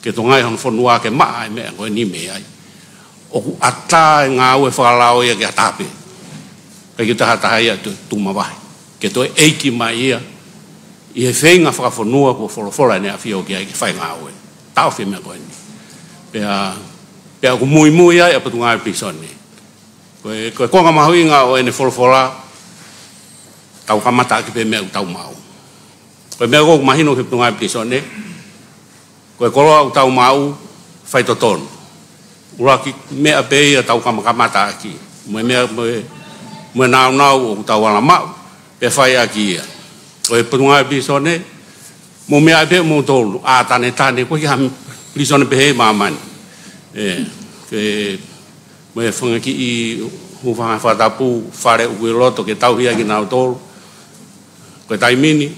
ke to ngai hon whonua ke maa e mea koe ni mea ai. O ku ata e ngā ue whakalao ia ke hatape. Peki ta hata hei a tumawahi. Ke toi eiki mai ia, i he whenga whakawhanua ko wholofora ne a whio ki ai ki whai ngā oe. Tau whi mea koe ni. Pea ku mui ai a patu ngā pisone. Koe konga mahui ngā oe ne wholofora, tau kamata ki pe mea u tau mau. Koe mea koku mahino ki patu ngā pisone, koe koroa u tau mau, whai totonu. Uraki mea pe ia tau kamata ki. Mue nau o tau wala mau. Pe whai aki ia. Koe punungai pisone, mo mea pe mo tolu, a tane, koe ki ha pisone pe hei mamani. Moe whanga ki i hufanga whatapu, whare ui loto ke tau hia ki nau tolu. Koe taimini,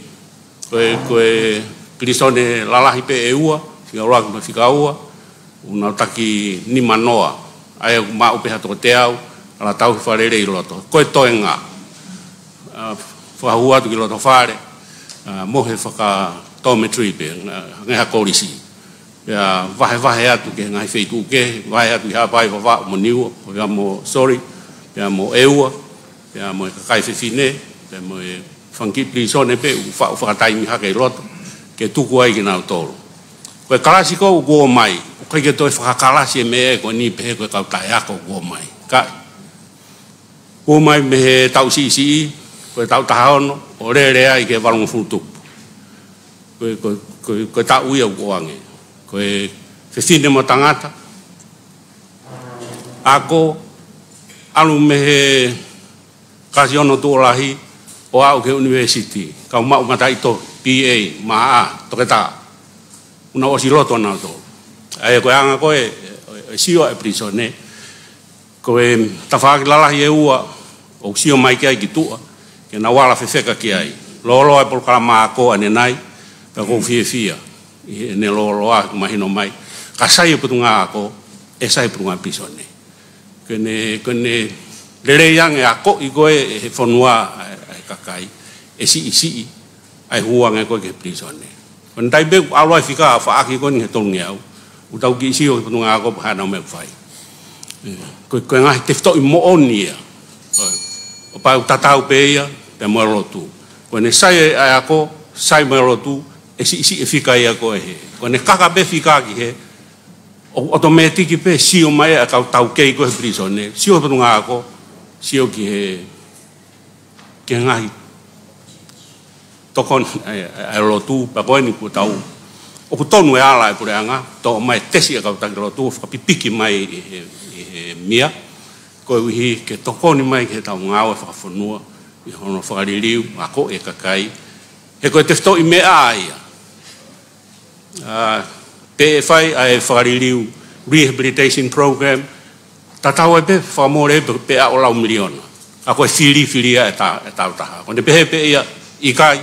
koe pisone lalahi pe e ua, whika uraki me whika ua, unau taki ni manoa, ai ma upe hato te au, ala tau hi wharere i loto. Koe toe ngā. Whahua tu ki loto whare, mohe whakatometri pe, ngeha korisi. Vahe atu ke ngai wheitu ke, vahe atu ki hapai wa mo niua, pia mo sorry, pia mo eua, pia mo kakai whiwhine, pia mo whanki plisone pe, whakataimi hake i loto, ke tuku ai ki nau tolu. Koe karasi kou kua mai, koe ke toi whakakarasi e me e koe ni pehe koe kau tai ako kua mai. Kai. Kua mai me he tau si koe tau tahaono, o rea i ke walunga futupu. Koe tau ia ukoange. Koe whiwhine mo tangata. Ako, alu me he kasi ono tuolahi, o au ke university. Kau mau matai to, PA, maa, toke taa. Una osi loto nao to. Ai koe anga koe, sio e prisone. Koe tawhaaki lalahi e ua, o sio mai ki ai ki tua. Ke na wala whewheka ki ai. Lolo ai polkala maa ko ane nai, ka kou whia. I ne lolo a mahino mai. Ka sai putu ngā ako, e sai putu ngā pisone. Kene lere yang e ako i koe e he whanua ai kakai. E si ai huang e koe ke pisone. Kone tai beku aloi whika a whaaki koe ni he tolungi au. Utau ki isi o ke putu ngā ako pahana o meu whai. Koe ngahi te whito i mo oni ia. O pau tatau pe ia, pe moe rotu. Koe ne sai ai ako, sai moe rotu, e si e whika ia koe he. Koe ne kaka pe whika ki he, o automatiki pe sio mai a kau tau kei koe prisone. Sio patu ngā ako, sio ki he, ki he ngahi. Tokon ai rotu, pa koe ni ku tau. O ku tonu e ala e pure anga, to mai tesi a kau taki rotu, whakapipiki mai e mia. Koe uhi ke tokoni mai ke tau ngāua whakawhanua, i hono whakaririu, ako e kakai, He koe te fito I mea ia. Pe whai ai whakaririu rehabilitation program. Ta tau e pe whamore pe a o lau miliona. A koe whiri e tau taha. Ko ne pehe pe ia I kai.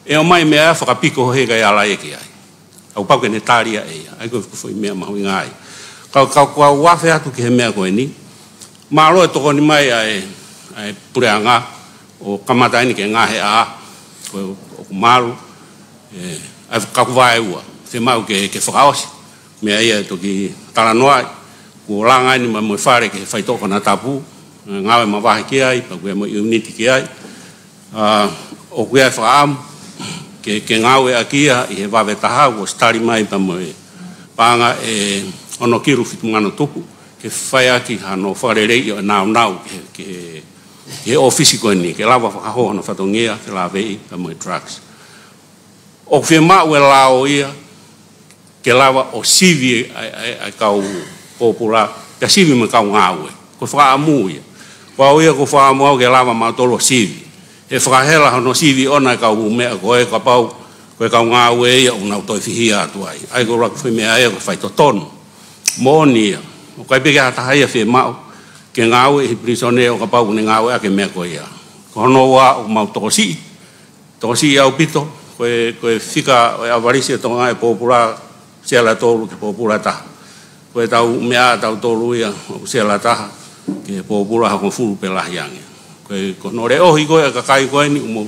E o mai mea whakapiko he kai ala eke ai. Au pau ke ne tāria e ia. Ai koe whai mea mahui ngai. Kau wafe atu ki he mea koe ni. Maro e toko ni mai ai pureanga o kamataini ke ngahe a. Koe o kumaru. Ai kakuwae ua. Te mau ke whakaosi. Mea ia toki taranoai. Ko langa ni mo whare ke whaitoko na tapu. Ngawe ma wahi ki ai. Pa koe mo uniti ki ai. O koe ai whakaamu. Ke ngawe a kia I he wawe taha. Ko stari mai pa mo panga ono kiru fitu ngano tupu. Ke whai aki hano wharerei o nau ke ofisi koe ni. Ke lawa whakaho hano whatongia. Ke lawa vei pa mo drugs. O whi mau e lao ia. Ke lawa o sivi ai kau popula. Ke sivi me kau ngawe. Ko whakaamu ia. Ko ia ko whaamu au ke lawa mautolo sivi. He whakahela hano sivi ona kau mea koe ka pau. Koe kau ngawe ia unau toi whihia atu ai. Ai ko raku whimea ia ko whaito tonu. Moni ia. O kai peke hata ia whi mau. Ke ngawe I prisone o ka pau ne ngawe ake mea koe ia. Ko hono wa o mau tokosi. Tokosi au pito. Koe whika o avarisi e tonga e popula. Siala tolu ke popula taha. Koe tau mea tau tolu ia. O siala taha. Ke popula hako fulu pelahiange. Koe nore ohi koe a kakai koe ni umo.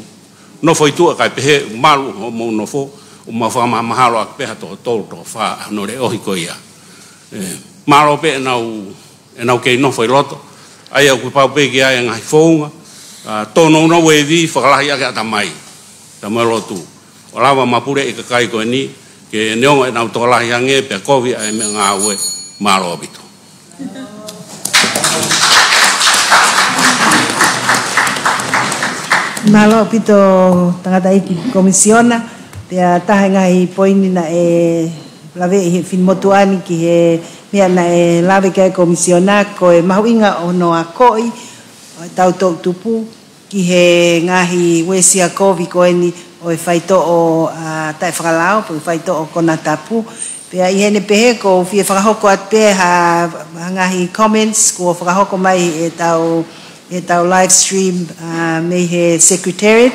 Nofo itu a kai pehe malu o mo nofo. Uma whama mahalo a peha to tolu to wha. Nore ohi koe ia. Malo pe e nau kei nofo I loto. Ai au kupau pe ki ai ngai whounga. Tono no we vi whakalahi ake ata mai. Ta mai lotu. O lawa mapure I kakai koe ni. Ke neonga e nau tokalahi ange pe kovi ai me ngā ue malo abito. Malo pito tangata iki komisiona pea taha ngai poini na e lave I fin motuani ki he mea na e lave kai komisiona ko e mahuinga ono a koi tau tok tupu ki he ngahi wesia kovi ko eni o e whaito o tai whakalao po e whaito o kona tapu pea I hene pehe ko fie whakahoko at pe ha ngahi comments ko whakahoko mai e tau live stream me he secretariat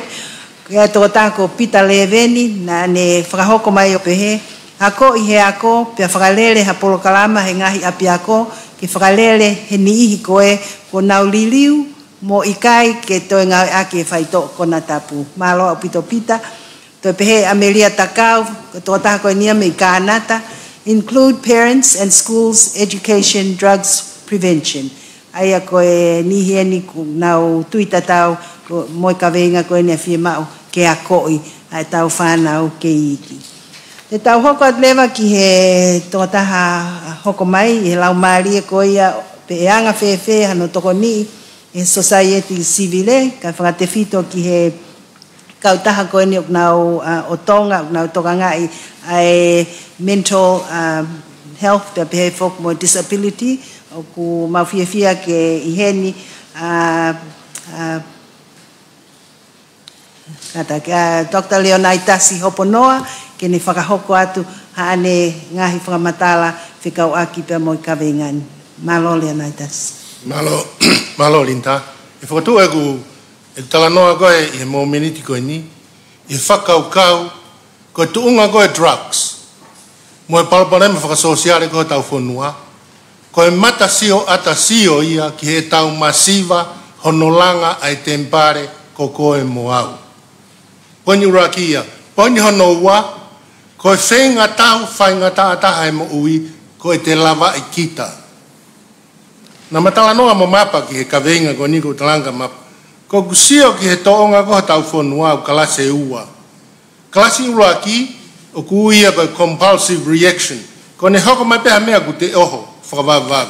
kea tō tāko pita leveni na ne whakahoko mai o pehe ako I he ako pea whakalele ha polo kalama he ngahi api ako ke whakalele he niihi koe ko nau liliu mo ikai ke toi ngau ake whaito kona tapu malo au pito pita to pehe Amelia Takau tō tāko nia me kānata include parents and schools education drugs prevention ai a koe nihi eni nau tuita tau moi ka venga koe ni a fie mau ke a koi ai tau whanau ke iki. Te tau hoko at lewa ki he tōtaha hoko mai he lau maari e koe ia pe e anga whewhe hano toko ni e society civile ka whakate fito ki he kautaha koe ni nau o tonga nau toka ngai ai mental health te pehe folk mo disability o ku mawhiawhia ke iheni Dr. Leonaitasi Hoponoa ke ne whakahoko atu haane ngahi whakamatala whikau aki pia moi kawengani. Malo Leonaitasi. Malo Linta. E whakatu e ku e talanoa koe I he mo meniti koe ni I whakau kau koe tuunga koe drugs. Mo e palparema whakasosiare koe tau whonua. Koe mata sio ata sio ia ki he tau masiva honolanga ai tempare ko koe mo au. Poni urakia, poni hono ua, koe whenga tau whainga taataha e mo ui, koe te lava I kita. Na matala noa mo mapa ki he kawenga ko niko talanga mapa. Ko kusio ki he toonga ko tau whonua u kalase ua. Kalasi uraki, o kuia koe compulsive reaction. Ko ne hoko mai peha mea ku te oho. Whakawawag.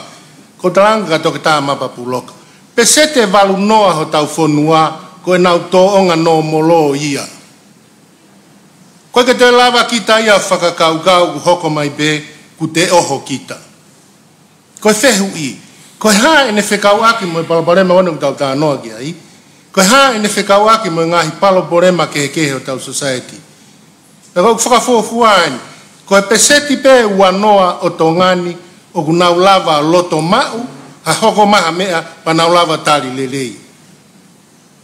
Ko talanga ka toke tā mapa puloka. Pe se te walu noa ho tau whonua, koe nau tō onga no molo ia. Koe ke te lava kita ia whakakaukau ku hoko mai pe ku te oho kita. Koe whehu I. Koe haa ene whekau aki mo e palaparema wana ku tau tā noa ki ai. Ko ha ine whekau aki mo ngahi palo porema ke o tau society. Pero whakafofuani, ko e peseti pe uanoa o tongani o gunau lava loto mau, ha hoko maha mea panau lava tari lelei.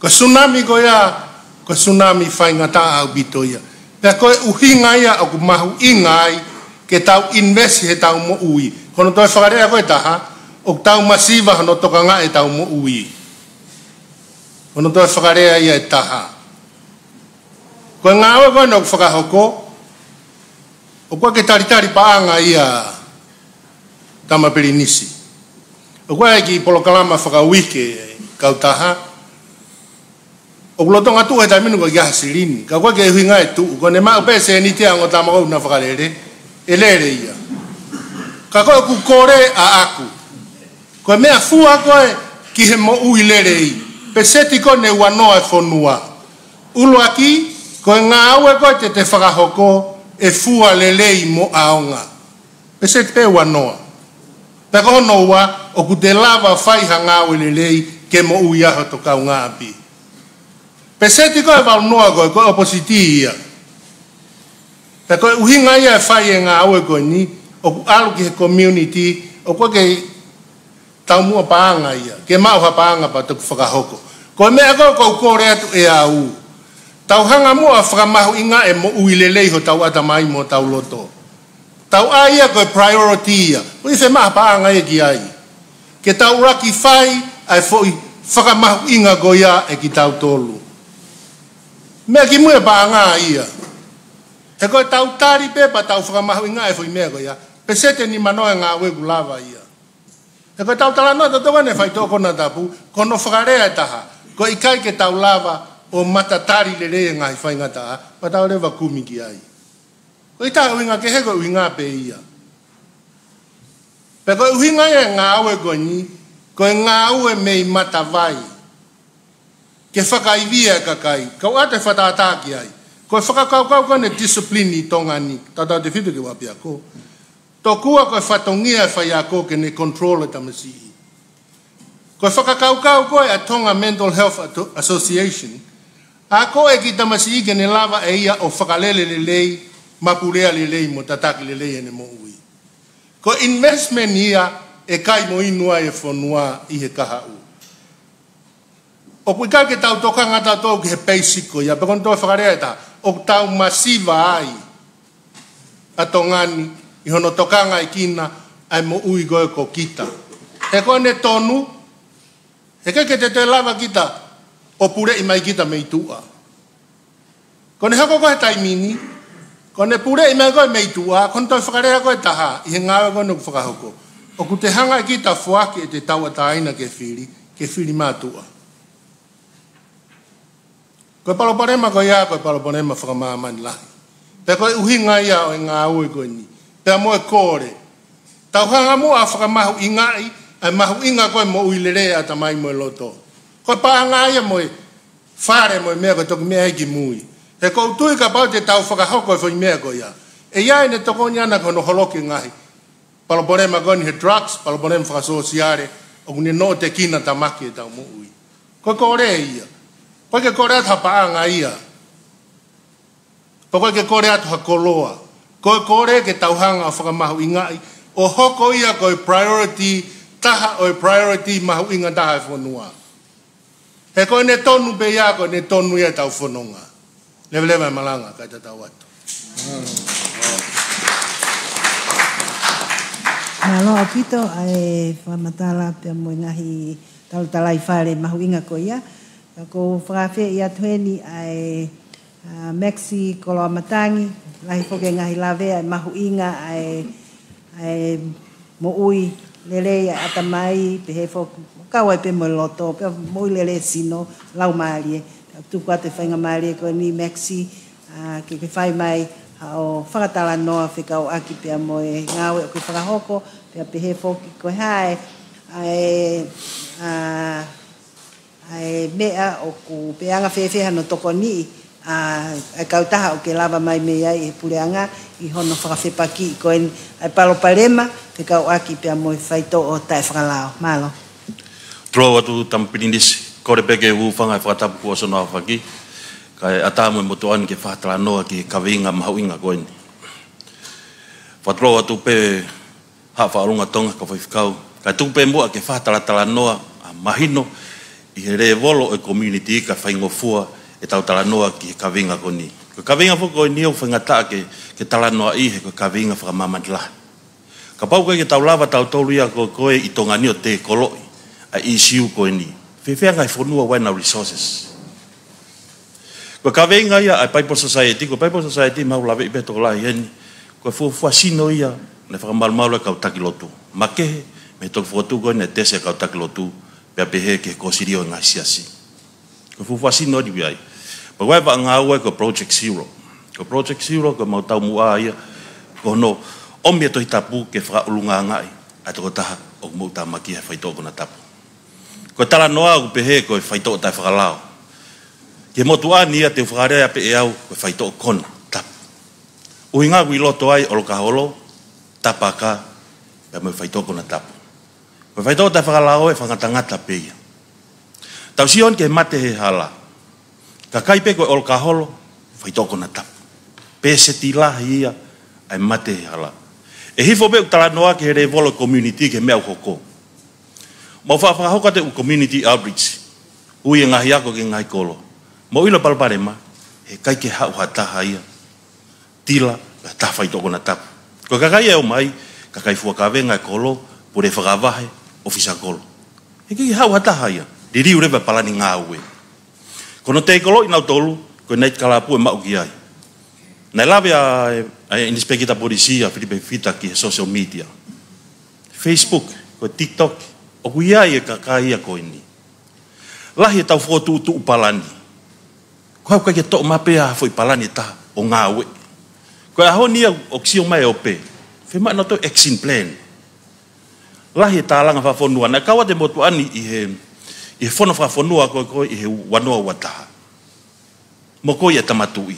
Ko tsunami ko ia, ko tsunami whai ngata au bito ia. Pea ko e uhinga ia o kumahu ingai ke tau investi he tau mo ui. Kono toi whakarea koe taha, o tau masiva hono toka ngā e tau mo ui. Kono toi whakarea ia e taha. Koe ngā oe koe no whakahoko, o koe ke taritari paanga ia tamapiri nisi. O koe e ki polokalama whakawike kau taha, o kulotonga tu e tai minu koe kia sirini, ka koe ke huinga e tu, koe ne mau pese ni te ango tamakou na whakarere, e lere ia. Ka koe ku kore a aku. Koe mea fua koe ki he mo ui lere i. Peseti koe ne wanoa e whonua. Ulu aki, koe ngā aue koe te whakahoko e fua lelei mo aonga. Peseti pe wanoa. Peka hono ua, o ku te lava whaiha ngā aue lelei ke mo ui aho to kau ngā api. Peseti koe wau noa koe opositi ia. Peka koe uhinga ia e whai e ngā aue koe ni, o ku alu ki he community, o koe ke tau mua paanga ia, ke mauha paanga pa tuku whakahoko. Koe mea koe kou kore atu e au. Tau hanga mua whakamahu inga e mo uilelei ho tau atamai mo tau loto. Tau aia koe priority ia, koe whe maha paanga e ki ai. Ke tau raki whai, ai fwoi whakamahu inga goia e ki tau tolu. Mea ki mua paanga ia. He koe tau tari pepa tau whakamahu inga e fwoi mea goia. Pesete ni manoe ngā wegu lava ia. E koe tau tala nota toka ne whai tōko na tapu, kono whakarea e taha, ko i kai ke tau lava o matatari le rea ngai whai ngata, pa tau rewa kumi ki ai. Ko i taha uhinga ke he koe uhinga pe ia. Pe koe uhinga e ngā aue koe ni, koe ngā aue mei matawai. Ke whakaivia e kakai, kau ate whataataki ai. Koe whakakaukau koe ne disiplini tonga ni, tata te whitu ke wapi ako. Tō kua koe whatongia e whai ako ke ne control e tamasii. Koe whakakaukau koe a Tonga Mental Health Association, a koe ki tamasii ke ne lava e ia o whakalele lelei, mapurea lelei mo tataki lelei e ne mo ui. Ko investment ia e kai mo inua e whanua i he kaha u. O kui kai ke tau toka ngata tō ki he basic ko ia, pekon tō whakarea e ta, o tau masiva ai a tongani, i hono tokanga i kina ai mo ui goe ko kita. E koe ne tonu, e ke te lava kita, o pure i mai kita mei tua. Ko ne hako koe taimini, ko ne pure i mai koe mei tua, kon toi whakarea koe taha, i he ngāwe koe nuku whakahoko. O ku te hanga i kita fuake e te taua taina ke whiri mātua. Koe paloparema koe ia, koe paloparema whakamāmani lahi. Pe koe uhinga ia o e ngā ue koe ni. Pea moe kore. Tau hanga mua a whakamahu ingai, ai mahu inga koe mo uilere a tamai moe loto. Koe paanga ia moe whare moe mea koe toki mea hiki mui. He kou tui ka pau te tau whakahoko e whai mea koe ia. E iai ne toko niana koe no holoki ngahi. Paloporema koe ni he drugs, paloporema whakasosiare, o kune no te kina tamaki e tau mo ui. Koe kore ia. Koe ke kore atu ha paanga ia. Koe ke kore atu ha koloa. Koe kore ke tauhanga o whakamahu ingai, o hoko ia koe priority, taha o priority mahu inga taha e whanua. He koe ne tonu pe ia, koe ne tonu ia tau whanonga. Lewe e malanga, kai tatau atu. Nā loa kito ai whamatala pia mo ngahi talutalai whare mahu inga koe ia. Ko whakawhia i atueni ai Maxi Koloa Matangi, lahi whoke ngahi lawe ai mahu inga ai mo ui lele ai atamai, pe he whoke kawai pe mo loto, pe mo ui lele sino, lau maalie. Tuku ate whainga maalie koe ni Maxi, ke whai mai o whakatala noa whikau aki pia mo e ngawe o ke whakahoko, pia pe he whoke koe hae, ai mea o ku peanga whewheha no toko ni ai kautaha o ke lava mai mea i pureanga i hono whakawhepaki ko en ai palopalema te kau aki pia mo i whaito o tae whakalao. Malo. Troa watu tampirindisi. Kore peke whanga e whakatapu kua sono awhaki. Kai atamu e motoani ke whatala noa ki kawinga mahauinga koini. Whatro atu pe hawhaarunga tonga ka whaifkau. Kai tupe mua ke whatala tala noa a mahino i he re volo e community ka whaingofua e tau tala noa ki kawinga koni. Ko kawinga whako i nio whangataa ke tala noa i he ko kawinga whakamamantla. Ka pau ke tau lava tau tolu ia ko koe i tonga nio te koloi a isiu koe ni. Whewhea ngai whanua waina resources. Ko kawinga ia a Bible Society, ko Bible Society mau lawe i beto lai heni. Ko fuafua sino ia ne whakamalmaula kau takilotu. Makehe me toku whotu koe ne tese kau takilotu pia pehe ke kosirio ngai siasi. Ko fuafua sino di biai. Pa wai wa ngā ue ko Project Zero. Ko Project Zero ko mau tau mua ia ko no omi e tohi tapu ke whakaulunga ngai a toko taha o mau tamaki he whaitoko na tapu. Ko tala noa ku pehe ko e whaitoko tai whakalao. Ke motu ania te whakarea pe e au ko e whaitoko kona tapu. Ui ngā kui loto ai olo ka holo tapaka pe mau whaitoko na tapu. Ko e whaitoko tai whakalao e whangatangata pe ia. Tau sion ke mate he hala. Ka kaipe ko ol kaholo whaitoko na tapu. Pese tilahi ia ai mate he hala. E hifo be utala noa ke re volo community ke mea ukoko. Mau whakahoka te u community outreach. Ui e ngahi ako ke ngai kolo. Mau ilo palparema he kai ke hau hataha ia. Tila ta whaitoko na tapu. Ko kakai eo mai kakai fuakawe ngai kolo pure whakavahe ofisa kolo. He kai hau hataha ia. Diri urewa palani ngā ue. Kono te kolo inau tolu, ko nei kalapu e mauki ai. Nei lawe a inspecta polisia, Filipe Fita ki social media. Facebook, ko TikTok, o kui ai e kakai a koini. Lahi e tau whotu utu upalani. Ko hau kai ke tō mapea fo i palani ta o ngā ue. Ko a honia o kisio mai o pe. Whima no to action plan. Lahi e tālanga whawhonua. Na kawa te motu ani i he whono whawhonua koe i he wanoa wataha. Mo koe e tamatui.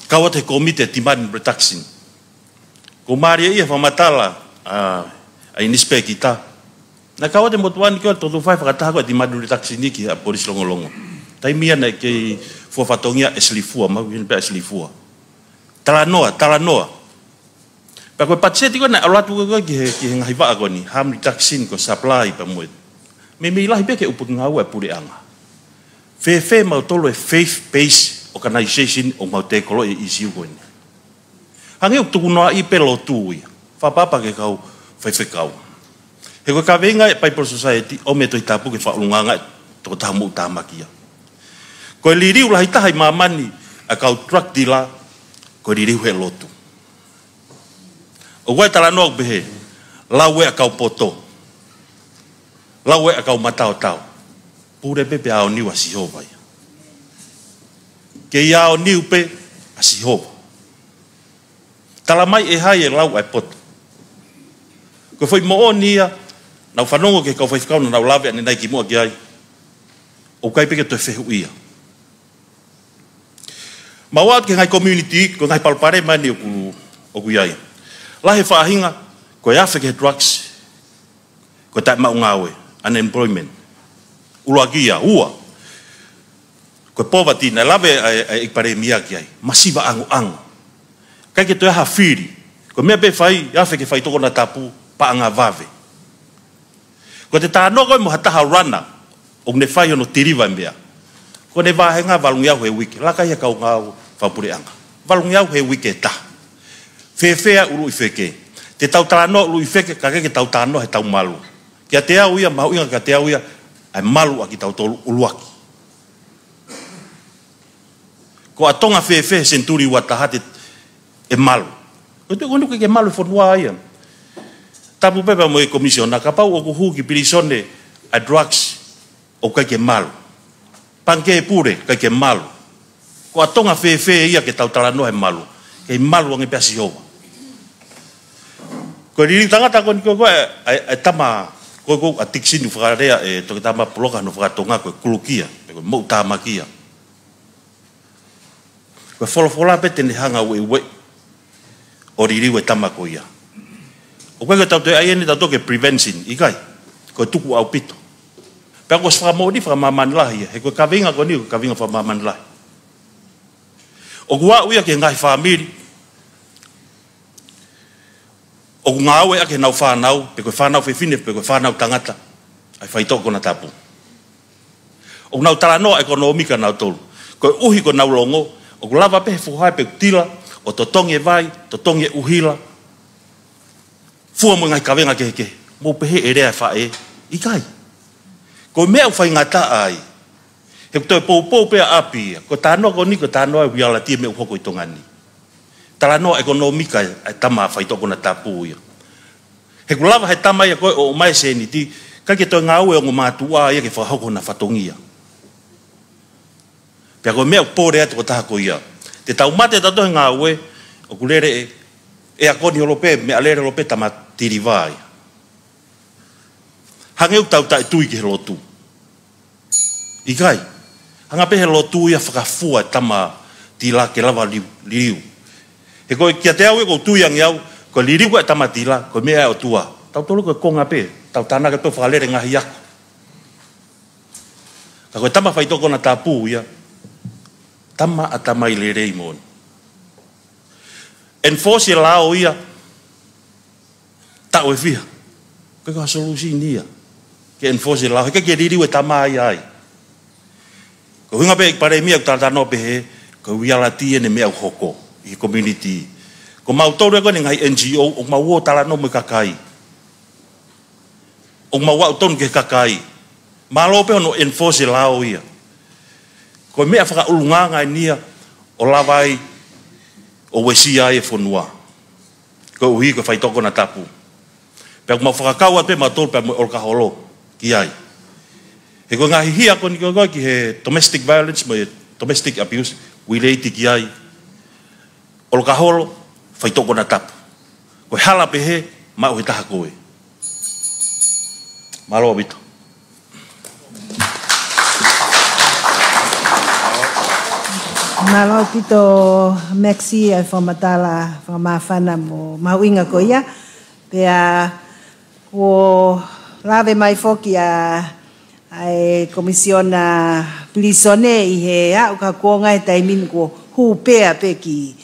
Kawa te komite Demand Reduction. Ko maria ia whamatala a inispe ki ta. Na kawa te motuani koe toto whai whakataha koe Demand Reduction ni ki a polis longolongo. Tai mia nei kei fuafatongia e slifua, mau hini pia e slifua. Tala noa. Pa koe patseti koe na alatu koe ki he ngahi waa koe ni. Harm reduction ko supply pa muet. Me ilahi pia ke uput ngau e pure anga. Fe mau tolo e faith-based organization o mau te kolo e isiu koe ni. Hangi up tuku noa i pelo tui. Whapapa ke kau whaiwhekau. He koe ka venga e Bible Society o me toi tapu ke whaulunganga e toko taha mou tamakia. Koe liriu lahi tahai mamani a kau truck dealer koe liriu he lotu. O wai tala noa behe, laue a kau poto. Laue a kau matao tau. Pure pepe ao niu a sihova ia. Ke ia ao niu pe a sihova. Tala mai e hai e lau ai poto. Koe foi mo o nia, nau whanongo ke kau whaifkau na nau lawe ane nai ki mua ki ai. O kai peke toi whehu ia. Mawat ke ngai community, ko ngai palpare mani o kui ai. Lahe whahinga, ko e awheke drugs, ko tai maungawe, unemployment, uluagia, ua. Ko poverty, na lawe e ikpare miyaki ai, masiva angu. Kai ke toi aha whiri, ko mea pe whai, awheke whai toko na tapu, paanga vave. Ko te tāno koe mo hataha rana, o ne whai ono tiriwa mea. Ko ne wāhenga valungi au he wiki, lakai he kau ngāu whapure anga. Valungi au he wiki e taha. Whewhea uru i wheke. Te tau tāno uru i wheke, ka keke tau tāno he tau malu. Kia te au ia, mahu inga ka te au ia, ai malu a ki tau tolu uluaki. Ko a tonga whewhe senturi ua tahate e malu. Ko te konuke ke malu whanua ia. Tapu pepa mo e komisiona, ka pau o kuhu ki pirisone a drugs o kai ke malu. Panke e pure, kai ke malu. Ko a tonga whewhe ia ke tau tāno he malu. Kei malu ange pia sihova. Ko riri tangata ko ni koe e tama koe a tiksinu whakarea e toke tama poloka no whakatonga koe kulukia, koe mou tamakia. Koe wholofola pete ne hanga ue o riri ue tama ko ia. O koe tau te aiene tau toke prevention, i kai, koe tuku au pito. Pe ko sfa mo di fra maman lahi he ko kavinga ko ni ko kavinga fra maman lahi o gua uia ke ngai family o ngawe ake nau whanau pe ko whanau fefine pe ko whanau tangata ai whai toko na tapu o nau taranoa ekonomika nau tolu ko uhi ko nau longo o lava pe fuhai pe tila o totonge vai totonge uhila fua mo ngai kavenga ke mo pe he ere fa e ikai ko me fai ngata ai he to po pe api ko tano ko ni ko tano e wiala ti me ko tongani talano ekonomika ai tama fai to na tapu ia he ko lava he tama ia ko o mai se ni ti ka ke to ngau e ngo matua ia ke fa hoko na fatongia pe ko me po re to ta ko ia te tau mate ta to ngau e o kulere e akoni holope me alere holope tama tirivai hangeu tau tai tui ke lotu ikai hanga pe lotu ia whakafua tama tila ke lava liu he ko kia te au e ko tui ang iau ko liu ko tama tila ko mea o tua tau tolu ko konga pe tau tana ke to whakalere ngahi ako ka ko tama whaitoko na tapu ia tama atama i le reimon enforce lao ia ta o fia ko ka solusi nia ke enforce lao ke diri we tama ai ko hinga pe pare mi ta no pe ko wiala tie ne me hoko i community ko mau tore ko ngai NGO o mau o tala no me kakai o mau wa ton ke kakai malo pe no enforce lao ia ko me afaka ulunga ngai nia o lavai o wesia e fonua ko ui ko fai toko na tapu pe mo fakakau pe matol pe o ka holo ki ai e ko ngahi hia ko ni ko ki he domestic violence mo domestic abuse related ki ai o ka holo fai toko na tapu ko hala pe he ma o ta ko e malo bito Malo pito Maxi ai formatala famafana mo mauinga ko ia pea o lave mai foki a ai komisiona plisone i he a ka konga e taimin ko hu pea pe ki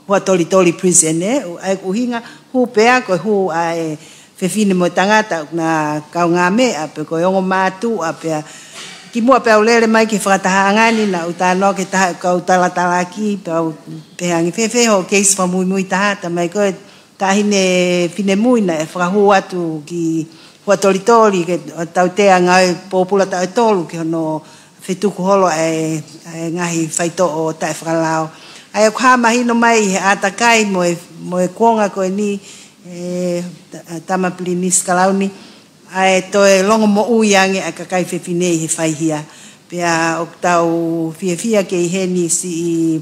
huatoli prison ai ku hinga hu pea ko hu ai fefine mo tangata na kaungame a pe ko yongo matu a pe ki mua pe olele mai ki whakatahangani na utano ke taha ka utalatalaki pe hangi fefe ho case fa mui taha ta mai ko tahine fine mui na whakahu atu ki huatolitori ke tautea ngai popula tau tolu ke no fetuku holo e ngahi whaito o tae whakalao ai ku hama hino mai atakai mo kuonga ko ni tama plinis kalauni ai to e longo mo uiange a kakai fefine he faihia pea o tau fia ke heni si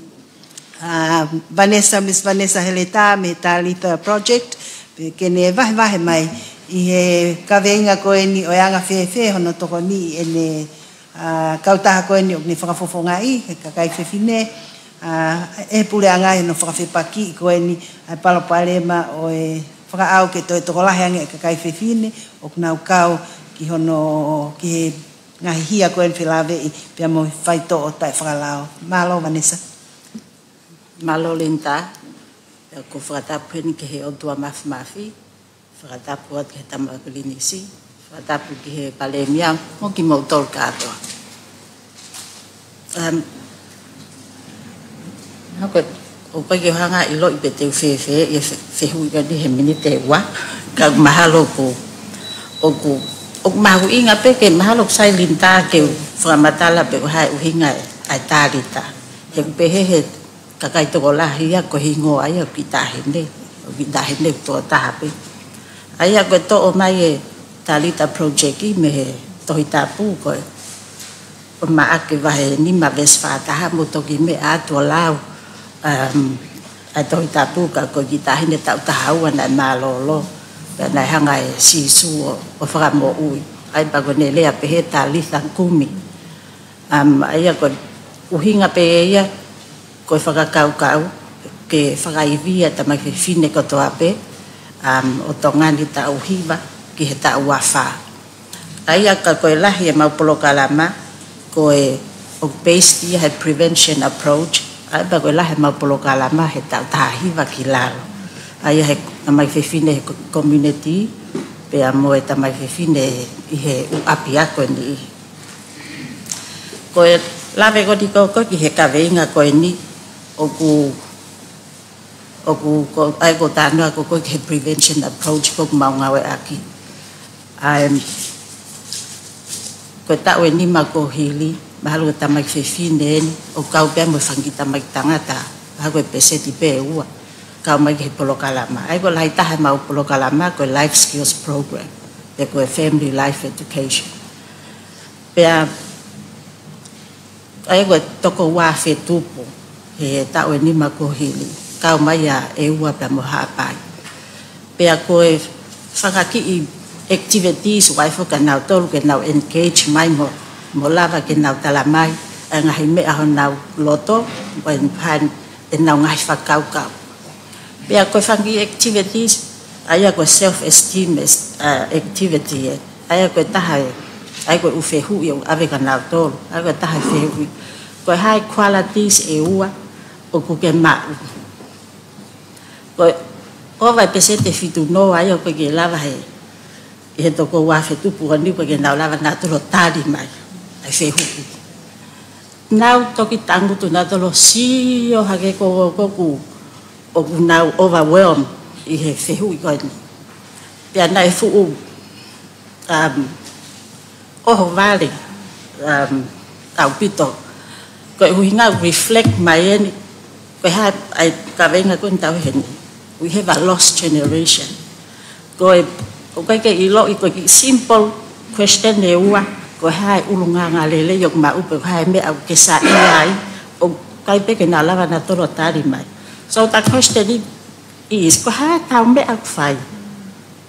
Miss Vanessa Heleta me Talita project pe ke ne vahe mai i he kavenga ko ni o anga fefe hono toko ni ene kautaha ko ni o ni whakafofonga i he kakai fefine e pule anga no whakafepaki ko ni ai palopalema o e whakaau ke toi toko lahe ange ka kai fefine o kunau kau ki hono ki ngahi hia koen whilawe i pia mo whaito o tai whakalao. Malo, Vanessa. Malo Linda, ko whakatapu heni ke he otua mafi, whakatapu at ke he tamakulinisi, whakatapu ki he palemiang, mo ki mautol katoa. O pai ke hanga I lo I pe teu fefe e fehui ka di he mini te wa ka mahalo ko o mahu inga pe ke mahalo sai linta ke framatala pe ko hai uhinga ai tarita he pe he ka kai to la hia ko hingo ai ki ta hende to ta pe ai ko to o mai talita project I me to hitapu ko o ma ake va ni ma vesfa ta mo to ki me a to lao atau tapu ka ko kita hine tau tahu na malolo na hanga si su o fra mo ui ai bagone le pe heta li kumi ai ko uhinga pe ia ko fa kau ke fa via ta mai fine ko to ape o tongani ta uhiba ki heta wafa Ai ka koe lahi e mau polokalama koe o based i he prevention approach. Ai ba koe lahi mau polokalama he tau tahiwa ki lalo. Ai he mai fefine he community pe amo e tamai fefine i he uapi ako ni. Koe lave godi ko ki he kaweinga koe ni oku ai ko tanu ako ko he prevention approach ko mau ngawe aki. Ko ta we ni ma ko hili malu tamai fefine o kau pe mo fangi tamai tangata ha ko pese ti pe ua kau mai he polokalama ai ko lai ta ha mau polokalama ko life skills program e ko family life education pe ai ko toko wa fe tupu he ta we ni ma ko hili kau mai ya e ua pe mo ha pai pe ko fakaki activities wai fo kanau tolu ke nau engage mai mo lava ke nau tala mai ngahi me a nau loto when pan e nau ngahi fakau kau pe ko fangi activities aya ko self esteem activity aya ko tahai ai ko ufehu yo ave kanau tolu ai ko tahai fehu ko high qualities e ua o ku ke ma ko o vai pesete fitu no aya ko ke lava he e toko wa fe tu pu ni ko ke na lava na to tali mai ai fe hu now toki tangu tu na to lo si o ha ke ko ku o now overwhelm I he fe hu ko ni pe na fu o vale tau pito ko hu hinga reflect mai ni ko ha ai ka venga ko tau hen we have a lost generation ko okay ke ilo iko simple question ne wa ko hai ulunga ngalele yok ma upe hai me au ke sa ai o kai pe ke na lava na toro tari mai so that question is ko ha tau me au fai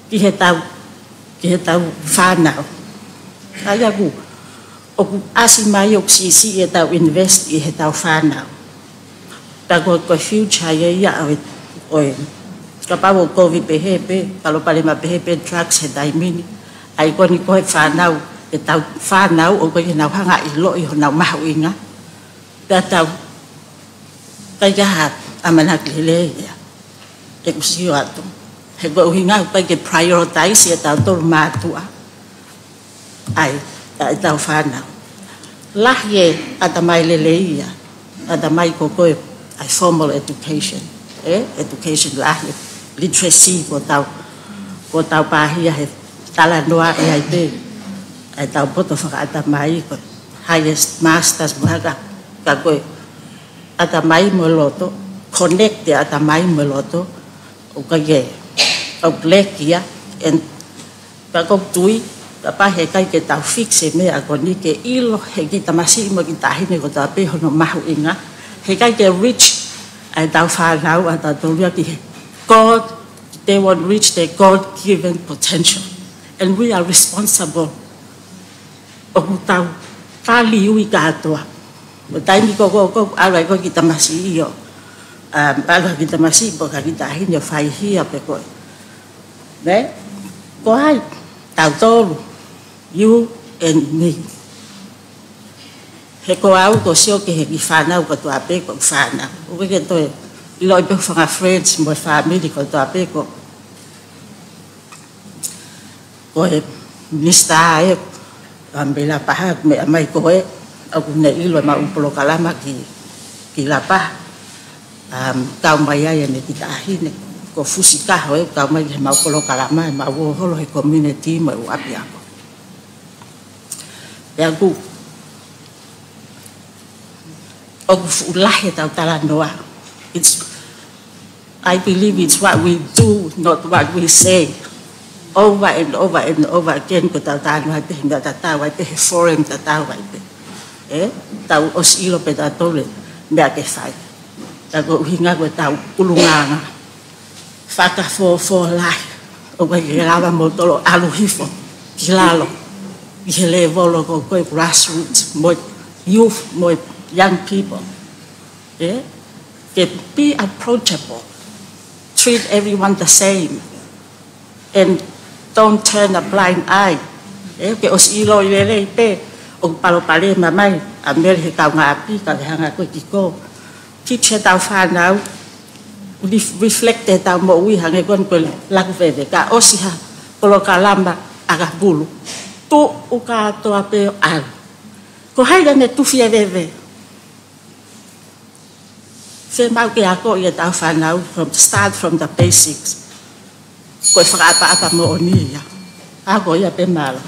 ki he tau fa na aya gu o asi mai yok si e tau invest I he tau fa na ta ko future ya o kapau COVID PHP kalau paling ma PHP drugs he dai mini ai ko ni ko whanau e tau whanau o ko nau hanga I lo I nau mahu inga ta tau kai ga amana klele ya e kusio atu he ko hinga pa ke prioritize e tau tol matua ai tau whanau lah ye atamai lele ya atamai ko ai formal education education lah ye literacy ko tau pahia he tala noa e ai te ai tau poto whaka atamai ko highest masters maga ka koe atamai mo loto connect te atamai mo loto o ka ye o plekia en pa ko tui ka pa he kai ke tau fixe me a ko ni ke ilo he ki tamasi mo ki tahine ko ta pe hono mahu inga he kai ke rich ai tau whanau a tau ria ki God, they will reach their God-given potential. And we are responsible. O tau tali ui katoa. O taimi ko arai ko kita masih iyo. Arai kita masih bo ka kita hin yo fai hia pe ko. Ne? Ko ai tau tolu. You and me. He ko au ko sio ke he ki whanau ko tu ape ko whanau. O ke to loi pe fanga friends mo family ko to ape ko mista e ambela pa me mai ko e aku ne ilo ma umpolo kalama ki la pa kau mai ya ne kita hine ko fusika ho kau mai ma umpolo kalama ma wo holo he community mo api ako ya ku oku ulahe tau tala noa I believe it's what we do, not what we say. Over and over and over again, ko tau tanu hati hingga tatau ai pe forum tatau ai pe. Tau os ilo pe tatau le mea ke fai. Tau hinga ko tau ulunganga. Faka for lai. O kai ke lava mo tolo alu hifo. Kilalo. Ke le volo ko koe grassroots, mo youth, mo young people. Be approachable. Treat everyone the same. And don't turn a blind eye E ke os ilo ile pe o palo pale mamai a mer he ka ngapi ka hanga ko kiko. Teacher tau whanau reflecte tau mo ui hange kon ko laku veve ka osiha kolo kalamba aga bulu. Tu o ka to ape al. Ko haida ne tu fie veve. Se mau ke ako ia tau whanau from the basics. Ko whakapa mo oni ia. Ako ia pe malo.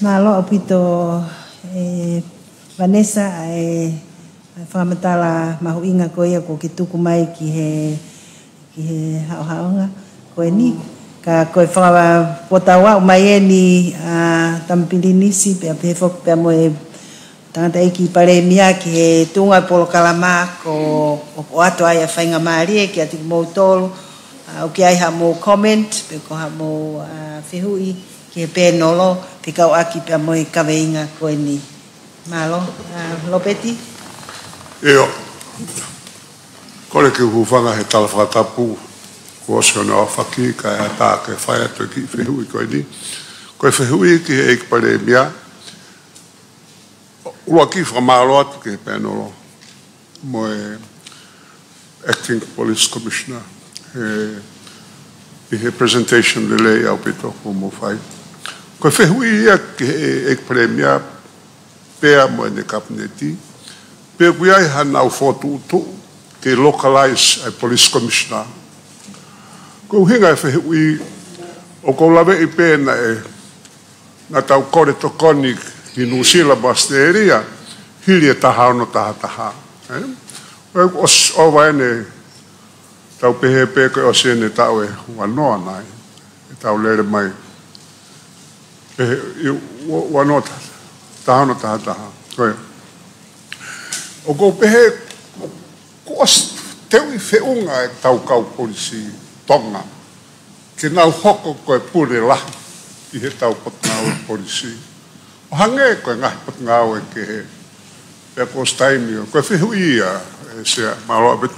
Malo apito Vanessa whamatala mahu inga ko ia ko ki tuku mai ki he hao-haonga ko ni ka ko whakapotawa mai ni tampilinisi pe pe fok pe mo tangata iki pare mia ki he tunga polo kalama ko o ato ai whainga maari ki ati mo tolu o ki ai ha mo comment pe ko ha mo whihui ki he pēnolo pe kau aki pe mo i kaweinga ko ni malo Lopeti eo kore ki hufanga he tala whakatapu ko osio na whaki ka e ata ke whai atu ki whihui ko ni ko e whihui ki he eik pare mia ua ki whamaro atu ki he pēnolo mo e acting police commissioner he presentation de lei au pito ko mo whai ko e whihui ia ki he eik pare mia pea mo ne kabineti pe kuai han au fotu tu ke localize a police commissioner ko hinga fe ui o ko lave i pena na tau kore to koni ki New Zealand basteria hili taha no taha os o vaene tau pe ko osene tau e wanoa nai tau lere mai wanota tahano taha koe o ko pehe ko as teu i whiunga e tau kau polisi tonga ke nau hoko koe pure la i he tau potngau e polisi o hange koe ngahi potngau e ke he pea ko staimi o koe whihui ia e sea maloa bet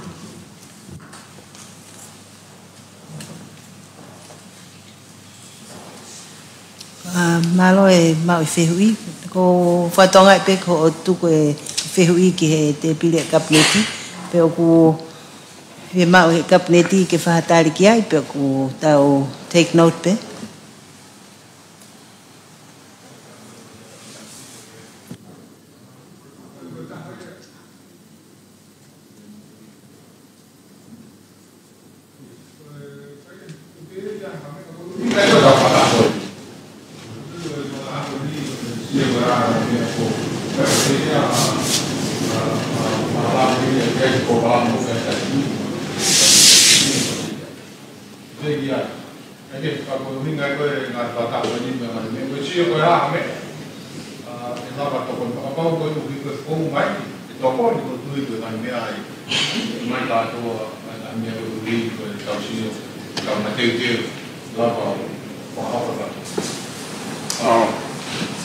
malo e mau i whihui ko whatonga e pe ko o tuku e whihui ki he te pile kapneti pe o ku he mau he kapneti ke whahatari ki ai pe o ku tau take note pe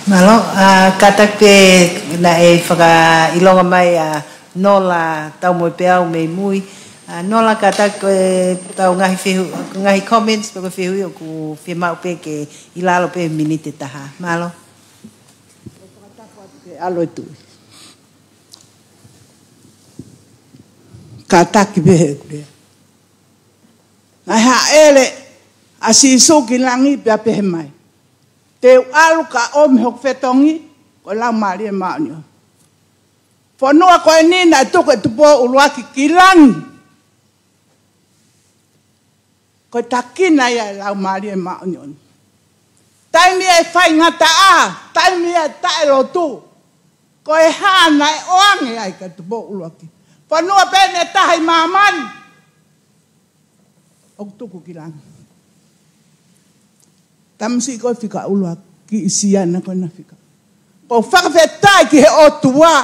malo katak pe na e whaka ilonga mai nola tau mo pe au me mui nola katak tau ngahi comments pe ko whihui o ku whemau pe ke ilalo pe minite taha malo alo tu katak pe he ha ele asiso ki langi pe pe mai te alu ka om hok fetongi ko la mari ma nyo fonua ko ni na to ko tupo ulwaki kilangi ko takina ya la mari ma nyo taimi e fai ngata taimi e ta lo tu ko e ha na oange ai ka tupo ulwaki fonua bene tai maman ok tuku kilangi tamsi ko fika ulwa ki isiana ko na fika ko whakawhetai ki he o tua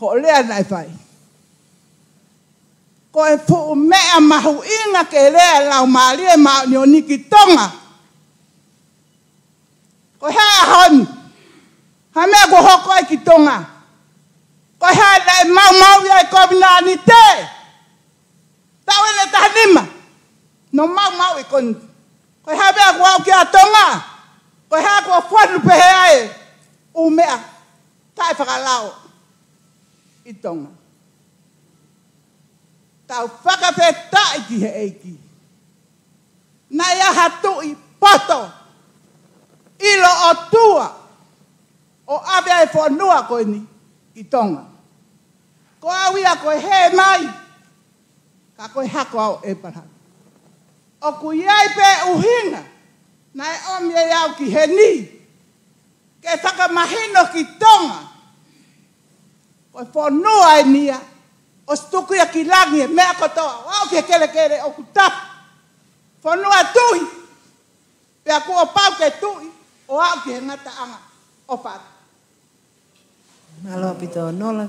ho lea nai whai ko e fu mea mahu inga ke lea lau maari e mao ni o niki tonga ko hea hon ha mea ko hoko e ki tonga ko hea lai mau ia e kovina ni te tahanima. No mau e kon. Koe habe a kua o ki a tonga. Koe ha kua whanu pehe ai. U mea. Tai whakalao. I tonga. Tau whakawhetai ki he eiki. Nai a hatu i poto. Ilo o tua. O awe ai whanua koe ni. I tonga. Ko awia koe he mai. Ka koe hako au e parhaka. O ku iai pe uhinga. Nai omi e au ki he ni. Ke whakamahino ki tonga. Koe whanua e nia. O stuku ia ki langi e mea kotoa. Wao ke kele kere o kutap. Whanua tui. Pea kua pau ke tui. O au ki he ngata anga. O pata. Malo pito nola.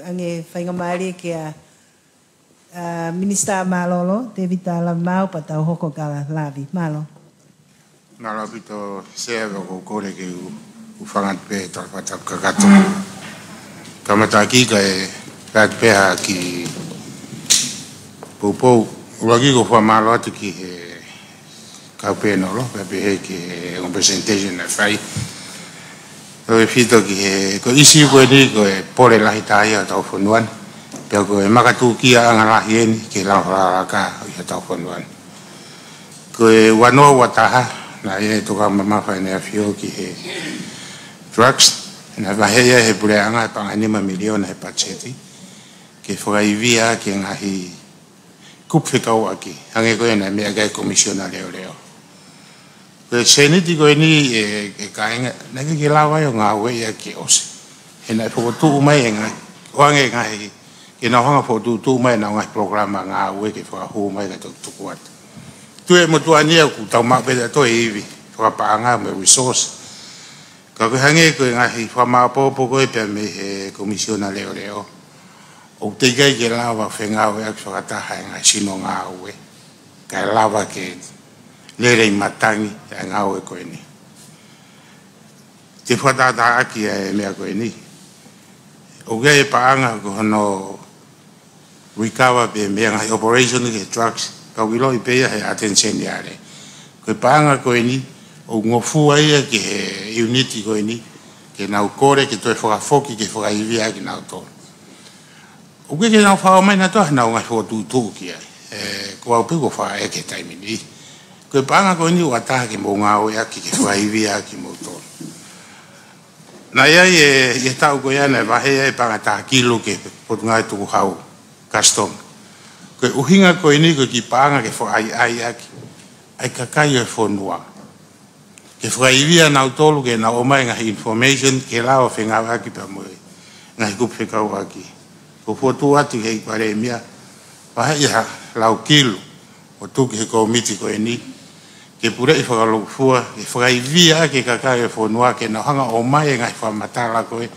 Ange whainga maari ke a Minister Malolo. Te vita la mau patau hoko kala lavi. Malo. Malo pito sea ko kore ke u whangat pe tal patau kakato. Kamata ki ka e Pag peha ki Poupou, uragi ko wha malo atu ki he kaupeno lo, pehe ki he representation na whai. Ko e whito ki he, ko isi koe ni ko e pore lahi tahi a tau whanuan, pia ko e makatu ki a anga lahi eni ki lau raraka i a tau whanuan. Ko e wanoa wataha, na e toka mamawhai nea whio ki he drugs, na wahea he pureanga e panganima miliona he pacheti. Ke whakaivia ke ngahi kupwhikau aki. Hange koe na mea gai komisiona leo leo. Koe seniti koe ni e kainga, nake ke lawa yo ngā ue ia ke ose. He nai whakotu mai e ngai, oange ngahi, ke nā hanga whakotu mai na ngahi programa ngā ue ke whakahu mai ka tuku atu. Tue motua nia ku tau mapeta to e iwi, whakapaanga me resource. Ka koe hange koe ngahi whamapopo koe pia me he komisiona leo leo. O te kai ke lawa whengau e aki whakataha e ngai sino ngā ue. Kai lawa ke lere i matangi e ngā ue koe ni. Te whatata aki e mea koe ni. O kia e paanga ko hono wikawa pe mea ngai operation ke drugs. Ka wilo i peia he attention yare. Koe paanga koe ni o ngofua ia ke he unity koe ni. Ke nau kore ke toi whakafoki ke whakaiwia ki nau tōru. O ke nau whao mai na toa nau ngai whotu tū ki ai. Ko au piko wha e ke taimi ni. Koe panga koe ni wataha ke mō ngā oe aki ke whaiwi aki mō tōru. Na iai e tau koe ana e wahe e panga taha kilo ke potu ngai tuku hau custom. Koe uhinga koe ni koe ki panga ke whai ai aki. Ai kakai e whonua. Ke whaiwi a nau tōru ke nau omai ngahi information ke lao whengawa aki pa moe. Ngahi kupwhekau aki. Ko fotu atu hei pare mia, paha iha lau kilo, o tuki he komiti ko e ni, ke pure i whakalokufua, ke whakaivia ke kakai e whanua, ke nau hanga o mai e ngai whamatala koe,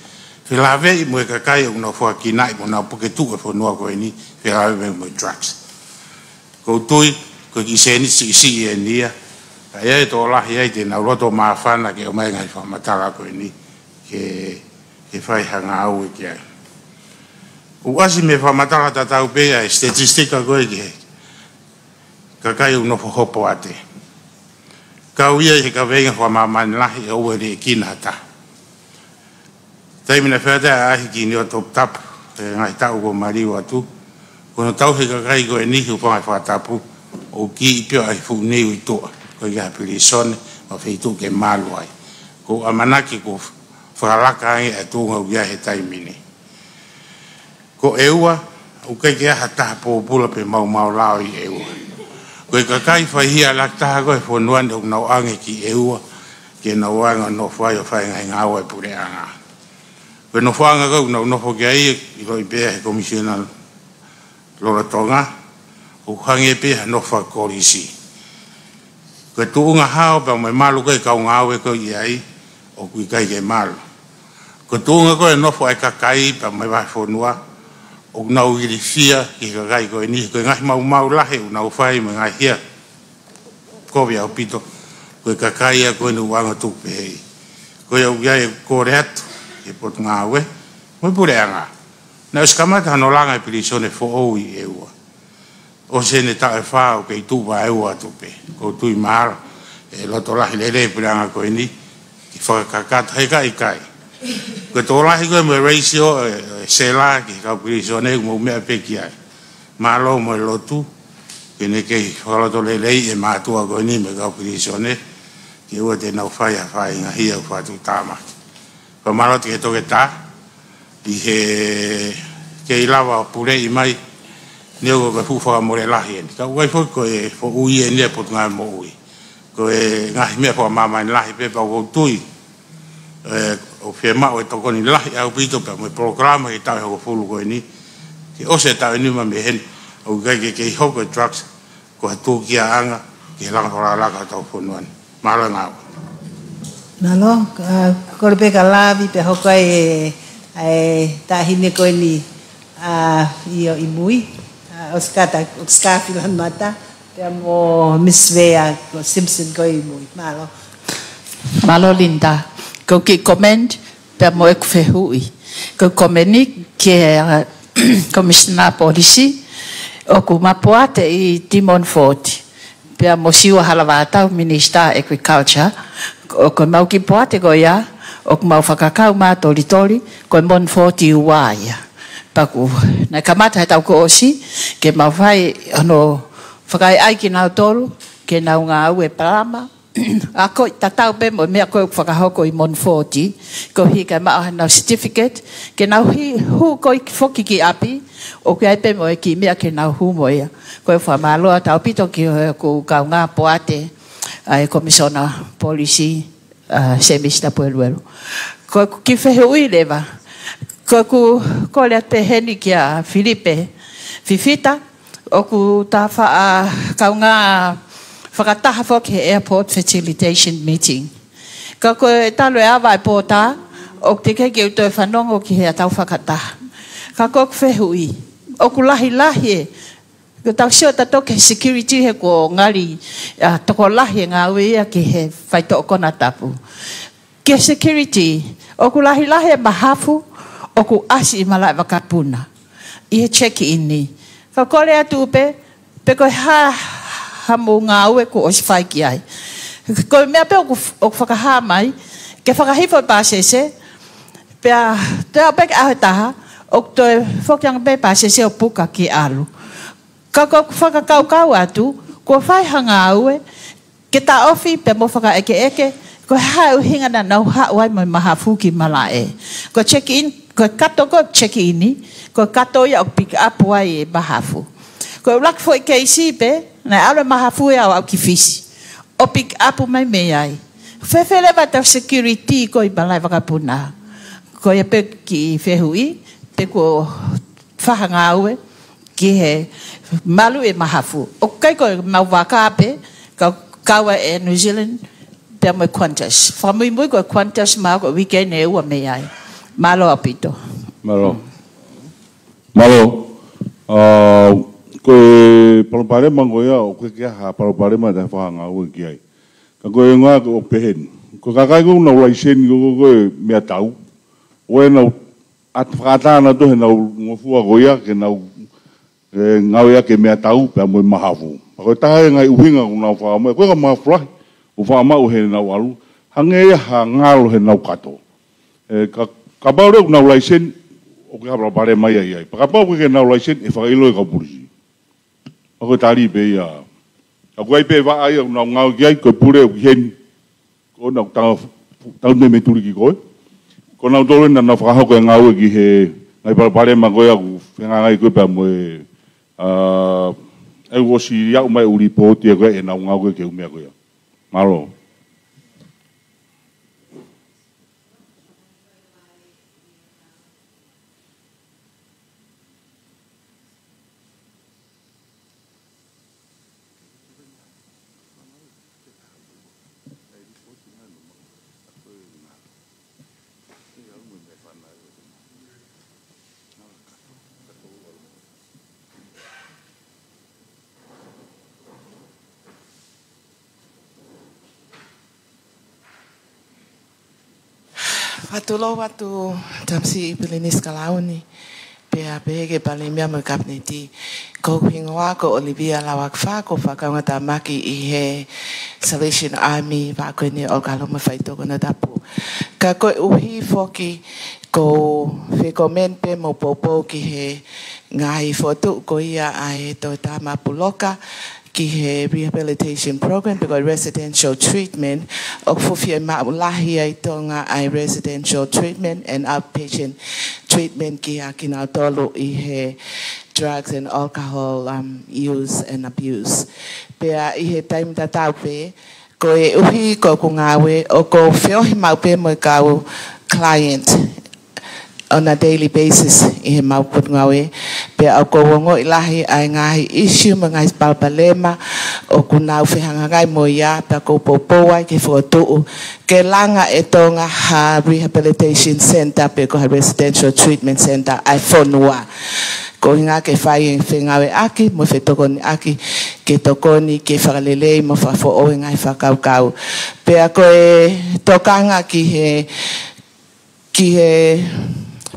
whilawe i mue kakai o nau whakinai, mo nau puke tu e whanua ko e ni, whilawe me mue drugs. Ko tui, ko ki seni si e nia, ka ia e tō lahi ai te nau roto maafana ke o mai ngai whamatala ko e ni, ke whai hanga au e ki ai. Uasi me whamatara tatau pea e statistika koe ki he. Kakai unofo hopo ate. Kau ia he ka venga whamamani lahi e uere e kina hata. Taimina whiata ahi ki ni o top tap. E ngai tau ko mariu atu. Kono tau he kakai koe nihi upangai whatapu. O ki i pio ai fu niu i toa. Koe ki hapiri sone. O whitu ke malu ai. Ko amanaki ko whakalaka ai e tūnga uia he taimini. Ko eua, o kai ke aha taha pōpula pe mau lao i eua. Ko e kakai whaihia lak taha koe whanuan o nau ange ki eua, ke nau anga no whai o whai ngai ngāua e pure anga. Ko no whanga kau nau nofo ki ai, i koi pēa he komisional Lora Tonga, o hange pēa no whakorisi. Ko e tuunga hao pa mai malu koe kau ngāua e koe i ai, o kui kai ke malu. Ko tuunga koe nofo ai kakai pa mai vai whanua, o nau iri fia ki kakai koe ni, koe ngahi mau lahe o nau whai me ngai hia. Kowe au pito, koe kakai a koe nu wanga tupe hei. Koe au iai kore atu, e potu ngā ue, koe pure anga. Na uskamata hano langa e pirisone fo ou i eua. o se ne ta e fa o ke tu va e wa tu pe ko tu i mar e lo to la le pranga ko ni ki fa ka ka he kai ko to la hi ko me ratio se la ki ka pri so ne mo me pe ki ai ma lo mo lo tu ke ne ke ho to le e ma tu ko ni me ka pri so ne ki o te na fa ya fa nga hi fa tu ta ma ko ma lo te to ke ta i he ke i lava pure i mai neo ko fu fa mo le la hen ka wai fo ko e fo ui e ne pot nga mo ui ko e nga me fo mama la pe pa ko tui o fe ma o to ko ni la au pito pa mo programa e ta ko fu ko ni ke o se ta ni ma me hen o ga ke ho ko drugs ko tu ki anga ke la ko la ka to fu non ma la nga Nalo, ko le pe ka lavi pe ho kai ta hine ko ni io i mui oskata filan mata pe mo misvea Simpson ko i mui malo linda ko ki comment pe mo ek fe hui ko komeni ke commissioner policy o ku mapoate i Timon Fort pe mo siwa halavata minister agriculture o ko mau ki poate ko ya o mau whakakau mā tori ko mon 40 waia paku na kamata he tau ko osi ke mau whai ano whakai ai ki nau toru ke nau ngā au e parama a ko tatau pe mo mea ko whakahoko i mon 40 ko hi ka maa nau certificate ke nau hi hu ko i whoki ki api o ke ai pe mo e ki mea ke nau hu mo ia ko e whamaloa tau pito ki ko kau ngā poate ai komisona policy semista pueluelo ko ki fehui leva ko le te heni kia Filipe Fifita o ku ta fa kaunga whakataha whoki airport facilitation meeting ko talo e awa e pōta o te keke uto e whanongo ki hea tau whakataha ko fehui o ku lahi ko tau sio toke security he ko ngari toko lahi ngā uia ki he whaito o kona tapu ke security o ku lahi mahafu o ku asi i malai wakapuna i he check in ni ka kore atu pe ko ha mo ngā ue ko osi whai ki ai ko mea pe o whakaha mai ke whakahifo pāsese pe te au peke ahe taha o to whokianga pe pāsese o puka ki alu ka ko whakakau atu ko whai hanga aue ke ta ofi pe mo whaka eke ko hau hinga na nau hau ai mo mahafu ki malae ko check in ko kato ko check in ko kato ya o pick up ai e mahafu ko lak foi ke isi pe na ala mahafu ya au ki fisi o pick up mai me ai fefele ba ta security ko i balai vakapuna ko e pe ki fehui pe ko whahanga aue ki he malu e mahafu o kai ko mau waka pe ka kawa e New Zealand pe mo Qantas famui mo ko Qantas ma ko weekend e ua me ai malo apito malo ko palopare mangoya o ke ha palopare ma da fanga o ki ai ka ko nga ko pehen ko ka kai ko no laisen ko me tau o no at frata na do na ngofu goya ke na ngau ya ke me tau pe mo mahafu ko ta ngai uhinga ko na fa mo ko ma fra o fa ma o he na walu hange ha ngalo he na kato ka ba ro na laisen o ka palopare mai ai pa pa ko ke na laisen e fa ilo ka purisi ko tari be ya ko ai pe va ai na ngau ki ai ko pure hen ko na ta ne me turi ki ko na do na na fa ko ngau ki he ai palopare ma ko ya ku nga ngai ko pa mo e wo si ya mai uri po ti ko e na ngau ke me ko ya malo Watulo watu tamsi ipilinis kalauni Pea pege pale mea mo kapneti. Ko hingoa ko Olivia lawak ko whakaungata maki I he Salvation Army pa koe ni o kaloma whaitoko na tapu. Ka koe uhi foki ko whekomente mo popo ki he ngahi fotu ko ia ai to tama puloka ki he rehabilitation program because residential treatment o fufi maulahi ai tonga ai residential treatment and outpatient treatment ki a kina tolu I he drugs and alcohol use and abuse. Pea I he time ta taupe ko e uhi ko kungawe o ko whiohi maupe mo kau client on a daily basis I he mauput ngawe pe au ko wongo ilahi ai ngahi issue mangai palpalema o kunau whihangangai mo ia pe ko popoa ki fotu ke langa e tonga ha rehabilitation center pe ko ha residential treatment center ai fonua ko hinga ke fai whengawe aki mo whetokoni aki ke tokoni ke whakalelei mo whafo o ngai whakaukau pe a koe tokanga ki he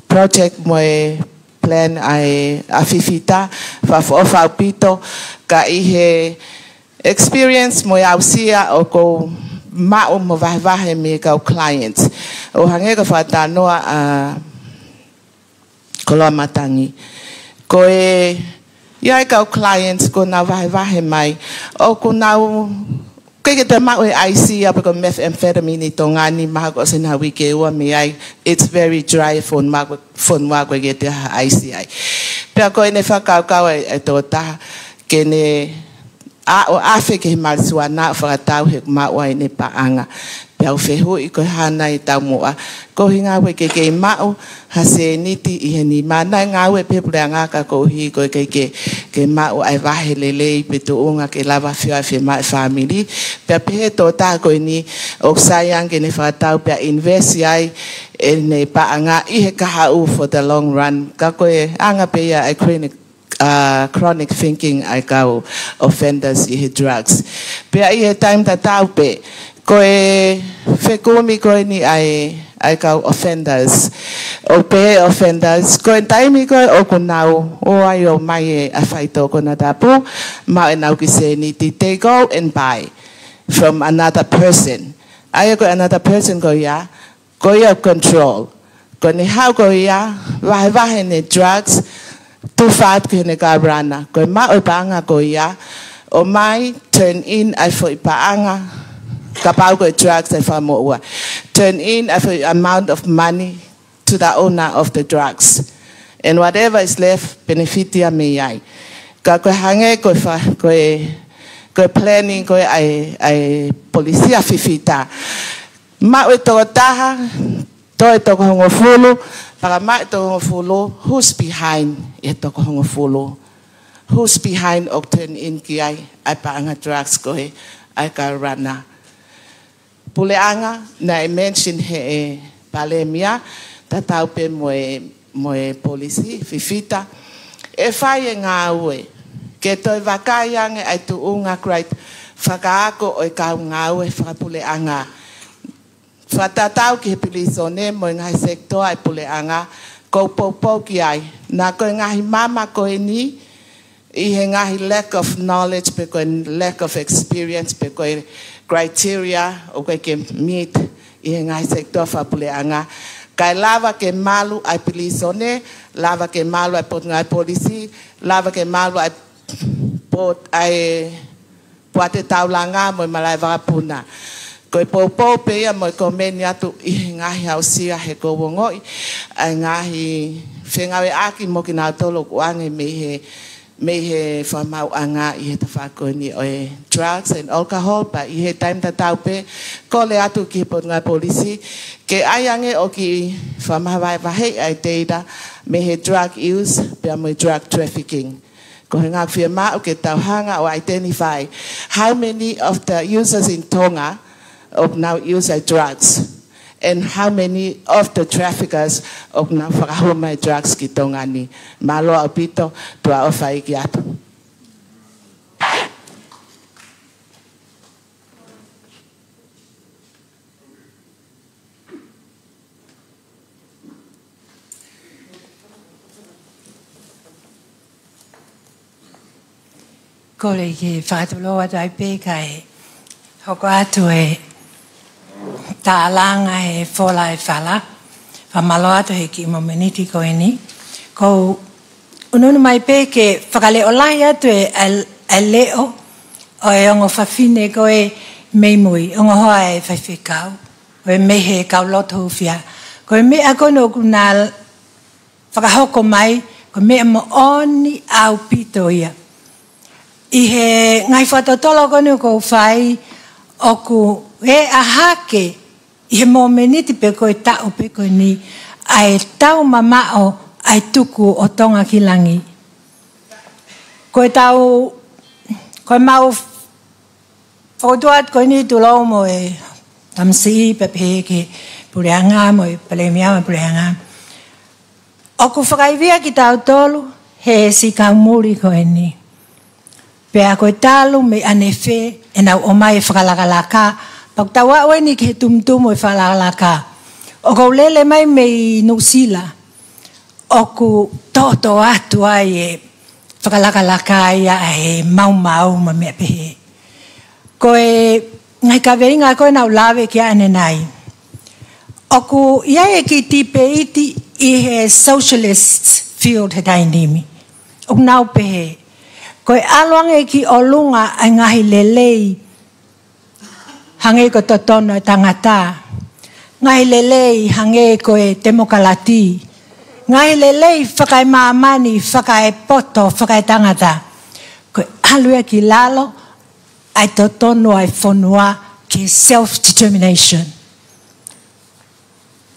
project mo e plan ai afifita whafo o whaupito ka I he experience mo e ausia o ko mao mo vahe me kau clients o hange ka whatanoa koloa matangi ko e iai kau clients ko na vahe mai o ko nau kaya te mau e IC apa ko methamphetamine tongani maha ko sina wike ua me ai it's very dry phone wa ko te ICI pe ko ene whakau e tō taha ke ne a o afe ke marsua na whakatau he maua ene paanga pe au whehu I ko hana I tau moa ko hinga we ke mau ha se niti I he ni mana ngā we pepure ngaka ko hi ko ke mau ai wahe lelei pe tu unga ke lava whia whi mai family pe pe tō tā ko ni o sayang ke ne whakatau pe invest ai e ne paanga I he kahau for the long run ka ko e anga pe ia chronic thinking I kau offenders I he drugs pe I he time ta tau pe ko e whekumi ko ni ai kau offenders o pe offenders ko en taimi ko o kunau o ai o mai e a whaito ko na tapu ma e nau ki se ni ti they go and buy from another person ai ko another person ko ia control ko ni how ko ia wahe ne drugs tu fat ki ne kabrana ko ma o paanga ko ia o mai turn in ai fo I paanga kapau ko drugs ai fa mo ua turn in a amount of money to the owner of the drugs and whatever is left benefitia me ai ka ko hange ko planning ko ai policia fifita ma o to taha to ko ngofulu para ma to ngofulu who's behind e to ko ngofulu who's behind of turn in ki ai paanga drugs ko ai ka rana puleanga na I mention he palemia tatau pe moe polisi fifita e fai ngā ue ke toi wakaiange ai tu unga great whakaako o kau ngā ue whakapuleanga whatatau ki he pilisone mo ngai sektor ai puleanga ko popo ki ai na koe ngahi mama koe ni I he ngahi lack of knowledge pe koe lack of experience pe koe criteria o koe ke meet I he ngai sektor whapuleanga kai lava ke malu ai pilisone lava ke malu ai pot ngai polisi lava ke malu ai pot ai puate taulanga mo malai vapuna koe popo pe ia mo komeni atu I he ngahi hausia he ko wongoi ai ngahi whengawe aki mo ki nā tolo kuange me he whamau anga I he tawhakoni o e drugs and alcohol pa I he time ta taupe ko le atu ki pot ngai polisi ke aiange o ki whamawai wahe ai teida me he drug use pe mo drug trafficking ko he ngā whia mau ke tauhanga o identify how many of the users in Tonga of now use drugs and how many of the traffickers of na whakahoma drugs ki Tonga ni malo apito tua o whai ki atu. ko le ke whakatolo atu ai pe kai hoko atu e tā langa e whola e whala whamalo atu he ki mo meniti ko e ni ko ununu mai pe ke whakaleo lahi atu e leo o e ongo whawhine ko e meimui ongo hoa e whaiwhikau o e mehe kau loto whia ko e mea kono kuna whakahoko mai ko mea mo oni au pito ia i he ngai whatotolo kono ko whai o ku he ahake i he mo meniti pe ko e tau pe ko ni ai tau mamao ai tuku o tonga kilangi ko e tau ko e mau whautuat ko ni tu lau mo e tamsi pepe ke pureanga mo e palemia mo pureanga o ku whakaivia ki tau tolu he si kaumuri ko e ni pea ko e talu me anefe e nau o mai e whakalakalaka pak tawa oe ni ke tumtumu e whakalakalaka o kou lele mai me i Nusila o ku toto atu ai e whakalakalaka ia e mau ma mea pehe ko e ngai ka veinga ko e nau lawe ki ane nai o ku ia e ki tipe iti i he socialist field he tainimi o nau pehe ko e aloange ki o lunga ai ngahi lelei hange ko totono e tangata ngahi lelei hange ko e demokalati ngahi lelei whakai maamani whakai poto whakai tangata ko e alue ki lalo ai totono ai whonua ki self-determination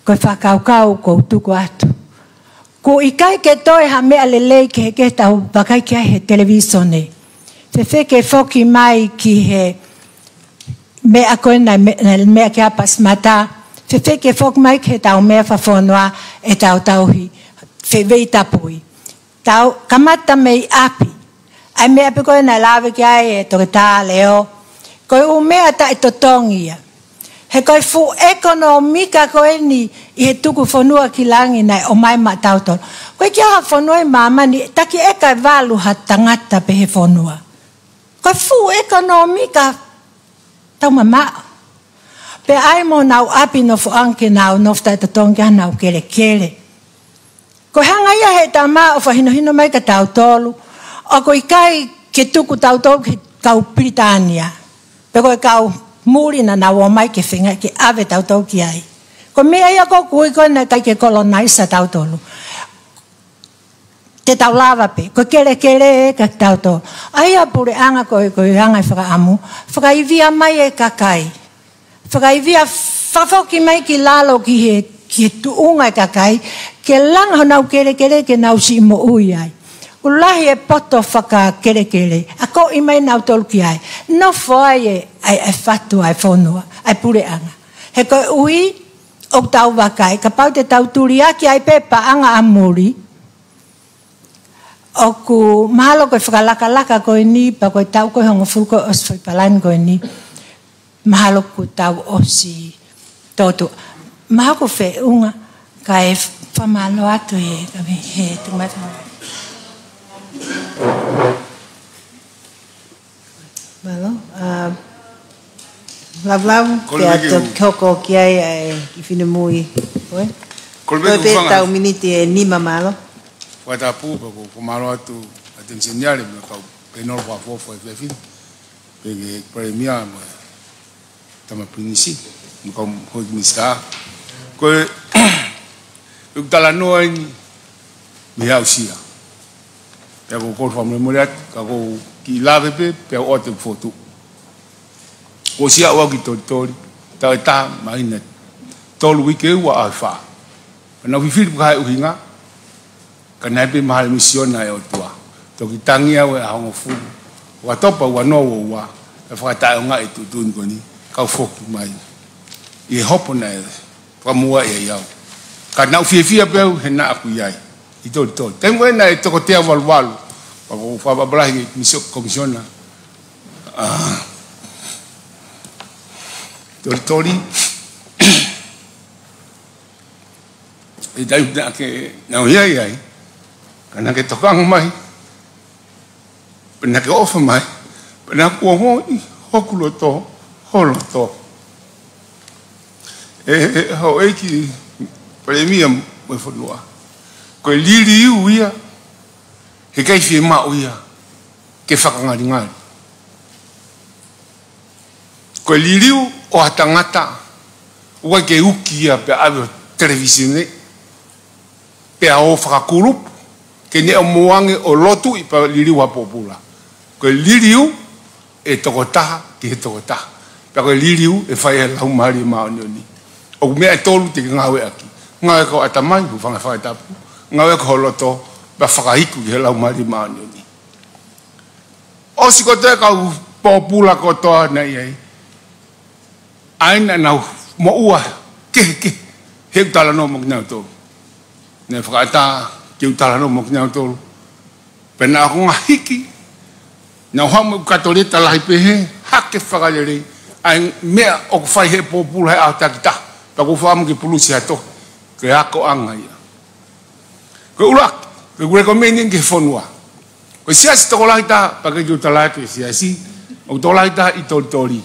ko e whakaukau ko tuku atu ko ikai ke toi ha mea lelei ke ke tau bakai ki he televisione fe ke foki mai ki he mea koe na mea ki apas mata fe ke foki mai ke tau mea whawhonua e tau tauhi fe vei tapui tau kamata mei api ai mea pe koe na lawe ki ai e toke tā leo koe u mea ta e totongia he koe fu ekonomika koe ni i he tuku whanua ki langi nei o mai ma tautoro. Koe kia ha whanua i mama ni taki eka e walu ha tangata pe he whanua. Koe fu ekonomika tau mama. Pe ai mo nau api no fu anke nau nofta e tatongi ha nau kere kere. Koe hanga ia he tama o whahino hino mai ka tautolu. O koe kai ke tuku tautolu ke kau Britania. Pe koe kau muri na na o mai ke whenga ke ave tautau ki ai. Ko mea ia ko kui koe na kai ke kolonisa tautolu. Te tau lava pe, ko kere e ka tautolu. Ai a pure anga koe anga i whakaamu. Whakaivia mai e kakai. Whakaivia whawhoki mai ki lalo ki he tuunga e kakai. Ke langa nau kere ke nau si mo ui ai. Ulahi e poto whaka kere. A ko i mai nau tolu ki ai. No whai e whatu ai whonua. Ai pure anga. He koe ui o tau wakai. Ka pau te tau turi aki ai pepa anga amuri. O ku mahalo koe whakalaka koe ni. Pa koe tau koe hongo fuko oswai palan koe ni. Mahalo ku tau osi totu. Maha ko whe unga. Ka e whamalo atu he tumata. Malo, lau, pia to koko ki ai ki whina mui. Koe? Koe pe tau miniti e nima malo. Koe ta pūpa ko malo atu atensioniare me kau penol pa fofo e whiwhi. Pege premia mo tama pinisi. Me kau hoi mista. Koe uktala noa ini me hau sia. Pea ko kōr whamre moriat, ka ko ki lawe pe, pea o te whotu. Ko sia ua ki tori, tau e tā maina, tolu wike ua ai wha. Ka nau whiwhiri puka hai uhinga, ka nai pe mahale misiona e o tua. Tau ki tangi au e ahongo furu. Ua topa ua noa ua, e whakatai o ngā e tutuni koni, kau whoki mai. I e hopo na e, whamua e iau. Ka nau whiwhia peu, he na aku iai. I tori. Tengo e na e toko tea walu. Pako whababalahi komisiona. Tori. E dai na ke nau iai. Kana ke tokang mai. Pena ke ofa mai. Pena kua hoi, hoku loto, holoto. Hau eiki, palemia mo whanua. Koe liri iu ia, he kai fie mao ia, ke whakangari ngari. Koe liri iu o hatangata, ua ke uki ia pe awe televisione, pe a o whakakurupu, ke ne o moange o lotu i pa liri iu hapopula. Koe liri iu e tokotaha ki he tokotaha. Pe koe liri iu e whai e lau maari mao nioni. O mea e tolu te ngawe aki. Ngawe ko atamai, hu whanga whai tapu. Ngawe ko holoto, ba whakahiku ki he lau maari mao nioni. O si kote kau popula kotoa na iei. Aina nau mo ua, ke, he utala no mok nyau tolu. Ne whakaata ki utala no mok nyau tolu. Pena ako ngā hiki, nau hamu katolita lahi pehe, hake whakalere, ai mea o whai he popula he au takita, pa ko whamu ki pulusi hato, ke ako anga ia. Ke urak, ke recommending ke whanua. Ko siasi toko lahi ta, pa ke utala ke siasi, o toko lahi ta i tori.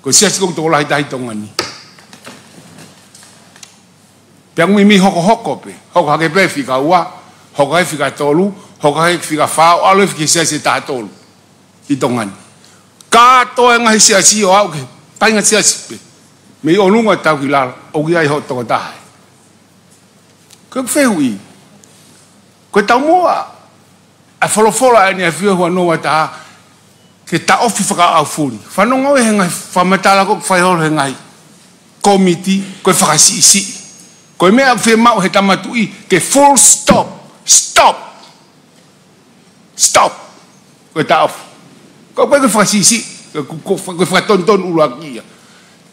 Ko siasi toko lahi ta i tongani. Piang mi hoko pe, hoko hake pe fika ua, hoko he fika tolu, hoko he fika whao, alo fika siasi ta tolu. I tongani. Ka toa ngahi siasi o au ke, tainga siasi pe. Me o lunga tau ki lala, o ki ai ho toko tahai. Ko whehui. Ko tau mua, a wholofola e ni a whio hua noa taha, ke ta ofi whaka au furi. Whanonga e he ngai, whamatala ko whaiholo he ngai, komiti, ko e whakasi isi. Ko e mea whi mau he tamatui, ke full stop, stop. Ko e ta ofi. Ko e whakasi isi, ko e whakatonton uluakia.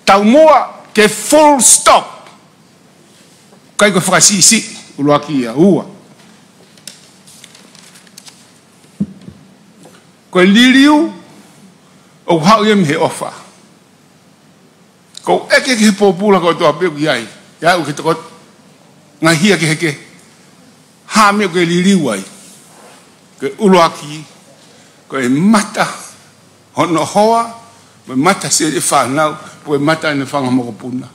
Tau mua, ke full stop. Ko e whakasi isi, uluakia, ua. Ko e liriu, o hau ia mi he ofa. Ko eke ke he popula ko toa peo ki ai. Ia u ke toko ngā hia ke heke. Hā mea ko e liriu ai. Ko e uluaki, ko e mata, hono hoa, ko e mata se e whanau, ko e mata ene whangamoko puna.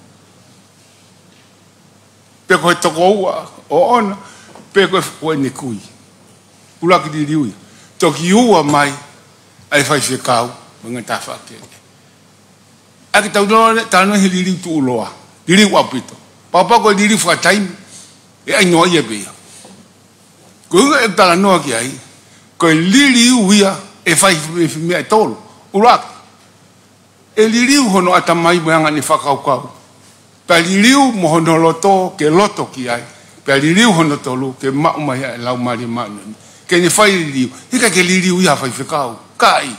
Pe ko e toko ua, o ona, pe ko e ne kui. Uluaki liriu ia. Toki ua mai, ai whai whikau, mga tawha kene. Aki tau tano he liriu tu uloa, liriu apito. Papa ko liriu whakataimi, e ai noa ia bea. Ko inga e tala noa ki ai, ko e liriu ia, e whai mea tolu, uraki. E liriu hono atamai moanga ni whakaukau. Pea liriu mo hono loto, ke loto ki ai. Pea liriu hono tolu, ke maumai e lau mari maunani. Ke ni whai liriu, hika ke liriu ia whai whikau, kai,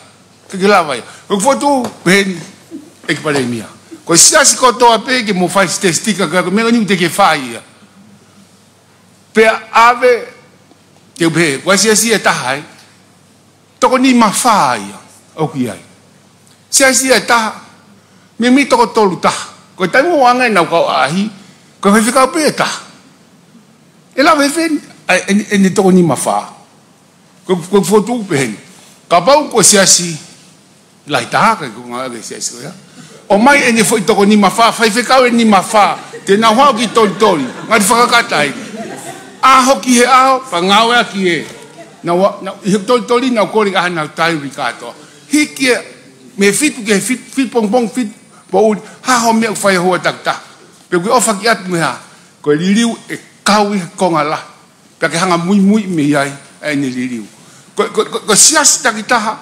ke lawa ia. Ko fotu, peheni, e ki pare mia. Ko siasi kotoa pe, ke mo whai stestika, ka mea niu te ke whai ia. Pea ave, ke upehe, kwa siasi e tahai, toko ni ma whai ia, au ki ai. Siasi e taha, me mi toko tolu taha. Ko tango wanga e nau kau ahi, ko whai whikau pe e taha. E lawa e wheni, e ni toko ni ma whai. Ko fotu peheni. Ka pau ko siasi lai taha ko nga ke siasi ko ya. O mai ene foi toko ni mafa, fai fekau ni mafa. Te na ho ki tontori, ngai whakakatai. A hoki he ao, pa ngawe aki e. Na he tontori na kori ka na tai rikato. Hiki me fitu ke fit pong fit po ha ho me fai ho takta. Pe ko ofa ki at me ha. Ko liliu e kawi ko ngala. Pe ke hanga mui me ai ai ni liliu. Ko siasi takitaha,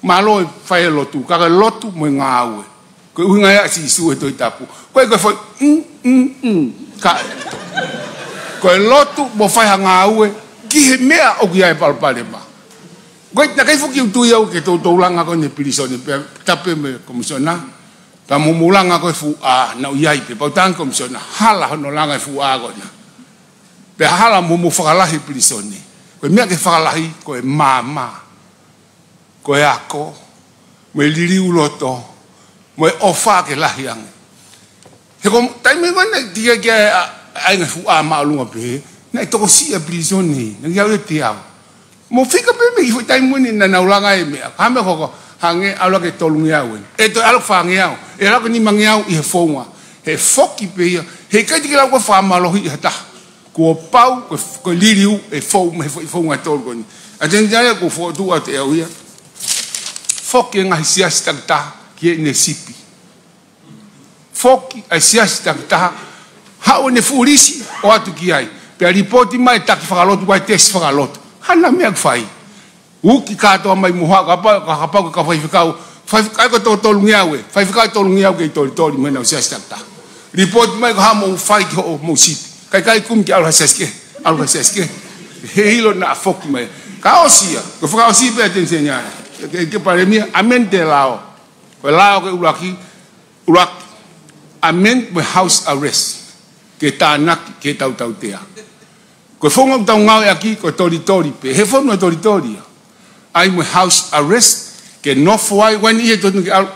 malo e whae lotu, kaka lotu mo ngāue. Ko uhinga ea si isu e toi tapu. Ko e whai, ka. Ko e lotu mo whae ngāue, ki he mea o ki ai palpare ma. Ko e na kai fuki utu iau ke tau langa ko ne pirisone, pe tape me komisiona, pa mumulanga ko e fu a, na uiai pe, pau tang komisiona, hala hono langa e fu a ko na. Pe hala mumu whakalahi pirisone. Ko e mea ke whakalahi, ko e mama, ko e ako, mo e liriu loto, mo e ofa ke lahi ange. He ko, taime wana, tia ke ainga fu a maalunga pe, na e toko si e prisone, na kia ue te au. mo fika pe me fo tai muni na na ulanga e me ha me ko hange ala ke tolungia wen e to ala fa ngia e ala ko ni mangia I he fonga he foki pe he ka ti la ko fa malo hi ta ko pau ko liriu e fo me fo nga tol ko ni a den ja ko fo tu at e uia foki nga sia stagta ki ne sipi foki a sia stagta ha o ne furisi o atu ki ai pe ripoti mai ta ki fa lot wa test fa lot hana me fai uki ka to mai muha ka pa ka fai ko to lungia we fai ka to lungia ke to me na sia stagta report mai ko ha mo fai ko mo sipi kai kum ki alga seske hilo na fok me kaosia ko fa osi be atensinya que para mí amente lao ke ulak ament me house arrest que ta nak que tau tea ko fonga tau ngau aquí ko tori pe he fonga tori ai me house arrest que no foi when ie to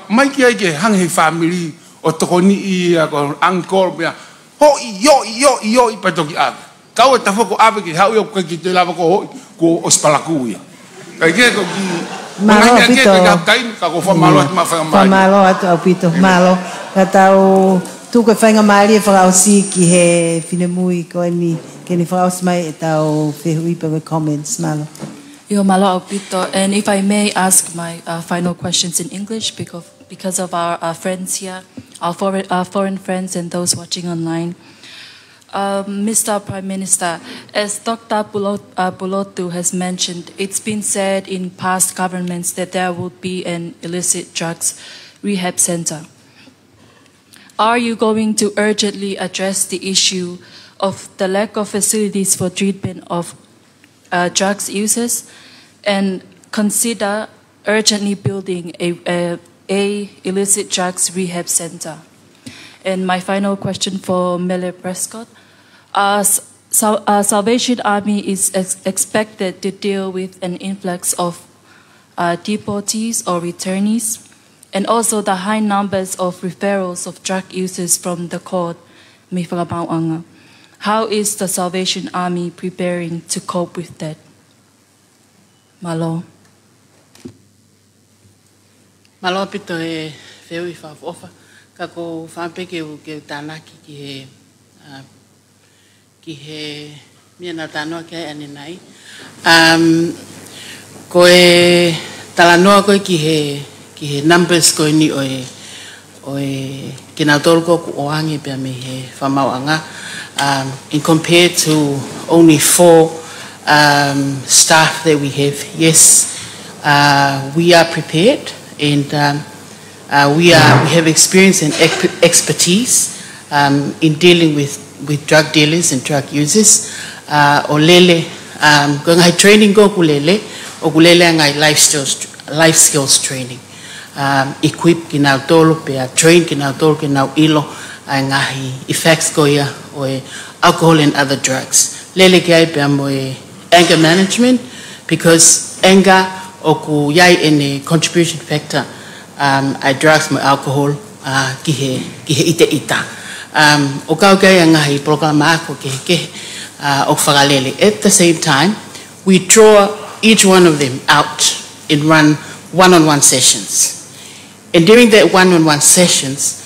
mai ki ai ke hang he family o to ni ia ko uncle be ho yo I patoki ave kau ta foko ave ki hau yo ki te lava ko ospalaku ia kai ke ko ki malo pito ka ko fa malo ma fa malo atu pito malo ka tau tu ko fa ngamali fa au si ki he fine mui ko ni ke ni fa aus mai tau fe hui pe comments malo yo malo pito. And if I may ask my final questions in English because of our friends here, our foreign friends and those watching online. Mr. Prime Minister, as Dr. Pulotu has mentioned, it's been said in past governments that there would be an illicit drugs rehab center. Are you going to urgently address the issue of the lack of facilities for treatment of drugs users and consider urgently building a illicit drugs rehab center? And my final question for Mele Prescott. Salvation Army is expected to deal with an influx of deportees or returnees, and also the high numbers of referrals of drug users from the court. How is the Salvation Army preparing to cope with that? Malo. Malo pito e feui fa ofa kako fampe ke tanaki ki he miana tanoa ke ani nai ko e talanoa ko ki he numbers ko ni oe kina tolko ku oangi pe me he famauanga in compared to only 4 staff that we have. Yes, we are prepared and we have experience and expertise in dealing with drug dealers and drug users. Olele, going high training go kulele, okulele ngai life skills training. Equip kinau tolo pe train kinau tolo kinau ilo ngai effects go ya o alcohol and other drugs. Lele kai pe mo anger management because anger oku yai in a contribution factor. I drugs mo alcohol kihe ita. At the same time, we draw each one of them out and run one-on-one sessions. And during that one-on-one sessions,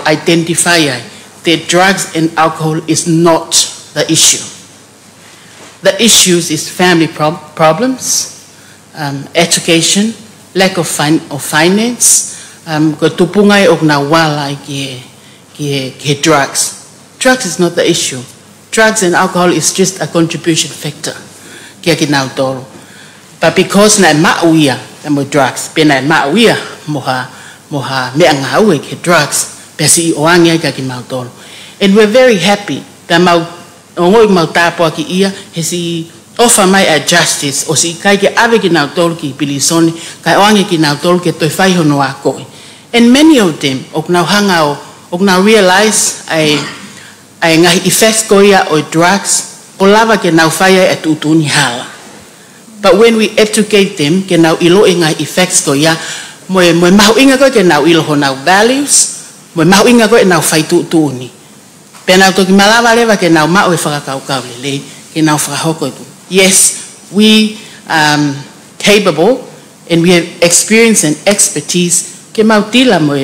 identify that drugs and alcohol is not the issue. The issues is family problems, education, lack of finance, tupungai og na wala ki drugs. Drugs is not the issue. Drugs and alcohol is just a contribution factor. But because na mauia mo drugs, pena mauia moha me angawe ki drugs, pesi oangia ki mautolo. And we're very happy that ongoing mautapo ki ia hesi offer my justice o si kai ke ave ki nautolo ki pilisoni kai oangia ki nautolo ke toi fai hono ako. And many of them ok now hang out, ok now realize I ngai effects goya or drugs o lava ke now fire at utuni hala. But when we educate them ke now ilo ngai effects goya mo mau inga ko ke now ilo ho now values mo mau inga ko now fai tutuni. Pena to ki malava leva ke now mau e whakakau kau le ke now whakahoko tu. yes, we capable and we have experience and expertise ke mautila mo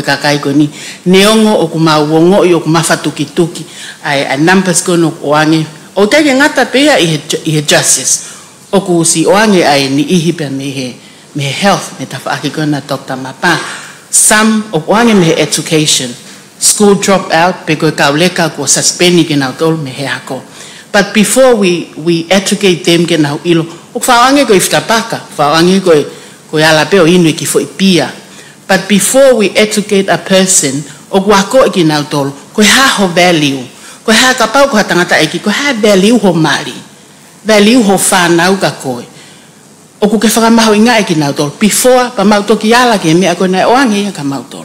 kakai ko ni neongo o kuma wongo o kuma fatuki ai numbers ko no oange o te ngata pe I justice o ku si oange ai ni ihipe me health me tafa aki ko na Dr. Mapa some o oange me education school drop out because kauleka ko suspend ke na tol me hako but before we educate them ke na ilo o faange ko iftapaka faange ko yala pe o inu ki fo ipia. But before we educate a person, o wako ki na tol, ko ha ho value, ko ha kapau ko tangata eki, ko ha value ho mali, value ho fana u ka koe. O ku ke whaka maho inga eki na tol, before pa mau toki ala ke me ako na oangi ka mau tol.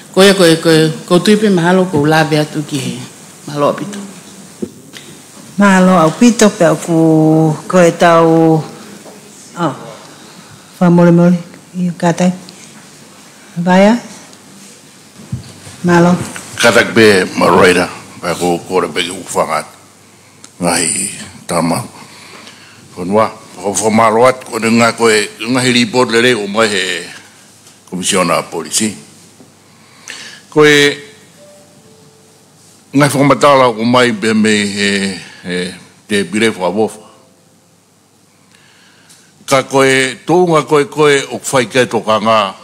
Ko tuipe mahalo ko lawe atu ki he, mahalo apito. Mahalo apito pe aku ko e tau, whamole, I katai. Vaya, malo. Katak be maroida, ba ko ko be ufangat. Ngai tama. Konwa, ko formalwat ko nga ko ngai report le o mai he komisiona polisi. Ko ngai formatala o mai be me he de bire favor. Ka ko tunga ko o fai ke to kanga.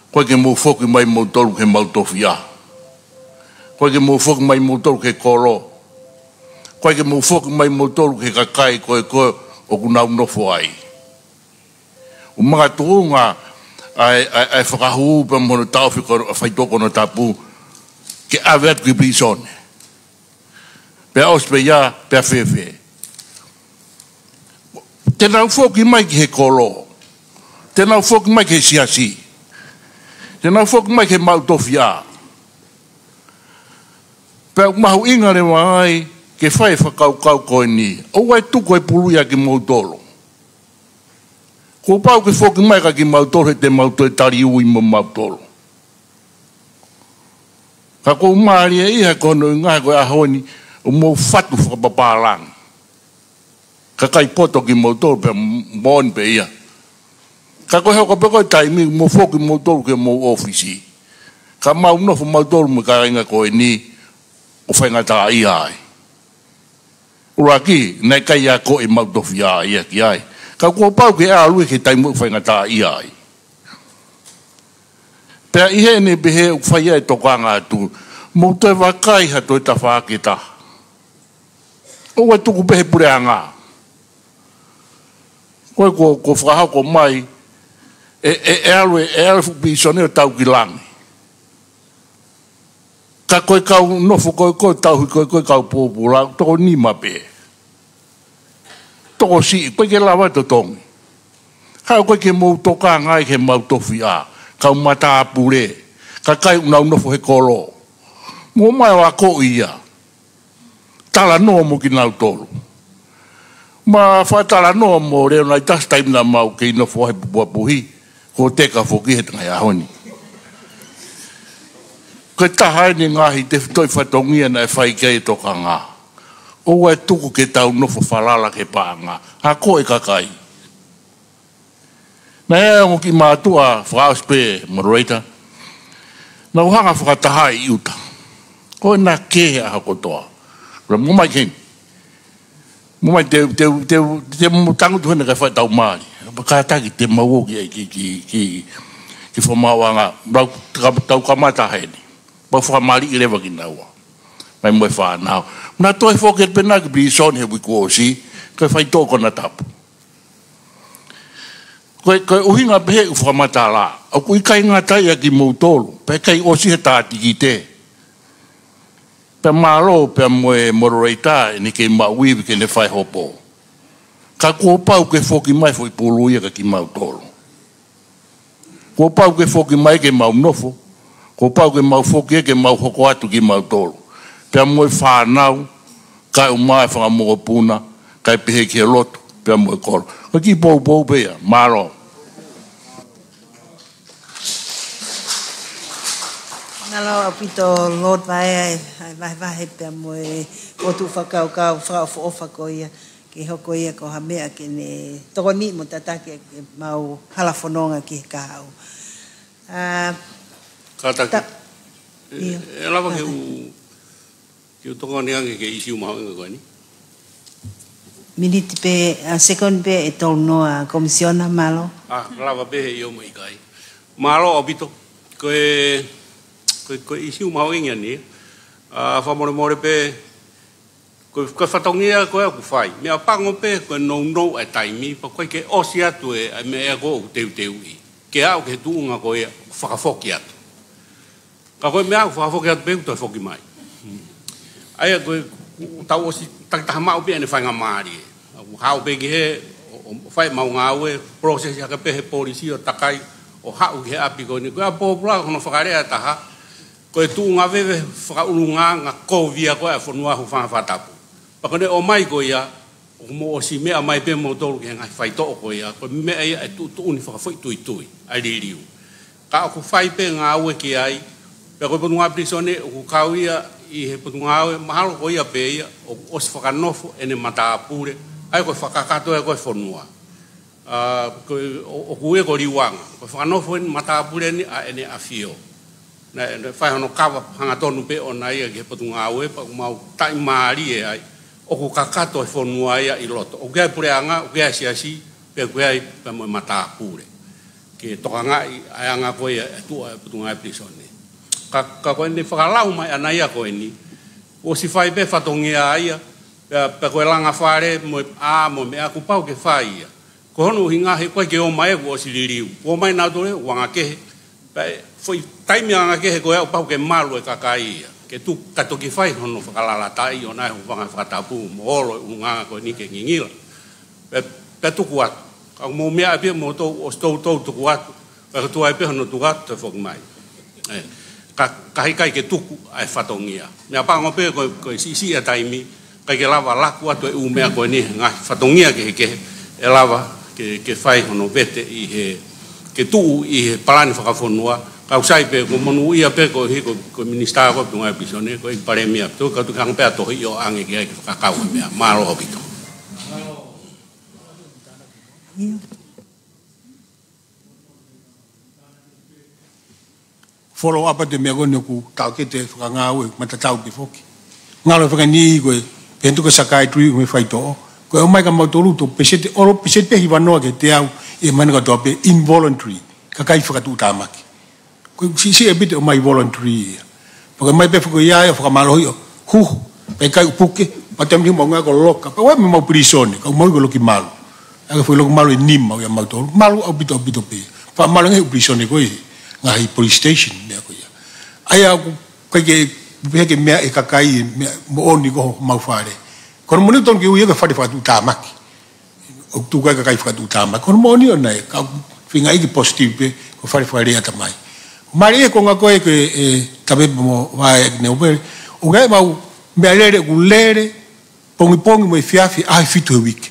Koe ke mō whoki mai mō toru ke mautofia. Koe ke mō whoki mai mō toru ke koro. Koe ke mō whoki mai mō toru ke kakai koe o kunau nofo ai. O mga tuunga ai whakahu pa mōna tauwhi a whaitoko na tapu ke aweat ki brisone. Pea os pe ia, pea whewhe. Tēnau whoki mai ki he koro. Tēnau whoki mai ki he siasi. Tēnau whoki mai ke mautofia. Pea mahu inga re mai ke whai whakau koe ni. O wai tuko e puluia ki mautolo. Ko pau ke whoki mai ka ki mautolo he te mautolo e tari ui mo mautolo. Ka kou maari e iha kono inga koe ahoni o mou fatu whakapapalang. Ka kai poto ki mautolo pe mon pe ia. Ka koe hoko pe koe taimi mo whoki mautolo ke mou ofisi. Ka mau nofo mautolo mo ka inga koe ni o whaingata ai ai. Uraki, nei kai a koe mautofi ai ia ki ai. Ka kua pau ke a lui ke taimu whaingata ai ai. Pea ihe ne behe u whaia e tokanga atu. Mo te wakai ha toi ta whaketa. O wai tuku behe pure anga. Koe ko whakahako mai e alwe bisone o tau ki langi. Ka koe kau nofo koe tau koe kau pōpura, toko ni mape. Toko si, koe ke lawa to tongi. Kau koe ke mou toka ngai ke mau tofi a, kau mata apure, ka kai unau nofo he kolo. Mo mai wa ko ia. Tala no mo ki nau tolu. Ma whatala no mo reo nai tas taim na mau ke nofo he puapuhi, ko teka foki he tangai ahoni. Koe tahai ni ngahi te toi whatongia na e whai kei toka ngā. O e tuku ke tau nofo whalala ke paa ngā. Ha ko e kakai. Na ea ngo ki mātua whaaspe moderator. Na uhanga whakatahai i uta. Ko e nā kehe aha kotoa. Ra mumai ken. Mumai te tangu tuhene kai whai tau maari. Pakataki te mawoki ki whamawanga. Tau kamata haini. Ba whakamari I rewa ki naua. Mai moe whanau. Nā toi whoket pena ki brison he wiku osi, koe whai tōko na tapu. Koe uhinga pehe u whakamata la. Au kui kai ngā tai a ki mautolu. Pe kai osi he tāti ki te. Pe mālo pe moe moderator e ni ke mauiwi ke ne whai hopo. Ka kua pau ke whoki mai whoi puluia ka ki mautolu. Kua pau ke whoki mai ke mau nofo. Ko pau ke mau whoki ke mau hoko atu ki mau tolu. Pea moe whanau, kai umai whanga moa puna, kai pehe ki loto, pea moe koro. Ko ki pou pea, maro. Nalo apito Lord vai vai pea moe o tu whakau whakau ofa ko ia. ke hoko ia ko ha mea ke ne toni mo tatake mau halafononga ki ka au kata e lava ke tonga ni ange ke isi uma ko ni miniti pe a second pe e tono a komisiona malo lava pe yo mo ikai malo obito ko isi uma ngi ni fa more pe ko fatongia ko ku fai me apango pe ko no e taimi pa ko ke osia tu e me go teu ke au ke tu nga ko e fa foki atu ka ko me au fa foki atu pe to foki mai ai ko tau osi ta mau pe ne fa nga mari hau pe ke fai mau nga we process ya ke pe polisi o takai o hau ke api ko ni ko po bla no fa kare ta ha ko tu nga ve fa ulunga nga ko via ko e fonua hu fa tapu pakone o mai ko ia o mo si me mai pe mo tolu ke ngai fai to ko ia ko me ai tu uni fa foi tu ai liu ka ko fai pe nga we ki ai pe ko punga prisone o ka ia I he punga we mahalo ko ia pe ia o se fa nofo ene mata pure ai ko fa ka to e ko fonua ko o ku e ko liwanga ko fa nofo ene mata pure ni ene afio na fa no ka hanga tonu pe o nai ke punga we pa mau tai mari e ai o ko kakato e fonua ia I loto o ke pureanga o ke asiasi pe ko ai pe mo mata pure ke tokanga ai anga ko ia tu putunga prisone ka ko ni fakalau mai anai ko ni o si fai pe fatongia ia pe ko langa fare mo mo me aku pau ke fai ko no hinga he ko ke o mai o si liriu o mai na dole wanga ke pe foi taimi anga ke ko o pau ke malu e kakai ke tu kato ki fai hono fakalala tai ona ho vanga fatapu molo unga ko ni ke ngingila pe tu kuat ka mo me ape mo to o sto tu kuat ka tu ai pe hono tu gat fo mai ka kai ke tu ai fatongia me apa ngo pe ko si taimi ka ke lava la kuat e u me ko ni nga fatongia ke e lava ke fai hono vete I he ke tu I he plan fakafonua kau sai pe ko monu ia pe ko hi ko minister ko tunga pisone ko I paremia to ka tu kang pe to hi o ange ke ka ka me malo obito follow up de me go ne ku ta ke te ka nga we mata tau ki foki ngalo fa ni ko pentu ko psychiatry me fai to ko o mai ka mo to lu to pesete hi vano ke te au e man ka to pe involuntary ka kai fa tu tamaki si e bit o mai voluntary porque mai pe ko ia fa malo yo hu pe kai puke patem ni mo nga ko loka pa me mo prisione ka mo ko loki malo aga foi loki malo ni mo ya malo malo o bito pe fa malo ngai prisione ko nga hi police station me ko ia aya ko ke me e kakai mo oni ko mau fare kon mo ni ton ki u ye fa tu tamaki o tu ka kai fa tu tamaki kon mo ni ona ka finga I positive ko fare ata mai Maria ko nga ko e tabe mo vai ne ober o ga mau me alere gulere pongi mo fiafi ai fitu week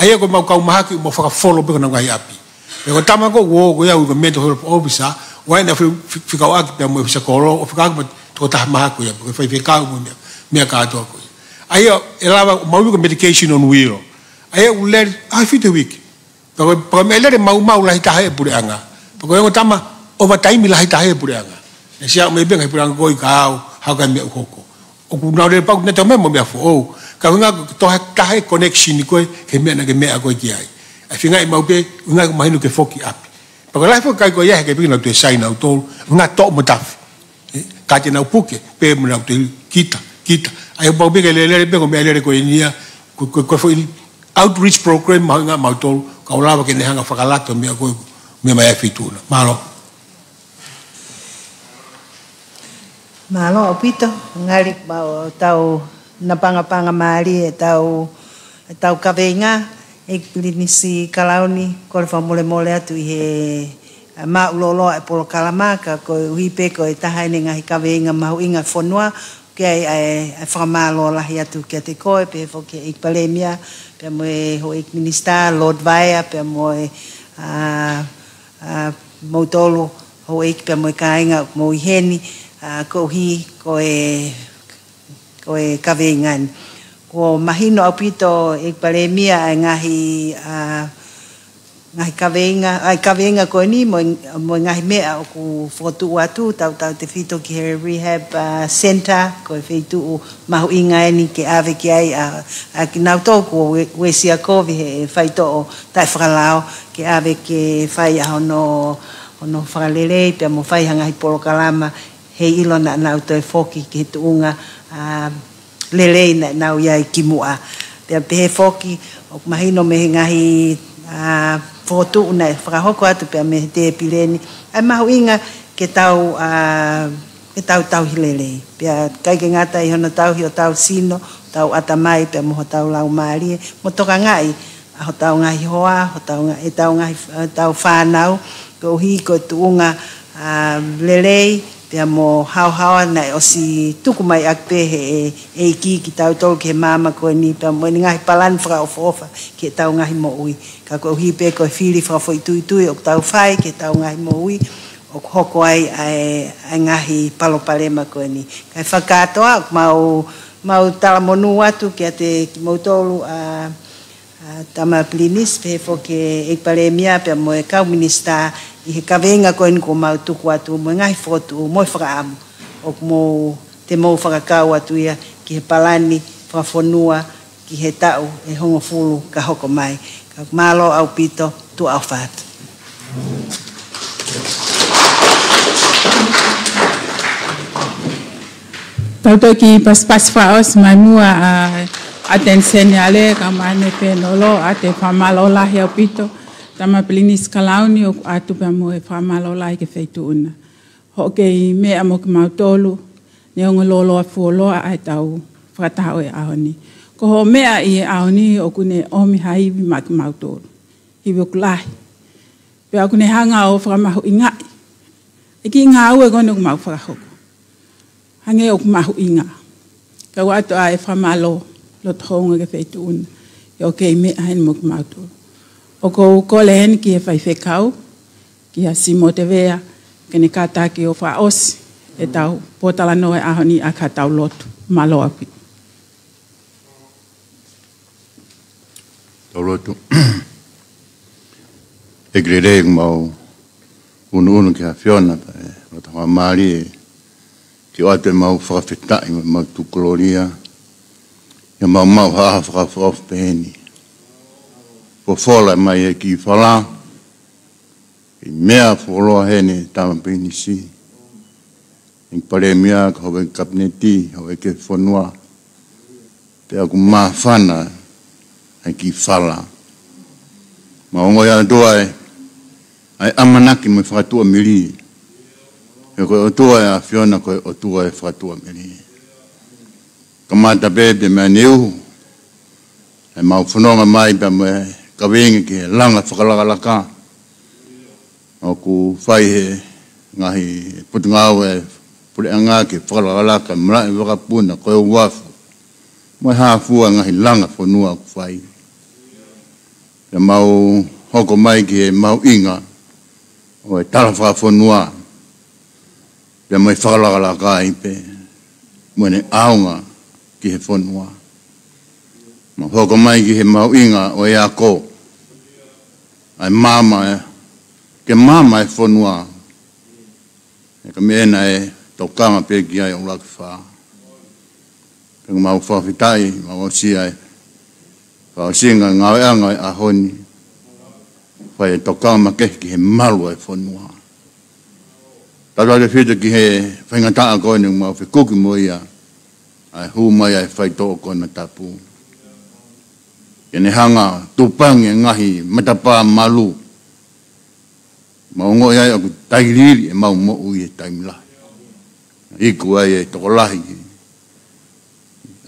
ai ko mau ka mahaki mo fa follow be na ngai api e ko tama ko wo go ya u mental health officer wa na fika wa ki mo fisa ko o fika ko to ta mahako ya ko fa fika mo me ka to ko ai elava mau ko medication on wheel ai gulere ai fitu week ko me alere mau la ta he pure anga ko ko tama overtime la hita he puranga ne sia me benga puranga ko ka ha ka me hoko o ku na le pa ne ta me mo me fo o ka nga to ha ta he connection ko ke me na ke me ko ki ai a finga I mau pe nga ko mai no ke foki api pa la fo ka ko ya ke bi na to sai na to nga to mo taf ka te na puke pe mo na to kita ai mau be ke le be ko me le ko inia ko fo outreach program ma nga mau to ka la ke ne hanga fa kala to me ko me mai fituna malo Malo opito ngalik bao tau napanga mali tau kavenga eklinisi kalauni ko fa mole atu he ma ulolo e polo kalamaka ko hipe ko taha ni ngai kavenga mau inga fonua ke ai fa malo la ya tu ke te ko pe fo ke ikpalemia pe mo ho ekminista lord vaya pe mo motolo ho ek pe mo kainga mo heni ko hi ko e kavengan ko mahino au pito e palemia ai ngahi kawenga ko ni mo ngahi mea o ku fotu atu tau te fito ki he rehab center ko feitu mahu inga ni ke ave ki ai a ki nau tō ko we sia kovi he faito o tai whakalao ke ave ke whai a hono whakalele pia mo whai hanga hi polo kalama he ilo na nau toi foki ki he tuunga lelei na nau iai ki mua pia pehe foki o mahino me ngahi fotu una whakahoko atu pia me te pileni ai mahu inga ke tau hilelei pia kai ke ngata i hono tau hi o tau sino tau atamai pia mo tau lau maari mo toka ngai ho tau ngahi hoa ho tau ngahi tau whanau ko hi ko tuunga lelei pia mo hau na o si tuku mai akpe he ki tau tolu ke mama ko ni pia mo ni ngahi palan fra ofa ke tau ngahi mo ui ka ko hi pe ko fili fra foi tui o tau fai ke tau ngahi mo ui o hoko ai ngahi palo palema ko ni kai whakatoa mau tala monu atu ke te mo tolu tama plinis pe fo ke palemia pe mo e kau minista i he kawenga ko en ko mau tuku atu mo ngai fotu mo whakaamu o mo te mo whakakau atu ia ki he palani whafonua ki he tau e hongo fulu ka hoko mai ka malo au pito tu au what Tauto ki pas faos mai mua atensen ale ka mane pe nolo ate famalo la he au pito tama plinis kalauni o atu pe mo e famalo la ke feitu una ho ke me amo ke mautolu ne ngo lolo fuolo ai tau fatao e ahoni ko ho me ai ahoni o kune o mi hai bi mak mautolu hi bu klai pe akune hanga o fra ma inga iki nga o go no ma fra ho hange o ma inga ka watu ai famalo lo tonga ke feitu una yo ke me ai mo mautolu o ko len ki e fai fekau ki a simo te vea ke ne kata ki o fa os e tau potala no e ahoni a ka tau lotu malo api tau lotu e grere mau unu ki a fiona o ta mari ki o te mau fa feta i mau tu gloria ya mau ha fa peni po fola mai e ki fala i mea folo hene tama pini si in palemia ko ben kapneti ho ke fonua pe aku ma fana ai ki fala ma ongo ya doa ai amanaki mo fatua mili e ko toa a fiona ko o tua e fatua mili kamata bebe me neu ai mau fononga mai pe me kawengi ke langa whakalaka o ku whai he ngahi putungau e pule anga ke whakalaka mra e wakapuna koe wafu mai hafua ngahi langa whanua ku whai e mau hoko mai ke mau inga o e tala whanua e mai whakalaka i pe mwene aunga ki he whanua ma hoko mai ki he mau inga o e ako ai mama ke mama e fonua e ka mena e tokanga pe ki ai o laki wha ke mau whawhitai mau si ai whawsinga ngawe anga e ahoni whai e tokanga ma ke ki he malu e fonua tata le whita ki he whaingataa koe ni mau whikuki mo ia ai hu mai ai whai tō koe na tapu ke ne hanga tupangi ngahi matapa malu maungo ia aku tairiri e mau mo ui e taimla iku ai e tokolahi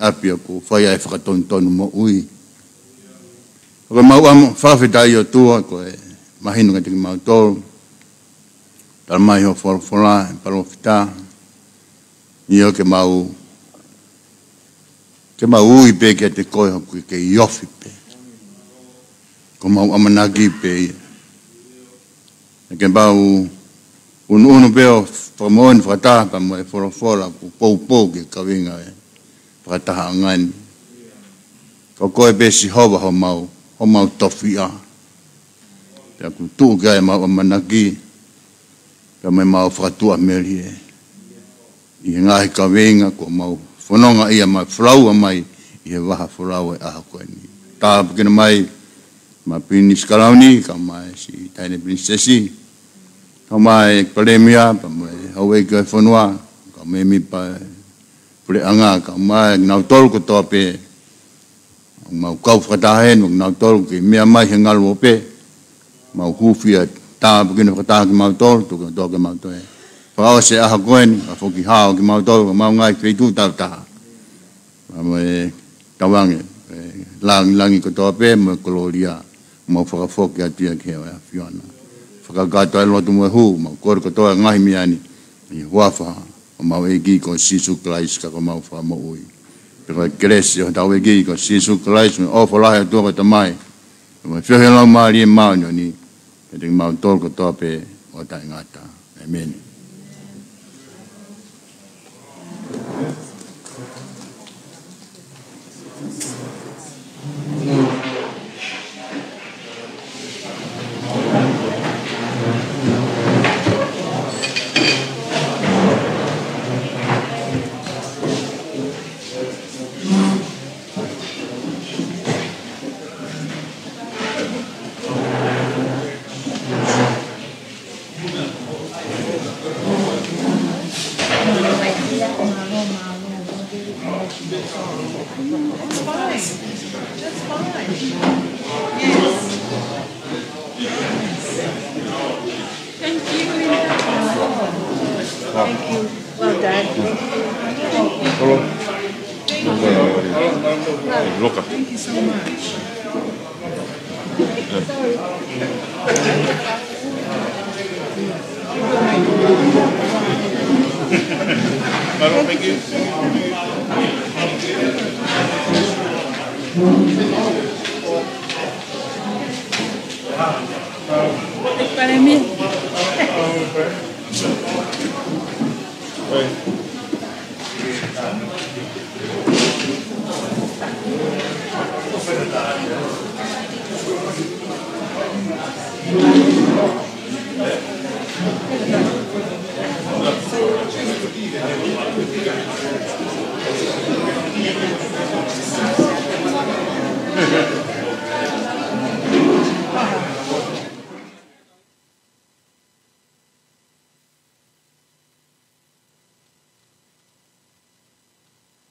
api aku whai ai whakatontonu mo ui ako mau amo whawhitai o tua ko e mahinu ka tiki mau tolu talmai ho whalawhala e palofita iyo ke mau ui pe ke te koe hoku ke iofi pe. Ko mau amanagi pe ia. E ke mau unu pe o whakamoen whakataha pa mo e wholofola ku pou ke kawinga e whakataha ngani. ko koe besi hawa ho mau tofia ya ku tu ga mau manaki ka me mau fatua meli I ngai ka venga ko mau fononga ia mai flower mai I wa flower a ko ni ta begin mai ma pinis kalauni ka mai si tiny princessi ka mai premia pa mai hawe ka fonwa ka me mi pa pre anga ka mai na tol ko tope mau kau fatahen na tol ki mi mai hengal wo pe mau hufia ta begin ko ta ki mau tol to ke mau to pa o se a koen a foki ha ki mau tol mau ngai pe tu ta ta mai tawang lang ko tope mo koloria mau whakafoki atia ke o Fiona. Whakagata e lotu mo hu, mau kore ko toa ngahi miani, I huafa, o mau egi ko Sisu Christ ka ko mau whamo ui. Pero e keresi o tau egi ko Sisu Christ, me o whalahe atua ka tamai, me whiohe lau maari e mau ni, e te mau tol ko toa pe o tai ngata. Amen.